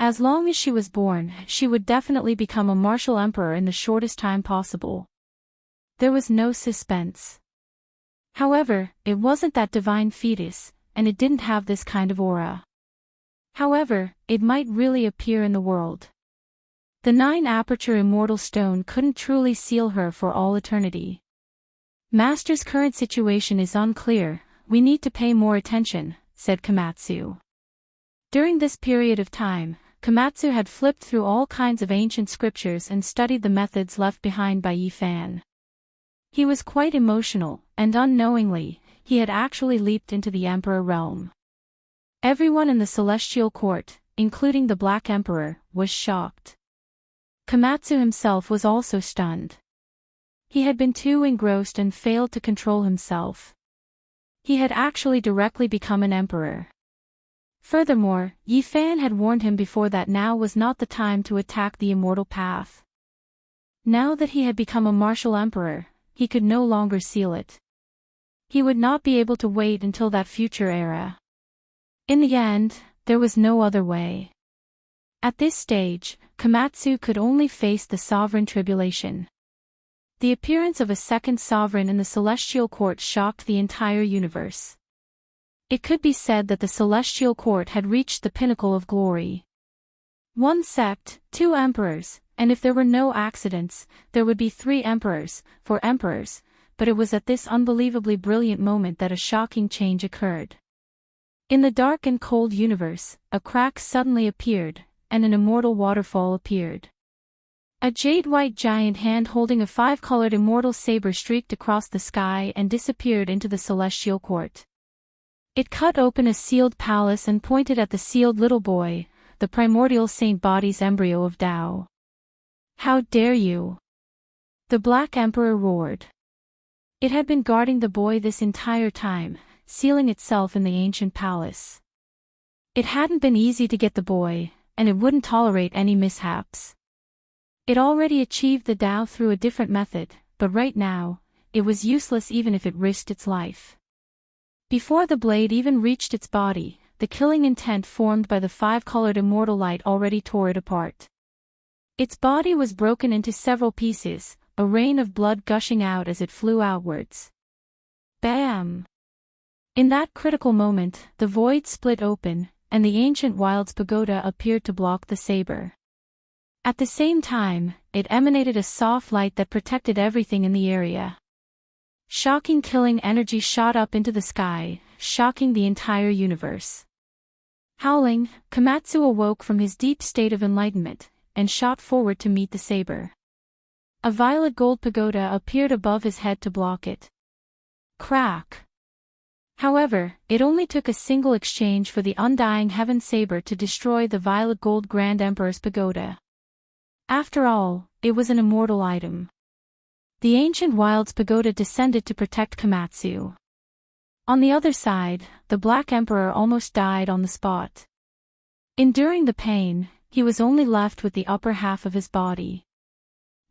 As long as she was born, she would definitely become a martial emperor in the shortest time possible. There was no suspense. However, it wasn't that divine fetus, and it didn't have this kind of aura. However, it might really appear in the world. The 9-aperture immortal stone couldn't truly seal her for all eternity. Master's current situation is unclear, we need to pay more attention, said Komatsu. During this period of time, Komatsu had flipped through all kinds of ancient scriptures and studied the methods left behind by Yi Fan. He was quite emotional, and unknowingly, he had actually leaped into the Emperor realm. Everyone in the Celestial Court, including the Black Emperor, was shocked. Komatsu himself was also stunned. He had been too engrossed and failed to control himself. He had actually directly become an emperor. Furthermore, Yi Fan had warned him before that now was not the time to attack the immortal path. Now that he had become a martial emperor, he could no longer seal it. He would not be able to wait until that future era. In the end, there was no other way. At this stage, Komatsu could only face the sovereign tribulation. The appearance of a second sovereign in the Celestial Court shocked the entire universe. It could be said that the Celestial Court had reached the pinnacle of glory. 1 sect, 2 emperors, and if there were no accidents, there would be 3 emperors, for emperors, but it was at this unbelievably brilliant moment that a shocking change occurred. In the dark and cold universe, a crack suddenly appeared, and an immortal waterfall appeared. A jade-white giant hand holding a 5-colored immortal saber streaked across the sky and disappeared into the Celestial Court. It cut open a sealed palace and pointed at the sealed little boy, the primordial saint body's embryo of Tao. "How dare you?" the Black Emperor roared. It had been guarding the boy this entire time, sealing itself in the ancient palace. It hadn't been easy to get the boy, and it wouldn't tolerate any mishaps. It already achieved the Tao through a different method, but right now, it was useless even if it risked its life. Before the blade even reached its body, the killing intent formed by the 5-colored immortal light already tore it apart. Its body was broken into several pieces, a rain of blood gushing out as it flew outwards. Bam! In that critical moment, the void split open, and the ancient Wild's pagoda appeared to block the saber. At the same time, it emanated a soft light that protected everything in the area. Shocking killing energy shot up into the sky, shocking the entire universe. Howling, Komatsu awoke from his deep state of enlightenment, and shot forward to meet the saber. A violet gold pagoda appeared above his head to block it. Crack! However, it only took a single exchange for the undying heaven saber to destroy the violet gold Grand Emperor's pagoda. After all, it was an immortal item. The ancient Wild's pagoda descended to protect Komatsu. On the other side, the Black Emperor almost died on the spot. Enduring the pain, he was only left with the upper half of his body.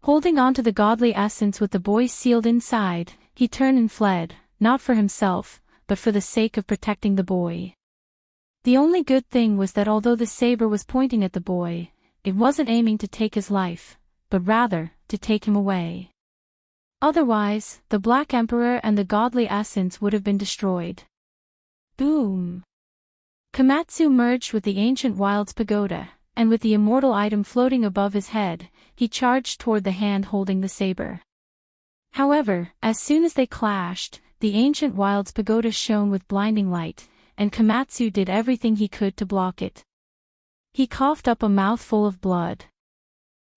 Holding on to the godly essence with the boy sealed inside, he turned and fled, not for himself, but for the sake of protecting the boy. The only good thing was that although the saber was pointing at the boy, it wasn't aiming to take his life, but rather, to take him away. Otherwise, the Black Emperor and the godly essence would have been destroyed. Boom! Komatsu merged with the ancient Wild's pagoda, and with the immortal item floating above his head, he charged toward the hand holding the saber. However, as soon as they clashed, the ancient Wild's pagoda shone with blinding light, and Komatsu did everything he could to block it. He coughed up a mouthful of blood.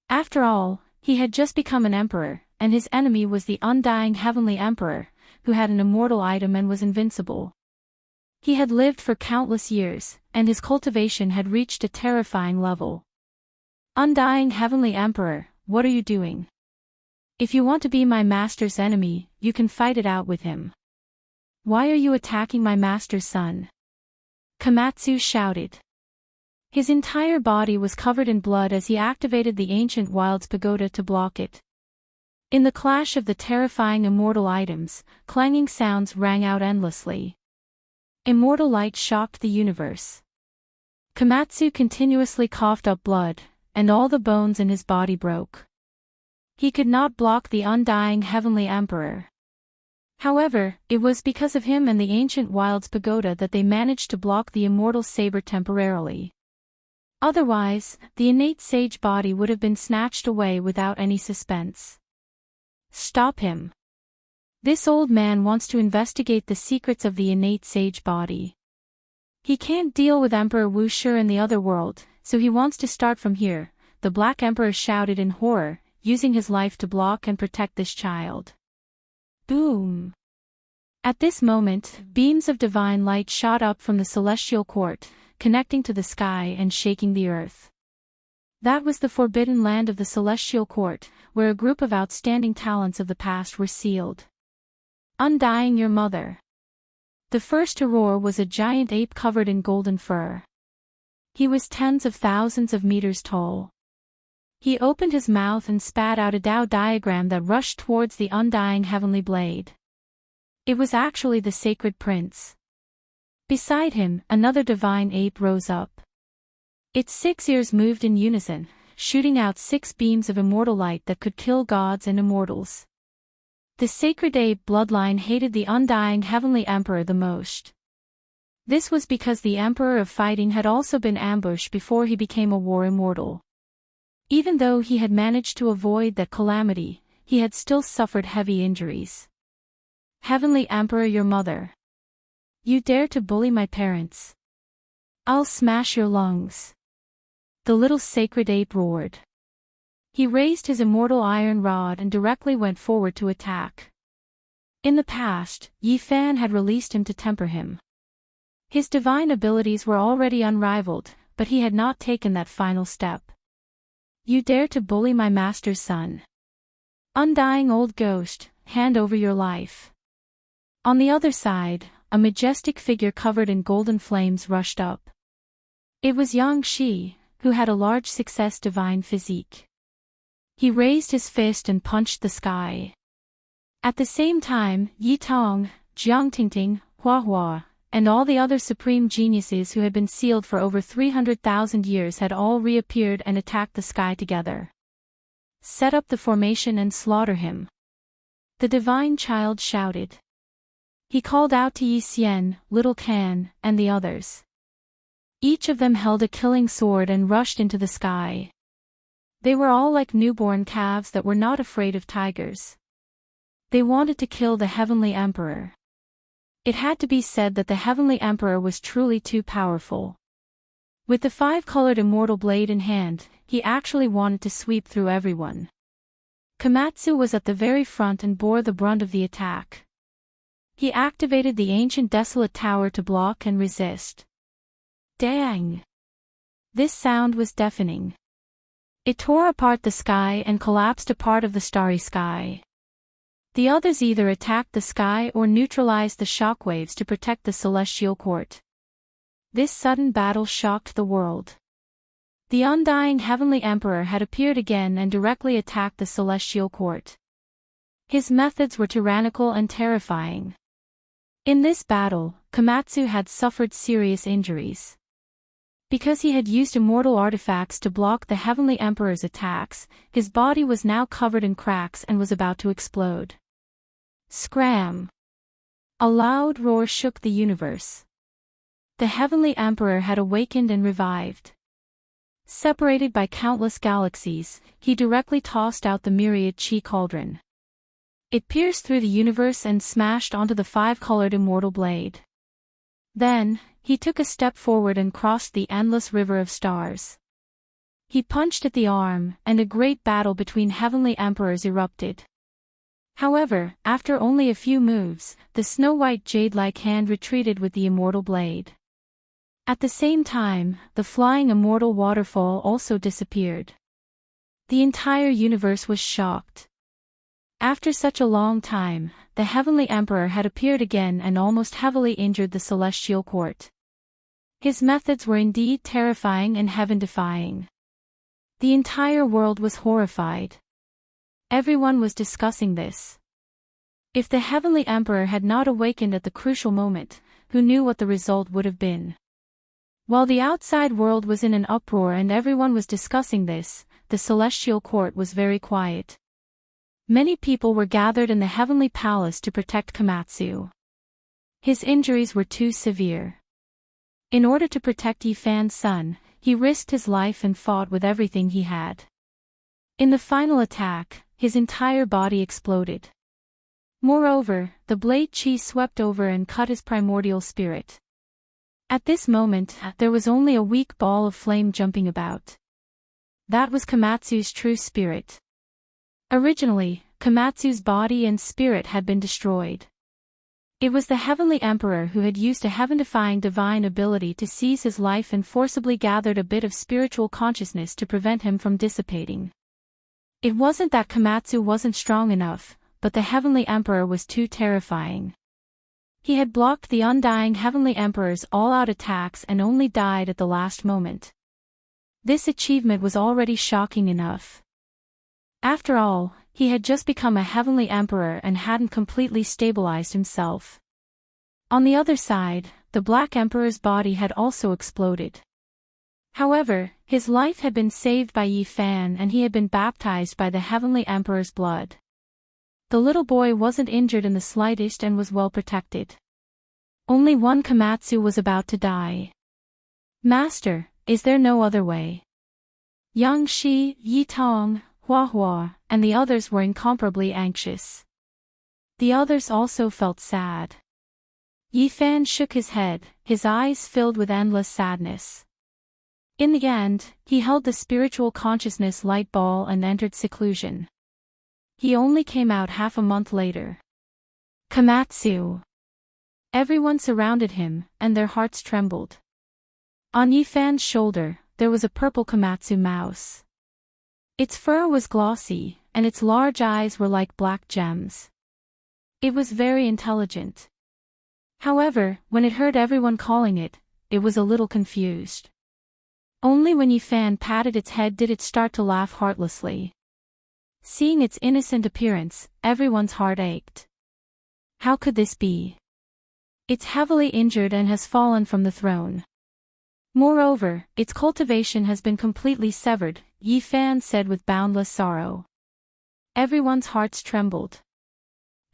After all, he had just become an emperor, and his enemy was the undying heavenly emperor, who had an immortal item and was invincible. He had lived for countless years, and his cultivation had reached a terrifying level. Undying heavenly emperor, what are you doing? If you want to be my master's enemy, you can fight it out with him. Why are you attacking my master's son? Komatsu shouted. His entire body was covered in blood as he activated the ancient Wild's pagoda to block it. In the clash of the terrifying immortal items, clanging sounds rang out endlessly. Immortal light shocked the universe. Komatsu continuously coughed up blood, and all the bones in his body broke. He could not block the undying heavenly emperor. However, it was because of him and the ancient Wild's pagoda that they managed to block the immortal saber temporarily. Otherwise, the innate sage body would have been snatched away without any suspense. Stop him. This old man wants to investigate the secrets of the innate sage body. He can't deal with Emperor Wu Shi in the other world, so he wants to start from here, the Black Emperor shouted in horror, using his life to block and protect this child. Boom! At this moment, beams of divine light shot up from the celestial court, connecting to the sky and shaking the earth. That was the forbidden land of the celestial court, where a group of outstanding talents of the past were sealed. Undying your mother. The first to roar was a giant ape covered in golden fur. He was tens of thousands of meters tall. He opened his mouth and spat out a Tao diagram that rushed towards the undying heavenly blade. It was actually the sacred prince. Beside him, another divine ape rose up. Its 6 ears moved in unison, shooting out 6 beams of immortal light that could kill gods and immortals. The sacred ape bloodline hated the undying heavenly emperor the most. This was because the emperor of fighting had also been ambushed before he became a war immortal. Even though he had managed to avoid that calamity, he had still suffered heavy injuries. Heavenly Emperor, your mother. You dare to bully my parents? I'll smash your lungs. The little sacred ape roared. He raised his immortal iron rod and directly went forward to attack. In the past, Yi Fan had released him to temper him. His divine abilities were already unrivaled, but he had not taken that final step. You dare to bully my master's son? Undying old ghost, hand over your life. On the other side, a majestic figure covered in golden flames rushed up. It was Yang Shi, who had a large success divine physique. He raised his fist and punched the sky. At the same time, Yi Tong, Jiang Tingting, Hua Hua, and all the other supreme geniuses who had been sealed for over 300,000 years had all reappeared and attacked the sky together. Set up the formation and slaughter him. The divine child shouted. He called out to Yi Xian, Little Can, and the others. Each of them held a killing sword and rushed into the sky. They were all like newborn calves that were not afraid of tigers. They wanted to kill the heavenly emperor. It had to be said that the heavenly emperor was truly too powerful. With the 5-colored immortal blade in hand, he actually wanted to sweep through everyone. Komatsu was at the very front and bore the brunt of the attack. He activated the ancient desolate tower to block and resist. Dang! This sound was deafening. It tore apart the sky and collapsed a part of the starry sky. The others either attacked the sky or neutralized the shockwaves to protect the celestial court. This sudden battle shocked the world. The undying heavenly emperor had appeared again and directly attacked the celestial court. His methods were tyrannical and terrifying. In this battle, Komatsu had suffered serious injuries. Because he had used immortal artifacts to block the heavenly emperor's attacks, his body was now covered in cracks and was about to explode. Scram! A loud roar shook the universe. The heavenly emperor had awakened and revived. Separated by countless galaxies, he directly tossed out the myriad chi cauldron. It pierced through the universe and smashed onto the 5-colored immortal blade. Then, he took a step forward and crossed the endless river of stars. He punched at the arm, and a great battle between heavenly emperors erupted. However, after only a few moves, the snow-white jade-like hand retreated with the immortal blade. At the same time, the flying immortal waterfall also disappeared. The entire universe was shocked. After such a long time, the heavenly emperor had appeared again and almost heavily injured the celestial court. His methods were indeed terrifying and heaven-defying. The entire world was horrified. Everyone was discussing this. If the heavenly emperor had not awakened at the crucial moment, who knew what the result would have been? While the outside world was in an uproar and everyone was discussing this, the celestial court was very quiet. Many people were gathered in the heavenly palace to protect Komatsu. His injuries were too severe. In order to protect Yifan's son, he risked his life and fought with everything he had. In the final attack, his entire body exploded. Moreover, the blade chi swept over and cut his primordial spirit. At this moment, there was only a weak ball of flame jumping about. That was Komatsu's true spirit. Originally, Komatsu's body and spirit had been destroyed. It was the Heavenly Emperor who had used a heaven-defying divine ability to seize his life and forcibly gathered a bit of spiritual consciousness to prevent him from dissipating. It wasn't that Komatsu wasn't strong enough, but the Heavenly Emperor was too terrifying. He had blocked the undying Heavenly Emperor's all-out attacks and only died at the last moment. This achievement was already shocking enough. After all, he had just become a Heavenly Emperor and hadn't completely stabilized himself. On the other side, the Black Emperor's body had also exploded. However, his life had been saved by Yifan and he had been baptized by the Heavenly Emperor's blood. The little boy wasn't injured in the slightest and was well protected. Only one Komatsu was about to die. "Master, is there no other way?" Yang Shi, Yi Tong, Hua Hua, and the others were incomparably anxious. The others also felt sad. Yifan shook his head, his eyes filled with endless sadness. In the end, he held the spiritual consciousness light ball and entered seclusion. He only came out half a month later. Komatsu! Everyone surrounded him, and their hearts trembled. On Yifan's shoulder, there was a purple Komatsu mouse. Its fur was glossy, and its large eyes were like black gems. It was very intelligent. However, when it heard everyone calling it, it was a little confused. Only when Yifan patted its head did it start to laugh heartlessly. Seeing its innocent appearance, everyone's heart ached. How could this be? It's heavily injured and has fallen from the throne. Moreover, its cultivation has been completely severed, Yifan said with boundless sorrow. Everyone's hearts trembled.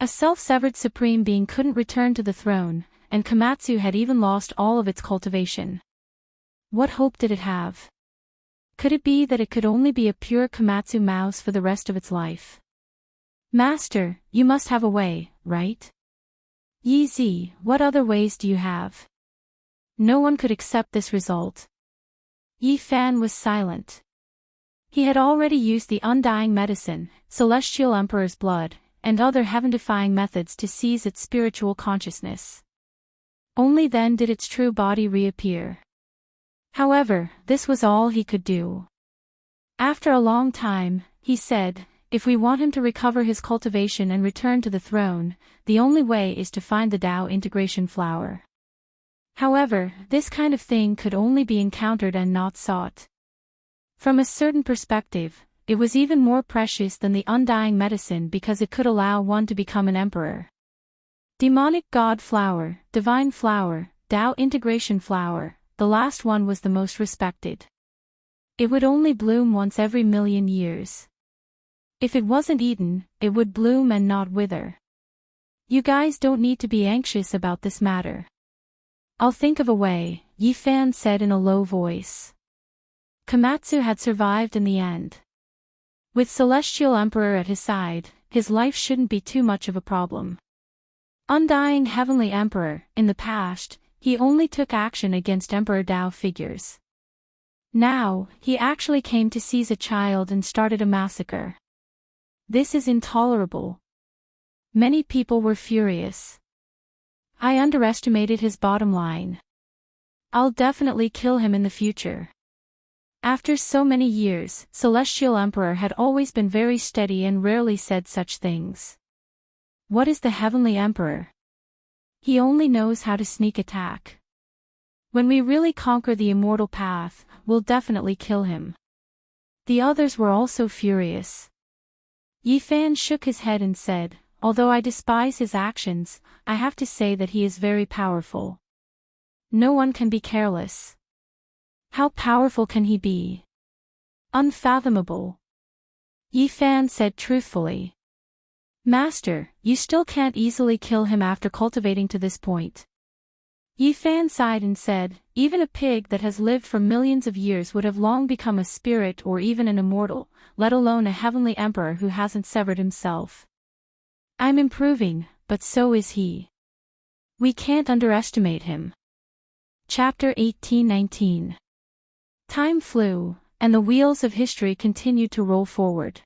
A self-severed supreme being couldn't return to the throne, and Komatsu had even lost all of its cultivation. What hope did it have? Could it be that it could only be a pure Komatsu mouse for the rest of its life? "Master, you must have a way, right?" "Yi Zi, what other ways do you have?" No one could accept this result. Yifan was silent. He had already used the undying medicine, Celestial Emperor's blood, and other heaven-defying methods to seize its spiritual consciousness. Only then did its true body reappear. However, this was all he could do. After a long time, he said, "If we want him to recover his cultivation and return to the throne, the only way is to find the Tao integration flower." However, this kind of thing could only be encountered and not sought. From a certain perspective, it was even more precious than the undying medicine because it could allow one to become an emperor. Demonic God flower, divine flower, Tao integration flower, the last one was the most respected. It would only bloom once every 1,000,000 years. If it wasn't eaten, it would bloom and not wither. You guys don't need to be anxious about this matter. I'll think of a way, Yifan said in a low voice. Komatsu had survived in the end. With Celestial Emperor at his side, his life shouldn't be too much of a problem. Undying Heavenly Emperor, in the past, he only took action against Emperor Tao figures. Now, he actually came to seize a child and started a massacre. This is intolerable. Many people were furious. I underestimated his bottom line. I'll definitely kill him in the future. After so many years, Celestial Emperor had always been very steady and rarely said such things. What is the Heavenly Emperor? He only knows how to sneak attack. When we really conquer the immortal path, we'll definitely kill him. The others were also furious. Yifan shook his head and said, "Although I despise his actions, I have to say that he is very powerful. No one can be careless." How powerful can he be? Unfathomable. Yifan said truthfully. Master, you still can't easily kill him after cultivating to this point. Yi Fan sighed and said, even a pig that has lived for millions of years would have long become a spirit or even an immortal, let alone a heavenly emperor who hasn't severed himself. I'm improving, but so is he. We can't underestimate him. Chapter 18-19. Time flew, and the wheels of history continued to roll forward.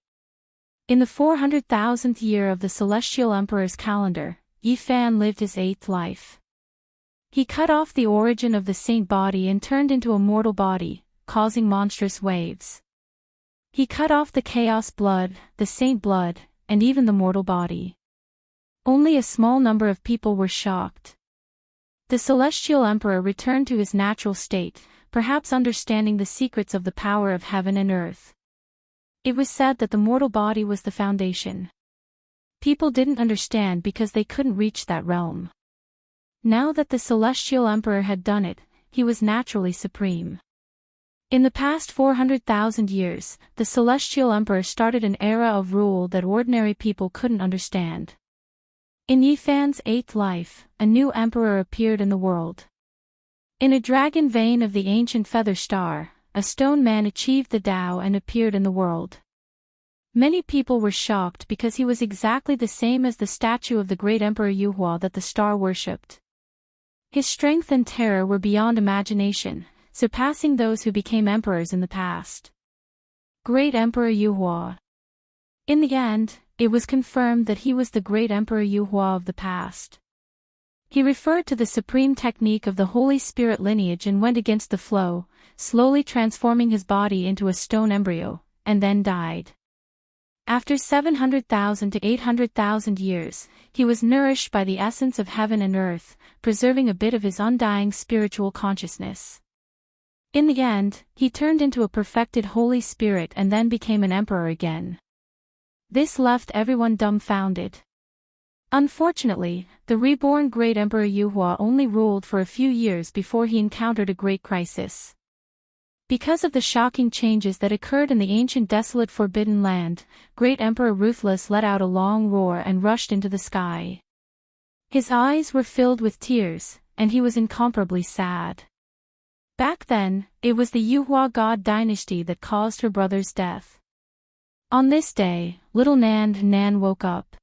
In the 400,000th year of the Celestial Emperor's calendar, Yi Fan lived his 8th life. He cut off the origin of the saint body and turned into a mortal body, causing monstrous waves. He cut off the chaos blood, the saint blood, and even the mortal body. Only a small number of people were shocked. The Celestial Emperor returned to his natural state, perhaps understanding the secrets of the power of heaven and earth. It was said that the mortal body was the foundation. People didn't understand because they couldn't reach that realm. Now that the Celestial Emperor had done it, he was naturally supreme. In the past 400,000 years, the Celestial Emperor started an era of rule that ordinary people couldn't understand. In Yi Fan's 8th life, a new emperor appeared in the world. In a dragon vein of the ancient feather star, a stone man achieved the Tao and appeared in the world. Many people were shocked because he was exactly the same as the statue of the great Emperor Yuhua that the star worshipped. His strength and terror were beyond imagination, surpassing those who became emperors in the past. Great Emperor Yuhua. In the end, it was confirmed that he was the great Emperor Yuhua of the past. He referred to the supreme technique of the Holy Spirit lineage and went against the flow, slowly transforming his body into a stone embryo, and then died. After 700,000 to 800,000 years, he was nourished by the essence of heaven and earth, preserving a bit of his undying spiritual consciousness. In the end, he turned into a perfected Holy Spirit and then became an emperor again. This left everyone dumbfounded. Unfortunately, the reborn great Emperor Yuhua only ruled for a few years before he encountered a great crisis. Because of the shocking changes that occurred in the ancient desolate forbidden land, great Emperor Ruthless let out a long roar and rushed into the sky. His eyes were filled with tears, and he was incomparably sad. Back then, it was the Yuhua God dynasty that caused her brother's death. On this day, little Nan woke up.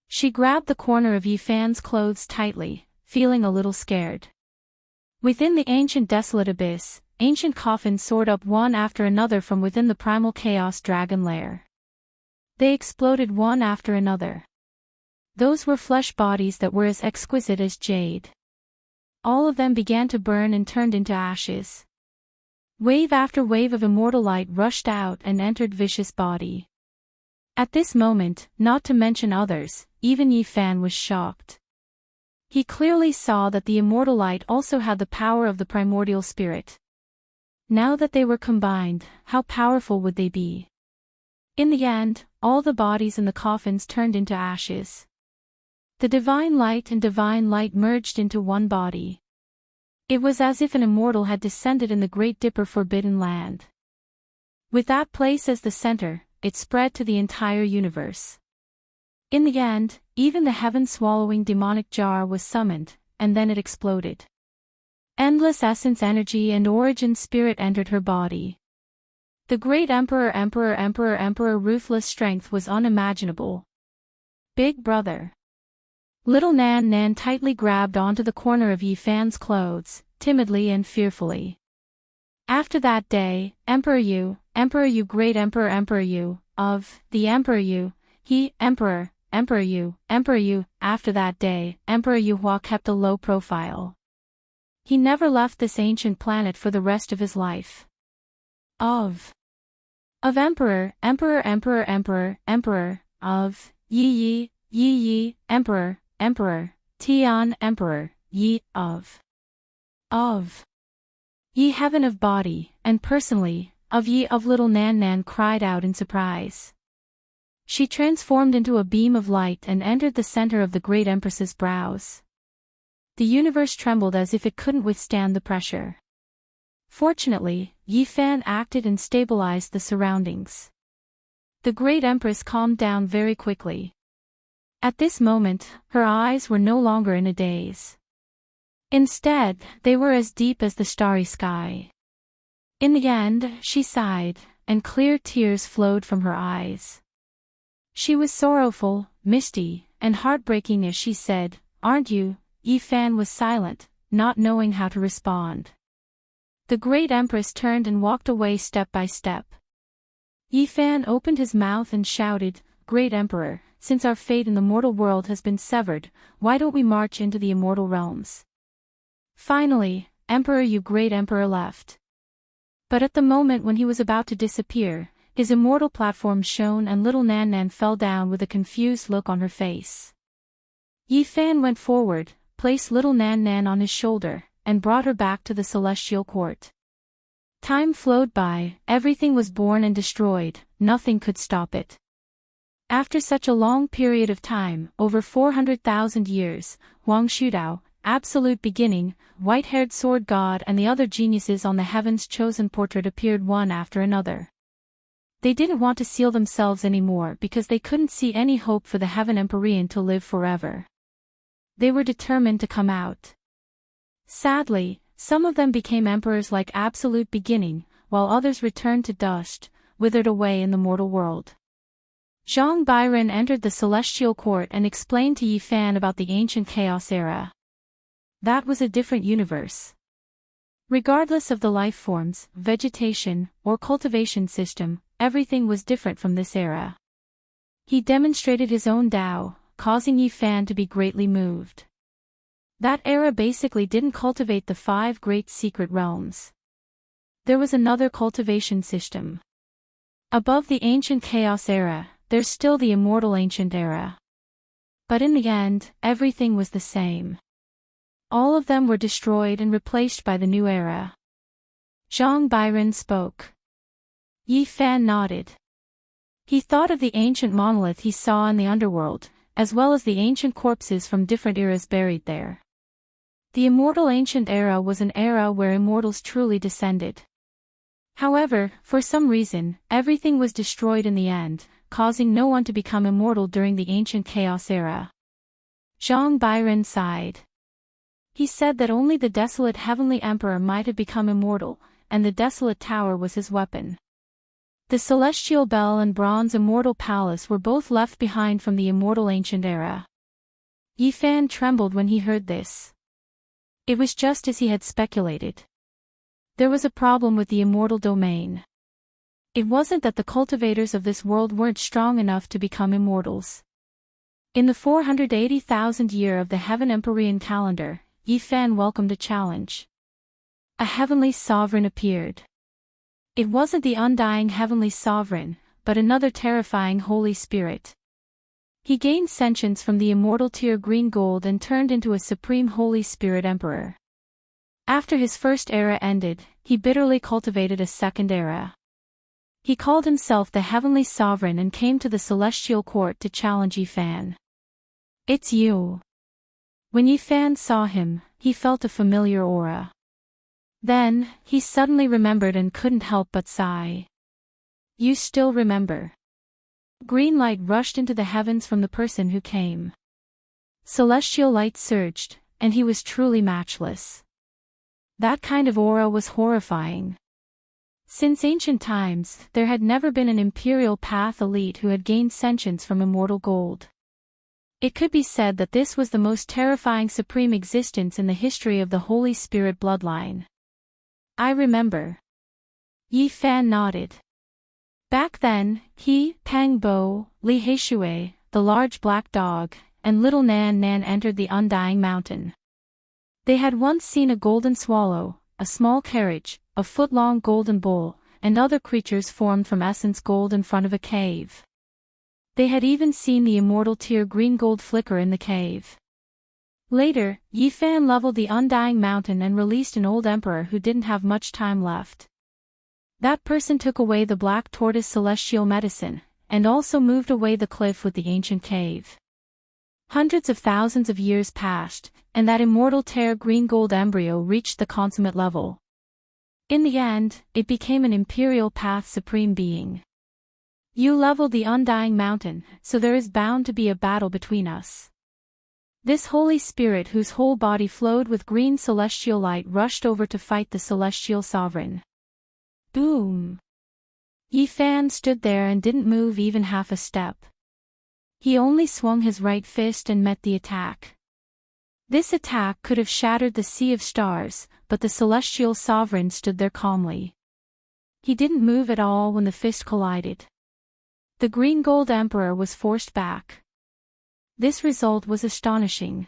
She grabbed the corner of Yi Fan's clothes tightly, feeling a little scared. Within the ancient desolate abyss, ancient coffins soared up one after another from within the primal chaos dragon lair. They exploded one after another. Those were flesh bodies that were as exquisite as jade. All of them began to burn and turned into ashes. Wave after wave of immortal light rushed out and entered Vicious body. At this moment, not to mention others, even Yi Fan was shocked. He clearly saw that the immortal light also had the power of the primordial spirit. Now that they were combined, how powerful would they be? In the end, all the bodies in the coffins turned into ashes. The divine light and divine light merged into one body. It was as if an immortal had descended in the Great Dipper forbidden land. With that place as the center, it spread to the entire universe. In the end, even the heaven-swallowing demonic jar was summoned, and then it exploded. Endless essence energy and origin spirit entered her body. The great emperor ruthless strength was unimaginable. Big brother. Little Nan tightly grabbed onto the corner of Yi Fan's clothes, timidly and fearfully. After that day, Emperor Yu, great Emperor Yu, of the Emperor Yu, he, Emperor Yu, after that day, Emperor Yuhua kept a low profile. He never left this ancient planet for the rest of his life. Of Emperor, of Yi, Emperor, Tian, Emperor, Yi, of Yi, heaven of body, and personally, of Yi, of little Nan cried out in surprise. She transformed into a beam of light and entered the center of the great empress's brows. The universe trembled as if it couldn't withstand the pressure. Fortunately, Yi Fan acted and stabilized the surroundings. The great empress calmed down very quickly. At this moment, her eyes were no longer in a daze. Instead, they were as deep as the starry sky. In the end, she sighed, and clear tears flowed from her eyes. She was sorrowful, misty, and heartbreaking as she said, "Aren't you?" Yifan was silent, not knowing how to respond. The great empress turned and walked away step by step. Yifan opened his mouth and shouted, "Great Emperor, since our fate in the mortal world has been severed, why don't we march into the immortal realms?" Finally, Emperor Yu Great Emperor left. But at the moment when he was about to disappear, his immortal platform shone and little Nan Nan fell down with a confused look on her face. Yifan went forward, placed little Nan Nan on his shoulder, and brought her back to the celestial court. Time flowed by, everything was born and destroyed, nothing could stop it. After such a long period of time, over 400,000 years, Wang Shudao, Absolute Beginning, White-Haired Sword God and the other geniuses on the Heaven's Chosen portrait appeared one after another. They didn't want to seal themselves anymore because they couldn't see any hope for the Heaven Empyrean to live forever. They were determined to come out. Sadly, some of them became emperors like Absolute Beginning, while others returned to dust, withered away in the mortal world. Zhang Bairen entered the celestial court and explained to Yifan about the ancient chaos era. That was a different universe. Regardless of the life forms, vegetation, or cultivation system, everything was different from this era. He demonstrated his own Tao, causing Yifan to be greatly moved. That era basically didn't cultivate the 5 great secret realms. There was another cultivation system. Above the ancient chaos era, there's still the immortal ancient era. But in the end, everything was the same. All of them were destroyed and replaced by the new era. Zhang Bairen spoke. Yifan nodded. He thought of the ancient monolith he saw in the underworld, as well as the ancient corpses from different eras buried there. The immortal ancient era was an era where immortals truly descended. However, for some reason, everything was destroyed in the end, causing no one to become immortal during the ancient chaos era. Zhang Bairen sighed. He said that only the desolate heavenly emperor might have become immortal, and the desolate tower was his weapon. The celestial bell and bronze immortal palace were both left behind from the immortal ancient era. Yifan trembled when he heard this. It was just as he had speculated. There was a problem with the immortal domain. It wasn't that the cultivators of this world weren't strong enough to become immortals. In the 480,000th year of the Heaven Empyrean calendar, Yifan welcomed a challenge. A heavenly sovereign appeared. It wasn't the undying heavenly sovereign, but another terrifying Holy Spirit. He gained sentience from the immortal tier green gold and turned into a supreme Holy Spirit Emperor. After his first era ended, he bitterly cultivated a second era. He called himself the Heavenly Sovereign and came to the Celestial Court to challenge Yifan. "It's you." When Yifan saw him, he felt a familiar aura. Then, he suddenly remembered and couldn't help but sigh. "You still remember?" Green light rushed into the heavens from the person who came. Celestial light surged, and he was truly matchless. That kind of aura was horrifying. Since ancient times, there had never been an imperial path elite who had gained sentience from immortal gold. It could be said that this was the most terrifying supreme existence in the history of the Holy Spirit bloodline. "I remember." Yifan nodded. Back then, he, Pang Bo, Li Heishui, the large black dog, and little Nan Nan entered the Undying Mountain. They had once seen a golden swallow, a small carriage, a foot-long golden bull, and other creatures formed from essence gold in front of a cave. They had even seen the immortal tear green gold flicker in the cave. Later, Yifan leveled the Undying Mountain and released an old emperor who didn't have much time left. That person took away the black tortoise celestial medicine, and also moved away the cliff with the ancient cave. Hundreds of thousands of years passed, and that immortal tear green gold embryo reached the consummate level. In the end, it became an imperial path supreme being. You leveled the undying mountain, so there is bound to be a battle between us. This holy spirit whose whole body flowed with green celestial light rushed over to fight the celestial sovereign. Boom! Yi Fan stood there and didn't move even half a step. He only swung his right fist and met the attack. This attack could have shattered the sea of stars, but the celestial sovereign stood there calmly. He didn't move at all when the fist collided. The green gold emperor was forced back. This result was astonishing.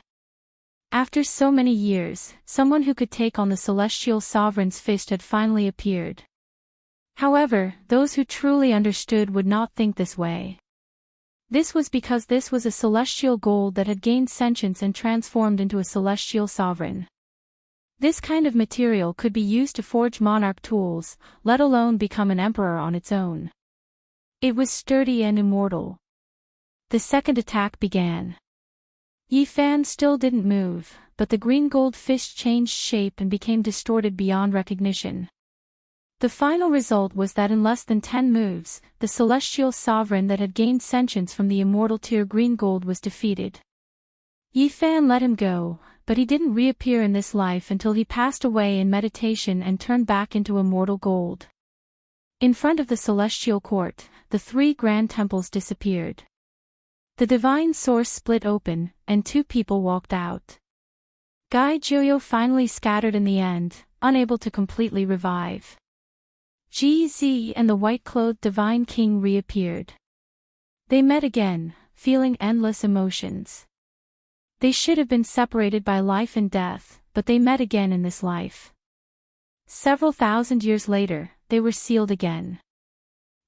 After so many years, someone who could take on the celestial sovereign's fist had finally appeared. However, those who truly understood would not think this way. This was because this was a celestial gold that had gained sentience and transformed into a celestial sovereign. This kind of material could be used to forge monarch tools, let alone become an emperor on its own. It was sturdy and immortal. The second attack began. Yi Fan still didn't move, but the green gold fist changed shape and became distorted beyond recognition. The final result was that in less than 10 moves, the celestial sovereign that had gained sentience from the immortal tier green gold was defeated. Yi Fan let him go, but he didn't reappear in this life until he passed away in meditation and turned back into immortal gold. In front of the celestial court, the 3 grand temples disappeared. The divine source split open, and 2 people walked out. Gai Jiuyo finally scattered in the end, unable to completely revive. GZ and the white-clothed divine king reappeared. They met again, feeling endless emotions. They should have been separated by life and death, but they met again in this life. Several thousand years later, they were sealed again.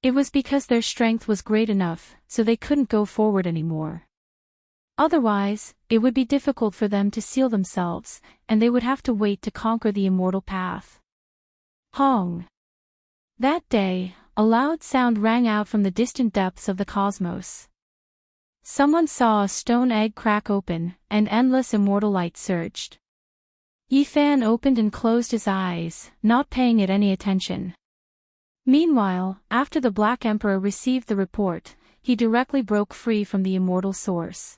It was because their strength was great enough, so they couldn't go forward anymore. Otherwise, it would be difficult for them to seal themselves, and they would have to wait to conquer the immortal path. Hong. That day, a loud sound rang out from the distant depths of the cosmos. Someone saw a stone egg crack open, and endless immortal light surged. Yi Fan opened and closed his eyes, not paying it any attention. Meanwhile, after the Black Emperor received the report, he directly broke free from the immortal source.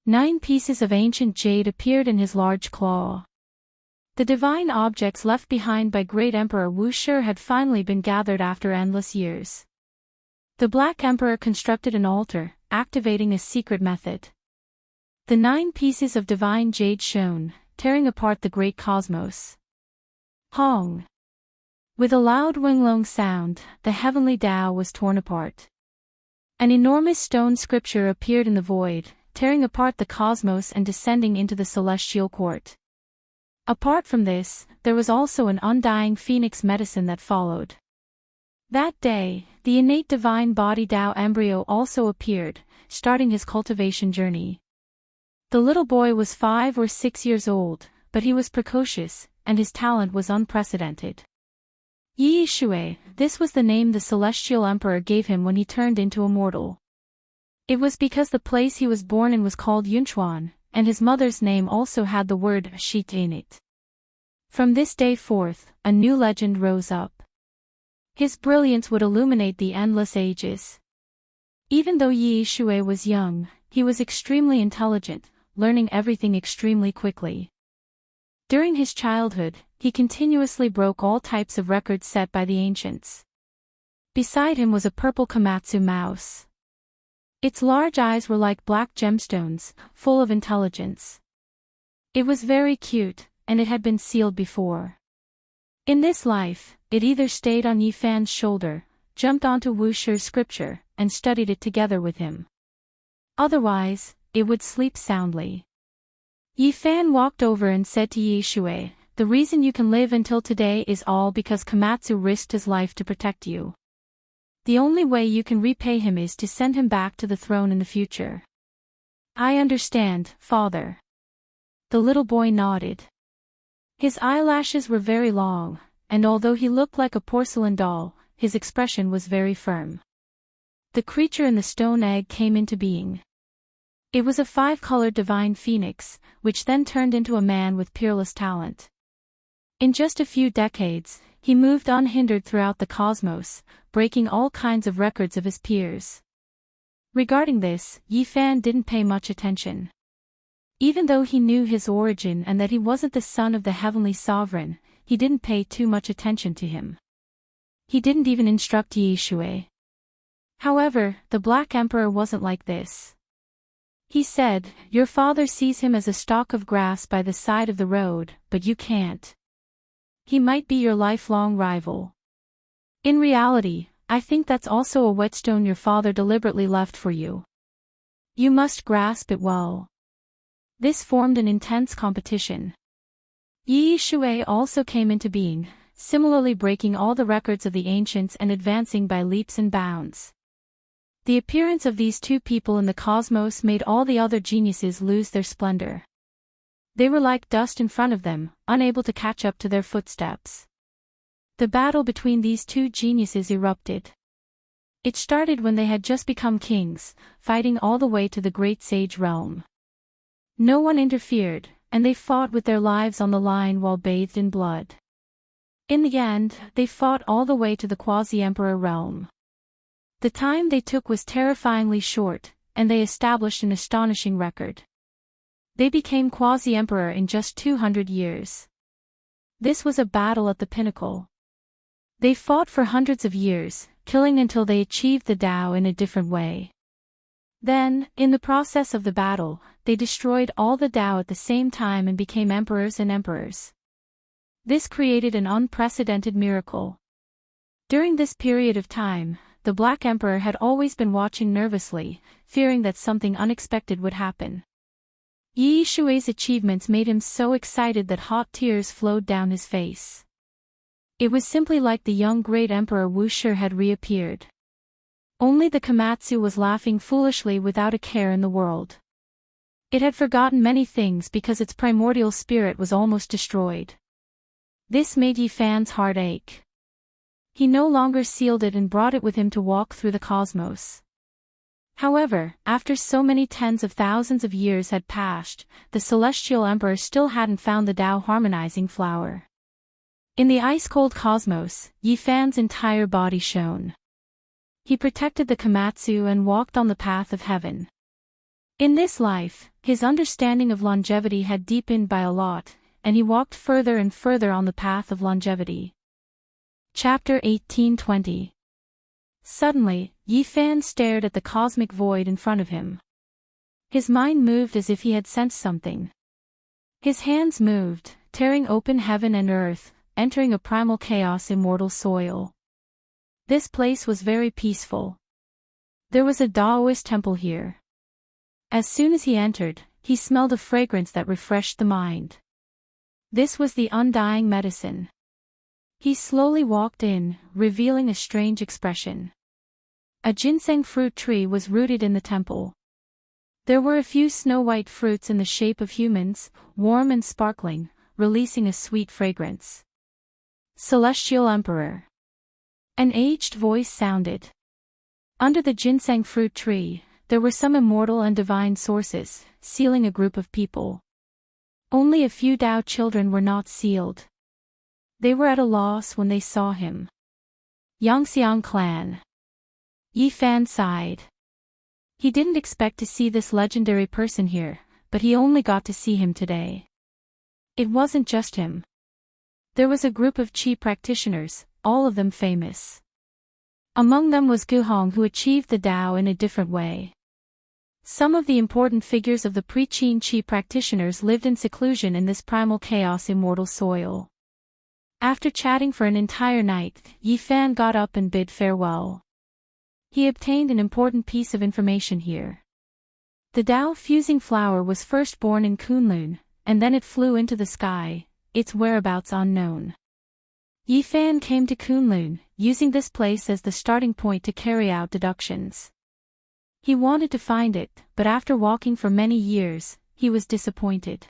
9 pieces of ancient jade appeared in his large claw. The divine objects left behind by Great Emperor Wu Shi had finally been gathered after endless years. The Black Emperor constructed an altar, activating a secret method. The 9 pieces of divine jade shone, tearing apart the great cosmos. Hong. With a loud Winglong sound, the heavenly Tao was torn apart. An enormous stone scripture appeared in the void, tearing apart the cosmos and descending into the celestial court. Apart from this, there was also an undying phoenix medicine that followed. That day, the innate divine body Tao embryo also appeared, starting his cultivation journey. The little boy was 5 or 6 years old, but he was precocious, and his talent was unprecedented. Yi Shui, this was the name the celestial emperor gave him when he turned into immortal. It was because the place he was born in was called Yunchuan, and his mother's name also had the word Shit in it. From this day forth, a new legend rose up. His brilliance would illuminate the endless ages. Even though Yi Shui was young, he was extremely intelligent, learning everything extremely quickly. During his childhood, he continuously broke all types of records set by the ancients. Beside him was a purple Komatsu mouse. Its large eyes were like black gemstones, full of intelligence. It was very cute, and it had been sealed before. In this life, it either stayed on Yi Fan's shoulder, jumped onto Wu Shi's scripture, and studied it together with him. Otherwise, it would sleep soundly. Yi Fan walked over and said to Yi Shui, "The reason you can live until today is all because Komatsu risked his life to protect you. The only way you can repay him is to send him back to the throne in the future." "I understand, father." The little boy nodded. His eyelashes were very long, and although he looked like a porcelain doll, his expression was very firm. The creature in the stone egg came into being. It was a 5-colored divine phoenix, which then turned into a man with peerless talent. In just a few decades, He moved unhindered throughout the cosmos, breaking all kinds of records of his peers. Regarding this, Yi Fan didn't pay much attention. Even though he knew his origin and that he wasn't the son of the heavenly sovereign, he didn't pay too much attention to him. He didn't even instruct Yi Shui. However, the Black Emperor wasn't like this. He said, "Your father sees him as a stalk of grass by the side of the road, but you can't. He might be your lifelong rival. In reality, I think that's also a whetstone your father deliberately left for you. You must grasp it well." This formed an intense competition. Yi Shui also came into being, similarly breaking all the records of the ancients and advancing by leaps and bounds. The appearance of these two people in the cosmos made all the other geniuses lose their splendor. They were like dust in front of them, unable to catch up to their footsteps. The battle between these two geniuses erupted. It started when they had just become kings, fighting all the way to the great sage realm. No one interfered, and they fought with their lives on the line while bathed in blood. In the end, they fought all the way to the quasi-emperor realm. The time they took was terrifyingly short, and they established an astonishing record. They became quasi-emperor in just 200 years. This was a battle at the pinnacle. They fought for hundreds of years, killing until they achieved the Tao in a different way. Then, in the process of the battle, they destroyed all the Tao at the same time and became emperors and emperors. This created an unprecedented miracle. During this period of time, the Black Emperor had always been watching nervously, fearing that something unexpected would happen. Yi Shui's achievements made him so excited that hot tears flowed down his face. It was simply like the young great Emperor Wu Shi had reappeared. Only the Komatsu was laughing foolishly without a care in the world. It had forgotten many things because its primordial spirit was almost destroyed. This made Yi Fan's heart ache. He no longer sealed it and brought it with him to walk through the cosmos. However, after so many tens of thousands of years had passed, the Celestial Emperor still hadn't found the Tao harmonizing flower. In the ice-cold cosmos, Yi Fan's entire body shone. He protected the Komatsu and walked on the path of heaven. In this life, his understanding of longevity had deepened by a lot, and he walked further and further on the path of longevity. Chapter 1820. Suddenly, Yi Fan stared at the cosmic void in front of him. His mind moved as if he had sensed something. His hands moved, tearing open heaven and earth, entering a primal chaos immortal soil. This place was very peaceful. There was a Taoist temple here. As soon as he entered, he smelled a fragrance that refreshed the mind. This was the undying medicine. He slowly walked in, revealing a strange expression. A ginseng fruit tree was rooted in the temple. There were a few snow-white fruits in the shape of humans, warm and sparkling, releasing a sweet fragrance. Celestial Emperor. An aged voice sounded. Under the ginseng fruit tree, there were some immortal and divine sources, sealing a group of people. Only a few Tao children were not sealed. They were at a loss when they saw him. Yangxiang clan. Yi Fan sighed. He didn't expect to see this legendary person here, but he only got to see him today. It wasn't just him. There was a group of Qi practitioners, all of them famous. Among them was Guhong, who achieved the Tao in a different way. Some of the important figures of the pre-Qin Qi practitioners lived in seclusion in this primal chaos immortal soil. After chatting for an entire night, Yi Fan got up and bid farewell. He obtained an important piece of information here. The Tao-fusing flower was first born in Kunlun, and then it flew into the sky, its whereabouts unknown. Yi Fan came to Kunlun, using this place as the starting point to carry out deductions. He wanted to find it, but after walking for many years, he was disappointed.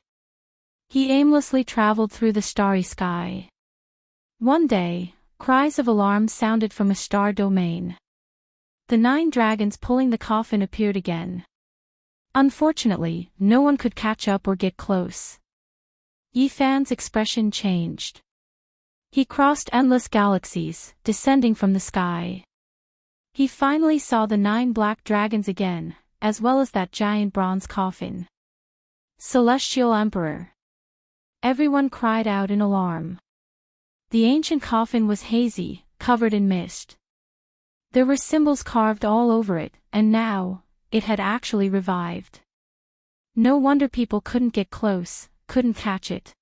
He aimlessly traveled through the starry sky. One day, cries of alarm sounded from a star domain. The 9 dragons pulling the coffin appeared again. Unfortunately, no one could catch up or get close. Yi Fan's expression changed. He crossed endless galaxies, descending from the sky. He finally saw the 9 black dragons again, as well as that giant bronze coffin. Celestial Emperor! Everyone cried out in alarm. The ancient coffin was hazy, covered in mist. There were symbols carved all over it, and now, it had actually revived. No wonder people couldn't get close, couldn't catch it.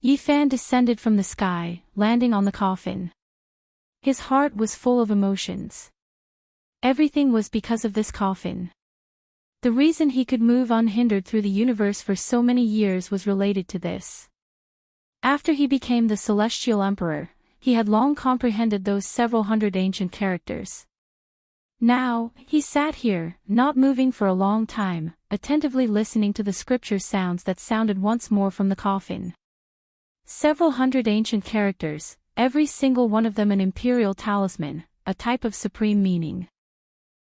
Yifan descended from the sky, landing on the coffin. His heart was full of emotions. Everything was because of this coffin. The reason he could move unhindered through the universe for so many years was related to this. After he became the Celestial Emperor, he had long comprehended those several hundred ancient characters. Now, he sat here, not moving for a long time, attentively listening to the scripture sounds that sounded once more from the coffin. Several hundred ancient characters, every single one of them an imperial talisman, a type of supreme meaning.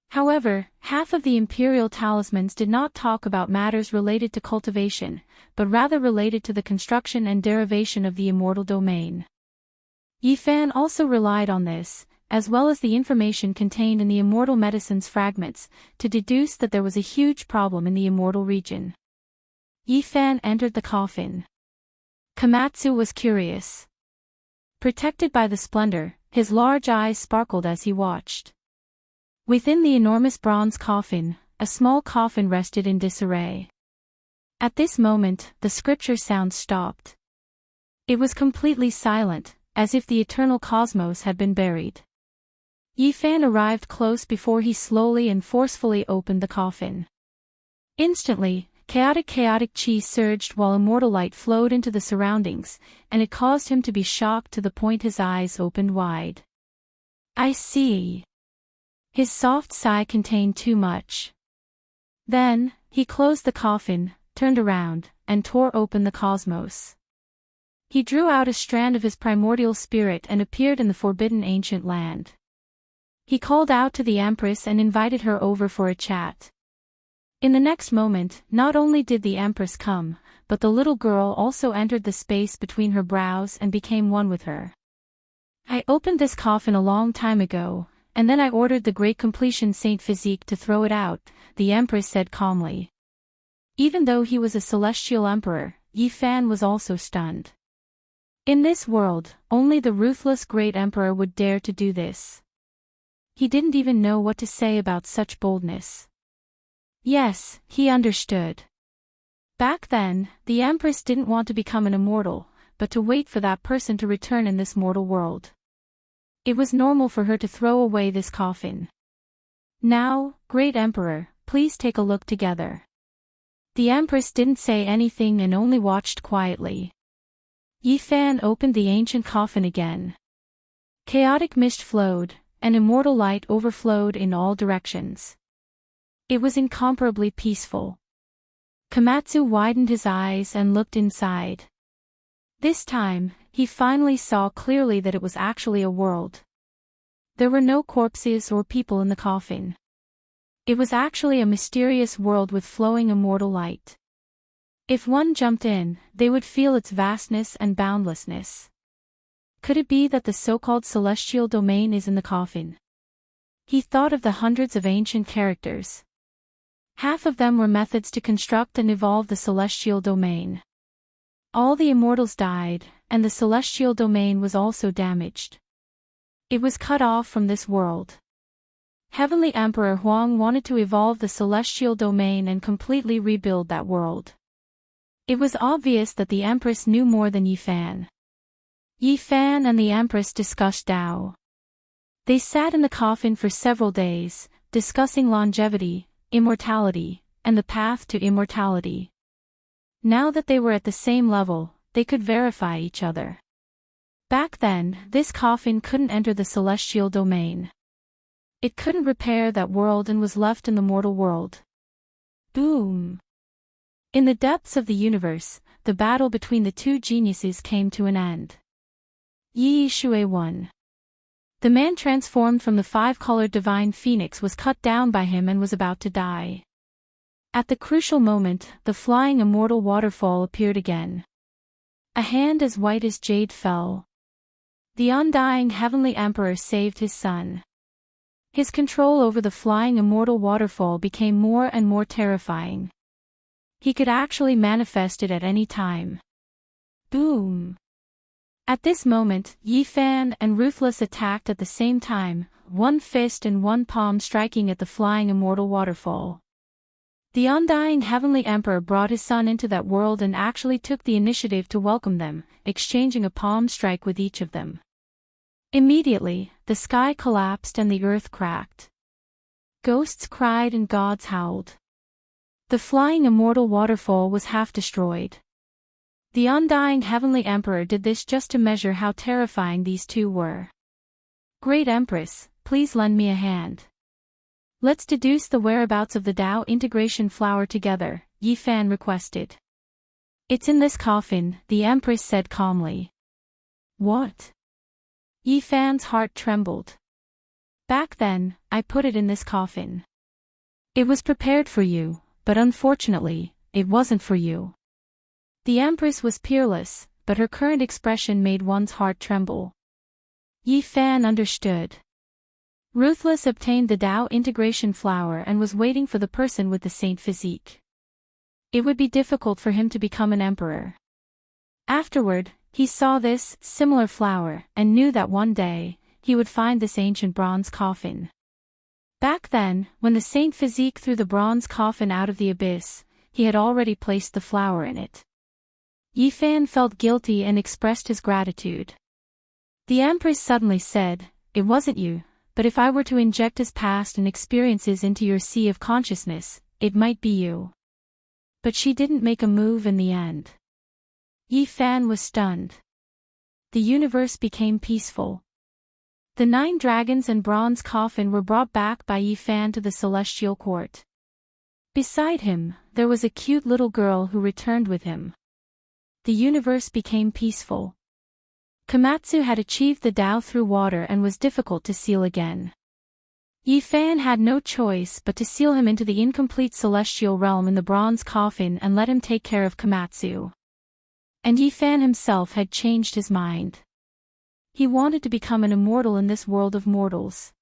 However, half of the imperial talismans did not talk about matters related to cultivation, but rather related to the construction and derivation of the immortal domain. Yifan also relied on this, as well as the information contained in the immortal medicines fragments, to deduce that there was a huge problem in the immortal region. Yifan entered the coffin. Komatsu was curious. Protected by the splendor, his large eyes sparkled as he watched. Within the enormous bronze coffin, a small coffin rested in disarray. At this moment, the scripture sound stopped. It was completely silent, as if the eternal cosmos had been buried. Yifan arrived close before he slowly and forcefully opened the coffin. Instantly, chaotic chi surged while immortal light flowed into the surroundings, and it caused him to be shocked to the point his eyes opened wide. "I see." His soft sigh contained too much. Then, he closed the coffin, turned around, and tore open the cosmos. He drew out a strand of his primordial spirit and appeared in the forbidden ancient land. He called out to the Empress and invited her over for a chat. In the next moment, not only did the Empress come, but the little girl also entered the space between her brows and became one with her. "I opened this coffin a long time ago, and then I ordered the great completion Saint Physique to throw it out," the Empress said calmly. Even though he was a celestial emperor, Yifan was also stunned. In this world, only the ruthless great emperor would dare to do this. He didn't even know what to say about such boldness. Yes, he understood. Back then, the Empress didn't want to become an immortal, but to wait for that person to return in this mortal world. It was normal for her to throw away this coffin. "Now, Great Emperor, please take a look together." The Empress didn't say anything and only watched quietly. Yifan opened the ancient coffin again. Chaotic mist flowed, and immortal light overflowed in all directions. It was incomparably peaceful. Komatsu widened his eyes and looked inside. This time, he finally saw clearly that it was actually a world. There were no corpses or people in the coffin. It was actually a mysterious world with flowing immortal light. If one jumped in, they would feel its vastness and boundlessness. Could it be that the so-called celestial domain is in the coffin? He thought of the hundreds of ancient characters. Half of them were methods to construct and evolve the celestial domain. All the immortals died, and the celestial domain was also damaged. It was cut off from this world. Heavenly Emperor Huang wanted to evolve the celestial domain and completely rebuild that world. It was obvious that the Empress knew more than Yifan. Yifan and the Empress discussed Tao. They sat in the coffin for several days, discussing longevity, immortality, and the path to immortality. Now that they were at the same level, they could verify each other. Back then, this coffin couldn't enter the celestial domain. It couldn't repair that world and was left in the mortal world. Boom! In the depths of the universe, the battle between the two geniuses came to an end. Yi Shui won. The man transformed from the 5-colored divine phoenix was cut down by him and was about to die. At the crucial moment, the flying immortal waterfall appeared again. A hand as white as jade fell. The undying heavenly emperor saved his son. His control over the flying immortal waterfall became more and more terrifying. He could actually manifest it at any time. Boom! At this moment, Yi Fan and Ruthless attacked at the same time, one fist and one palm striking at the flying immortal waterfall. The undying heavenly emperor brought his son into that world and actually took the initiative to welcome them, exchanging a palm strike with each of them. Immediately, the sky collapsed and the earth cracked. Ghosts cried and gods howled. The flying immortal waterfall was half destroyed. The undying heavenly emperor did this just to measure how terrifying these two were. Great Empress, please lend me a hand. Let's deduce the whereabouts of the Tao integration flower together, Yi Fan requested. It's in this coffin, the Empress said calmly. What? Yi Fan's heart trembled. Back then, I put it in this coffin. It was prepared for you, but unfortunately, it wasn't for you. The Empress was peerless, but her current expression made one's heart tremble. Yi Fan understood. Ruthless obtained the Tao integration flower and was waiting for the person with the saint physique. It would be difficult for him to become an emperor. Afterward, he saw this similar flower and knew that one day, he would find this ancient bronze coffin. Back then, when the saint physique threw the bronze coffin out of the abyss, he had already placed the flower in it. Yi Fan felt guilty and expressed his gratitude. The Empress suddenly said, "It wasn't you, but if I were to inject his past and experiences into your sea of consciousness, it might be you." But she didn't make a move in the end. Yi Fan was stunned. The universe became peaceful. The 9 dragons and bronze coffin were brought back by Yi Fan to the celestial court. Beside him, there was a cute little girl who returned with him. The universe became peaceful. Komatsu had achieved the Tao through water and was difficult to seal again. Yi Fan had no choice but to seal him into the incomplete celestial realm in the bronze coffin and let him take care of Komatsu. And Yi Fan himself had changed his mind. He wanted to become an immortal in this world of mortals.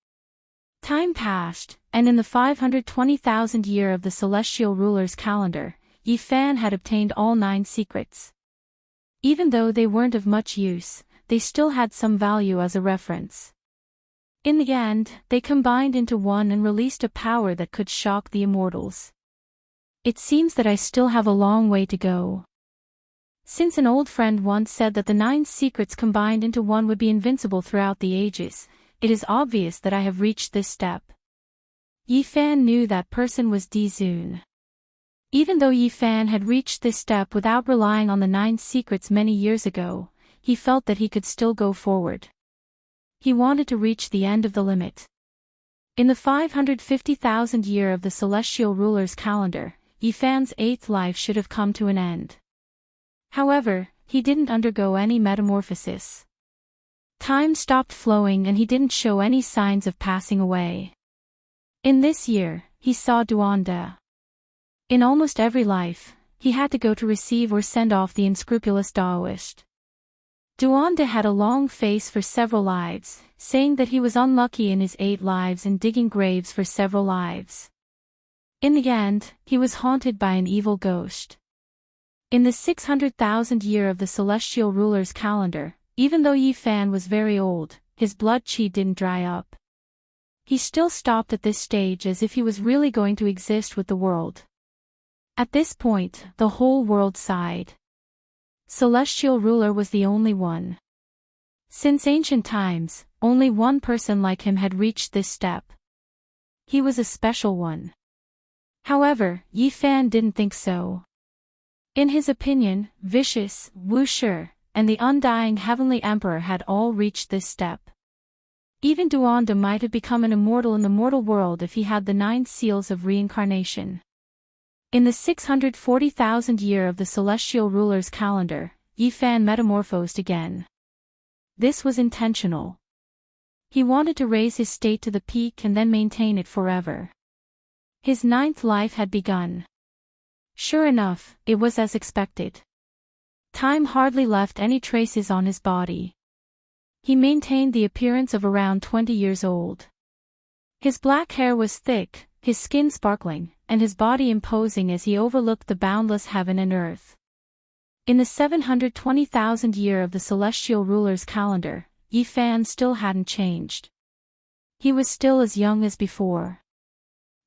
Time passed, and in the 520,000th year of the celestial ruler's calendar, Yi Fan had obtained all 9 secrets. Even though they weren't of much use, they still had some value as a reference. In the end, they combined into one and released a power that could shock the immortals. It seems that I still have a long way to go. Since an old friend once said that the 9 secrets combined into one would be invincible throughout the ages, it is obvious that I have reached this step. Yi Fan knew that person was Di Zun. Even though Yi Fan had reached this step without relying on the 9 secrets many years ago, he felt that he could still go forward. He wanted to reach the end of the limit. In the 550,000th year of the celestial ruler's calendar, Yi Fan's 8th life should have come to an end. However, he didn't undergo any metamorphosis. Time stopped flowing and he didn't show any signs of passing away. In this year, he saw Duanda. In almost every life, he had to go to receive or send off the unscrupulous Taoist. Duanda had a long face for several lives, saying that he was unlucky in his 8 lives and digging graves for several lives. In the end, he was haunted by an evil ghost. In the 600,000th year of the celestial ruler's calendar, even though Yi Fan was very old, his blood qi didn't dry up. He still stopped at this stage as if he was really going to exist with the world. At this point, the whole world sighed. Celestial ruler was the only one. Since ancient times, only one person like him had reached this step. He was a special one. However, Yi Fan didn't think so. In his opinion, Vicious, Wu Shi, and the undying heavenly emperor had all reached this step. Even Duanda might have become an immortal in the mortal world if he had the 9 seals of reincarnation. In the 640,000th year of the celestial ruler's calendar, Yi Fan metamorphosed again. This was intentional. He wanted to raise his state to the peak and then maintain it forever. His 9th life had begun. Sure enough, it was as expected. Time hardly left any traces on his body. He maintained the appearance of around 20 years old. His black hair was thick, his skin sparkling, and his body imposing as he overlooked the boundless heaven and earth. In the 720,000th year of the celestial ruler's calendar, Yi Fan still hadn't changed. He was still as young as before.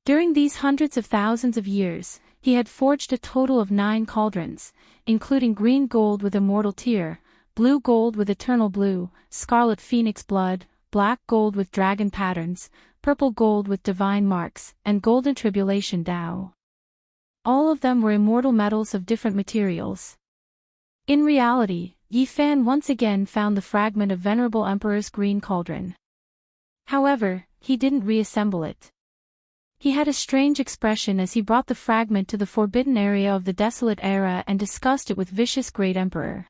During these hundreds of thousands of years, he had forged a total of 9 cauldrons, including green gold with immortal tear, blue gold with eternal blue, scarlet phoenix blood, black gold with dragon patterns, purple gold with divine marks, and golden tribulation Tao. All of them were immortal metals of different materials. In reality, Yi Fan once again found the fragment of Venerable Emperor's green cauldron. However, he didn't reassemble it. He had a strange expression as he brought the fragment to the forbidden area of the desolate era and discussed it with vicious great emperor.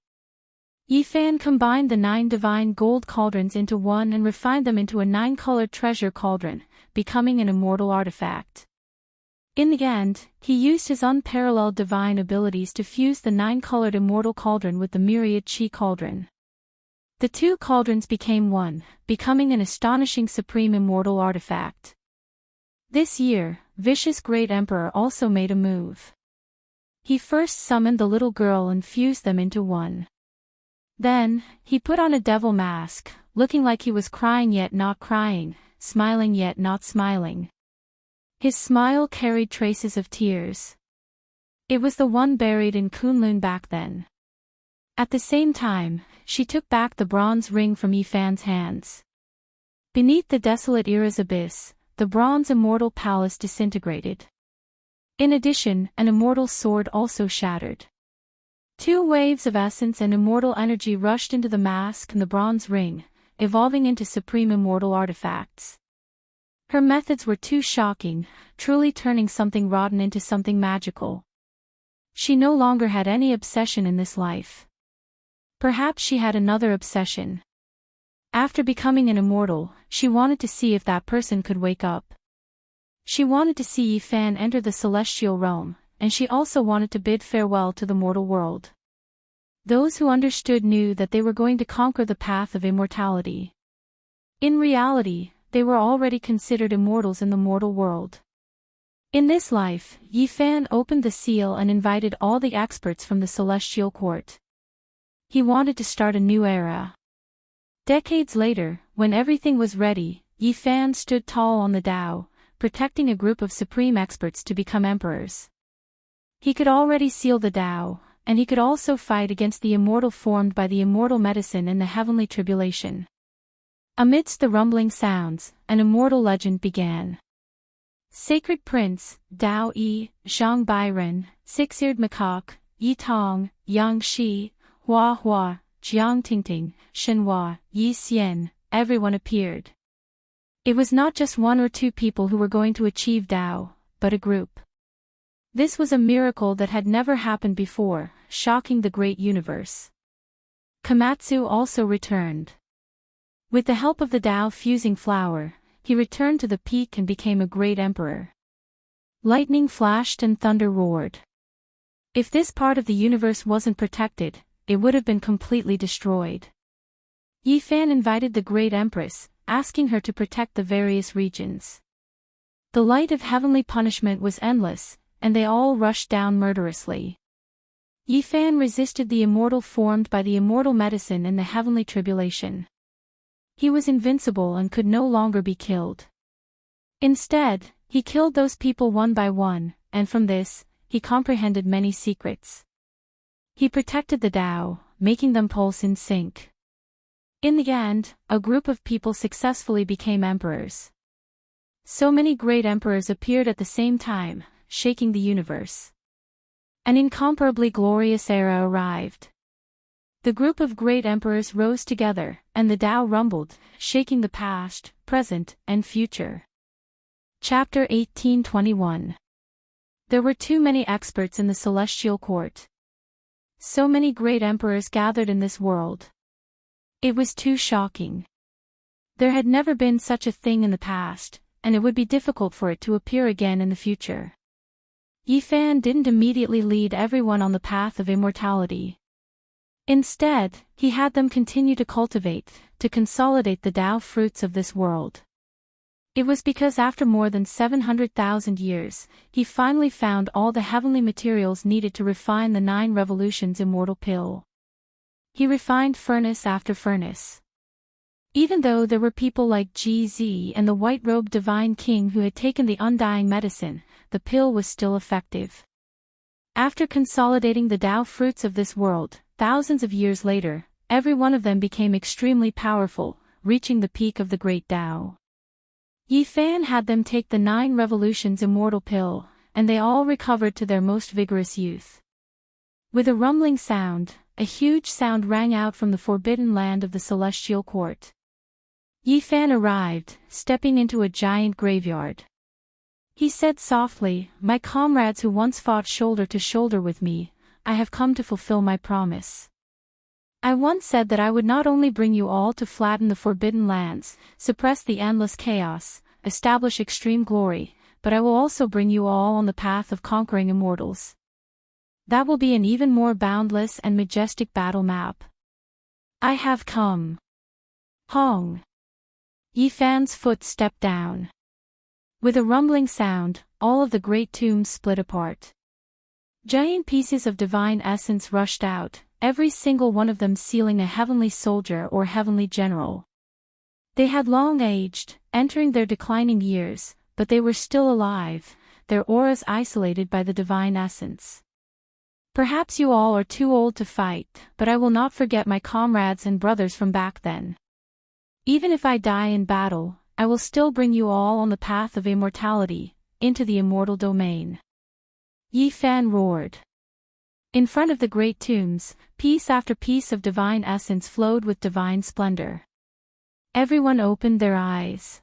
Yi Fan combined the 9 divine gold cauldrons into one and refined them into a 9-colored treasure cauldron, becoming an immortal artifact. In the end, he used his unparalleled divine abilities to fuse the 9-colored immortal cauldron with the myriad chi cauldron. The 2 cauldrons became one, becoming an astonishing supreme immortal artifact. This year, Vicious Great Emperor also made a move. He first summoned the little girl and fused them into one. Then, he put on a devil mask, looking like he was crying yet not crying, smiling yet not smiling. His smile carried traces of tears. It was the one buried in Kunlun back then. At the same time, she took back the bronze ring from Yi Fan's hands. Beneath the desolate era's abyss, the bronze immortal palace disintegrated. In addition, an immortal sword also shattered. 2 waves of essence and immortal energy rushed into the mask and the bronze ring, evolving into supreme immortal artifacts. Her methods were too shocking, truly turning something rotten into something magical. She no longer had any obsession in this life. Perhaps she had another obsession. After becoming an immortal, she wanted to see if that person could wake up. She wanted to see Yi Fan enter the celestial realm, and she also wanted to bid farewell to the mortal world. Those who understood knew that they were going to conquer the path of immortality. In reality, they were already considered immortals in the mortal world. In this life, Yi Fan opened the seal and invited all the experts from the celestial court. He wanted to start a new era. Decades later, when everything was ready, Yi Fan stood tall on the Tao, protecting a group of supreme experts to become emperors. He could already seal the Tao, and he could also fight against the immortal formed by the immortal medicine in the heavenly tribulation. Amidst the rumbling sounds, an immortal legend began. Sacred Prince, Dao Yi, Zhang Bairen, Six-Eared Macaque, Yi Tong, Yang Shi, Hua Hua, Jiang Tingting, Shenhua, Yi Xian, everyone appeared. It was not just 1 or 2 people who were going to achieve Tao, but a group. This was a miracle that had never happened before, shocking the great universe. Komatsu also returned. With the help of the Tao fusing flower, he returned to the peak and became a great emperor. Lightning flashed and thunder roared. If this part of the universe wasn't protected, it would have been completely destroyed. Yi Fan invited the great empress, asking her to protect the various regions. The light of heavenly punishment was endless, and they all rushed down murderously. Yi Fan resisted the immortal formed by the immortal medicine in the heavenly tribulation. He was invincible and could no longer be killed. Instead, he killed those people one by one, and from this, he comprehended many secrets. He protected the Tao, making them pulse in sync. In the end, a group of people successfully became emperors. So many great emperors appeared at the same time, shaking the universe. An incomparably glorious era arrived. The group of great emperors rose together, and the Tao rumbled, shaking the past, present, and future. Chapter 1821. There were too many experts in the celestial court. So many great emperors gathered in this world. It was too shocking. There had never been such a thing in the past, and it would be difficult for it to appear again in the future. Yi Fan didn't immediately lead everyone on the path of immortality. Instead, he had them continue to cultivate, to consolidate the Tao fruits of this world. It was because after more than 700,000 years, he finally found all the heavenly materials needed to refine the 9 revolutions immortal pill. He refined furnace after furnace. Even though there were people like GZ and the white-robed divine king who had taken the undying medicine, the pill was still effective. After consolidating the Tao fruits of this world, thousands of years later, every one of them became extremely powerful, reaching the peak of the great Tao. Yi Fan had them take the 9 revolutions immortal pill, and they all recovered to their most vigorous youth. With a rumbling sound, a huge sound rang out from the forbidden land of the celestial court. Yi Fan arrived, stepping into a giant graveyard. He said softly, "My comrades who once fought shoulder to shoulder with me, I have come to fulfill my promise. I once said that I would not only bring you all to flatten the forbidden lands, suppress the endless chaos, establish extreme glory, but I will also bring you all on the path of conquering immortals. That will be an even more boundless and majestic battle map. I have come." Hong. Yi Fan's foot stepped down. With a rumbling sound, all of the great tombs split apart. Giant pieces of divine essence rushed out, every single one of them sealing a heavenly soldier or heavenly general. They had long aged, entering their declining years, but they were still alive, their auras isolated by the divine essence. Perhaps you all are too old to fight, but I will not forget my comrades and brothers from back then. Even if I die in battle, I will still bring you all on the path of immortality, into the immortal domain. Yi Fan roared. In front of the great tombs, piece after piece of divine essence flowed with divine splendor. Everyone opened their eyes.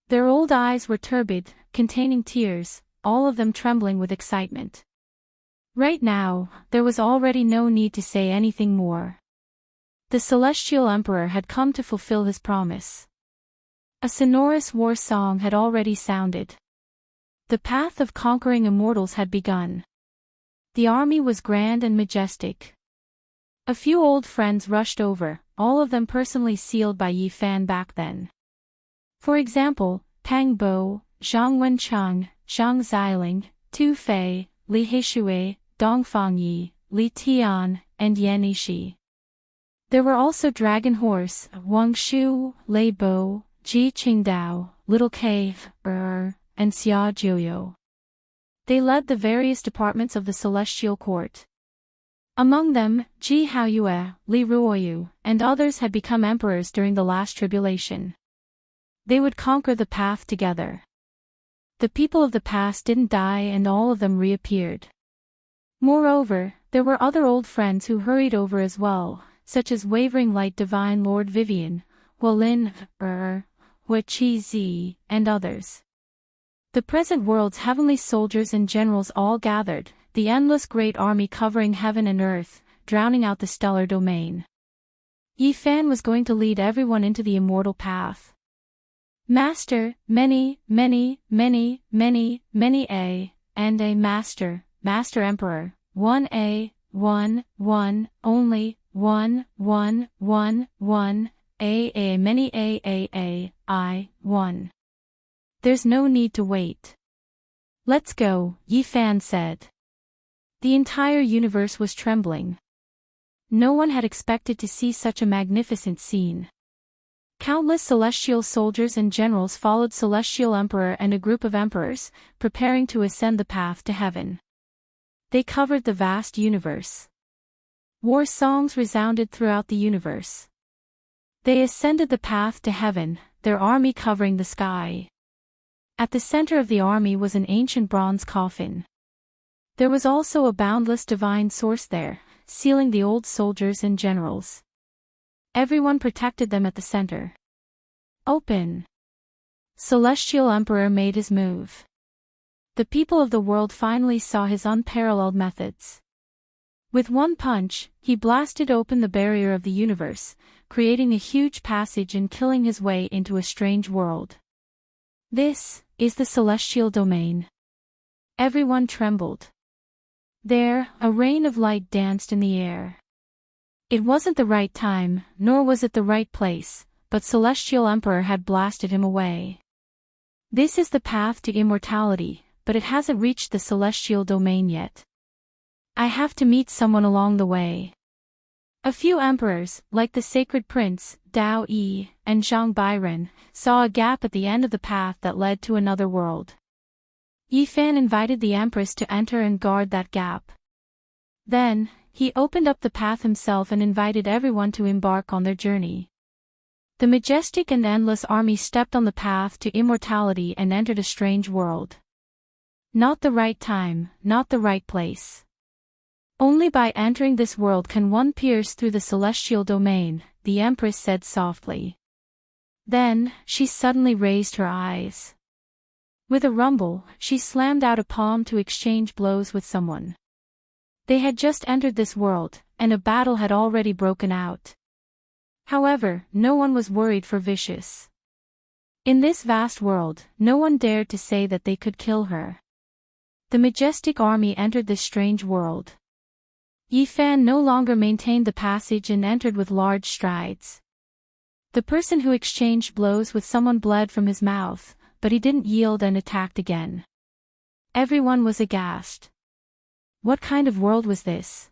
Their old eyes were turbid, containing tears, all of them trembling with excitement. Right now, there was already no need to say anything more. The Celestial Emperor had come to fulfill his promise. A sonorous war song had already sounded. The path of conquering immortals had begun. The army was grand and majestic. A few old friends rushed over, all of them personally sealed by Yi Fan back then. For example, Tang Bo, Zhang Wencheng, Zhang Xiling, Tu Fei, Li Heishui, Dong Fangyi, Li Tian, and Yan Yishi. There were also Dragon Horse, Wang Shu, Lei Bo, Ji Qingdao, Little Cave, and Xia Jiuyo. They led the various departments of the celestial court. Among them, Ji Haoyue, Li Ruoyu, and others had become emperors during the last tribulation. They would conquer the path together. The people of the past didn't die and all of them reappeared. Moreover, there were other old friends who hurried over as well, such as Wavering Light Divine Lord Vivian, Hualin, Huachi Zi, and others. The present world's heavenly soldiers and generals all gathered, the endless great army covering heaven and earth, drowning out the stellar domain. Yi Fan was going to lead everyone into the immortal path. Master, many, many, many, many, many A, and a Master, Master Emperor, 1A, 1, 1, only, 1, 1, 1, 1, A, many A, I, 1. There's no need to wait. Let's go, Yi Fan said. The entire universe was trembling. No one had expected to see such a magnificent scene. Countless celestial soldiers and generals followed Celestial Emperor and a group of emperors, preparing to ascend the path to heaven. They covered the vast universe. War songs resounded throughout the universe. They ascended the path to heaven, their army covering the sky. At the center of the army was an ancient bronze coffin. There was also a boundless divine source there, sealing the old soldiers and generals. Everyone protected them at the center. Open. Celestial Emperor made his move. The people of the world finally saw his unparalleled methods. With one punch, he blasted open the barrier of the universe, creating a huge passage and killing his way into a strange world. This is the celestial domain. Everyone trembled. There, a rain of light danced in the air. It wasn't the right time, nor was it the right place, but Celestial Emperor had blasted him away. This is the path to immortality, but it hasn't reached the celestial domain yet. I have to meet someone along the way. A few emperors, like the Sacred Prince, Dao Yi, and Zhang Bairen, saw a gap at the end of the path that led to another world. Yi Fan invited the Empress to enter and guard that gap. Then, he opened up the path himself and invited everyone to embark on their journey. The majestic and endless army stepped on the path to immortality and entered a strange world. Not the right time, not the right place. Only by entering this world can one pierce through the celestial domain, the Empress said softly. Then, she suddenly raised her eyes. With a rumble, she slammed out a palm to exchange blows with someone. They had just entered this world, and a battle had already broken out. However, no one was worried for Vicious. In this vast world, no one dared to say that they could kill her. The majestic army entered this strange world. Yi Fan no longer maintained the passage and entered with large strides. The person who exchanged blows with someone bled from his mouth, but he didn't yield and attacked again. Everyone was aghast. What kind of world was this?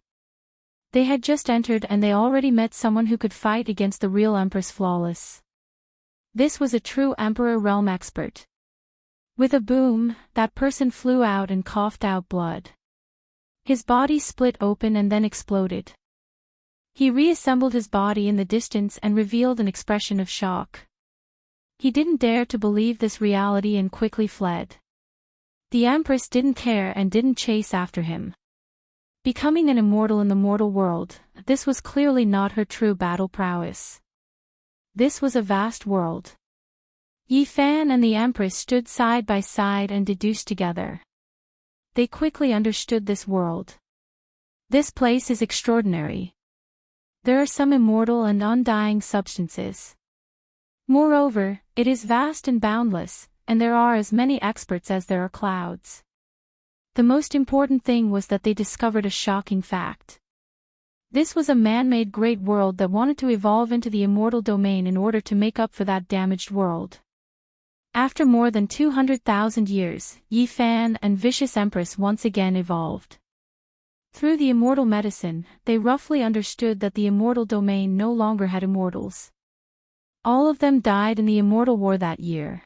They had just entered and they already met someone who could fight against the real Empress flawless. This was a true Emperor realm expert. With a boom, that person flew out and coughed out blood. His body split open and then exploded. He reassembled his body in the distance and revealed an expression of shock. He didn't dare to believe this reality and quickly fled. The Empress didn't care and didn't chase after him. Becoming an immortal in the mortal world, this was clearly not her true battle prowess. This was a vast world. Yi Fan and the Empress stood side by side and deduced together. They quickly understood this world. This place is extraordinary. There are some immortal and undying substances. Moreover, it is vast and boundless, and there are as many experts as there are clouds. The most important thing was that they discovered a shocking fact. This was a man-made great world that wanted to evolve into the immortal domain in order to make up for that damaged world. After more than 200,000 years, Yi Fan and Vicious Empress once again evolved. Through the immortal medicine, they roughly understood that the immortal domain no longer had immortals. All of them died in the immortal war that year.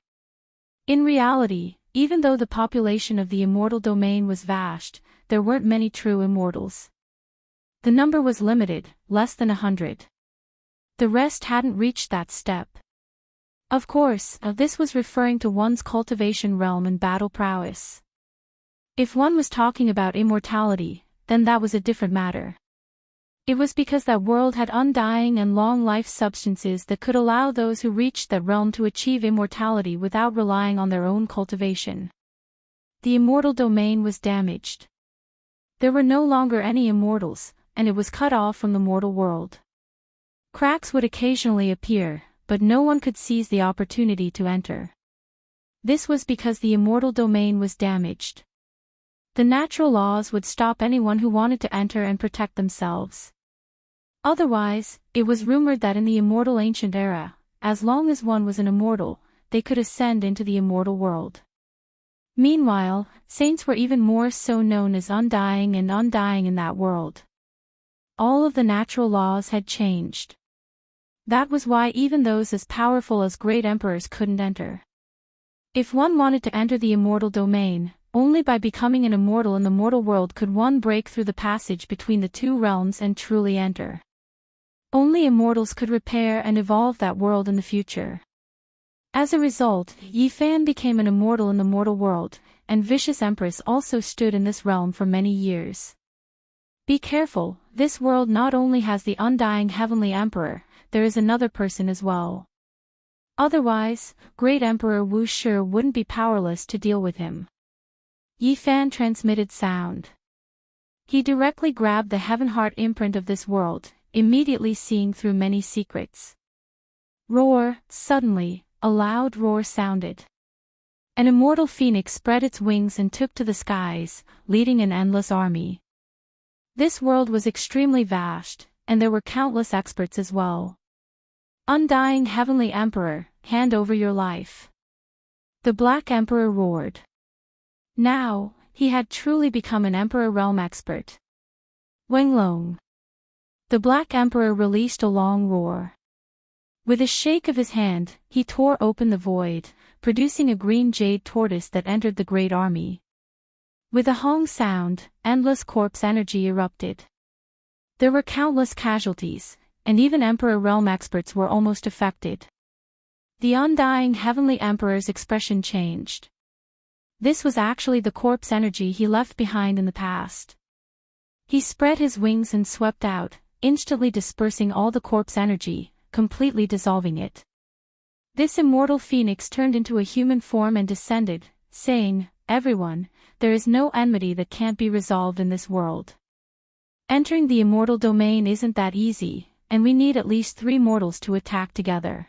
In reality, even though the population of the immortal domain was vast, there weren't many true immortals. The number was limited, less than 100. The rest hadn't reached that step. Of course, this was referring to one's cultivation realm and battle prowess. If one was talking about immortality, then that was a different matter. It was because that world had undying and long life substances that could allow those who reached that realm to achieve immortality without relying on their own cultivation. The immortal domain was damaged. There were no longer any immortals, and it was cut off from the mortal world. Cracks would occasionally appear, but no one could seize the opportunity to enter. This was because the immortal domain was damaged. The natural laws would stop anyone who wanted to enter and protect themselves. Otherwise, it was rumored that in the immortal ancient era, as long as one was an immortal, they could ascend into the immortal world. Meanwhile, saints were even more so known as undying and undying in that world. All of the natural laws had changed. That was why even those as powerful as great emperors couldn't enter. If one wanted to enter the immortal domain, only by becoming an immortal in the mortal world could one break through the passage between the two realms and truly enter. Only immortals could repair and evolve that world in the future. As a result, Yi Fan became an immortal in the mortal world, and Vicious Empress also stood in this realm for many years. Be careful, this world not only has the undying heavenly emperor, there is another person as well. Otherwise, great Emperor Wu Shi wouldn't be powerless to deal with him. Yi Fan transmitted sound. He directly grabbed the heaven heart imprint of this world, immediately seeing through many secrets. Roar, suddenly, a loud roar sounded. An immortal phoenix spread its wings and took to the skies, leading an endless army. This world was extremely vast, and there were countless experts as well. Undying Heavenly Emperor, hand over your life. The Black Emperor roared. Now, he had truly become an Emperor realm expert. Wenglong. The Black Emperor released a long roar. With a shake of his hand, he tore open the void, producing a green jade tortoise that entered the great army. With a hong sound, endless corpse energy erupted. There were countless casualties, and even Emperor realm experts were almost affected. The Undying Heavenly Emperor's expression changed. This was actually the corpse energy he left behind in the past. He spread his wings and swept out, instantly dispersing all the corpse energy, completely dissolving it. This immortal phoenix turned into a human form and descended, saying, "Everyone, there is no enmity that can't be resolved in this world. Entering the immortal domain isn't that easy, and we need at least 3 mortals to attack together.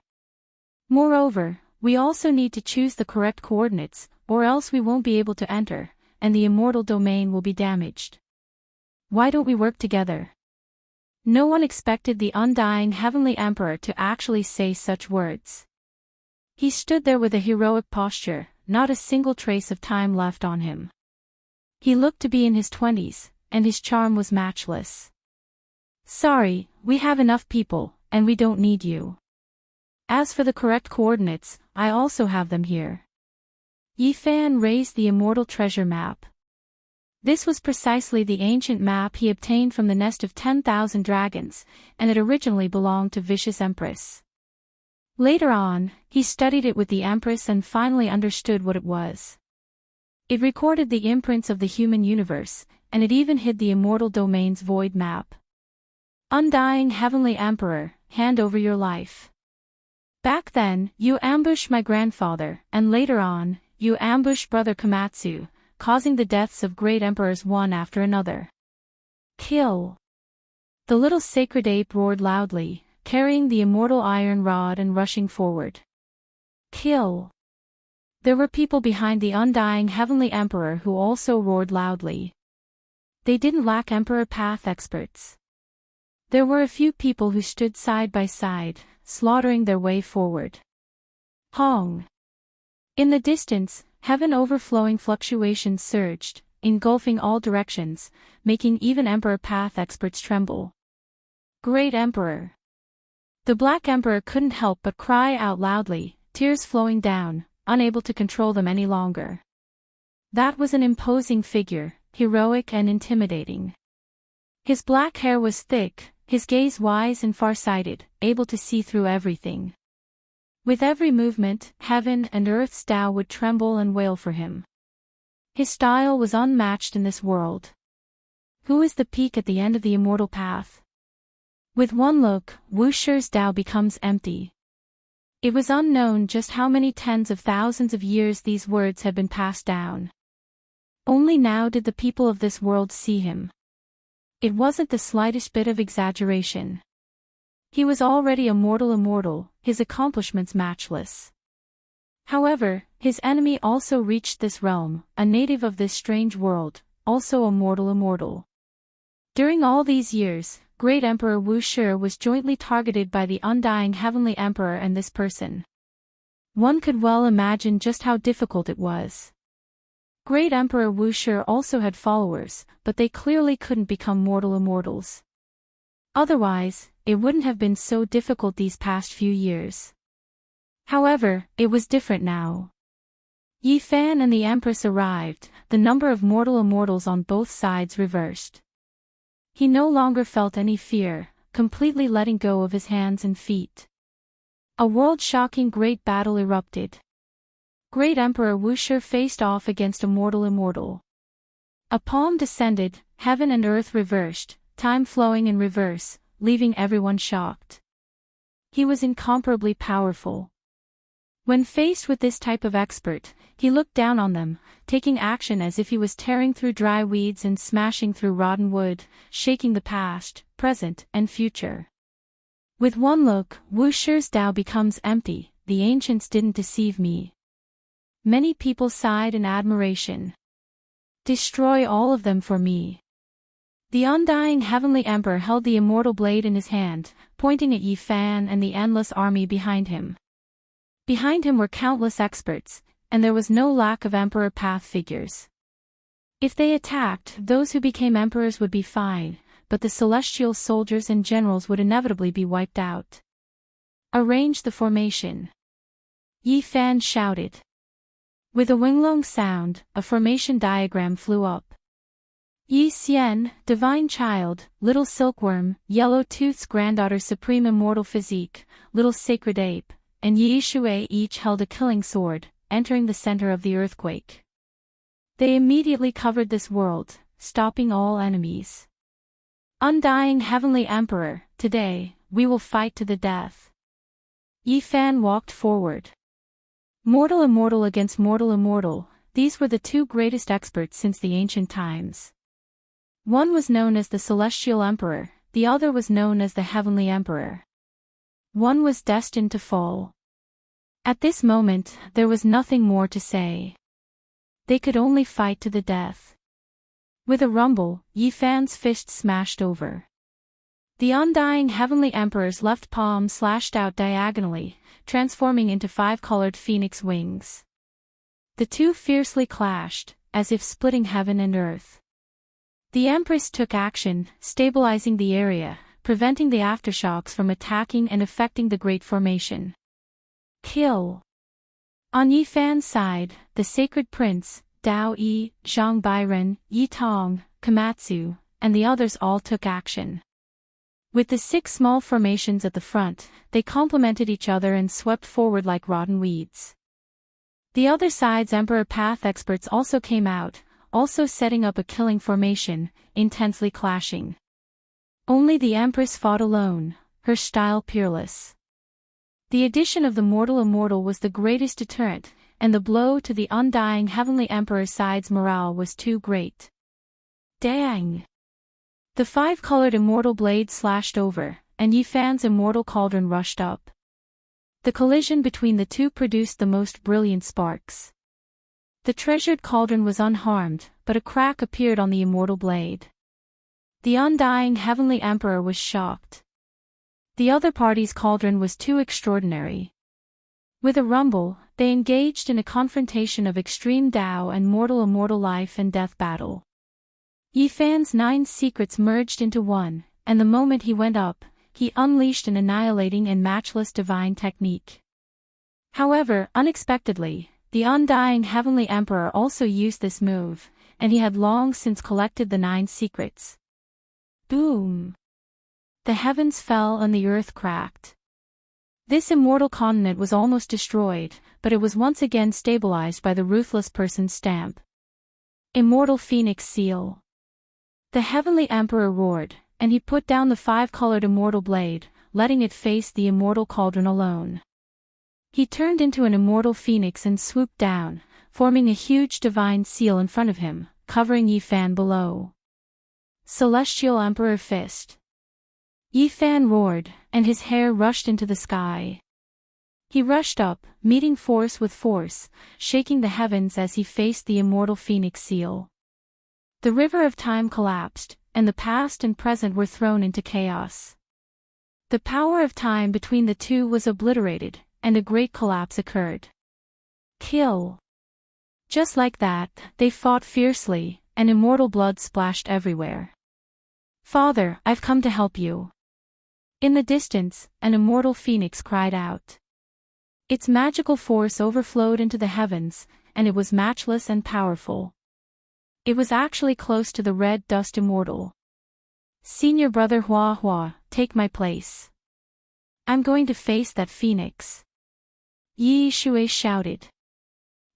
Moreover, we also need to choose the correct coordinates, or else we won't be able to enter, and the immortal domain will be damaged. Why don't we work together?" No one expected the Undying Heavenly Emperor to actually say such words. He stood there with a heroic posture, not a single trace of time left on him. He looked to be in his 20s, and his charm was matchless. "Sorry, we have enough people, and we don't need you. As for the correct coordinates, I also have them here." Yi Fan raised the immortal treasure map. This was precisely the ancient map he obtained from the nest of 10,000 dragons, and it originally belonged to Vicious Empress. Later on, he studied it with the Empress and finally understood what it was. It recorded the imprints of the human universe, and it even hid the immortal domain's void map. Undying Heavenly Emperor, hand over your life. Back then, you ambushed my grandfather, and later on, you ambushed Brother Komatsu, causing the deaths of great emperors one after another. Kill. The little sacred ape roared loudly, carrying the immortal iron rod and rushing forward. Kill. There were people behind the Undying Heavenly Emperor who also roared loudly. They didn't lack Emperor Path experts. There were a few people who stood side by side, slaughtering their way forward. Hong. In the distance, heaven overflowing fluctuations surged, engulfing all directions, making even Emperor Path experts tremble. Great Emperor. The Black Emperor couldn't help but cry out loudly, tears flowing down, unable to control them any longer. That was an imposing figure, heroic and intimidating. His black hair was thick, his gaze wise and far-sighted, able to see through everything. With every movement, heaven and earth's Tao would tremble and wail for him. His style was unmatched in this world. Who is the peak at the end of the immortal path? With one look, Wu Shi's Tao becomes empty. It was unknown just how many tens of thousands of years these words had been passed down. Only now did the people of this world see him. It wasn't the slightest bit of exaggeration. He was already a mortal immortal, his accomplishments matchless. However, his enemy also reached this realm, a native of this strange world, also a mortal immortal. During all these years, Great Emperor Wu Shi was jointly targeted by the Undying Heavenly Emperor and this person. One could well imagine just how difficult it was. Great Emperor Wu Shi also had followers, but they clearly couldn't become mortal immortals. Otherwise, it wouldn't have been so difficult these past few years. However, it was different now. Yi Fan and the Empress arrived, the number of mortal immortals on both sides reversed. He no longer felt any fear, completely letting go of his hands and feet. A world-shocking great battle erupted. Great Emperor Wu Shi faced off against a mortal immortal. A palm descended, heaven and earth reversed, time flowing in reverse, leaving everyone shocked. He was incomparably powerful. When faced with this type of expert, he looked down on them, taking action as if he was tearing through dry weeds and smashing through rotten wood, shaking the past, present, and future. With one look, Wu Shi's Tao becomes empty. The ancients didn't deceive me. Many people sighed in admiration. Destroy all of them for me. The undying heavenly emperor held the immortal blade in his hand, pointing at Yi Fan and the endless army behind him. Behind him were countless experts, and there was no lack of emperor path figures. If they attacked, those who became emperors would be fine, but the celestial soldiers and generals would inevitably be wiped out. Arrange the formation. Yi Fan shouted. With a winglong sound, a formation diagram flew up. Yi Xian, divine child, little silkworm, yellow tooth's granddaughter supreme immortal physique, little sacred ape, and Yi Shui each held a killing sword, entering the center of the earthquake. They immediately covered this world, stopping all enemies. Undying heavenly emperor, today, we will fight to the death. Yi Fan walked forward. Mortal immortal against mortal immortal, these were the two greatest experts since the ancient times. One was known as the Celestial Emperor, the other was known as the Heavenly Emperor. One was destined to fall. At this moment, there was nothing more to say. They could only fight to the death. With a rumble, Yi Fan's fist smashed over. The undying Heavenly Emperor's left palm slashed out diagonally, transforming into 5-colored phoenix wings. The two fiercely clashed, as if splitting heaven and earth. The Empress took action, stabilizing the area, preventing the aftershocks from attacking and affecting the Great Formation. Kill. On Yi Fan's side, the Sacred Prince, Dao Yi, Zhang Bairen, Yi Tong, Komatsu, and the others all took action. With the 6 small formations at the front, they complemented each other and swept forward like rotten weeds. The other side's Emperor Path experts also came out, also setting up a killing formation, intensely clashing. Only the Empress fought alone, her style peerless. The addition of the mortal immortal was the greatest deterrent, and the blow to the undying Heavenly Emperor's side's morale was too great. Dang! The 5-colored immortal blade slashed over, and Yi Fan's immortal cauldron rushed up. The collision between the two produced the most brilliant sparks. The treasured cauldron was unharmed, but a crack appeared on the immortal blade. The undying Heavenly Emperor was shocked. The other party's cauldron was too extraordinary. With a rumble, they engaged in a confrontation of extreme Tao and mortal immortal life and death battle. Yi Fan's 9 secrets merged into one, and the moment he went up, he unleashed an annihilating and matchless divine technique. However, unexpectedly, the undying Heavenly Emperor also used this move, and he had long since collected the 9 secrets. Boom! The heavens fell and the earth cracked. This immortal continent was almost destroyed, but it was once again stabilized by the ruthless person's stamp. Immortal Phoenix Seal. The Heavenly Emperor roared, and he put down the 5-colored immortal blade, letting it face the immortal cauldron alone. He turned into an immortal phoenix and swooped down, forming a huge divine seal in front of him, covering Yi Fan below. Celestial Emperor Fist. Yi Fan roared, and his hair rushed into the sky. He rushed up, meeting force with force, shaking the heavens as he faced the immortal phoenix seal. The river of time collapsed, and the past and present were thrown into chaos. The power of time between the two was obliterated, and a great collapse occurred. Kill. Just like that, they fought fiercely, and immortal blood splashed everywhere. Father, I've come to help you. In the distance, an immortal phoenix cried out. Its magical force overflowed into the heavens, and it was matchless and powerful. It was actually close to the red dust immortal. Senior brother Hua Hua, take my place. I'm going to face that phoenix. Yi Shui shouted.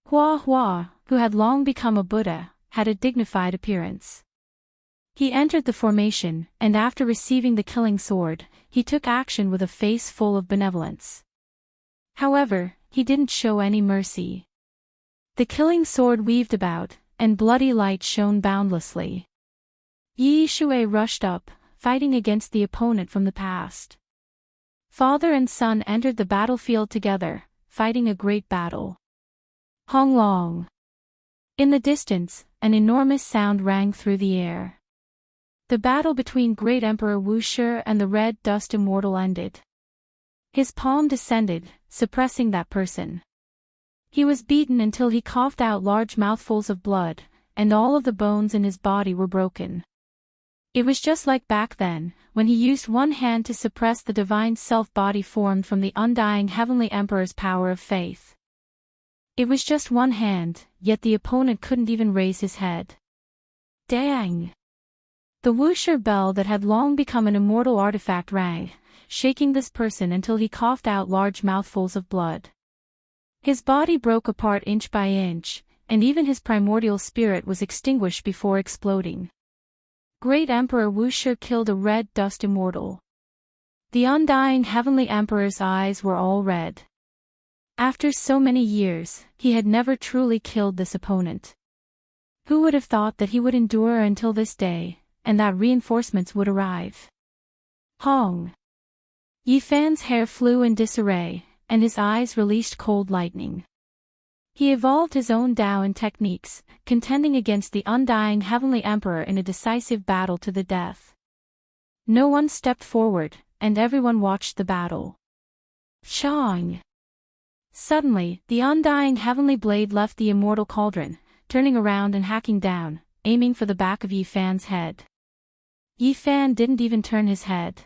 Hua Hua, who had long become a Buddha, had a dignified appearance. He entered the formation, and after receiving the killing sword, he took action with a face full of benevolence. However, he didn't show any mercy. The killing sword weaved about, and bloody light shone boundlessly. Yi Shui rushed up, fighting against the opponent from the past. Father and son entered the battlefield together, fighting a great battle. Hong Long. In the distance, an enormous sound rang through the air. The battle between Great Emperor Wushi and the Red Dust Immortal ended. His palm descended, suppressing that person. He was beaten until he coughed out large mouthfuls of blood, and all of the bones in his body were broken. It was just like back then, when he used one hand to suppress the divine self-body formed from the undying Heavenly Emperor's power of faith. It was just one hand, yet the opponent couldn't even raise his head. Dang! The Wushi bell that had long become an immortal artifact rang, shaking this person until he coughed out large mouthfuls of blood. His body broke apart inch by inch, and even his primordial spirit was extinguished before exploding. Great Emperor Wushi killed a Red Dust Immortal. The undying Heavenly Emperor's eyes were all red. After so many years, he had never truly killed this opponent. Who would have thought that he would endure until this day, and that reinforcements would arrive? Hong! Yifan's hair flew in disarray, and his eyes released cold lightning. He evolved his own Tao and techniques, contending against the undying Heavenly Emperor in a decisive battle to the death. No one stepped forward, and everyone watched the battle. Shang! Suddenly, the undying Heavenly Blade left the immortal cauldron, turning around and hacking down, aiming for the back of Yifan's head. Yifan didn't even turn his head.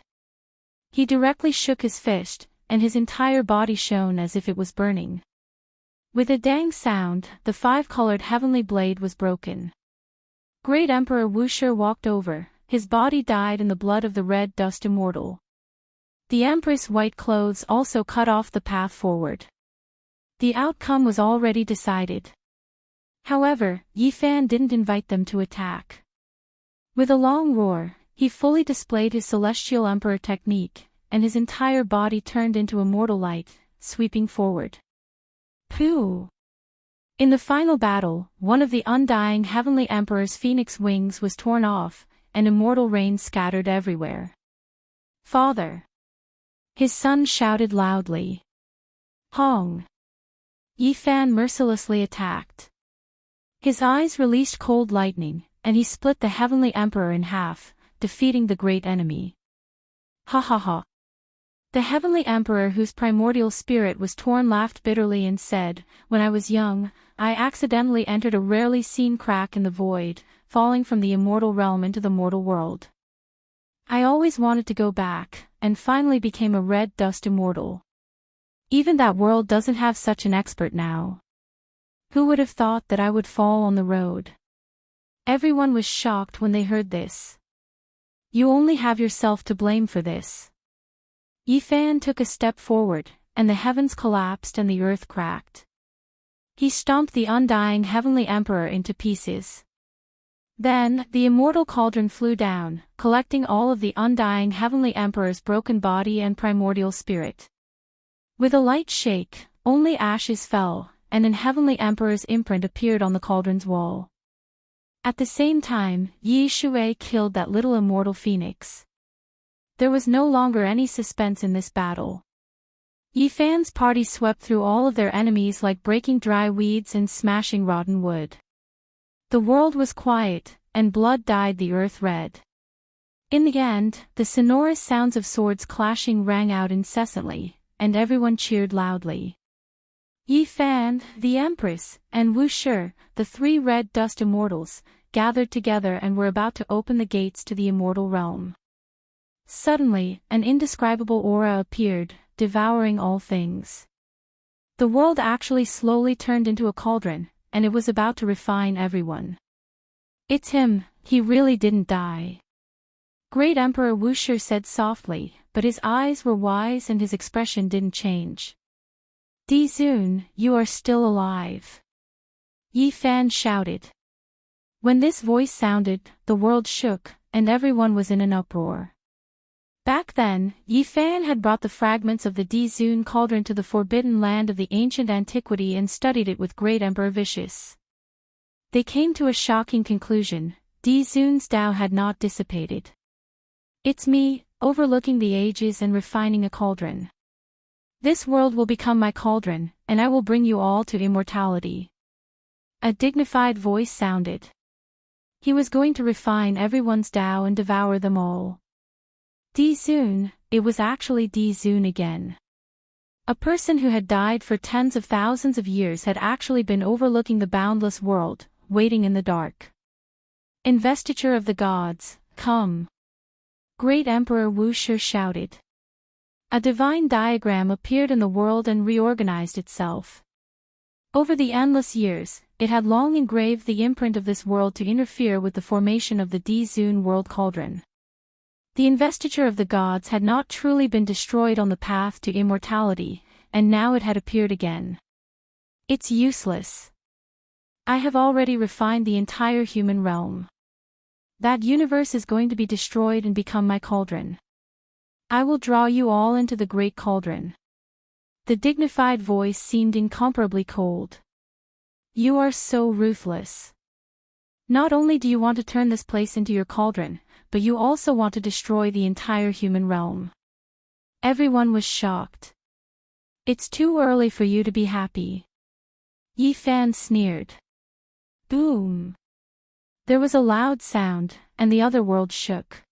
He directly shook his fist, and his entire body shone as if it was burning. With a dang sound, the five-colored Heavenly Blade was broken. Great Emperor Wushi walked over, his body dyed in the blood of the Red Dust Immortal. The Empress' white clothes also cut off the path forward. The outcome was already decided. However, Yifan didn't invite them to attack. With a long roar, he fully displayed his Celestial Emperor technique, and his entire body turned into immortal light, sweeping forward. Pooh! In the final battle, one of the undying Heavenly Emperor's phoenix wings was torn off, and immortal rain scattered everywhere. Father! His son shouted loudly. Hong! Yifan mercilessly attacked. His eyes released cold lightning, and he split the Heavenly Emperor in half, defeating the great enemy. Ha ha ha! The Heavenly Emperor, whose primordial spirit was torn, laughed bitterly and said, "When I was young, I accidentally entered a rarely seen crack in the void, falling from the immortal realm into the mortal world. I always wanted to go back, and finally became a Red Dust Immortal. Even that world doesn't have such an expert now. Who would have thought that I would fall on the road?" Everyone was shocked when they heard this. "You only have yourself to blame for this." Yifan took a step forward, and the heavens collapsed and the earth cracked. He stomped the undying Heavenly Emperor into pieces. Then, the immortal cauldron flew down, collecting all of the undying Heavenly Emperor's broken body and primordial spirit. With a light shake, only ashes fell, and an Heavenly Emperor's imprint appeared on the cauldron's wall. At the same time, Yi Shui killed that little immortal phoenix. There was no longer any suspense in this battle. Yifan's party swept through all of their enemies like breaking dry weeds and smashing rotten wood. The world was quiet, and blood dyed the earth red. In the end, the sonorous sounds of swords clashing rang out incessantly, and everyone cheered loudly. Yifan, the Empress, and Wushi, the three Red Dust Immortals, gathered together and were about to open the gates to the immortal realm. Suddenly, an indescribable aura appeared, devouring all things. The world actually slowly turned into a cauldron, and it was about to refine everyone. "It's him, he really didn't die." Great Emperor Wushi said softly, but his eyes were wise and his expression didn't change. "Dizun, you are still alive." Yifan shouted. When this voice sounded, the world shook, and everyone was in an uproar. Back then, Yifan had brought the fragments of the Dizun cauldron to the forbidden land of the ancient antiquity and studied it with Great Emperor Vicious. They came to a shocking conclusion: Dizun's Tao had not dissipated. "It's me, overlooking the ages and refining a cauldron. This world will become my cauldron, and I will bring you all to immortality." A dignified voice sounded. He was going to refine everyone's Tao and devour them all. Di-Zun, it was actually Di-Zun again. A person who had died for tens of thousands of years had actually been overlooking the boundless world, waiting in the dark. Investiture of the gods, come! Great Emperor Wu Shi shouted. A divine diagram appeared in the world and reorganized itself. Over the endless years, it had long engraved the imprint of this world to interfere with the formation of the Di-Zun world cauldron. The investiture of the gods had not truly been destroyed on the path to immortality, and now it had appeared again. It's useless. I have already refined the entire human realm. That universe is going to be destroyed and become my cauldron. I will draw you all into the great cauldron. The dignified voice seemed incomparably cold. You are so ruthless. Not only do you want to turn this place into your cauldron, but you also want to destroy the entire human realm. Everyone was shocked. It's too early for you to be happy. Yi Fan sneered. Boom. There was a loud sound, and the other world shook.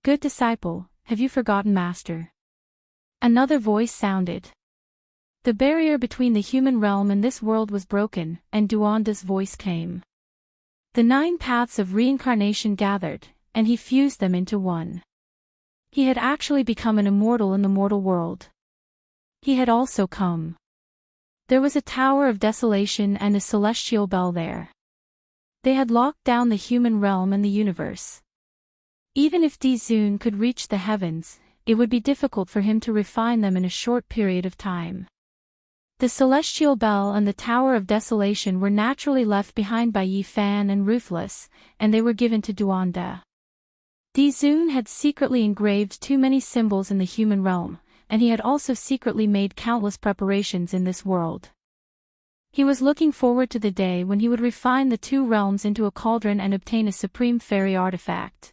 Good disciple, have you forgotten Master? Another voice sounded. The barrier between the human realm and this world was broken, and Duanda's voice came. The 9 paths of reincarnation gathered, and he fused them into one. He had actually become an immortal in the mortal world. He had also come. There was a tower of desolation and a celestial bell there. They had locked down the human realm and the universe. Even if Di-Zun could reach the heavens, it would be difficult for him to refine them in a short period of time. The celestial bell and the tower of desolation were naturally left behind by Yi Fan and Ruthless, and they were given to Duanda. Di-Zun had secretly engraved too many symbols in the human realm, and he had also secretly made countless preparations in this world. He was looking forward to the day when he would refine the 2 realms into a cauldron and obtain a supreme fairy artifact.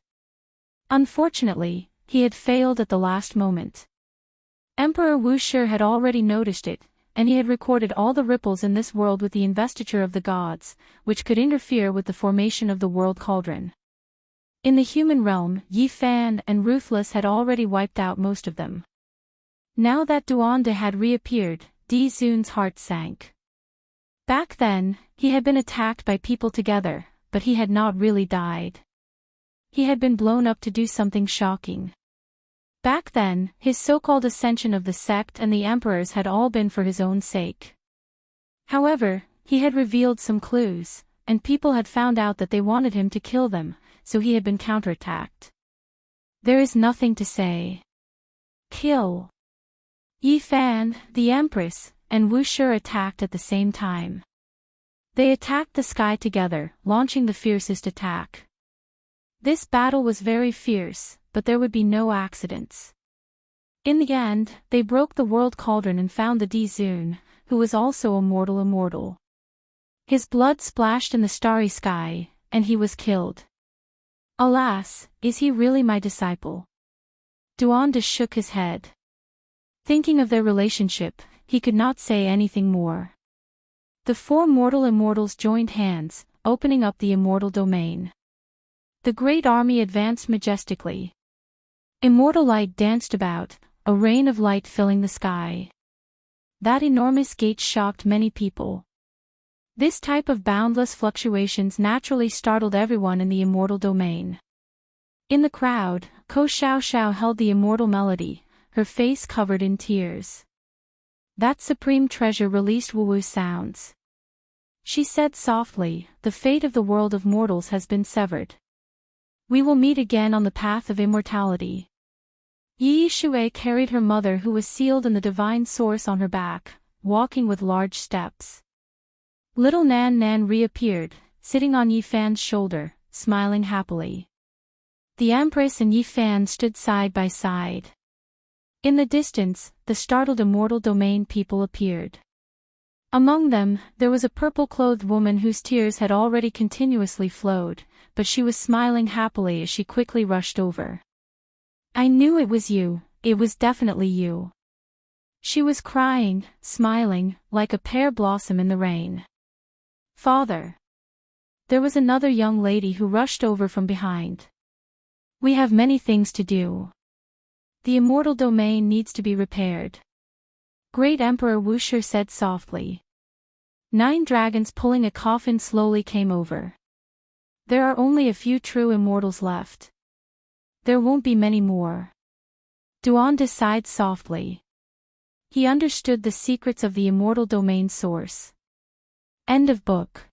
Unfortunately, he had failed at the last moment. Emperor Wu Shi had already noticed it, and he had recorded all the ripples in this world with the investiture of the gods, which could interfere with the formation of the world cauldron. In the human realm, Yi Fan and Ruthless had already wiped out most of them. Now that Duanda had reappeared, Di-Zun's heart sank. Back then, he had been attacked by people together, but he had not really died. He had been blown up to do something shocking. Back then, his so-called ascension of the sect and the emperors had all been for his own sake. However, he had revealed some clues, and people had found out that they wanted him to kill them, so he had been counterattacked. There is nothing to say. Kill. Yi Fan, the Empress, and Wu Shi attacked at the same time. They attacked the sky together, launching the fiercest attack. This battle was very fierce, but there would be no accidents. In the end, they broke the world cauldron and found the Di-Zun, who was also immortal. His blood splashed in the starry sky, and he was killed. Alas, is he really my disciple? Duanda shook his head. Thinking of their relationship, he could not say anything more. The 4 mortal immortals joined hands, opening up the immortal domain. The great army advanced majestically. Immortal light danced about, a rain of light filling the sky. That enormous gate shocked many people. This type of boundless fluctuations naturally startled everyone in the immortal domain. In the crowd, Ko Xiao held the immortal melody, her face covered in tears. That supreme treasure released woo-woo sounds. She said softly, the fate of the world of mortals has been severed. We will meet again on the path of immortality. Yi Shui carried her mother who was sealed in the divine source on her back, walking with large steps. Little Nan Nan reappeared, sitting on Yi Fan's shoulder, smiling happily. The Empress and Yi Fan stood side by side. In the distance, the startled immortal domain people appeared. Among them, there was a purple-clothed woman whose tears had already continuously flowed, but she was smiling happily as she quickly rushed over. I knew it was you, it was definitely you. She was crying, smiling, like a pear blossom in the rain. Father. There was another young lady who rushed over from behind. We have many things to do. The immortal domain needs to be repaired. Great Emperor Wuxia said softly. 9 dragons pulling a coffin slowly came over. There are only a few true immortals left. There won't be many more. Duan sighed softly. He understood the secrets of the immortal domain source. End of book.